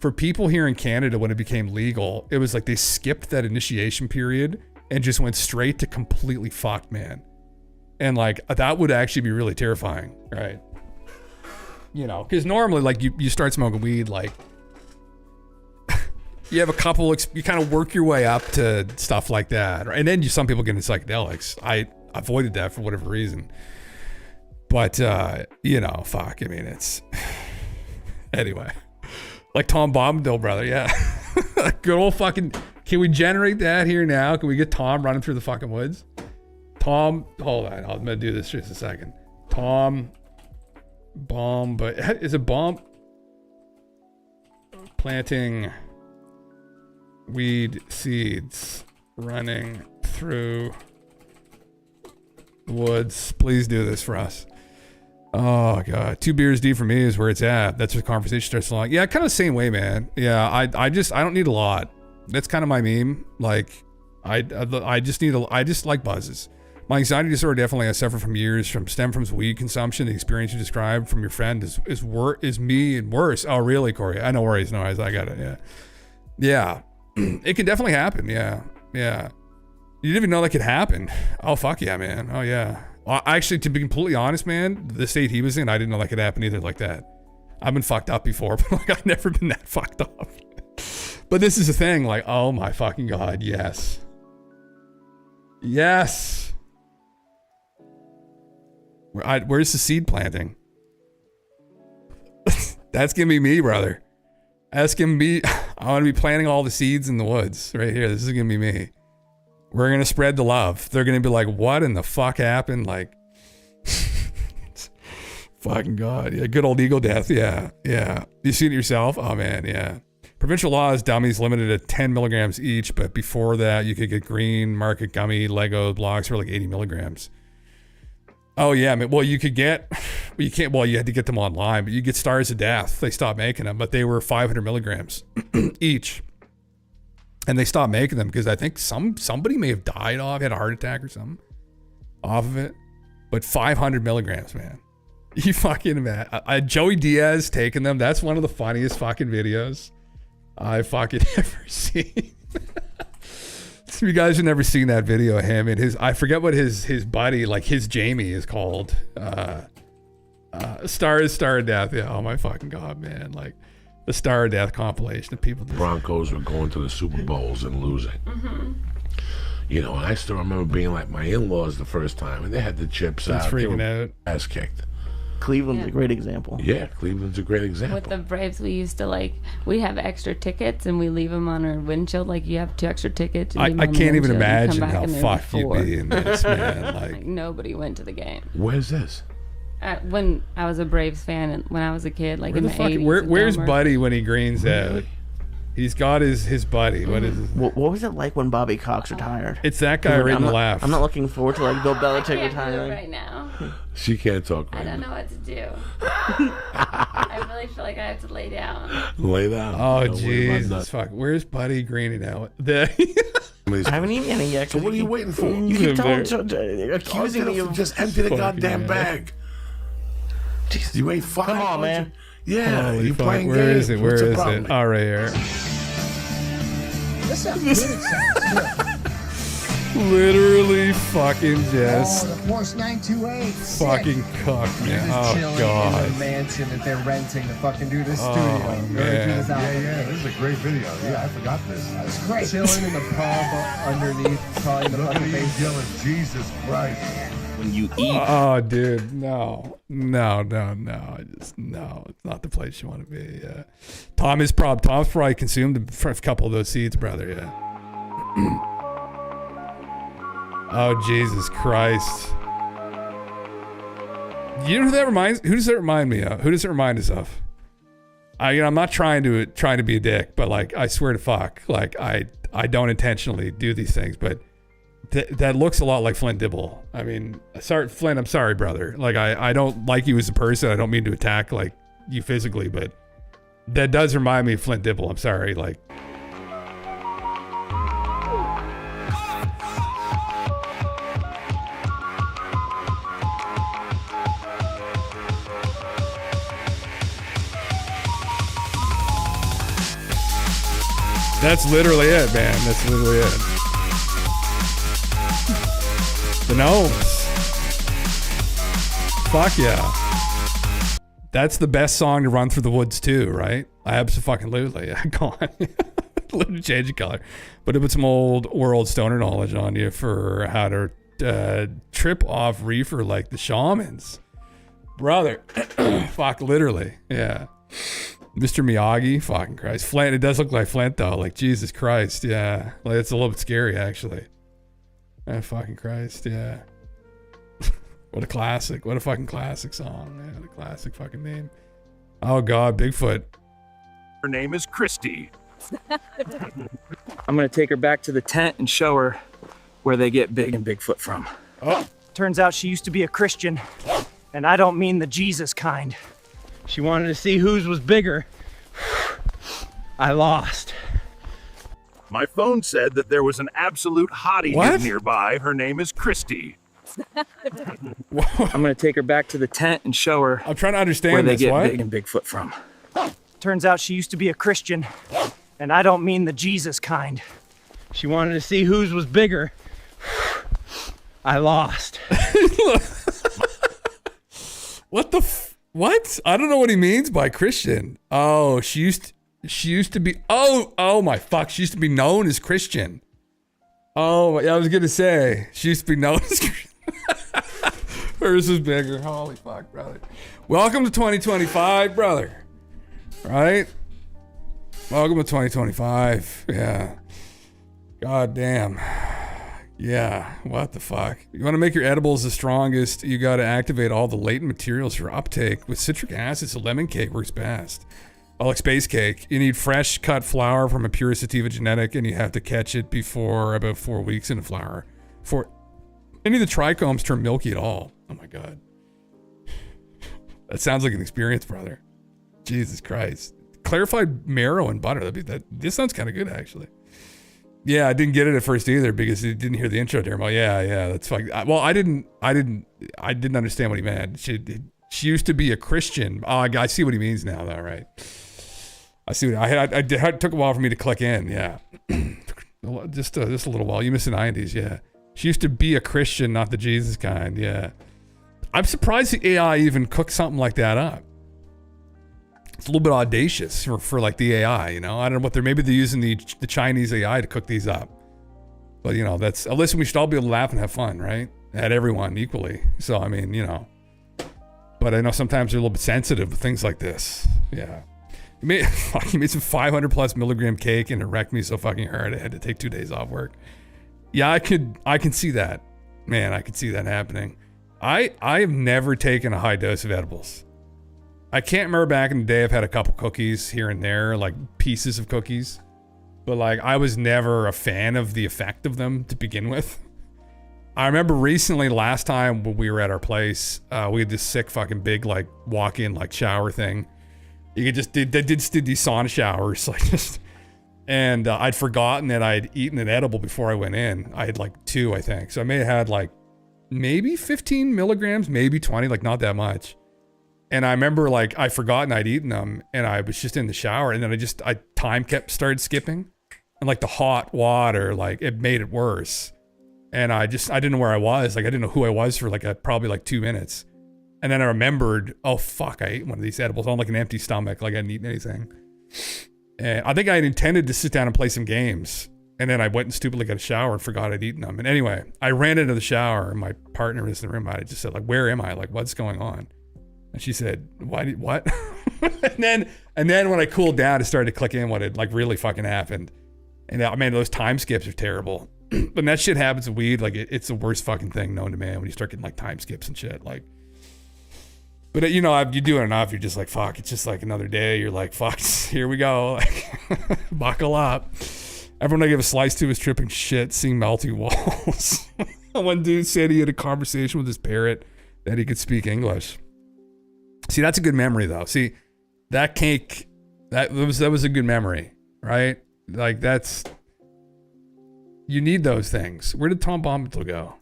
For people here in Canada, when it became legal, it was like they skipped that initiation period and just went straight to completely fucked, man. And like, that would actually be really terrifying, right? You know, because normally, like, you start smoking weed, like, you have a couple, you kind of work your way up to stuff like that. And then some people get into psychedelics. I avoided that for whatever reason. But, you know, fuck, I mean, it's, anyway. Like Tom Bombadil, brother, yeah. Good old fucking, can we generate that here now? Can we get Tom running through the fucking woods? Tom, hold on, I'm gonna do this just a second. Tom, but is it bomb? Planting weed seeds, running through the woods. Please do this for us. Oh god, 2 beers deep for me is where it's at. That's where the conversation starts flowing. Yeah, kind of the same way, man. Yeah, I don't need a lot. That's kind of my meme. Like, I just like buzzes. My anxiety disorder definitely I suffer from years stem from weed consumption. The experience you described from your friend is me and worse. Oh really, Corey? I know worries. No, I got it. Yeah. It can definitely happen. Yeah. You didn't even know that could happen. Oh fuck yeah, man. Oh yeah. Actually, to be completely honest, man, the state he was in, I didn't know that could happen either like that. I've been fucked up before, but like I've never been that fucked up. But this is the thing, like, oh my fucking god, yes. Where's the seed planting? That's gonna be me, brother. That's gonna be, I want to be planting all the seeds in the woods right here. This is gonna be me. We're going to spread the love. They're going to be like, what in the fuck happened? Like, fucking God. Yeah, good old ego death. Yeah. You seen it yourself? Oh, man, yeah. Provincial laws, dummies limited at 10 milligrams each, but before that, you could get green market gummy Lego blocks for like 80 milligrams. Oh, yeah, man. Well, you had to get them online, but you get Stars of Death. They stopped making them, but they were 500 milligrams each. And they stopped making them because I think somebody may have died had a heart attack or something off of it. But 500 milligrams, man. You fucking man. Joey Diaz taking them. That's one of the funniest fucking videos I fucking ever seen. So you guys have never seen that video of him and I forget what his buddy, like his Jamie is called. Star of Death. Yeah. Oh my fucking God, man. Like, the Star of Death compilation of people. Broncos were going to the Super Bowls and losing. Mm-hmm. You know, and I still remember being like my in-laws the first time, and they had the chips out. Freaking out. Ass kicked. Cleveland's a great example. Yeah, Cleveland's a great example. With the Braves, we used to we have extra tickets and we leave them on our windshield. Like, you have 2 extra tickets. I can't even imagine how fucked you'd be in this, man. Like, nobody went to the game. Where's this? When I was a Braves fan and when I was a kid, like in the 80s. Where's Buddy when he greens out? He's got his buddy. What is his name? What was it like when Bobby Cox retired? It's that guy right on the left. I'm not looking forward to Bill Belichick retiring. I can't do it right now. She can't talk right now. I don't know what to do. I really feel like I have to lay down. Lay down. Oh, Jesus. Fuck. Where's Buddy greening out? I these. I haven't eaten any yet. So what are you waiting for? You keep accusing me of just empty the goddamn bag. Jesus, you ate 5. Come on, man. Yeah, Holy you fuck, playing where games. is it? What's Where the is problem? it? All right, here. This sounds good. It sounds good. Literally fucking just Oh, the Force 928. fucking cock, man. Oh In the god. mansion that they're renting to fucking do this Oh, studio. Or do man. this album. Yeah, this is a great video. Yeah, I forgot this. It's great. Chilling in the pub underneath, probably the Look at fucking you basement. yelling, Jesus Christ. When you eat. Oh, dude, no. It's not the place you want to be. Yeah. Tom's probably consumed a couple of those seeds, brother. Yeah. Oh, Jesus Christ. You know who does that remind me of? Who does it remind us of? I'm not trying to be a dick, but like, I swear to fuck, like I don't intentionally do these things, but that looks a lot like Flint Dibble. I mean, sorry, Flint, I'm sorry, brother. Like, I don't like you as a person. I don't mean to attack like you physically, but that does remind me of Flint Dibble. I'm sorry. Like, that's literally it, man. That's literally it. The Gnomes. Fuck yeah. That's the best song to run through the woods too, right? Absolutely. Go on. Literally change the color. But it put some old world stoner knowledge on you for how to trip off reefer like the shamans. Brother. Fuck, literally. Yeah. Mr. Miyagi, fucking Christ. Flint, it does look like Flint though. Like, Jesus Christ, yeah. Like, it's a little bit scary actually. Oh, fucking Christ, yeah. What a classic. What a fucking classic song, man. What a classic fucking name. Oh God, Bigfoot. Her name is Christy. I'm gonna take her back to the tent and show her where they get Big and Bigfoot from. Oh. Turns out she used to be a Christian, and I don't mean the Jesus kind. She wanted to see whose was bigger. I lost. My phone said that there was an absolute hottie What? nearby. Her name is Christy. I'm gonna take her back to the tent and show her. I'm trying to understand where they this, get what? Big and Bigfoot from. Turns out she used to be a Christian, and I don't mean the Jesus kind. She wanted to see whose was bigger. I lost. What the what? I don't know what he means by Christian. Oh, she used to be, oh my fuck. She used to be known as Christian. Oh, yeah, I was gonna say, she used to be known as Christian. Hers is bigger. Holy fuck, brother. Welcome to 2025, brother. Right? Welcome to 2025. Yeah. God damn. Yeah, what the fuck? You want to make your edibles the strongest, you got to activate all the latent materials for uptake. With citric acid, so lemon cake works best. Like space cake, you need fresh cut flour from a pure sativa genetic, and you have to catch it before about 4 weeks in the flour. For any of the trichomes turn milky at all. Oh my God. That sounds like an experience, brother. Jesus Christ. Clarified marrow and butter. This sounds kind of good, actually. Yeah, I didn't get it at first either because I didn't hear the intro there. Well, yeah, that's fine. Well, I didn't understand what he meant. She used to be a Christian. Oh, I see what he means now, though, right? I see what it took a while for me to click in. Yeah, just a little while. You missed the 90s. Yeah, she used to be a Christian, not the Jesus kind. Yeah, I'm surprised the AI even cooked something like that up. It's a little bit audacious for like the AI, you know. I don't know what maybe they're using the Chinese AI to cook these up. But you know, listen, we should all be able to laugh and have fun, right? At everyone equally. So I mean, you know. But I know sometimes they're a little bit sensitive with things like this. Yeah. He made some 500 plus milligram cake and it wrecked me so fucking hard I had to take 2 days off work. Yeah, I can see that. Man, I could see that happening. I have never taken a high dose of edibles. I can't remember back in the day. I've had a couple cookies here and there, like pieces of cookies, but like I was never a fan of the effect of them to begin with. I remember recently, last time when we were at our place, we had this sick fucking big like walk-in like shower thing. You could just they did these sauna showers, like just And I'd forgotten that I'd eaten an edible before I went in. I had like 2, I think. So I may have had like maybe 15 milligrams, maybe 20, like not that much. And I remember like I'd forgotten I'd eaten them, and I was just in the shower, and then time started skipping, and like the hot water, like it made it worse. And I didn't know where I was. Like I didn't know who I was for like probably like 2 minutes. And then I remembered, oh fuck, I ate one of these edibles on like an empty stomach, like I hadn't eaten anything. And I think I had intended to sit down and play some games. And then I went and stupidly got a shower and forgot I'd eaten them. And anyway, I ran into the shower, and my partner was in the room. I just said, like, where am I? Like, what's going on? And she said, what? and then when I cooled down, it started to click in what had like really fucking happened. And I mean, those time skips are terrible. But that shit happens with weed. Like it's the worst fucking thing known to man when you start getting like time skips and shit. Like, but you know, you do it enough, you're just like, fuck, it's just like another day. You're like, fuck, here we go. Like, buckle up. Everyone I give a slice to is tripping shit, seeing melting walls. One dude said he had a conversation with his parrot that he could speak English. See, that's a good memory though. See, that cake, that was a good memory, right? Like you need those things. Where did Tom Bombadil go?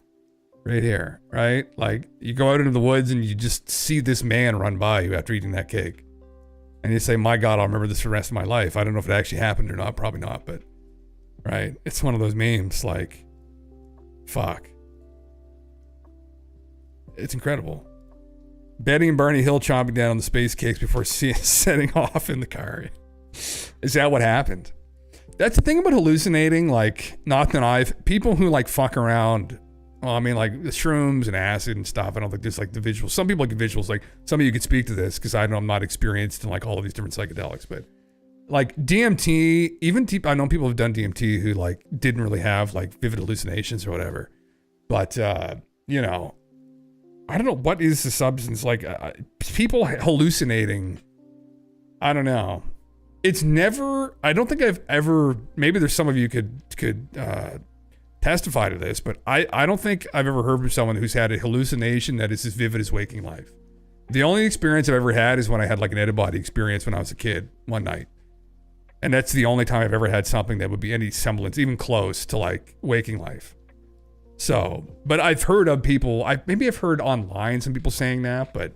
Right here, right? Like you go out into the woods and you just see this man run by you after eating that cake. And you say, my God, I'll remember this for the rest of my life. I don't know if it actually happened or not. Probably not, but right. It's one of those memes like, fuck. It's incredible. Betty and Barney Hill chomping down on the space cakes before setting off in the car. Is that what happened? That's the thing about hallucinating. Like, not that people who like fuck around. Well, I mean, like the shrooms and acid and stuff. I don't think there's like the visuals. Some people like the visuals. Like some of you could speak to this because I know I'm not experienced in like all of these different psychedelics. But like DMT, even I know people have done DMT who like didn't really have like vivid hallucinations or whatever. But you know, I don't know what is the substance like. People hallucinating. I don't know. It's never. I don't think I've ever. Maybe there's some of you could testify to this, but I don't think I've ever heard from someone who's had a hallucination that is as vivid as waking life. The only experience I've ever had is when I had like an out-of-body experience when I was a kid one night. And that's the only time I've ever had something that would be any semblance, even close to like waking life. So, but I've heard of people, maybe I've heard online some people saying that, but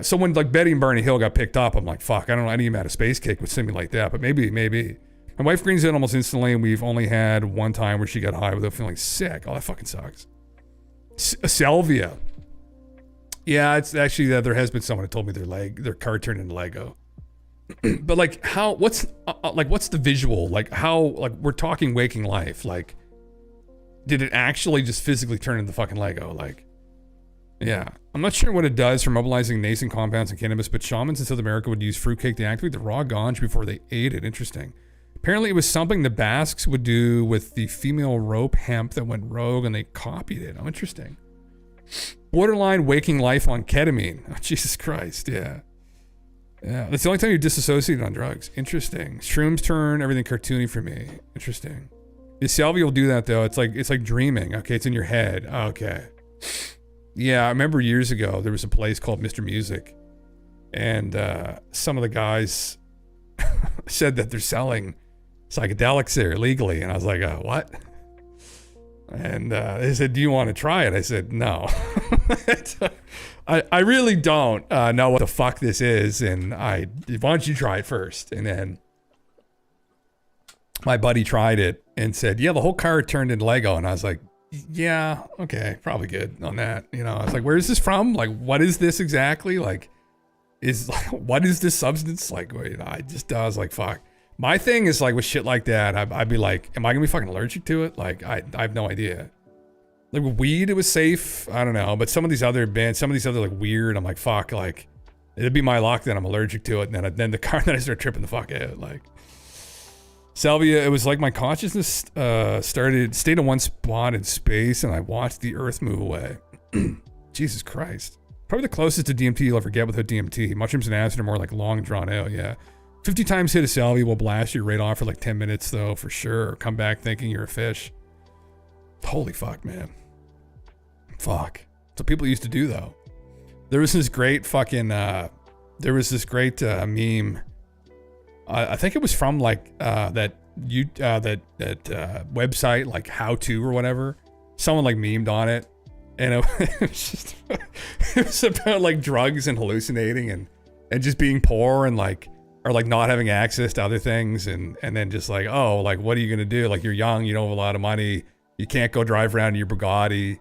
so when like Betty and Barney Hill got picked up, I'm like, fuck, I don't know any amount of space cake with something like that, but maybe. My wife greens in almost instantly, and we've only had one time where she got high without feeling sick. Oh, that fucking sucks. Salvia. Yeah, it's actually there has been someone who told me their car turned into Lego. But like what's the visual? Like how, like we're talking waking life. Like, did it actually just physically turn into fucking Lego? Like, yeah. I'm not sure what it does for mobilizing nascent compounds in cannabis, but shamans in South America would use fruitcake to activate the raw ganj before they ate it. Interesting. Apparently it was something the Basques would do with the female rope hemp that went rogue, and they copied it. Oh, interesting. Borderline waking life on ketamine. Oh, Jesus Christ, yeah. Yeah, that's the only time you're disassociated on drugs. Interesting. Shrooms turn everything cartoony for me. Interesting. The salvia will do that though. It's like dreaming. Okay, it's in your head. Okay. Yeah, I remember years ago there was a place called Mr. Music, and some of the guys said that they're selling psychedelics there illegally, and I was like, what? And they said, do you want to try it? I said, no. I really don't know what the fuck this is, and why don't you try it first? And then my buddy tried it and said, yeah, the whole car turned into Lego. And I was like, yeah, okay, probably good on that. You know, I was like, where is this from? Like, what is this exactly? Like, what is this substance? Like, I was like, fuck. My thing is like with shit like that, I'd be like, am I gonna be fucking allergic to it? Like, I have no idea. Like with weed, it was safe. I don't know, but some of these other bands, some of these other like weird, I'm like, fuck, like it'd be my luck that I'm allergic to it, and then the car, then I start tripping the fuck out. Like salvia, it was like my consciousness stayed in one spot in space, and I watched the Earth move away. Jesus Christ. Probably the closest to DMT you'll ever get without DMT. Mushrooms and acid are more like long drawn out, yeah. 50 times hit of salvia will blast you right off for like 10 minutes though, for sure. Come back thinking you're a fish. Holy fuck, man. Fuck. That's what people used to do though. There was this great fucking, meme I think it was from like that website, like How To or whatever. Someone like memed on it, and it was just it was about like drugs and hallucinating and just being poor and like, or like not having access to other things, and then just like, oh, like what are you gonna do? Like you're young, you don't have a lot of money, you can't go drive around in your Bugatti,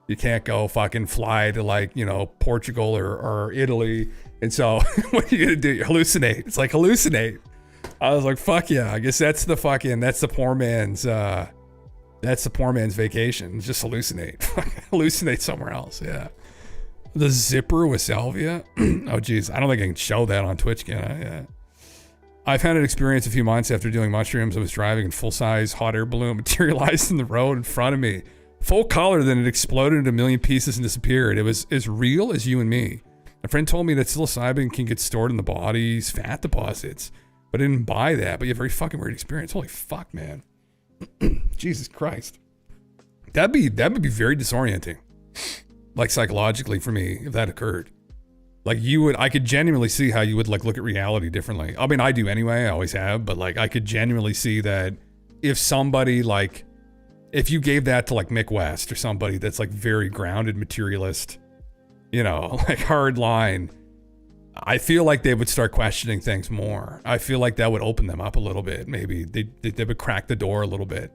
you can't go fucking fly to like, you know, Portugal or Italy, and so what are you gonna do? You hallucinate. It's like hallucinate. I was like, fuck yeah, I guess that's the poor man's vacation. Just hallucinate. Hallucinate somewhere else. Yeah. The zipper with salvia. Oh geez, I don't think I can show that on Twitch, can I? Yeah. I've had an experience a few months after doing mushrooms. I was driving and full-size hot air balloon materialized in the road in front of me. Full color, then it exploded into a million pieces and disappeared. It was as real as you and me. A friend told me that psilocybin can get stored in the body's fat deposits, but I didn't buy that. But you have a very fucking weird experience. Holy fuck, man. Jesus Christ. That would be very disorienting. Like psychologically for me, if that occurred. Like I could genuinely see how you would like look at reality differently. I mean, I do anyway, I always have, but like I could genuinely see that if somebody like, if you gave that to like Mick West or somebody that's like very grounded materialist, you know, like hard line, I feel like they would start questioning things more. I feel like that would open them up a little bit. Maybe they would crack the door a little bit,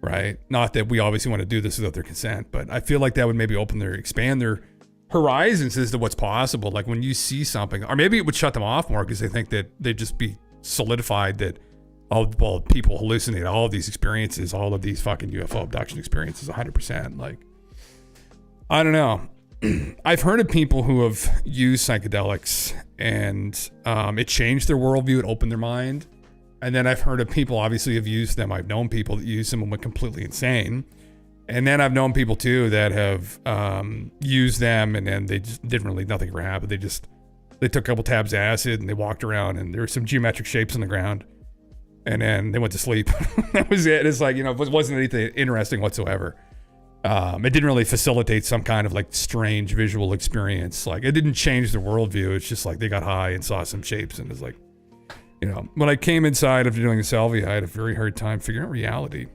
right? Not that we obviously want to do this without their consent, but I feel like that would maybe expand their horizons as to what's possible. Like when you see something, or maybe it would shut them off more because they think that they'd just be solidified that, oh, well, people hallucinate all of these experiences, all of these fucking UFO abduction experiences 100%. Like, I don't know. I've heard of people who have used psychedelics and it changed their worldview, it opened their mind. And then I've heard of people obviously have used them. I've known people that use them and went completely insane. And then I've known people too that have used them and then they just nothing ever happened. They took a couple tabs of acid and they walked around and there were some geometric shapes on the ground. And then they went to sleep. That was it. It's like, you know, it wasn't anything interesting whatsoever. It didn't really facilitate some kind of like strange visual experience. Like it didn't change their worldview. It's just like they got high and saw some shapes and it's like, you know, when I came inside after doing the salvia, I had a very hard time figuring out reality.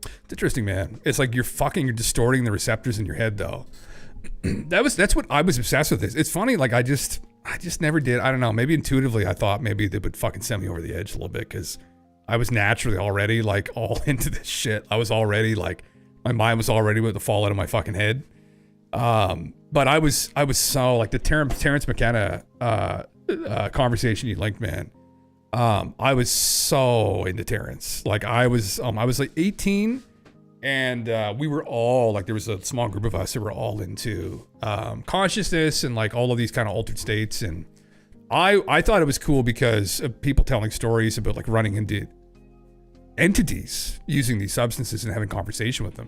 It's interesting, man. It's like you're distorting the receptors in your head though. That's what I was obsessed with. It's funny. Like I just never did. I don't know. Maybe intuitively I thought maybe they would fucking send me over the edge a little bit because I was naturally already like all into this shit. I was already like, my mind was already about to fall out of my fucking head. But I was so like the Terrence McKenna conversation you linked, man. I was so into Terrence. Like I was like 18 and we were all like, there was a small group of us that were all into consciousness and like all of these kind of altered states. And I thought it was cool because of people telling stories about like running into entities using these substances and having conversation with them.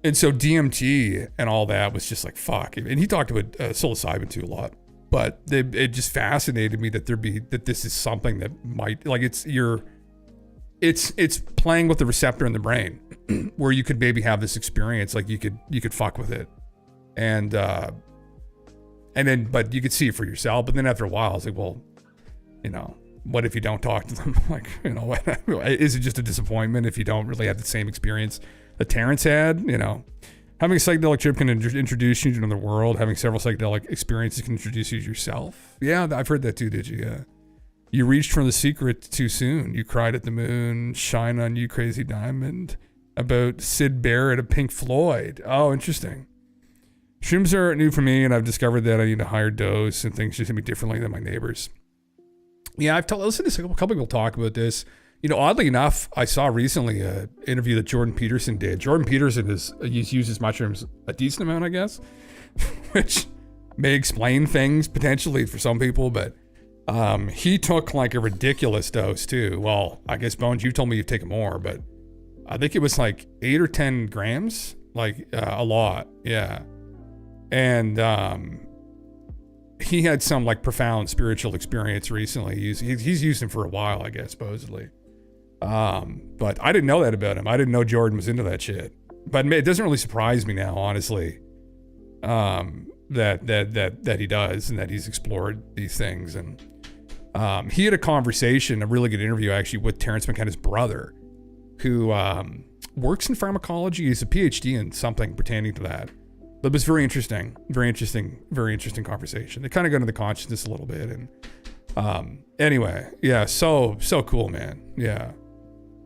And so DMT and all that was just like, fuck. And he talked about psilocybin too a lot, but it just fascinated me that this is something that might, like it's playing with the receptor in the brain where you could maybe have this experience. Like you could fuck with it. And then, but you could see it for yourself. But then after a while, I was like, well, you know, what if you don't talk to them? Like, you know, is it just a disappointment if you don't really have the same experience that Terrence had? You know, having a psychedelic trip can introduce you to another world. Having several psychedelic experiences can introduce you to yourself. Yeah, I've heard that too, did you? Yeah. You reached for the secret too soon. You cried at the moon, shine on you, crazy diamond. About Sid Barrett of Pink Floyd. Oh, interesting. Shrooms are new for me, and I've discovered that I need a higher dose and things just hit me differently than my neighbors. Yeah, I've listened to a couple people talk about this. You know, oddly enough, I saw recently an interview that Jordan Peterson did. Jordan Peterson uses mushrooms a decent amount, I guess, which may explain things potentially for some people, but he took like a ridiculous dose too. Well, I guess Bones, you told me you've taken more, but I think it was like 8 or 10 grams, like a lot. Yeah. And he had some like profound spiritual experience recently. He's used him for a while, I guess, supposedly. But I didn't know that about him. I didn't know Jordan was into that shit. But it doesn't really surprise me now, honestly, that he does and that he's explored these things. And He had a conversation, a really good interview actually, with Terrence McKenna's brother, who works in pharmacology. He's a PhD in something pertaining to that. But it was very interesting conversation. They kind of go into the consciousness a little bit. And anyway, yeah, so cool, man. Yeah.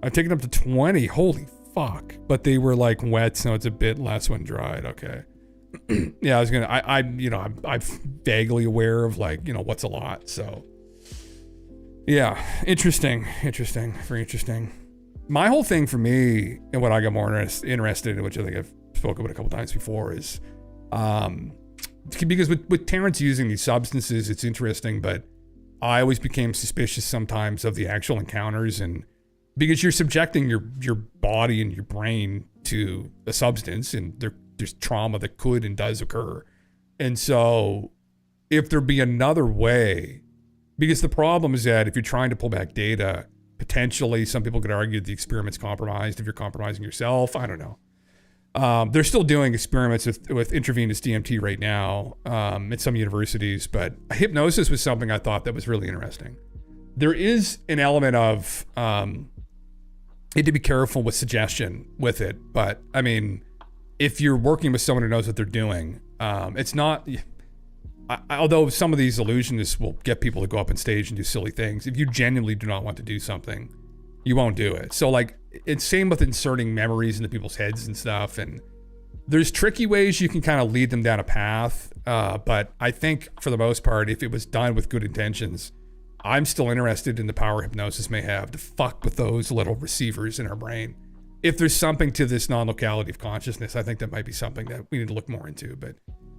I've taken up to 20. Holy fuck. But they were like wet, so it's a bit less when dried. Okay. Yeah, I'm vaguely aware of like, what's a lot. So yeah, interesting, very interesting. My whole thing for me, and what I got more interested in, which I think I've spoken about a couple times before, is because with Terrence using these substances, it's interesting, but I always became suspicious sometimes of the actual encounters, and because you're subjecting your body and your brain to a substance, and there's trauma that could and does occur. And so if there be another way, because the problem is that if you're trying to pull back data, potentially some people could argue the experiment's compromised if you're compromising yourself. I don't know. They're still doing experiments with intravenous DMT right now at some universities, but hypnosis was something I thought that was really interesting. There is an element of you need to be careful with suggestion with it, but I mean, if you're working with someone who knows what they're doing, it's not... although some of these illusionists will get people to go up on stage and do silly things, if you genuinely do not want to do something, you won't do it. So like, it's same with inserting memories into people's heads and stuff. And there's tricky ways you can kind of lead them down a path. But I think for the most part, if it was done with good intentions, I'm still interested in the power hypnosis may have to fuck with those little receivers in our brain. If there's something to this non-locality of consciousness, I think that might be something that we need to look more into, but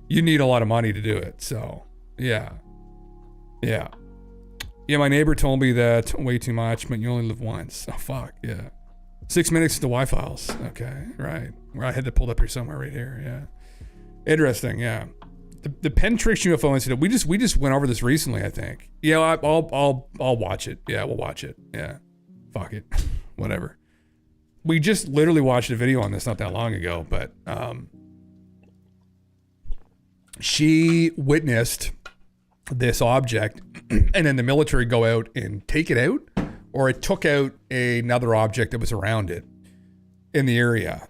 you need a lot of money to do it. So yeah. My neighbor told me that way too much, but you only live once. Oh fuck, yeah. 6 minutes to the Y-files. Okay, right. Well, I had that pulled up here somewhere right here. Yeah. Interesting, yeah. The Pentrix UFO incident, we just went over this recently, I think. Yeah, I'll watch it. Yeah, we'll watch it. Yeah. Fuck it. Whatever. We just literally watched a video on this not that long ago, but she witnessed this object and then the military go out and take it out, or it took out another object that was around it in the area.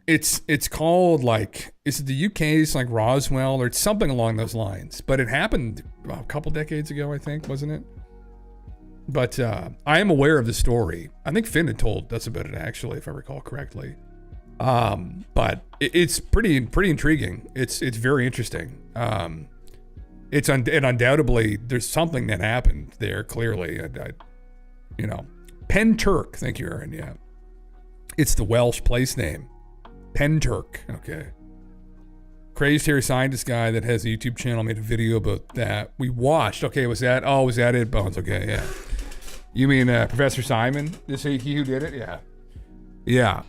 It's called like, is it the UK's like Roswell or it's something along those lines, but it happened a couple decades ago, I think, wasn't it? But I am aware of the story. I think Finn had told us about it actually, if I recall correctly. But it's pretty intriguing. It's very interesting. It's undoubtedly there's something that happened there. Clearly, Penturk. Thank you, Aaron. Yeah, it's the Welsh place name, Penturk. Okay. Crazed hair scientist guy that has a YouTube channel made a video about that. We watched. Okay, was that it, Bones? Okay, yeah. You mean Professor Simon? Is he who did it? Yeah. Yeah.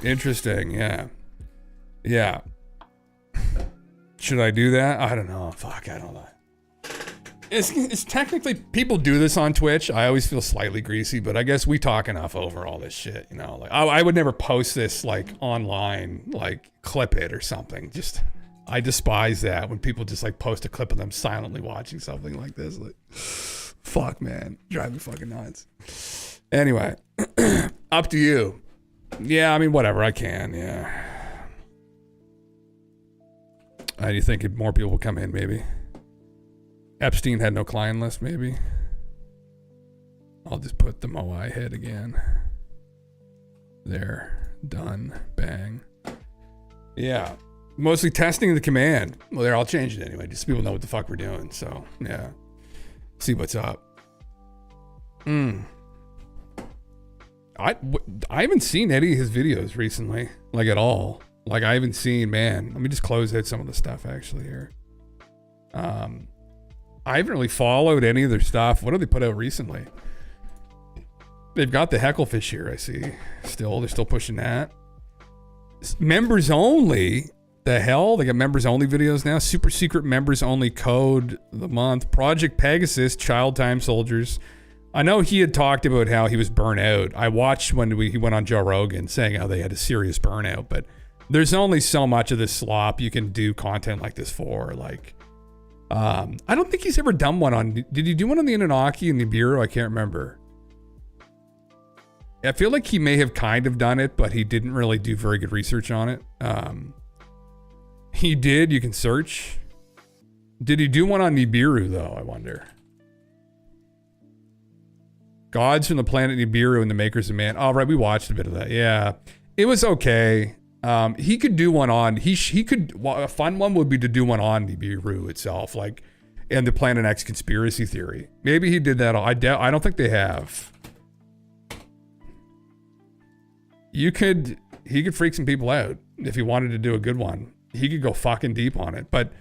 Interesting. Yeah. Yeah. Should I do that? I don't know. Fuck, I don't know. It's technically, people do this on Twitch. I always feel slightly greasy, but I guess we talk enough over all this shit, like I would never post this like online, like clip it or something. Just, I despise that when people just like post a clip of them silently watching something like this. Like, fuck, man, drive me fucking nuts. Anyway, up to you. Yeah, I mean, whatever, I can, yeah. Do you think more people will come in, maybe? Epstein had no client list, maybe? I'll just put the Moai head again. There, done, bang. Yeah, mostly testing the command. Well, there, I'll change it anyway, just so people know what the fuck we're doing, so, yeah. See what's up. I haven't seen any of his videos recently, like at all. Like I haven't seen, man, let me just close out some of the stuff actually here. I haven't really followed any of their stuff. What have they put out recently? They've got the Hecklefish here, I see. They're still pushing that. Members only, the hell? They got members only videos now. Super secret members only code of the month. Project Pegasus, Child Time Soldiers. I know he had talked about how he was burnt out. I watched when he went on Joe Rogan saying how they had a serious burnout, but there's only so much of this slop you can do content like this for. Like, I don't think he's ever done one on, did he do one on the Anunnaki and Nibiru? I can't remember. I feel like he may have kind of done it, but he didn't really do very good research on it. He did, you can search. Did he do one on Nibiru though, I wonder? Gods from the planet Nibiru and the makers of man. Oh, right, we watched a bit of that. Yeah, it was okay. He could do one on, he could, a fun one would be to do one on Nibiru itself, like, and the Planet X conspiracy theory. Maybe he did that. I don't think they have. He could freak some people out if he wanted to do a good one. He could go fucking deep on it, but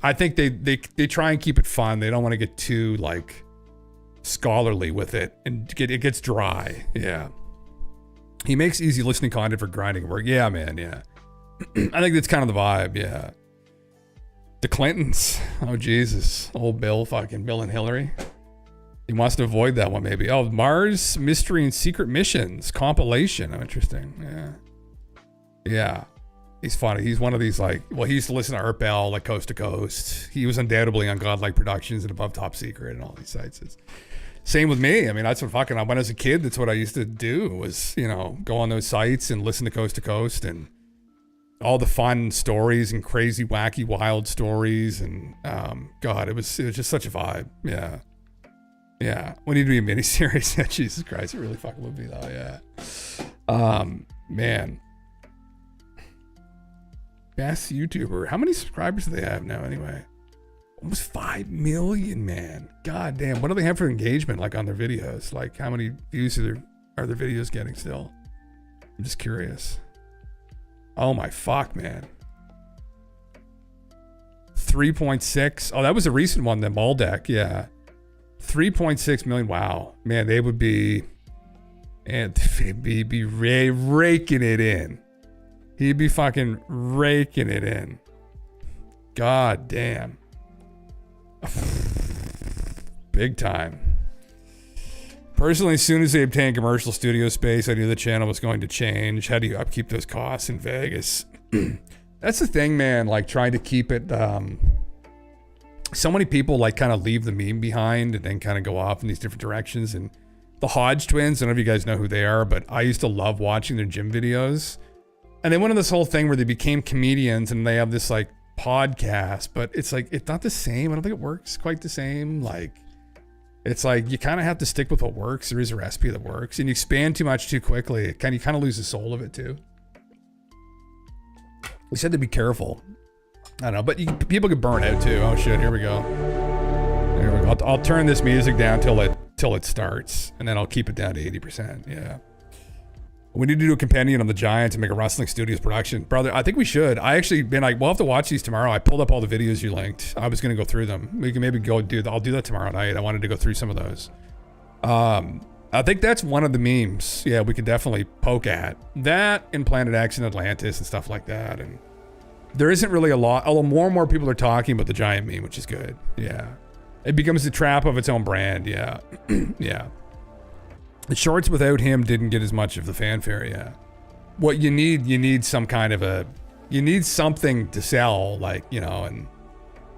I think they try and keep it fun. They don't want to get too like scholarly with it and it gets dry. Yeah. He makes easy listening content for grinding work. Yeah, man. Yeah. I think that's kind of the vibe. Yeah. The Clintons. Oh, Jesus. Old Bill and Hillary. He wants to avoid that one, maybe. Oh, Mars Mystery and Secret Missions compilation. Oh, interesting. Yeah. Yeah. He's funny. He's one of these, like, well, he used to listen to Art Bell, like Coast to Coast. He was undoubtedly on Godlike Productions and Above Top Secret and all these sites. Same with me. I mean, that's what when I was a kid, that's what I used to do was, go on those sites and listen to Coast and all the fun stories and crazy, wacky, wild stories. And God, it was just such a vibe. Yeah. Yeah. We need to be a miniseries. Yeah, Jesus Christ. It really fucking would be though. Yeah. Man. Best YouTuber. How many subscribers do they have now anyway? Almost 5 million, man. God damn. What do they have for engagement, like on their videos? Like how many views are their videos getting still? I'm just curious. Oh my fuck, man. 3.6. Oh, that was a recent one, the Maldeck. Yeah. 3.6 million. Wow. Man, they would be, and they'd be raking it in. He'd be fucking raking it in. God damn. Big time. Personally, as soon as they obtained commercial studio space, I knew the channel was going to change. How do you upkeep those costs in Vegas? That's the thing, man. Like trying to keep it. So many people like kind of leave the meme behind and then kind of go off in these different directions. And the Hodge twins, I don't know if you guys know who they are, but I used to love watching their gym videos. And they went on this whole thing where they became comedians and they have this like podcast, but it's like, it's not the same. I don't think it works quite the same. Like, it's like, you kind of have to stick with what works. There is a recipe that works and you expand too much too quickly. You kind of lose the soul of it too. We said to be careful. I don't know, but people get burned out too. Oh shit, here we go. Here we go. I'll turn this music down till it starts and then I'll keep it down to 80%. Yeah. We need to do a companion on the Giants and make a Wrestling Studios production. Brother, I think we should. We'll have to watch these tomorrow. I pulled up all the videos you linked. I was going to go through them. We can maybe I'll do that tomorrow night. I wanted to go through some of those. I think that's one of the memes. Yeah, we can definitely poke at. That and Planet X and Atlantis and stuff like that. And there isn't really a lot, although more and more people are talking about the giant meme, which is good. Yeah. It becomes a trap of its own brand. Yeah. Yeah. The shorts without him didn't get as much of the fanfare, yeah. What you need some kind of you need something to sell, like, and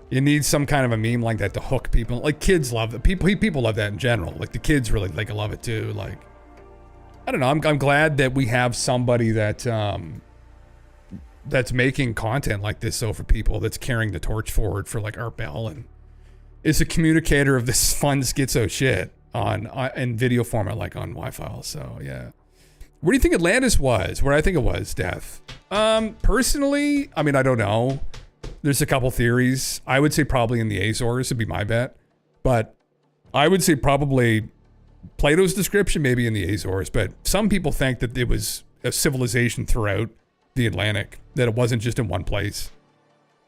you need some kind of a meme like that to hook people. Like kids love it. People love that in general. Like the kids really love it too. Like, I don't know. I'm glad that we have somebody that that's making content like this so for people, that's carrying the torch forward for like Art Bell and is a communicator of this fun schizo shit. In video format, like on Y-Files. So yeah, where do you think Atlantis was? Where I think it was, Death. Personally, I mean, I don't know. There's a couple theories. I would say probably in the Azores would be my bet, but I would say probably Plato's description, maybe in the Azores. But some people think that it was a civilization throughout the Atlantic, that it wasn't just in one place.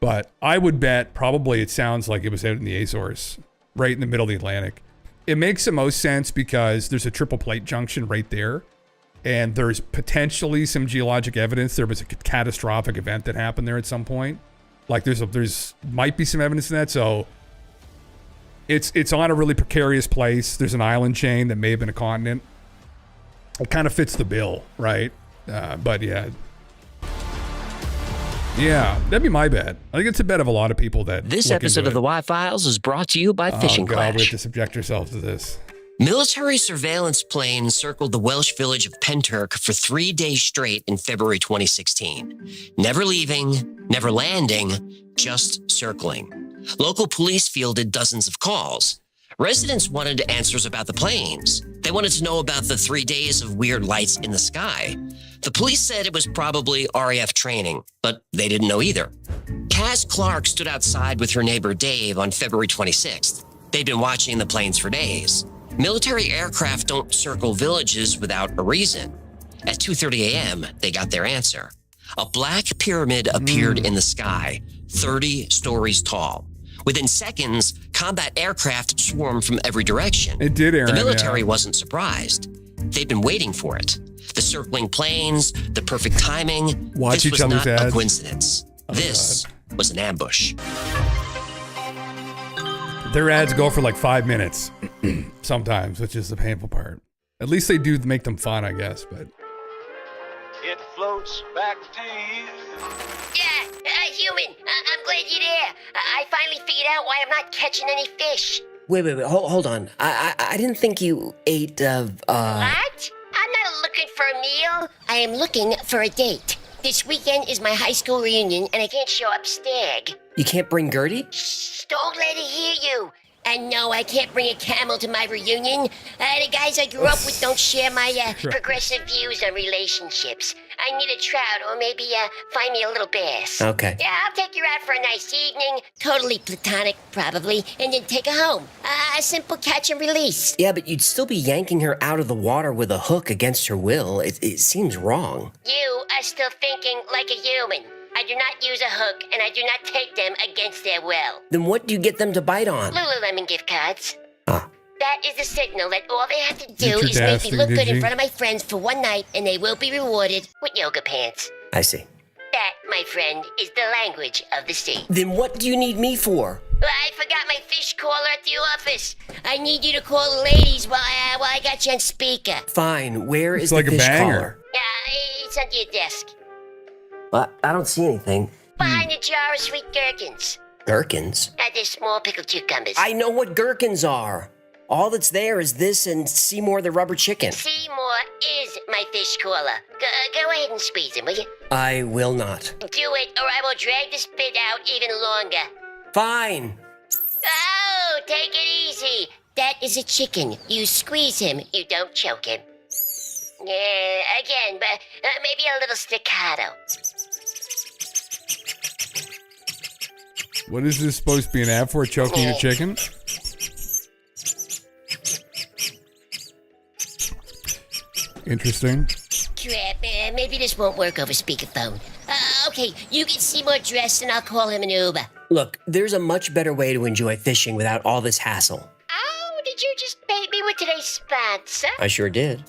But I would bet probably it sounds like it was out in the Azores, right in the middle of the Atlantic. It makes the most sense because there's a triple plate junction right there. And there's potentially some geologic evidence. There was a catastrophic event that happened there at some point. Like there's might be some evidence in that. So it's on a really precarious place. There's an island chain that may have been a continent. It kind of fits the bill, right? But yeah. Yeah, that'd be my bet. I think it's a bet of a lot of people that This look episode into of the it. Y-Files is brought to you by Fishing Oh God, we Clash. have to subject ourselves to this. Military surveillance planes circled the Welsh village of Penturk for 3 days straight in February 2016. Never leaving, never landing, just circling. Local police fielded dozens of calls. Residents wanted answers about the planes. They wanted to know about the 3 days of weird lights in the sky. The police said it was probably RAF training, but they didn't know either. Kaz Clark stood outside with her neighbor Dave on February 26th. They'd been watching the planes for days. Military aircraft don't circle villages without a reason. At 2:30 a.m., they got their answer. A black pyramid appeared in the sky, 30 stories tall. Within seconds, combat aircraft swarmed from every direction. It did, Aaron. The military yeah. wasn't surprised. They'd been waiting for it. The circling planes, the perfect timing. Watch this each was other's not a ads. coincidence. This was an ambush. Their ads go for like 5 minutes sometimes, which is the painful part. At least they do make them fun, I guess, but... It floats back to you. Yeah, human, I'm glad you're there. I finally figured out why I'm not catching any fish. Wait, hold on. I didn't think you ate, What? I'm not looking for a meal. I am looking for a date. This weekend is my high school reunion, and I can't show up stag. You can't bring Gertie? Shh, don't let it hear you. And no, I can't bring a camel to my reunion. The guys I grew up with don't share my progressive views on relationships. I need a trout, or maybe find me a little bass. Okay. Yeah, I'll take you out for a nice evening. Totally platonic, probably, and then take her home. A simple catch and release. Yeah, but you'd still be yanking her out of the water with a hook against her will. It seems wrong. You are still thinking like a human. I do not use a hook, and I do not take them against their will. Then what do you get them to bite on? Lululemon gift cards. Ah. That is the signal that all they have to do Did is your make dad me look think, good did in you? front of my friends for one night, and they will be rewarded with yoga pants. I see. That, my friend, is the language of the sea. Then what do you need me for? I forgot my fish caller at the office. I need you to call the ladies while I got you on speaker. Fine, where is It's like the a fish banger. collar? It's under your desk. I don't see anything. Behind the jar of sweet gherkins. Gherkins? They're small pickled cucumbers. I know what gherkins are. All that's there is this and Seymour the rubber chicken. Seymour is my fish caller. Go ahead and squeeze him, will you? I will not. Do it, or I will drag the spit out even longer. Fine. Oh, take it easy. That is a chicken. You squeeze him, you don't choke him. Yeah, again, but maybe a little staccato. What is this supposed to be an ad for? Choking a chicken? Interesting. Crap, maybe this won't work over speakerphone. Okay, you get Seymour dressed and I'll call him an Uber. Look, there's a much better way to enjoy fishing without all this hassle. Oh, did you just bait me with today's sponsor? I sure did.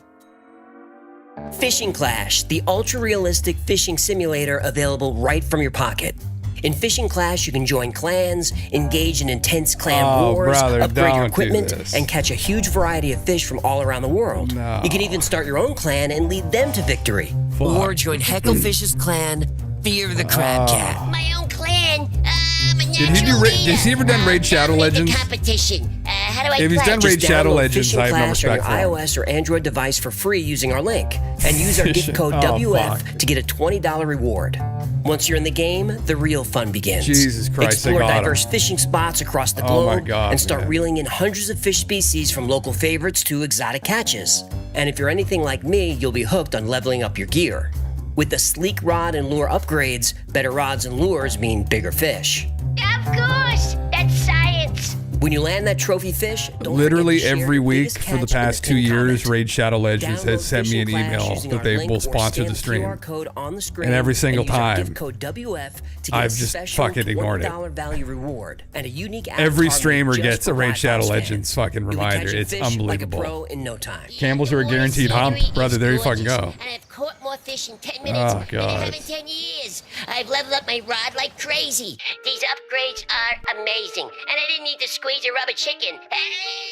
Fishing Clash, the ultra-realistic fishing simulator available right from your pocket. In Fishing Clash, you can join clans, engage in intense clan wars, brother, upgrade your don't do equipment, this. and catch a huge variety of fish from all around the world. No. You can even start your own clan and lead them to victory. Fuck. Or join Hecklefish's clan, Fear the Crab Cat. My own clan. I'm a Did he ever done Raid Shadow Legends? competition. How do I If he's play? done Raid Just Shadow download Legends, Fishing I have no Clash on your respect for him. iOS or Android device for free using our link. And use our gift code Oh, WF fuck. to get a $20 reward. Once you're in the game, the real fun begins. Jesus Christ, they Explore got him. diverse fishing spots across the Oh, globe my God, and start man. reeling in hundreds of fish species from local favorites to exotic catches. And if you're anything like me, you'll be hooked on leveling up your gear. With the sleek rod and lure upgrades, better rods and lures mean bigger fish. Of course, that's science. When you land that trophy fish, don't Literally forget to share every your week biggest for the catch in past the 2 pinned years, comment. Raid Shadow Legends Download has sent me an Fishing Clash email using that our they link will or sponsor scan the stream. QR code on the screen And every single use our time, gift code WF to get I've a just special fucking ignored it. $20 value reward and a unique Every avatar streamer made just gets a for Raid Shadow Y-Files Legends fans. fucking You'll be reminder. catching It's fish like a unbelievable. pro in no time. Camels are a guaranteed hump, brother. There you fucking go. And I've caught more fish in 10 minutes Oh, than I have God. in 10 years. I've leveled up my rod like crazy. These upgrades are amazing. And I didn't need to squeeze a rubber chicken.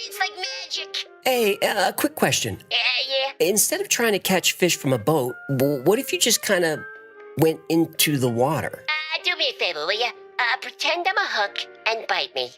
It's like magic. Hey, a quick question. Yeah. Instead of trying to catch fish from a boat, what if you just kind of went into the water? do me a favor, will you? Pretend I'm a hook and bite me.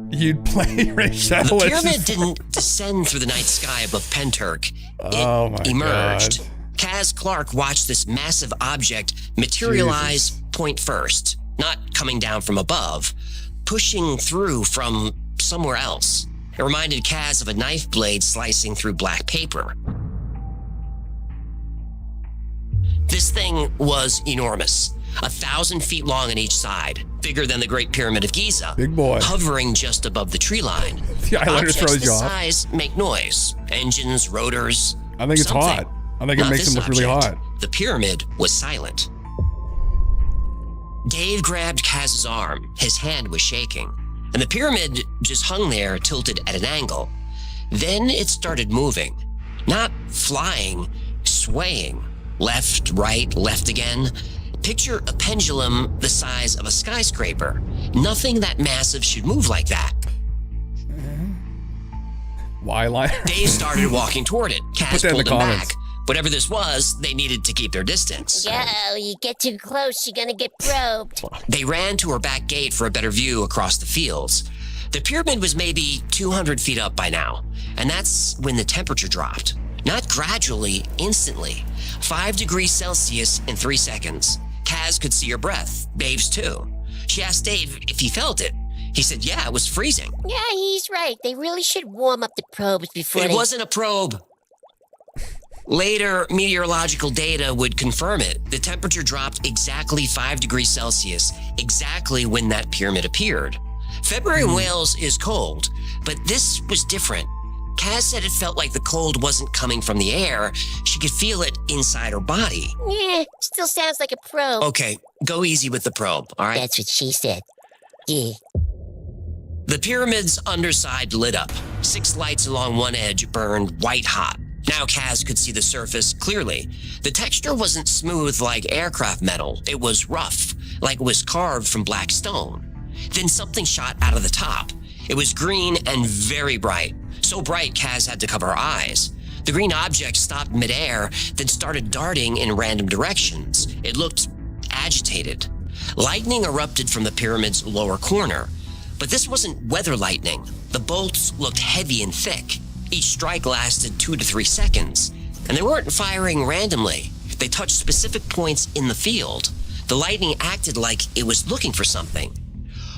You'd play Rachel. The pyramid didn't descend through the night sky above Penturk. It emerged. God. Kaz Clark watched this massive object materialize point first, not coming down from above, pushing through from somewhere else. It reminded Kaz of a knife blade slicing through black paper. This thing was enormous, 1,000 feet long on each side, bigger than the Great Pyramid of Giza. Big boy. Hovering just above the tree line. The eyeliner Objects throws you this off. size make noise. Engines, rotors. I think it's something. hot. I think it Not makes this them look really object. hot. The pyramid was silent. Dave grabbed Kaz's arm. His hand was shaking. And the pyramid just hung there, tilted at an angle. Then it started moving. Not flying, swaying. Left, right, left again. Picture a pendulum the size of a skyscraper. Nothing that massive should move like that. Eyeliner. Dave started walking toward it. Put Kaz that in pulled the him comments. back. Whatever this was, they needed to keep their distance. Yo, you get too close, you're gonna get probed. They ran to her back gate for a better view across the fields. The pyramid was maybe 200 feet up by now, and that's when the temperature dropped. Not gradually, instantly. 5 degrees Celsius in 3 seconds. Kaz could see her breath, Dave's too. She asked Dave if he felt it. He said, yeah, it was freezing. Yeah, he's right. They really should warm up the probes before It wasn't a probe. Later, meteorological data would confirm it. The temperature dropped exactly 5 degrees Celsius, exactly when that pyramid appeared. February in Wales is cold, but this was different. Kaz said it felt like the cold wasn't coming from the air. She could feel it inside her body. Yeah, still sounds like a probe. Okay, go easy with the probe, all right? That's what she said. Yeah. The pyramid's underside lit up. 6 lights along one edge burned white hot. Now Kaz could see the surface clearly. The texture wasn't smooth like aircraft metal. It was rough, like it was carved from black stone. Then something shot out of the top. It was green and very bright. So bright, Kaz had to cover her eyes. The green object stopped midair, then started darting in random directions. It looked agitated. Lightning erupted from the pyramid's lower corner. But this wasn't weather lightning. The bolts looked heavy and thick. Each strike lasted 2 to 3 seconds. And they weren't firing randomly. They touched specific points in the field. The lightning acted like it was looking for something.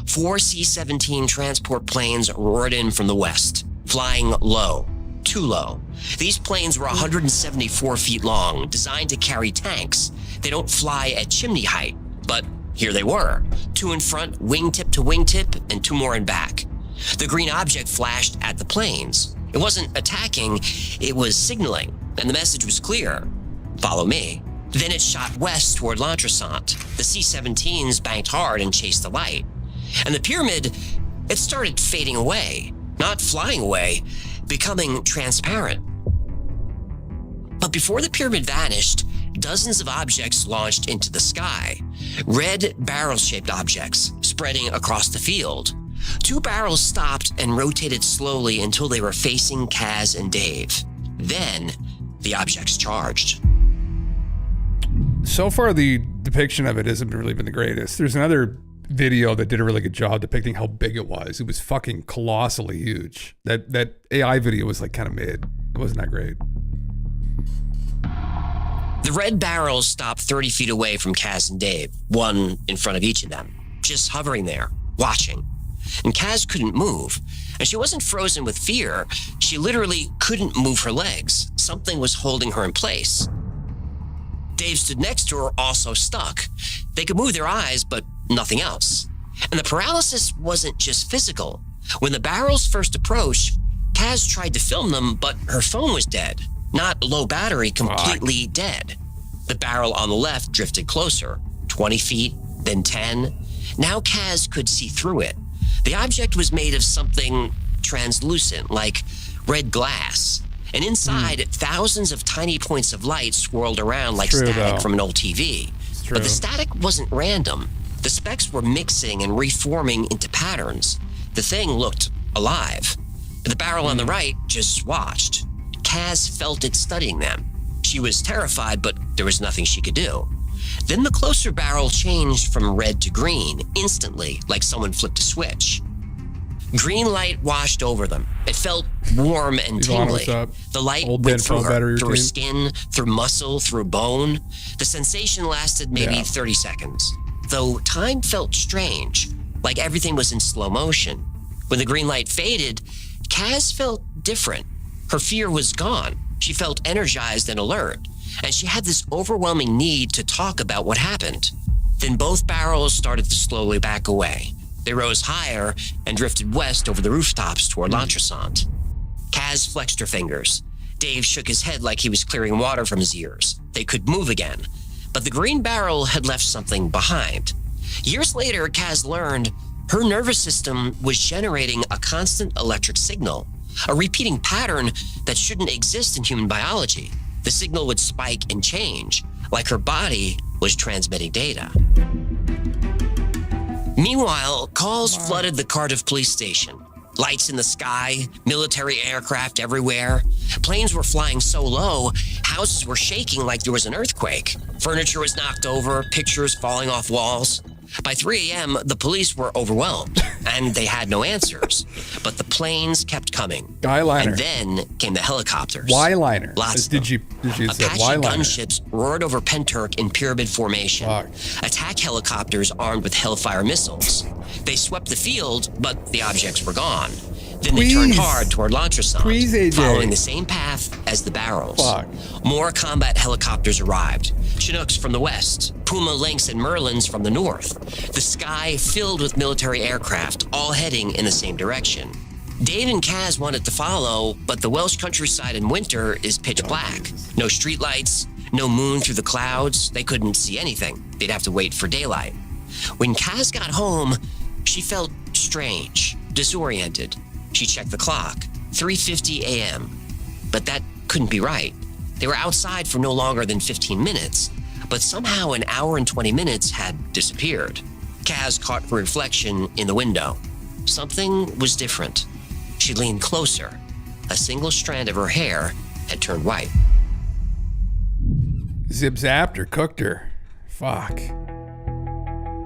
4 C-17 transport planes roared in from the west, flying low, too low. These planes were 174 feet long, designed to carry tanks. They don't fly at chimney height, but here they were, 2 in front, wingtip to wingtip, and 2 more in back. The green object flashed at the planes. It wasn't attacking, it was signaling, and the message was clear. Follow me. Then it shot west toward L'Entressant. The C-17s banked hard and chased the light. And the pyramid, it started fading away, not flying away, becoming transparent. But before the pyramid vanished, dozens of objects launched into the sky. Red barrel-shaped objects spreading across the field. 2 barrels stopped and rotated slowly until they were facing Kaz and Dave. Then, the objects charged. So far, the depiction of it hasn't really been the greatest. There's another video that did a really good job depicting how big it was. It was fucking colossally huge. That AI video was like kind of mid. It wasn't that great. The red barrels stopped 30 feet away from Kaz and Dave, one in front of each of them, just hovering there, watching. And Kaz couldn't move. And she wasn't frozen with fear. She literally couldn't move her legs. Something was holding her in place. Dave stood next to her, also stuck. They could move their eyes, but nothing else. And the paralysis wasn't just physical. When the barrels first approached, Kaz tried to film them, but her phone was dead. Not low battery, completely dead. The barrel on the left drifted closer, 20 feet, then 10. Now Kaz could see through it. The object was made of something translucent, like red glass. And inside, thousands of tiny points of light swirled around like static from an old TV. But the static wasn't random. The specks were mixing and reforming into patterns. The thing looked alive. The barrel on the right just watched. Kaz felt it studying them. She was terrified, but there was nothing she could do. Then the closer barrel changed from red to green instantly, like someone flipped a switch. Green light washed over them. It felt warm and tingly. The light went through her skin, through muscle, through bone. The sensation lasted maybe 30 seconds, though time felt strange, like everything was in slow motion. When the green light faded, Kaz felt different. Her fear was gone. She felt energized and alert, and she had this overwhelming need to talk about what happened. Then both barrels started to slowly back away. They rose higher and drifted west over the rooftops toward L'Entresant. Kaz flexed her fingers. Dave shook his head like he was clearing water from his ears. They could move again, but the green barrel had left something behind. Years later, Kaz learned her nervous system was generating a constant electric signal, a repeating pattern that shouldn't exist in human biology. The signal would spike and change, like her body was transmitting data. Meanwhile, calls flooded the Cardiff police station. Lights in the sky, military aircraft everywhere. Planes were flying so low, houses were shaking like there was an earthquake. Furniture was knocked over, pictures falling off walls. By 3 a.m., the police were overwhelmed, and they had no answers. But the planes kept coming. Skyliner. And then came the helicopters. Y-liner. Lots of them. Did you say Apache Y-liner? gunships roared over Penturk in pyramid formation. Attack helicopters armed with Hellfire missiles. They swept the field, but the objects were gone. Then they turned hard toward L'Entresant, following the same path as the barrels. More combat helicopters arrived. Chinooks from the west, Puma Lynx and Merlins from the north. The sky filled with military aircraft, all heading in the same direction. Dave and Kaz wanted to follow, but the Welsh countryside in winter is pitch black. No streetlights, no moon through the clouds. They couldn't see anything. They'd have to wait for daylight. When Kaz got home, she felt strange, disoriented. She checked the clock, 3:50 a.m. But that couldn't be right. They were outside for no longer than 15 minutes, but somehow an hour and 20 minutes had disappeared. Kaz caught her reflection in the window. Something was different. She leaned closer. A single strand of her hair had turned white. Zip-zapped her, cooked her. Fuck.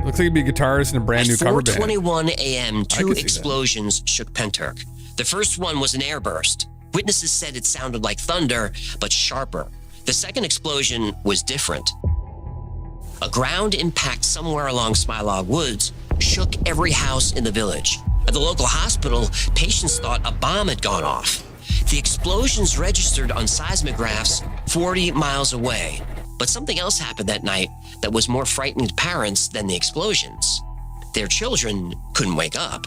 Looks like he'd be a guitarist in a brand new cover band. At 4:21 a.m., two explosions shook Penturk. The first one was an airburst. Witnesses said it sounded like thunder, but sharper. The second explosion was different. A ground impact somewhere along Smilog Woods shook every house in the village. At the local hospital, patients thought a bomb had gone off. The explosions registered on seismographs 40 miles away. But something else happened that night that was more frightening to parents than the explosions. Their children couldn't wake up.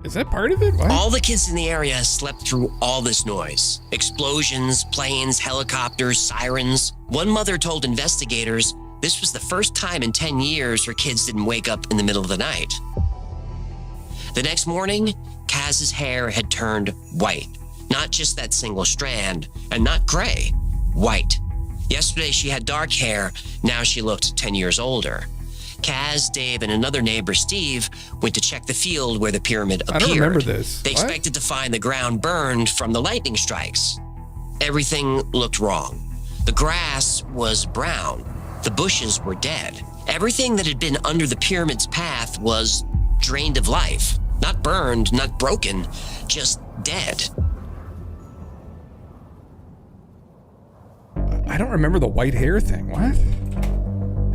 Is that part of it? What? All the kids in the area slept through all this noise. Explosions, planes, helicopters, sirens. One mother told investigators this was the first time in 10 years her kids didn't wake up in the middle of the night. The next morning, Kaz's hair had turned white. Not just that single strand, and not gray. White. Yesterday she had dark hair, now she looked 10 years older. Kaz, Dave, and another neighbor, Steve, went to check the field where the pyramid appeared. I don't remember this. They expected to find the ground burned from the lightning strikes. Everything looked wrong. The grass was brown. The bushes were dead. Everything that had been under the pyramid's path was drained of life. Not burned, not broken, just dead. I don't remember the white hair thing. What?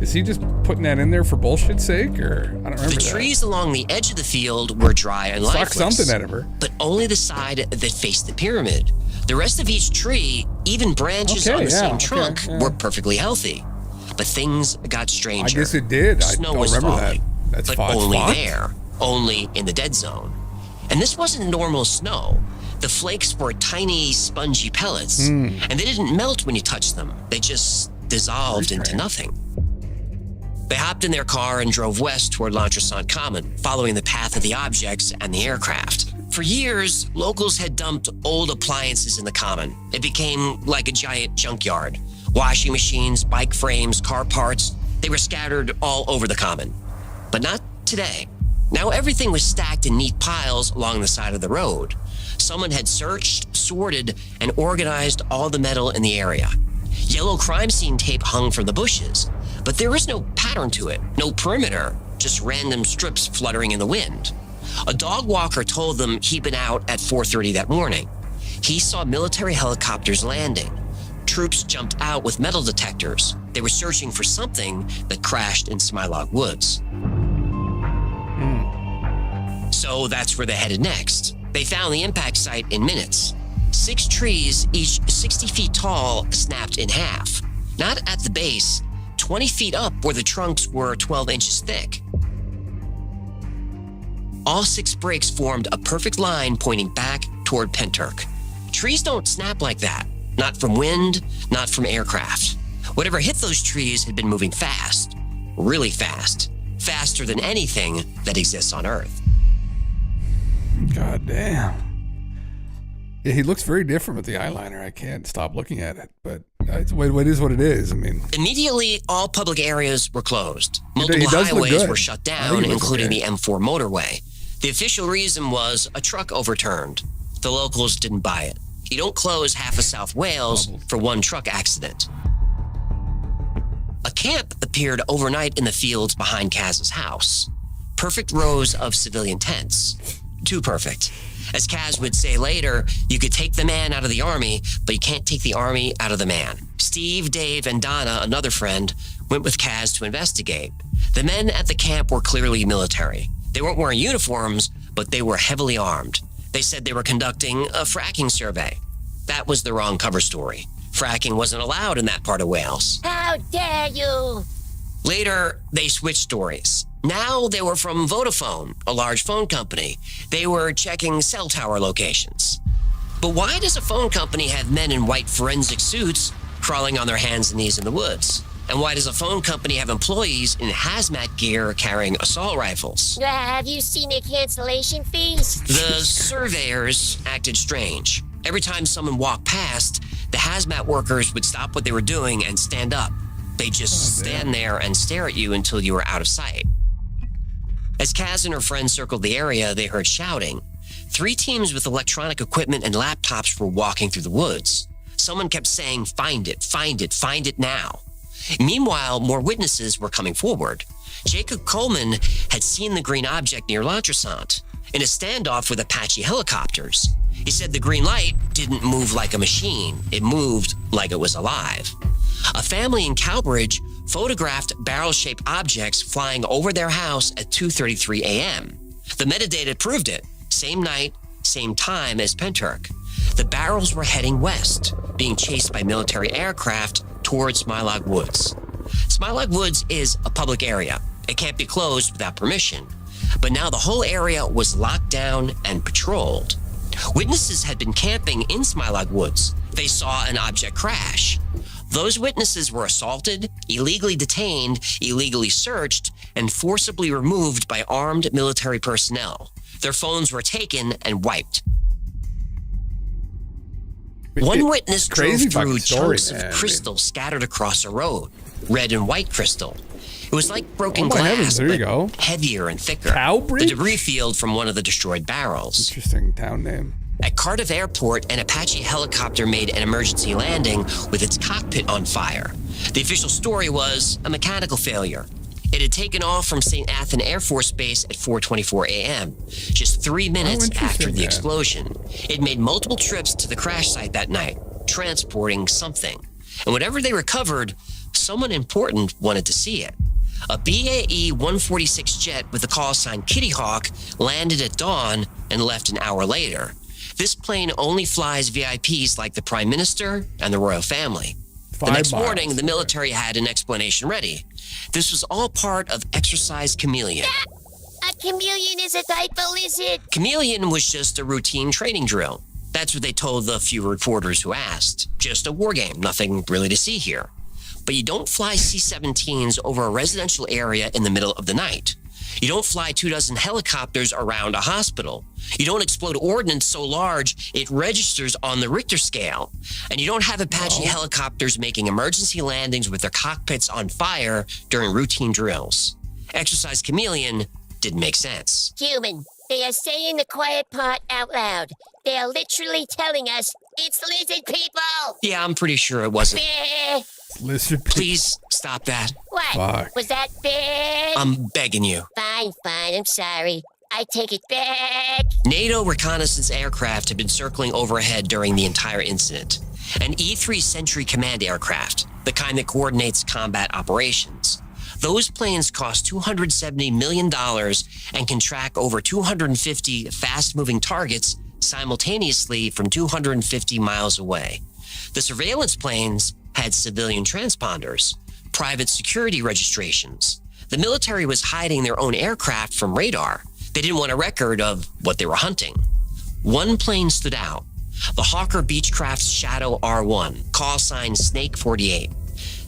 Is he just putting that in there for bullshit's sake, or I don't remember The trees along the edge of the field were dry and lifeless. Suck something out of her. But only the side that faced the pyramid. The rest of each tree, even branches on the same trunk, were perfectly healthy. But things got stranger. I guess it did. Snow I don't was remember falling, that. That's but fine. only there, only in the dead zone. And this wasn't normal snow. The flakes were tiny, spongy pellets, and they didn't melt when you touched them. They just dissolved into nothing. They hopped in their car and drove west toward L'Entresant Common, following the path of the objects and the aircraft. For years, locals had dumped old appliances in the common. It became like a giant junkyard. Washing machines, bike frames, car parts, they were scattered all over the common. But not today. Now everything was stacked in neat piles along the side of the road. Someone had searched, sorted and organized all the metal in the area. Yellow crime scene tape hung from the bushes, but there was no pattern to it, no perimeter, just random strips fluttering in the wind. A dog walker told them he'd been out at 4:30 that morning. He saw military helicopters landing. Troops jumped out with metal detectors. They were searching for something that crashed in Smilog Woods. So that's where they headed next. They found the impact site in minutes. 6 trees, each 60 feet tall, snapped in half. Not at the base, 20 feet up where the trunks were 12 inches thick. All 6 breaks formed a perfect line pointing back toward Penturk. Trees don't snap like that. Not from wind, not from aircraft. Whatever hit those trees had been moving fast. Really fast. Faster than anything that exists on Earth. God damn. Yeah, he looks very different with the eyeliner. I can't stop looking at it, but it is what it is. I mean, immediately, all public areas were closed. Multiple highways were shut down, including the M4 motorway. The official reason was a truck overturned. The locals didn't buy it. You don't close half of South Wales for one truck accident. A camp appeared overnight in the fields behind Kaz's house. Perfect rows of civilian tents. Too perfect. As Kaz would say later, you could take the man out of the army, but you can't take the army out of the man. Steve, Dave, and Donna, another friend, went with Kaz to investigate. The men at the camp were clearly military. They weren't wearing uniforms, but they were heavily armed. They said they were conducting a fracking survey. That was the wrong cover story. Fracking wasn't allowed in that part of Wales. How dare you! Later, they switched stories. Now they were from Vodafone, a large phone company. They were checking cell tower locations. But why does a phone company have men in white forensic suits crawling on their hands and knees in the woods? And why does a phone company have employees in hazmat gear carrying assault rifles? Have you seen their cancellation fees? The surveyors acted strange. Every time someone walked past, the hazmat workers would stop what they were doing and stand up. They'd just stand there and stare at you until you were out of sight. As Kaz and her friends circled the area, they heard shouting. 3 teams with electronic equipment and laptops were walking through the woods. Someone kept saying, "Find it, find it, find it now." Meanwhile, more witnesses were coming forward. Jacob Coleman had seen the green object near L'Entressant in a standoff with Apache helicopters. He said the green light didn't move like a machine. It moved like it was alive. A family in Cowbridge photographed barrel-shaped objects flying over their house at 2:33 a.m. The metadata proved it. Same night, same time as Penturk. The barrels were heading west, being chased by military aircraft towards Smilog Woods. Smilog Woods is a public area. It can't be closed without permission. But now the whole area was locked down and patrolled. Witnesses had been camping in Smilog Woods. They saw an object crash. Those witnesses were assaulted, illegally detained, illegally searched, and forcibly removed by armed military personnel. Their phones were taken and wiped. One witness drove through chunks of crystal scattered across a road, red and white crystal. It was like broken glass, but heavier and thicker. The debris field from one of the destroyed barrels. Interesting town name. At Cardiff Airport, an Apache helicopter made an emergency landing with its cockpit on fire. The official story was a mechanical failure. It had taken off from St. Athan Air Force Base at 4:24 a.m., just 3 minutes after the explosion. It made multiple trips to the crash site that night, transporting something. And whatever they recovered, someone important wanted to see it. A BAE 146 jet with the call sign Kitty Hawk landed at dawn and left an hour later. This plane only flies VIPs like the Prime Minister and the royal family. The next morning, the military had an explanation ready. This was all part of Exercise Chameleon. A chameleon is a type of lizard. Chameleon was just a routine training drill. That's what they told the few reporters who asked. Just a war game, nothing really to see here. But you don't fly C-17s over a residential area in the middle of the night. You don't fly 24 helicopters around a hospital. You don't explode ordnance so large it registers on the Richter scale. And you don't have Apache helicopters making emergency landings with their cockpits on fire during routine drills. Exercise Chameleon didn't make sense. Human, They are saying the quiet part out loud. They are literally telling us it's lizard people. Yeah, I'm pretty sure it wasn't. Bleh. Lizard. Please stop that. What? Fuck. Was that bad? I'm begging you. Fine, I'm sorry. I take it back. NATO reconnaissance aircraft had been circling overhead during the entire incident. An E-3 Sentry Command aircraft, the kind that coordinates combat operations. Those planes cost $270 million and can track over 250 fast-moving targets simultaneously from 250 miles away. The surveillance planes had civilian transponders, private security registrations. The military was hiding their own aircraft from radar. They didn't want a record of what they were hunting. One plane stood out, the Hawker Beechcraft Shadow R1, call sign Snake 48.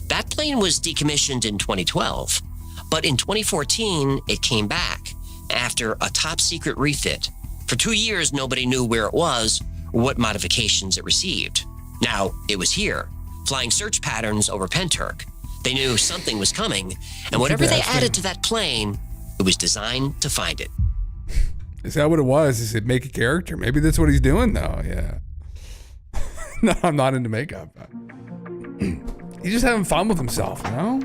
That plane was decommissioned in 2012, but in 2014, it came back after a top-secret refit. For 2 years, nobody knew where it was or what modifications it received. Now, it was here, flying search patterns over Penturk. They knew something was coming, and whatever they added to that plane, it was designed to find it. Is that what it was? Is it make a character? Maybe that's what he's doing, though. Yeah. No, I'm not into makeup. He's just having fun with himself, you know?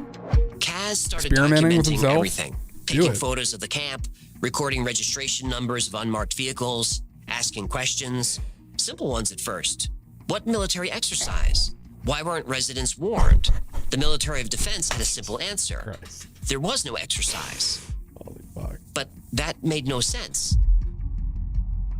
Kaz started Experimenting with documenting himself. everything, taking photos of the camp, recording registration numbers of unmarked vehicles, asking questions, simple ones at first. What military exercise? Why weren't residents warned? The military of defense had a simple answer. There was no exercise. Holy fuck. But that made no sense.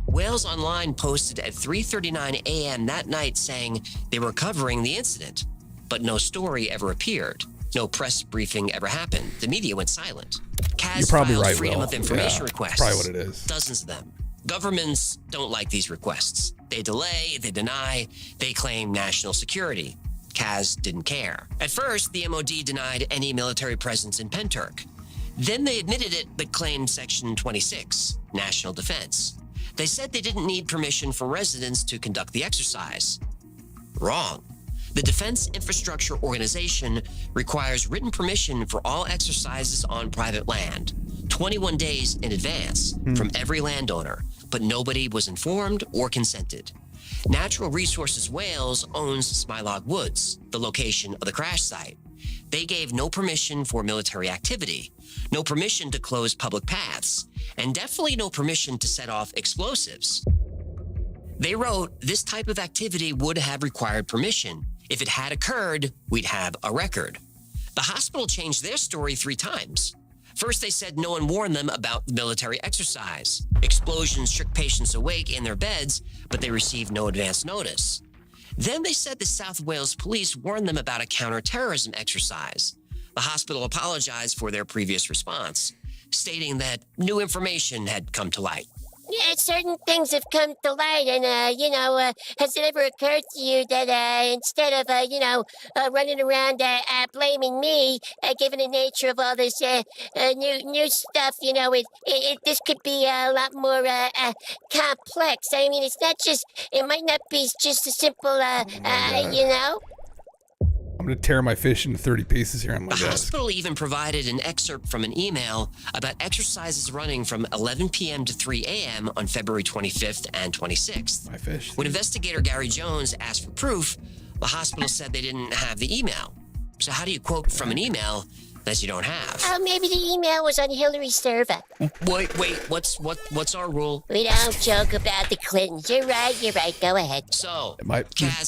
Wales Online posted at 3:39 a.m. that night saying they were covering the incident, but no story ever appeared. No press briefing ever happened. The media went silent. Kaz You're probably filed right, freedom Will. of information Yeah, requests. probably what it is. Dozens of them. Governments don't like these requests. They delay, they deny, they claim national security. Kaz didn't care. At first, the MOD denied any military presence in Penturk. Then they admitted it, but claimed Section 26, national defense. They said they didn't need permission from residents to conduct the exercise. Wrong. The Defense Infrastructure Organization requires written permission for all exercises on private land, 21 days in advance from every landowner, but nobody was informed or consented. Natural Resources Wales owns Smilog Woods, the location of the crash site. They gave no permission for military activity, no permission to close public paths, and definitely no permission to set off explosives. They wrote, this type of activity would have required permission. If it had occurred, we'd have a record. The hospital changed their story 3 times. First, they said no one warned them about the military exercise. Explosions shook patients awake in their beds, but they received no advance notice. Then they said the South Wales police warned them about a counterterrorism exercise. The hospital apologized for their previous response, stating that new information had come to light. Yeah, certain things have come to light, and, has it ever occurred to you that, instead of, running around blaming me, given the nature of all this new stuff, this could be a lot more complex. I mean, it might not be just a simple, I'm going to tear my fish into 30 pieces here on my The desk. hospital even provided an excerpt from an email about exercises running from 11 p.m. to 3 a.m. on February 25th and 26th. My fish. When investigator Gary Jones asked for proof, the hospital said they didn't have the email. So how do you quote from an email that you don't have? Oh, maybe the email was on Hillary's server. Wait, what's our rule? We don't joke about the Clintons. You're right. Go ahead. So,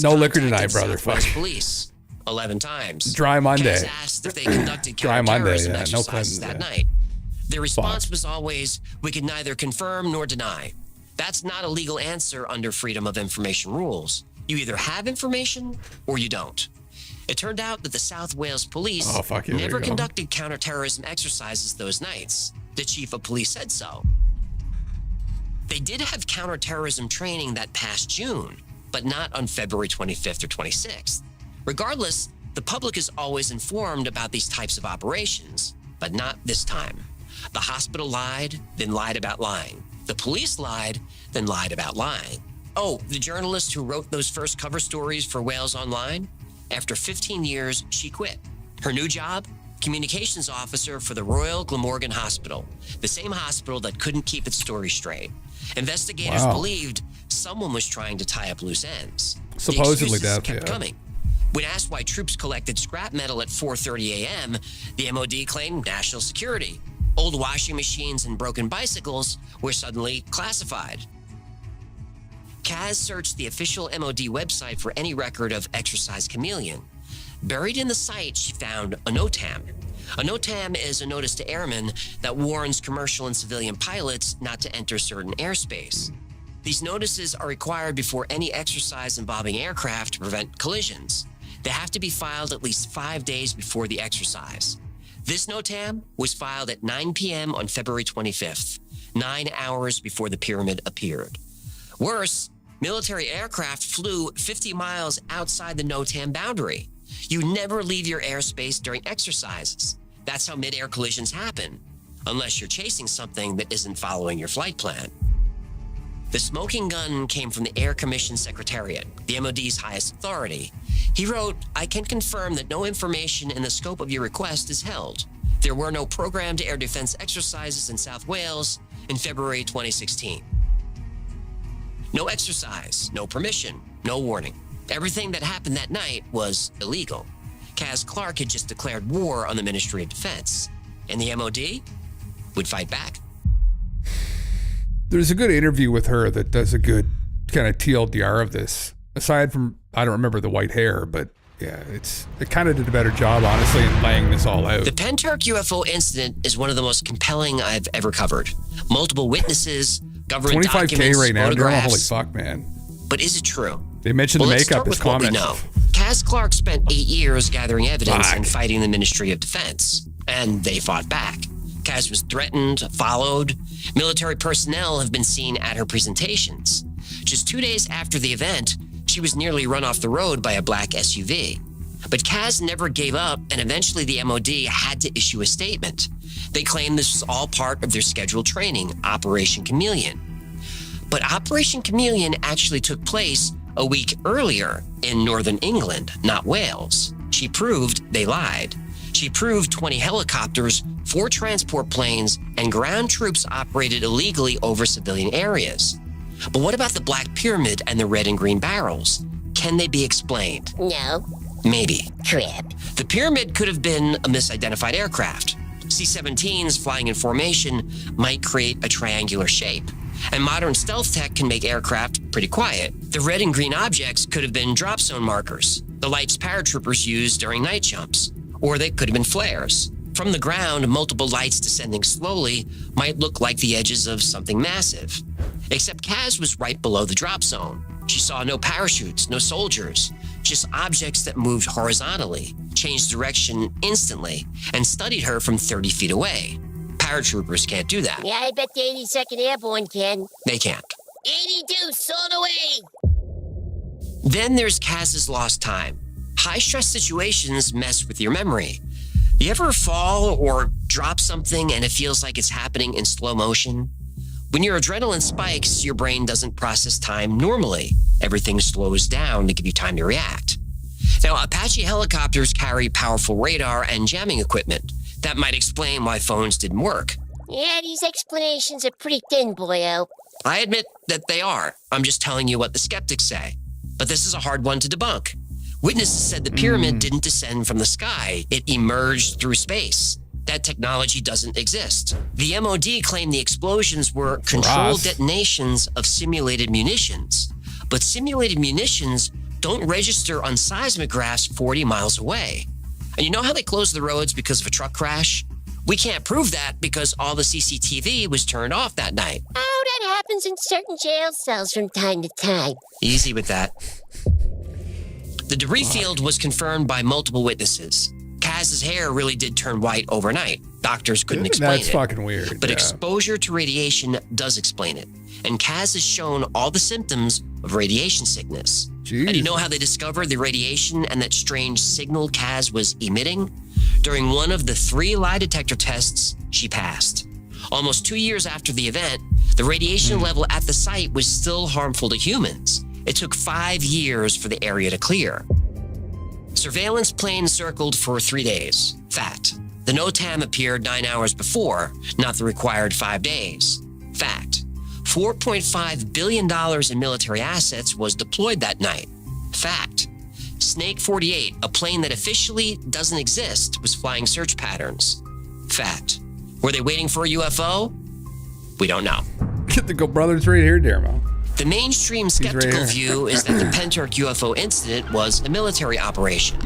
No liquor tonight, brother. Southwest Fuck. Police 11 times. Dry Monday. Kaz asked if they conducted Dry Monday, counterterrorism yeah. No exercises Clintons, that yeah. night. Their response was always, we could neither confirm nor deny. That's not a legal answer under Freedom of Information rules. You either have information or you don't. It turned out that the South Wales Police fuck yeah, there never you go. conducted counterterrorism exercises those nights. The chief of police said so. They did have counterterrorism training that past June, but not on February 25th or 26th. Regardless, the public is always informed about these types of operations, but not this time. The hospital lied, then lied about lying. The police lied, then lied about lying. Oh, the journalist who wrote those first cover stories for Wales Online? After 15 years, she quit. Her new job? communications officer for the Royal Glamorgan Hospital, the same hospital that couldn't keep its story straight. Investigators believed someone was trying to tie up loose ends. Supposedly, the excuses that kept coming. When asked why troops collected scrap metal at 4:30 a.m., the MOD claimed national security. Old washing machines and broken bicycles were suddenly classified. Kaz searched the official MOD website for any record of Exercise Chameleon. Buried in the site, she found a NOTAM. A NOTAM is a notice to airmen that warns commercial and civilian pilots not to enter certain airspace. These notices are required before any exercise involving aircraft to prevent collisions. They have to be filed at least 5 days before the exercise. This NOTAM was filed at 9 p.m. on February 25th, 9 hours before the pyramid appeared. Worse, military aircraft flew 50 miles outside the NOTAM boundary. You never leave your airspace during exercises. That's how mid-air collisions happen, unless you're chasing something that isn't following your flight plan. The smoking gun came from the Air Commission Secretariat, the MOD's highest authority. He wrote, "I can confirm that no information in the scope of your request is held. There were no programmed air defense exercises in South Wales in February 2016. No exercise, no permission, no warning. Everything that happened that night was illegal. Kaz Clark had just declared war on the Ministry of Defense, and the MOD would fight back." There's a good interview with her that does a good kind of TLDR of this. Aside from, I don't remember the white hair, but yeah, it kind of did a better job, honestly, in laying this all out. The Pentark UFO incident is one of the most compelling I've ever covered. Multiple witnesses, government 25K documents, right now. photographs. Holy fuck, man. But is it true? They mentioned the Let's makeup start is with what we common. know. Kaz Clark spent 8 years gathering evidence and fighting the Ministry of Defense, and they fought back. Kaz was threatened, followed. Military personnel have been seen at her presentations. Just 2 days after the event, she was nearly run off the road by a black SUV. But Kaz never gave up, and eventually the MOD had to issue a statement. They claimed this was all part of their scheduled training, Operation Chameleon. But Operation Chameleon actually took place a week earlier in northern England, not Wales. She proved they lied. She proved 20 helicopters, 4 transport planes, and ground troops operated illegally over civilian areas. But what about the Black Pyramid and the red and green barrels? Can they be explained? No. Maybe. Crap. The Pyramid could have been a misidentified aircraft. C-17s flying in formation might create a triangular shape. And modern stealth tech can make aircraft pretty quiet. The red and green objects could have been drop zone markers, the lights paratroopers used during night jumps. Or they could have been flares. From the ground, multiple lights descending slowly might look like the edges of something massive. Except Kaz was right below the drop zone. She saw no parachutes, no soldiers, just objects that moved horizontally, changed direction instantly, and studied her from 30 feet away. Paratroopers can't do that. Yeah, I bet the 82nd Airborne can. They can't. 82, sold away! Then there's Kaz's lost time. High-stress situations mess with your memory. You ever fall or drop something and it feels like it's happening in slow motion? When your adrenaline spikes, your brain doesn't process time normally. Everything slows down to give you time to react. Now, Apache helicopters carry powerful radar and jamming equipment. That might explain why phones didn't work. Yeah, these explanations are pretty thin, boyo. I admit that they are. I'm just telling you what the skeptics say. But this is a hard one to debunk. Witnesses said the pyramid didn't descend from the sky. It emerged through space. That technology doesn't exist. The MOD claimed the explosions were controlled detonations of simulated munitions. But simulated munitions don't register on seismographs 40 miles away. And you know how they closed the roads because of a truck crash? We can't prove that because all the CCTV was turned off that night. Oh, that happens in certain jail cells from time to time. Easy with that. The debris field was confirmed by multiple witnesses. Kaz's hair really did turn white overnight. Doctors couldn't explain it. That's fucking weird. But exposure to radiation does explain it. And Kaz has shown all the symptoms of radiation sickness. Jeez. And you know how they discovered the radiation and that strange signal Kaz was emitting? During one of the 3 lie detector tests, she passed. Almost 2 years after the event, the radiation level at the site was still harmful to humans. It took 5 years for the area to clear. Surveillance planes circled for 3 days. Fact. The NOTAM appeared 9 hours before, not the required 5 days. Fact. $4.5 billion in military assets was deployed that night. Fact. Snake 48, a plane that officially doesn't exist, was flying search patterns. Fact. Were they waiting for a UFO? We don't know. Get the Go Brothers right here, Dermo. The mainstream skeptical view is that the Pentark UFO incident was a military operation.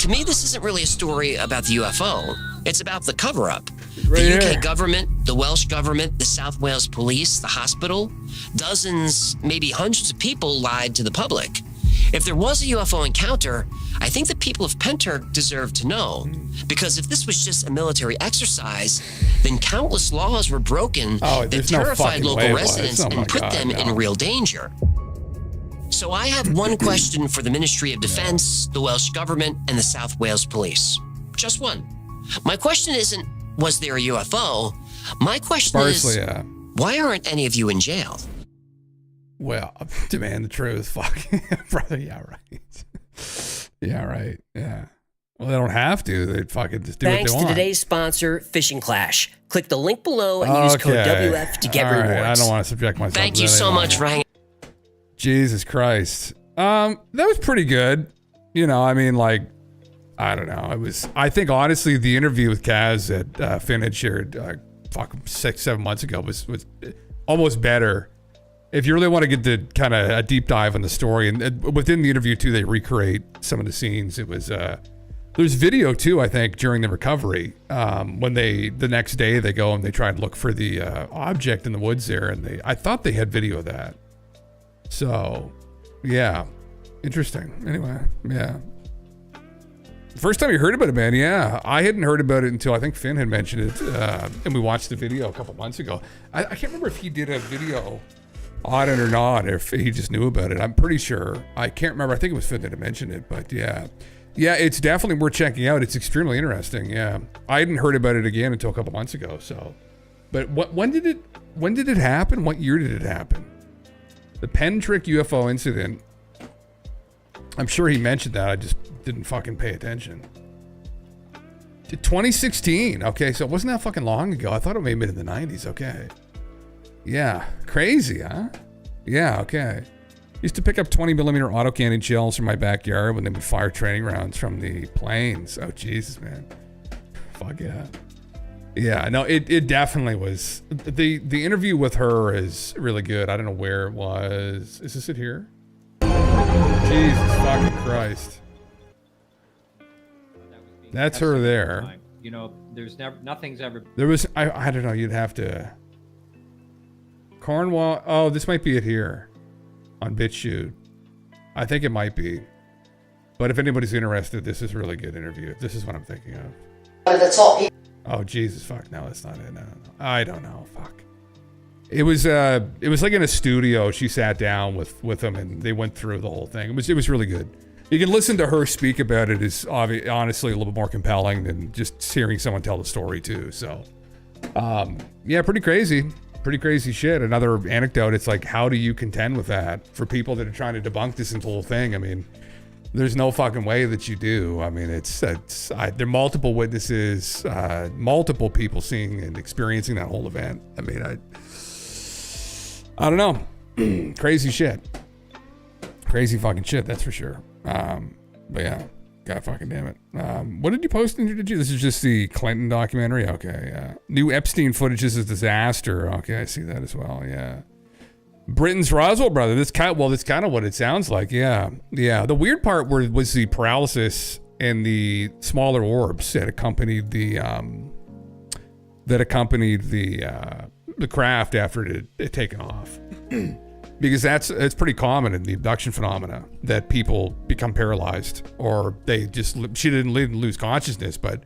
To me, this isn't really a story about the UFO. It's about the cover-up. The UK government, the Welsh government, the South Wales police, the hospital, dozens, maybe hundreds of people lied to the public. If there was a UFO encounter, I think the people of Pentark deserve to know. Because if this was just a military exercise, then countless laws were broken that terrified local residents and put them in real danger. So I have one question for the Ministry of Defense, the Welsh government, and the South Wales police. Just one. My question isn't, was there a UFO? My question is, why aren't any of you in jail? Well, demand the truth. Fuck. Brother, yeah, right. Yeah, right. Yeah. Well, they don't have to. They'd fucking just do what they want. Thanks to today's sponsor, Fishing Clash. Click the link below and use code WF to get rewards. Right. I don't want to subject myself Thank to you that so anymore. much for hanging. Jesus Christ. That was pretty good. You know, I mean, like, I don't know. I think, honestly, the interview with Kaz that Finn had shared, 6-7 months ago was almost better. If you really want to get the kind of a deep dive on the story, and within the interview, too, they recreate some of the scenes. It was, there's video, too, I think, during the recovery. When the next day, they go and they try and look for the object in the woods there, and I thought they had video of that. So, yeah. Interesting. Anyway, yeah. First time you heard about it, man, yeah. I hadn't heard about it until I think Finn had mentioned it, and we watched the video a couple months ago. I can't remember if he did a video on it or not, or if he just knew about it. I'm pretty sure. I can't remember. I think it was Finn that had mentioned it, but yeah. Yeah, it's definitely worth checking out. It's extremely interesting, yeah. I hadn't heard about it again until a couple months ago, so. But when did it happen? What year did it happen? The Pentark UFO incident. I'm sure he mentioned that. I just didn't fucking pay attention. 2016. Okay, so it wasn't that fucking long ago. I thought it may have been in the 90s. Okay. Yeah. Crazy, huh? Yeah, okay. Used to pick up 20mm autocannon shells from my backyard when they would fire training rounds from the planes. Oh, Jesus, man. Fuck yeah. Yeah, no, it definitely was. The interview with her is really good. I don't know where it was. Is this it here? Jesus fucking Christ. That's her there. You know, there's nothing's ever. There was, I don't know, you'd have to. Cornwall. Oh, this might be it here on BitChute. I think it might be. But if anybody's interested, this is a really good interview. This is what I'm thinking of. Oh, Jesus, fuck. No, that's not it. No. I don't know. Fuck. It was like in a studio. She sat down with them and they went through the whole thing. It was really good. You can listen to her speak about it is honestly a little bit more compelling than just hearing someone tell the story too. So, yeah, pretty crazy shit. Another anecdote. It's like, how do you contend with that for people that are trying to debunk this whole thing? I mean, there's no fucking way that you do. I mean, there are multiple witnesses, multiple people seeing and experiencing that whole event. I mean, I don't know. Crazy shit. Crazy fucking shit, that's for sure. But yeah, god fucking damn it. What did you post in here? This is just the Clinton documentary? Okay, yeah. New Epstein footage is a disaster. Okay, I see that as well, yeah. Britain's Roswell brother. That's kind of what it sounds like. Yeah. Yeah. The weird part was the paralysis and the smaller orbs that accompanied the craft after it had taken off. Because it's pretty common in the abduction phenomena that people become paralyzed, or she didn't lose consciousness, but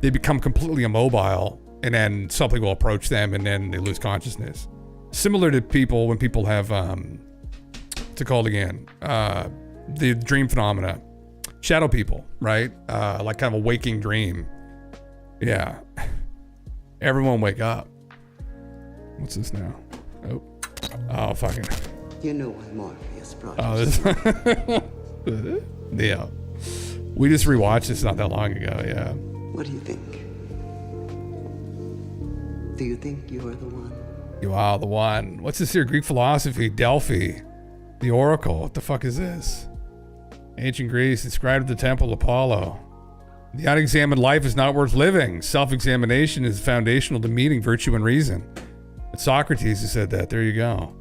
they become completely immobile, and then something will approach them and then they lose consciousness. Similar to people when people have, what's it called again? The dream phenomena. Shadow people, right? Like kind of a waking dream. Yeah. Everyone wake up. What's this now? Oh, fucking. You know what Morpheus brought. Oh, this. Yeah. We just rewatched this not that long ago, yeah. What do you think? Do you think you are the one? You are the one. What's this here? Greek philosophy, Delphi, the Oracle. What the fuck is this? Ancient Greece, inscribed at the Temple of Apollo. The unexamined life is not worth living. Self-examination is foundational to meeting virtue and reason. It's Socrates who said that. There you go.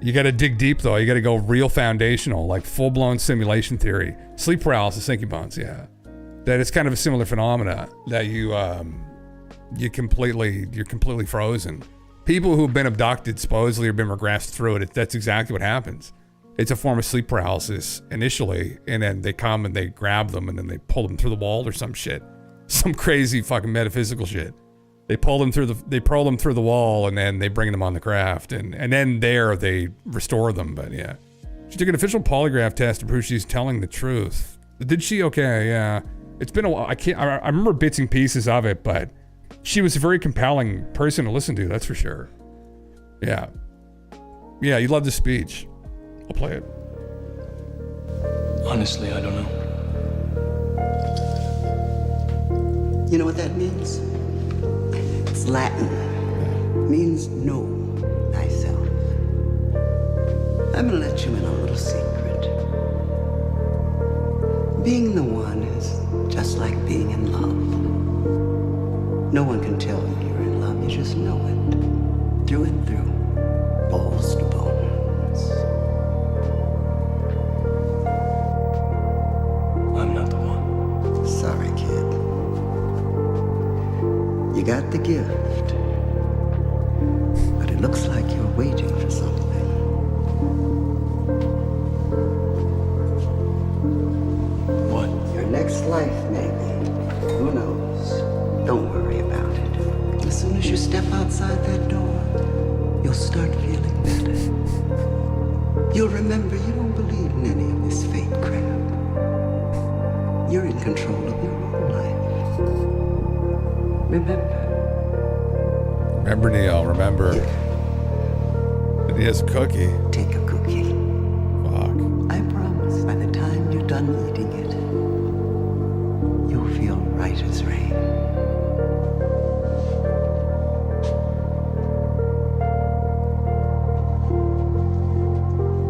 You got to dig deep, though. You got to go real foundational, like full-blown simulation theory. Sleep paralysis, thinking bones, yeah. That it's kind of a similar phenomena that you're completely frozen. People who've been abducted supposedly have been regressed through it. That's exactly what happens. It's a form of sleep paralysis initially, and then they come and they grab them and then they pull them through the wall or some shit. Some crazy fucking metaphysical shit. They pull them through the wall and then they bring them on the craft and then there they restore them. But yeah. She took an official polygraph test to prove she's telling the truth. Did she? Okay, yeah. It's been a while. I remember bits and pieces of it, but she was a very compelling person to listen to, that's for sure. Yeah. Yeah, you love the speech. I'll play it. Honestly, I don't know. You know what that means? It's Latin. It means know thyself. I'm gonna let you in a little secret. Being the one is just like being in love. No one can tell you you're in love, you just know it. Through and through. Balls to bones. I'm not the one. Sorry, kid. You got the gift. But it looks like you're waiting for something. What? Your next life, maybe. Who knows? Don't worry about it. As soon as you step outside that door, you'll start feeling better. You'll remember you don't believe in any of this fate crap. You're in control of your own life. Remember. Remember, Neil, remember. And he has a cookie. Take a cookie. Fuck. I promise, by the time you're done eating it, you'll feel right as rain.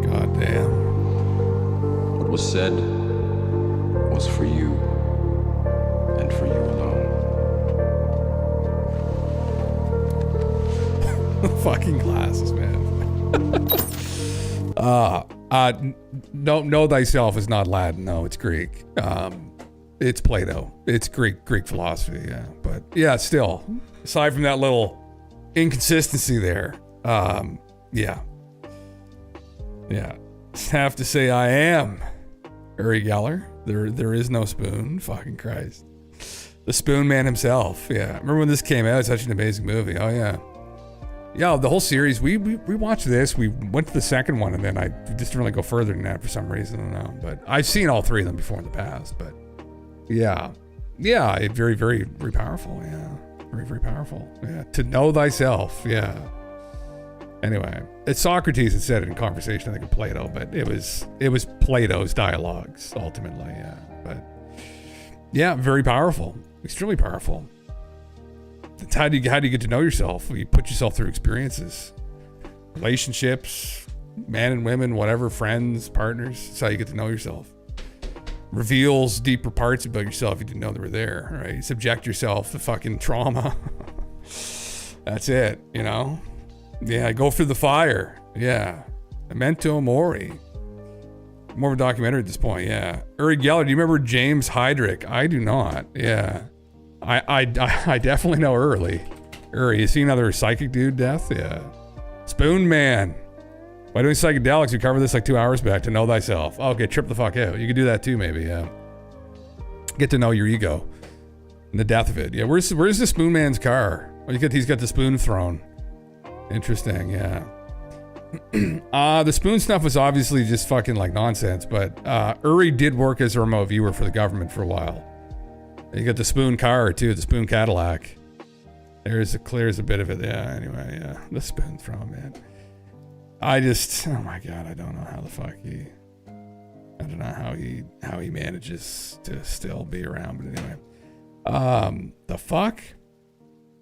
God damn. What was said was for you and for you alone. Fucking glasses, man. Know thyself is not Latin. No, it's Greek. It's Plato. It's Greek philosophy. Yeah, but yeah, still. Aside from that little inconsistency there, yeah. Have to say I am Uri Geller. There is no spoon. Fucking Christ. The Spoon Man himself. Yeah. Remember when this came out? It's such an amazing movie. Oh yeah. Yeah, the whole series, we watched this, we went to the second one, and then I just didn't really go further than that for some reason, I don't know. But I've seen all three of them before in the past, but yeah. Yeah, it very, very, very powerful, yeah. Very, very powerful, yeah. To know thyself, yeah. Anyway, it's Socrates that said it in conversation, I think, of Plato, but it was Plato's dialogues, ultimately, yeah. But yeah, very powerful, extremely powerful. It's how do you get to know yourself? You put yourself through experiences, relationships, men and women, whatever, friends, partners. That's how you get to know yourself. Reveals deeper parts about yourself you didn't know they were there, right? You subject yourself to fucking trauma. That's it, you know? Yeah, go through the fire. Yeah. Memento Mori. More of a documentary at this point, yeah. Uri Geller, do you remember James Heydrich? I do not, yeah. I definitely know Uri, you see another psychic dude death? Yeah. Spoon Man. By doing psychedelics, we covered this like 2 hours back. To know thyself. Oh, okay, trip the fuck out. You could do that too, maybe, yeah. Get to know your ego. And the death of it. Yeah, where's the Spoon Man's car? Well, he's got the spoon throne. Interesting, yeah. The spoon stuff was obviously just fucking like nonsense, but Uri did work as a remote viewer for the government for a while. You got the spoon car too, the spoon Cadillac. Clears a bit of it. Yeah, anyway, yeah. The spoon throne, man. Oh my God, I don't know how the fuck I don't know how he manages to still be around, but anyway. The fuck?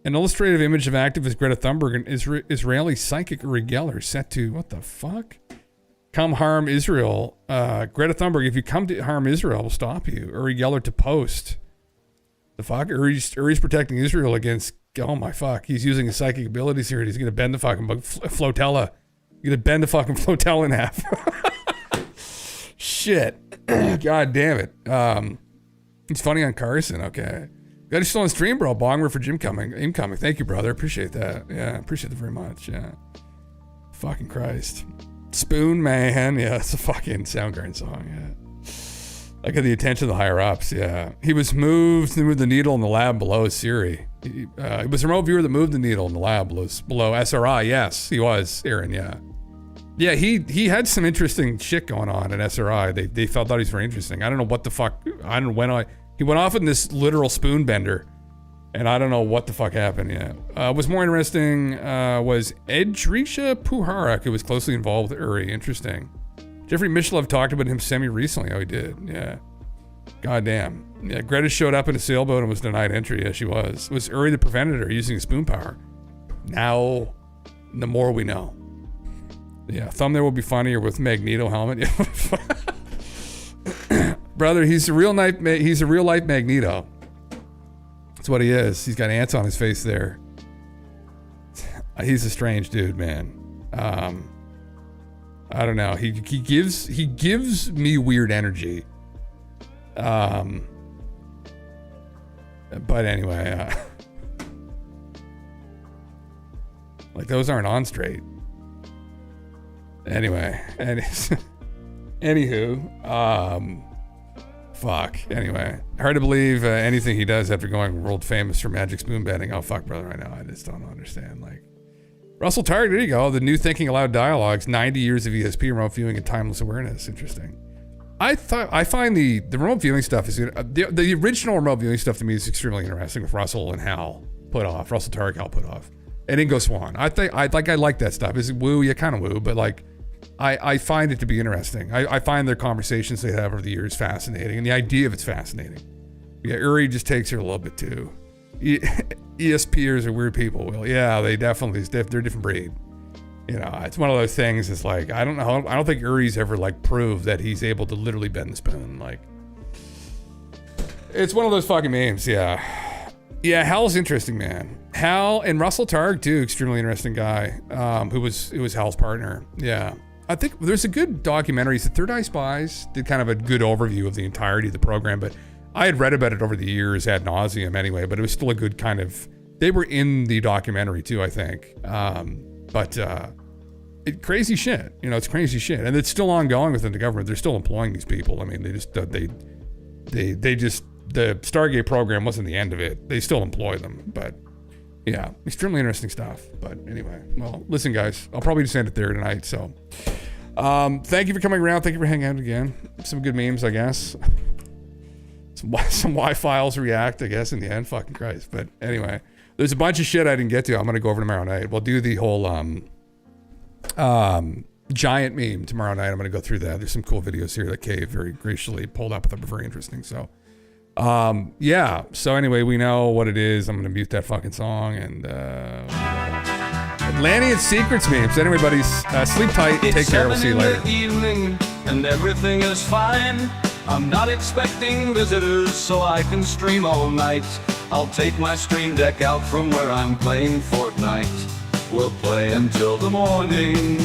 An illustrative image of activist Greta Thunberg and Israeli psychic Uri Geller set to, what the fuck? Come harm Israel. Greta Thunberg, if you come to harm Israel, we'll stop you. Uri Geller to post. The fuck? Uri's protecting Israel against, oh my fuck. He's using his psychic abilities here. He's going to bend the fucking flotilla. He's going to bend the fucking flotilla in half. Shit. God damn it. It's funny on Carson. Okay. Got you still on stream, bro. Bonger for Jim incoming. Thank you, brother. Appreciate that. Yeah, appreciate it very much. Yeah. Fucking Christ. Spoon Man. Yeah, it's a fucking Soundgarden song. Yeah. I got the attention of the higher ups. Yeah. He was moved to move the needle in the lab below Siri. It was a remote viewer that moved the needle in the lab below SRI. Yes, he was. Aaron. Yeah. Yeah, he had some interesting shit going on at SRI. They thought he was very interesting. I don't know what the fuck. I don't know when he went off in this literal spoon bender, and I don't know what the fuck happened yet. What's more interesting was Edrisha Puharak, who was closely involved with Uri. Interesting. Jeffrey Mishlev talked about him semi-recently. Oh, he did. Yeah. Goddamn. Yeah, Greta showed up in a sailboat and was denied entry. Yeah, she was. It was Uri that prevented her using spoon power. Now, the more we know. Yeah, thumbnail will be funnier with Magneto helmet. Brother, he's a real life Magneto. That's what he is. He's got ants on his face there. He's a strange dude, man. I don't know. He gives me weird energy. But anyway, like those aren't on straight. Anyway, anywho, fuck. Anyway, hard to believe anything he does after going world famous for magic spoon bending. Oh fuck, brother, I know. I just don't understand. Like Russell Targ, there you go. The new Thinking Aloud dialogues, 90 years of ESP, remote viewing, and timeless awareness. Interesting. I find the remote viewing stuff is the original remote viewing stuff to me is extremely interesting with Russell and Hal put off. Russell Targ, Hal put off. And Ingo Swan. I like that stuff. Is it woo? Yeah, kind of woo, but like I find it to be interesting. I find their conversations they have over the years fascinating, and the idea of it's fascinating. Yeah, Uri just takes her a little bit too. ESPers are weird people, Will. Yeah, they definitely, they're a different breed. You know, it's one of those things, it's like, I don't think Uri's ever like proved that he's able to literally bend the spoon. Like, it's one of those fucking memes, yeah. Yeah, Hal's interesting, man. Hal and Russell Targ too, extremely interesting guy, who was Hal's partner. Yeah. I think there's a good documentary. The Third Eye Spies did kind of a good overview of the entirety of the program, but I had read about it over the years ad nauseum anyway, but it was still a good kind of, they were in the documentary too, I think. Crazy shit, you know, it's crazy shit. And it's still ongoing within the government. They're still employing these people. I mean, the Stargate program wasn't the end of it. They still employ them, but yeah, extremely interesting stuff. But anyway, well, listen guys, I'll probably just end it there tonight. So thank you for coming around. Thank you for hanging out again. Some good memes, I guess. Some Y-Files react, I guess, in the end. Fucking Christ. But anyway, there's a bunch of shit I didn't get to. I'm going to go over tomorrow night. We'll do the whole giant meme tomorrow night. I'm going to go through that. There's some cool videos here that Kay very graciously pulled up that were very interesting. So, yeah. So anyway, we know what it is. I'm going to mute that fucking song and Atlantean Secrets memes. Anyway, buddies, sleep tight. Take care. We'll see you later. Evening and everything is fine. I'm not expecting visitors, so I can stream all night. I'll take my stream deck out from where I'm playing Fortnite. We'll play until the morning.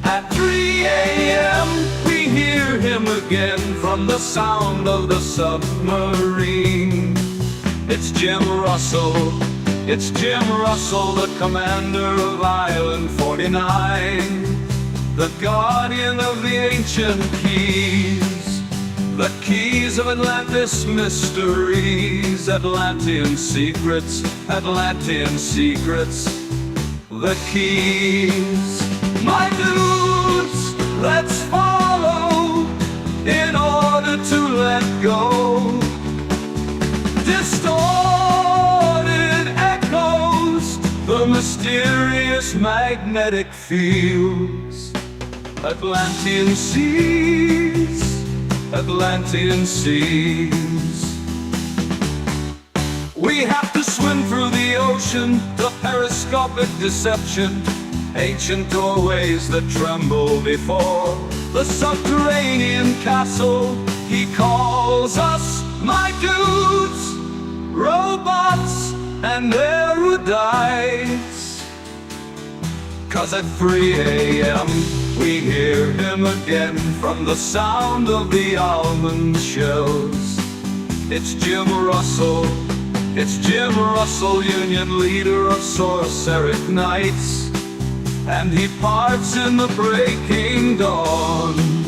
At 3 a.m. we hear him again from the sound of the submarine. It's Jim Russell, it's Jim Russell, the commander of Island 49, the guardian of the ancient keys. The keys of Atlantis mysteries, Atlantean secrets, Atlantean secrets. The keys, my dudes, let's follow in order to let go. Distorted echoes, the mysterious magnetic fields. Atlantean seas, Atlantean seas. We have to swim through the ocean, the periscopic deception, ancient doorways that tremble before the subterranean castle. He calls us, my dudes, robots and erudites. 'Cause at 3 a.m. we hear him again from the sound of the almond shells. It's Jim Russell, it's Jim Russell, Union leader of Sorceric Knights, and he parts in the breaking dawn.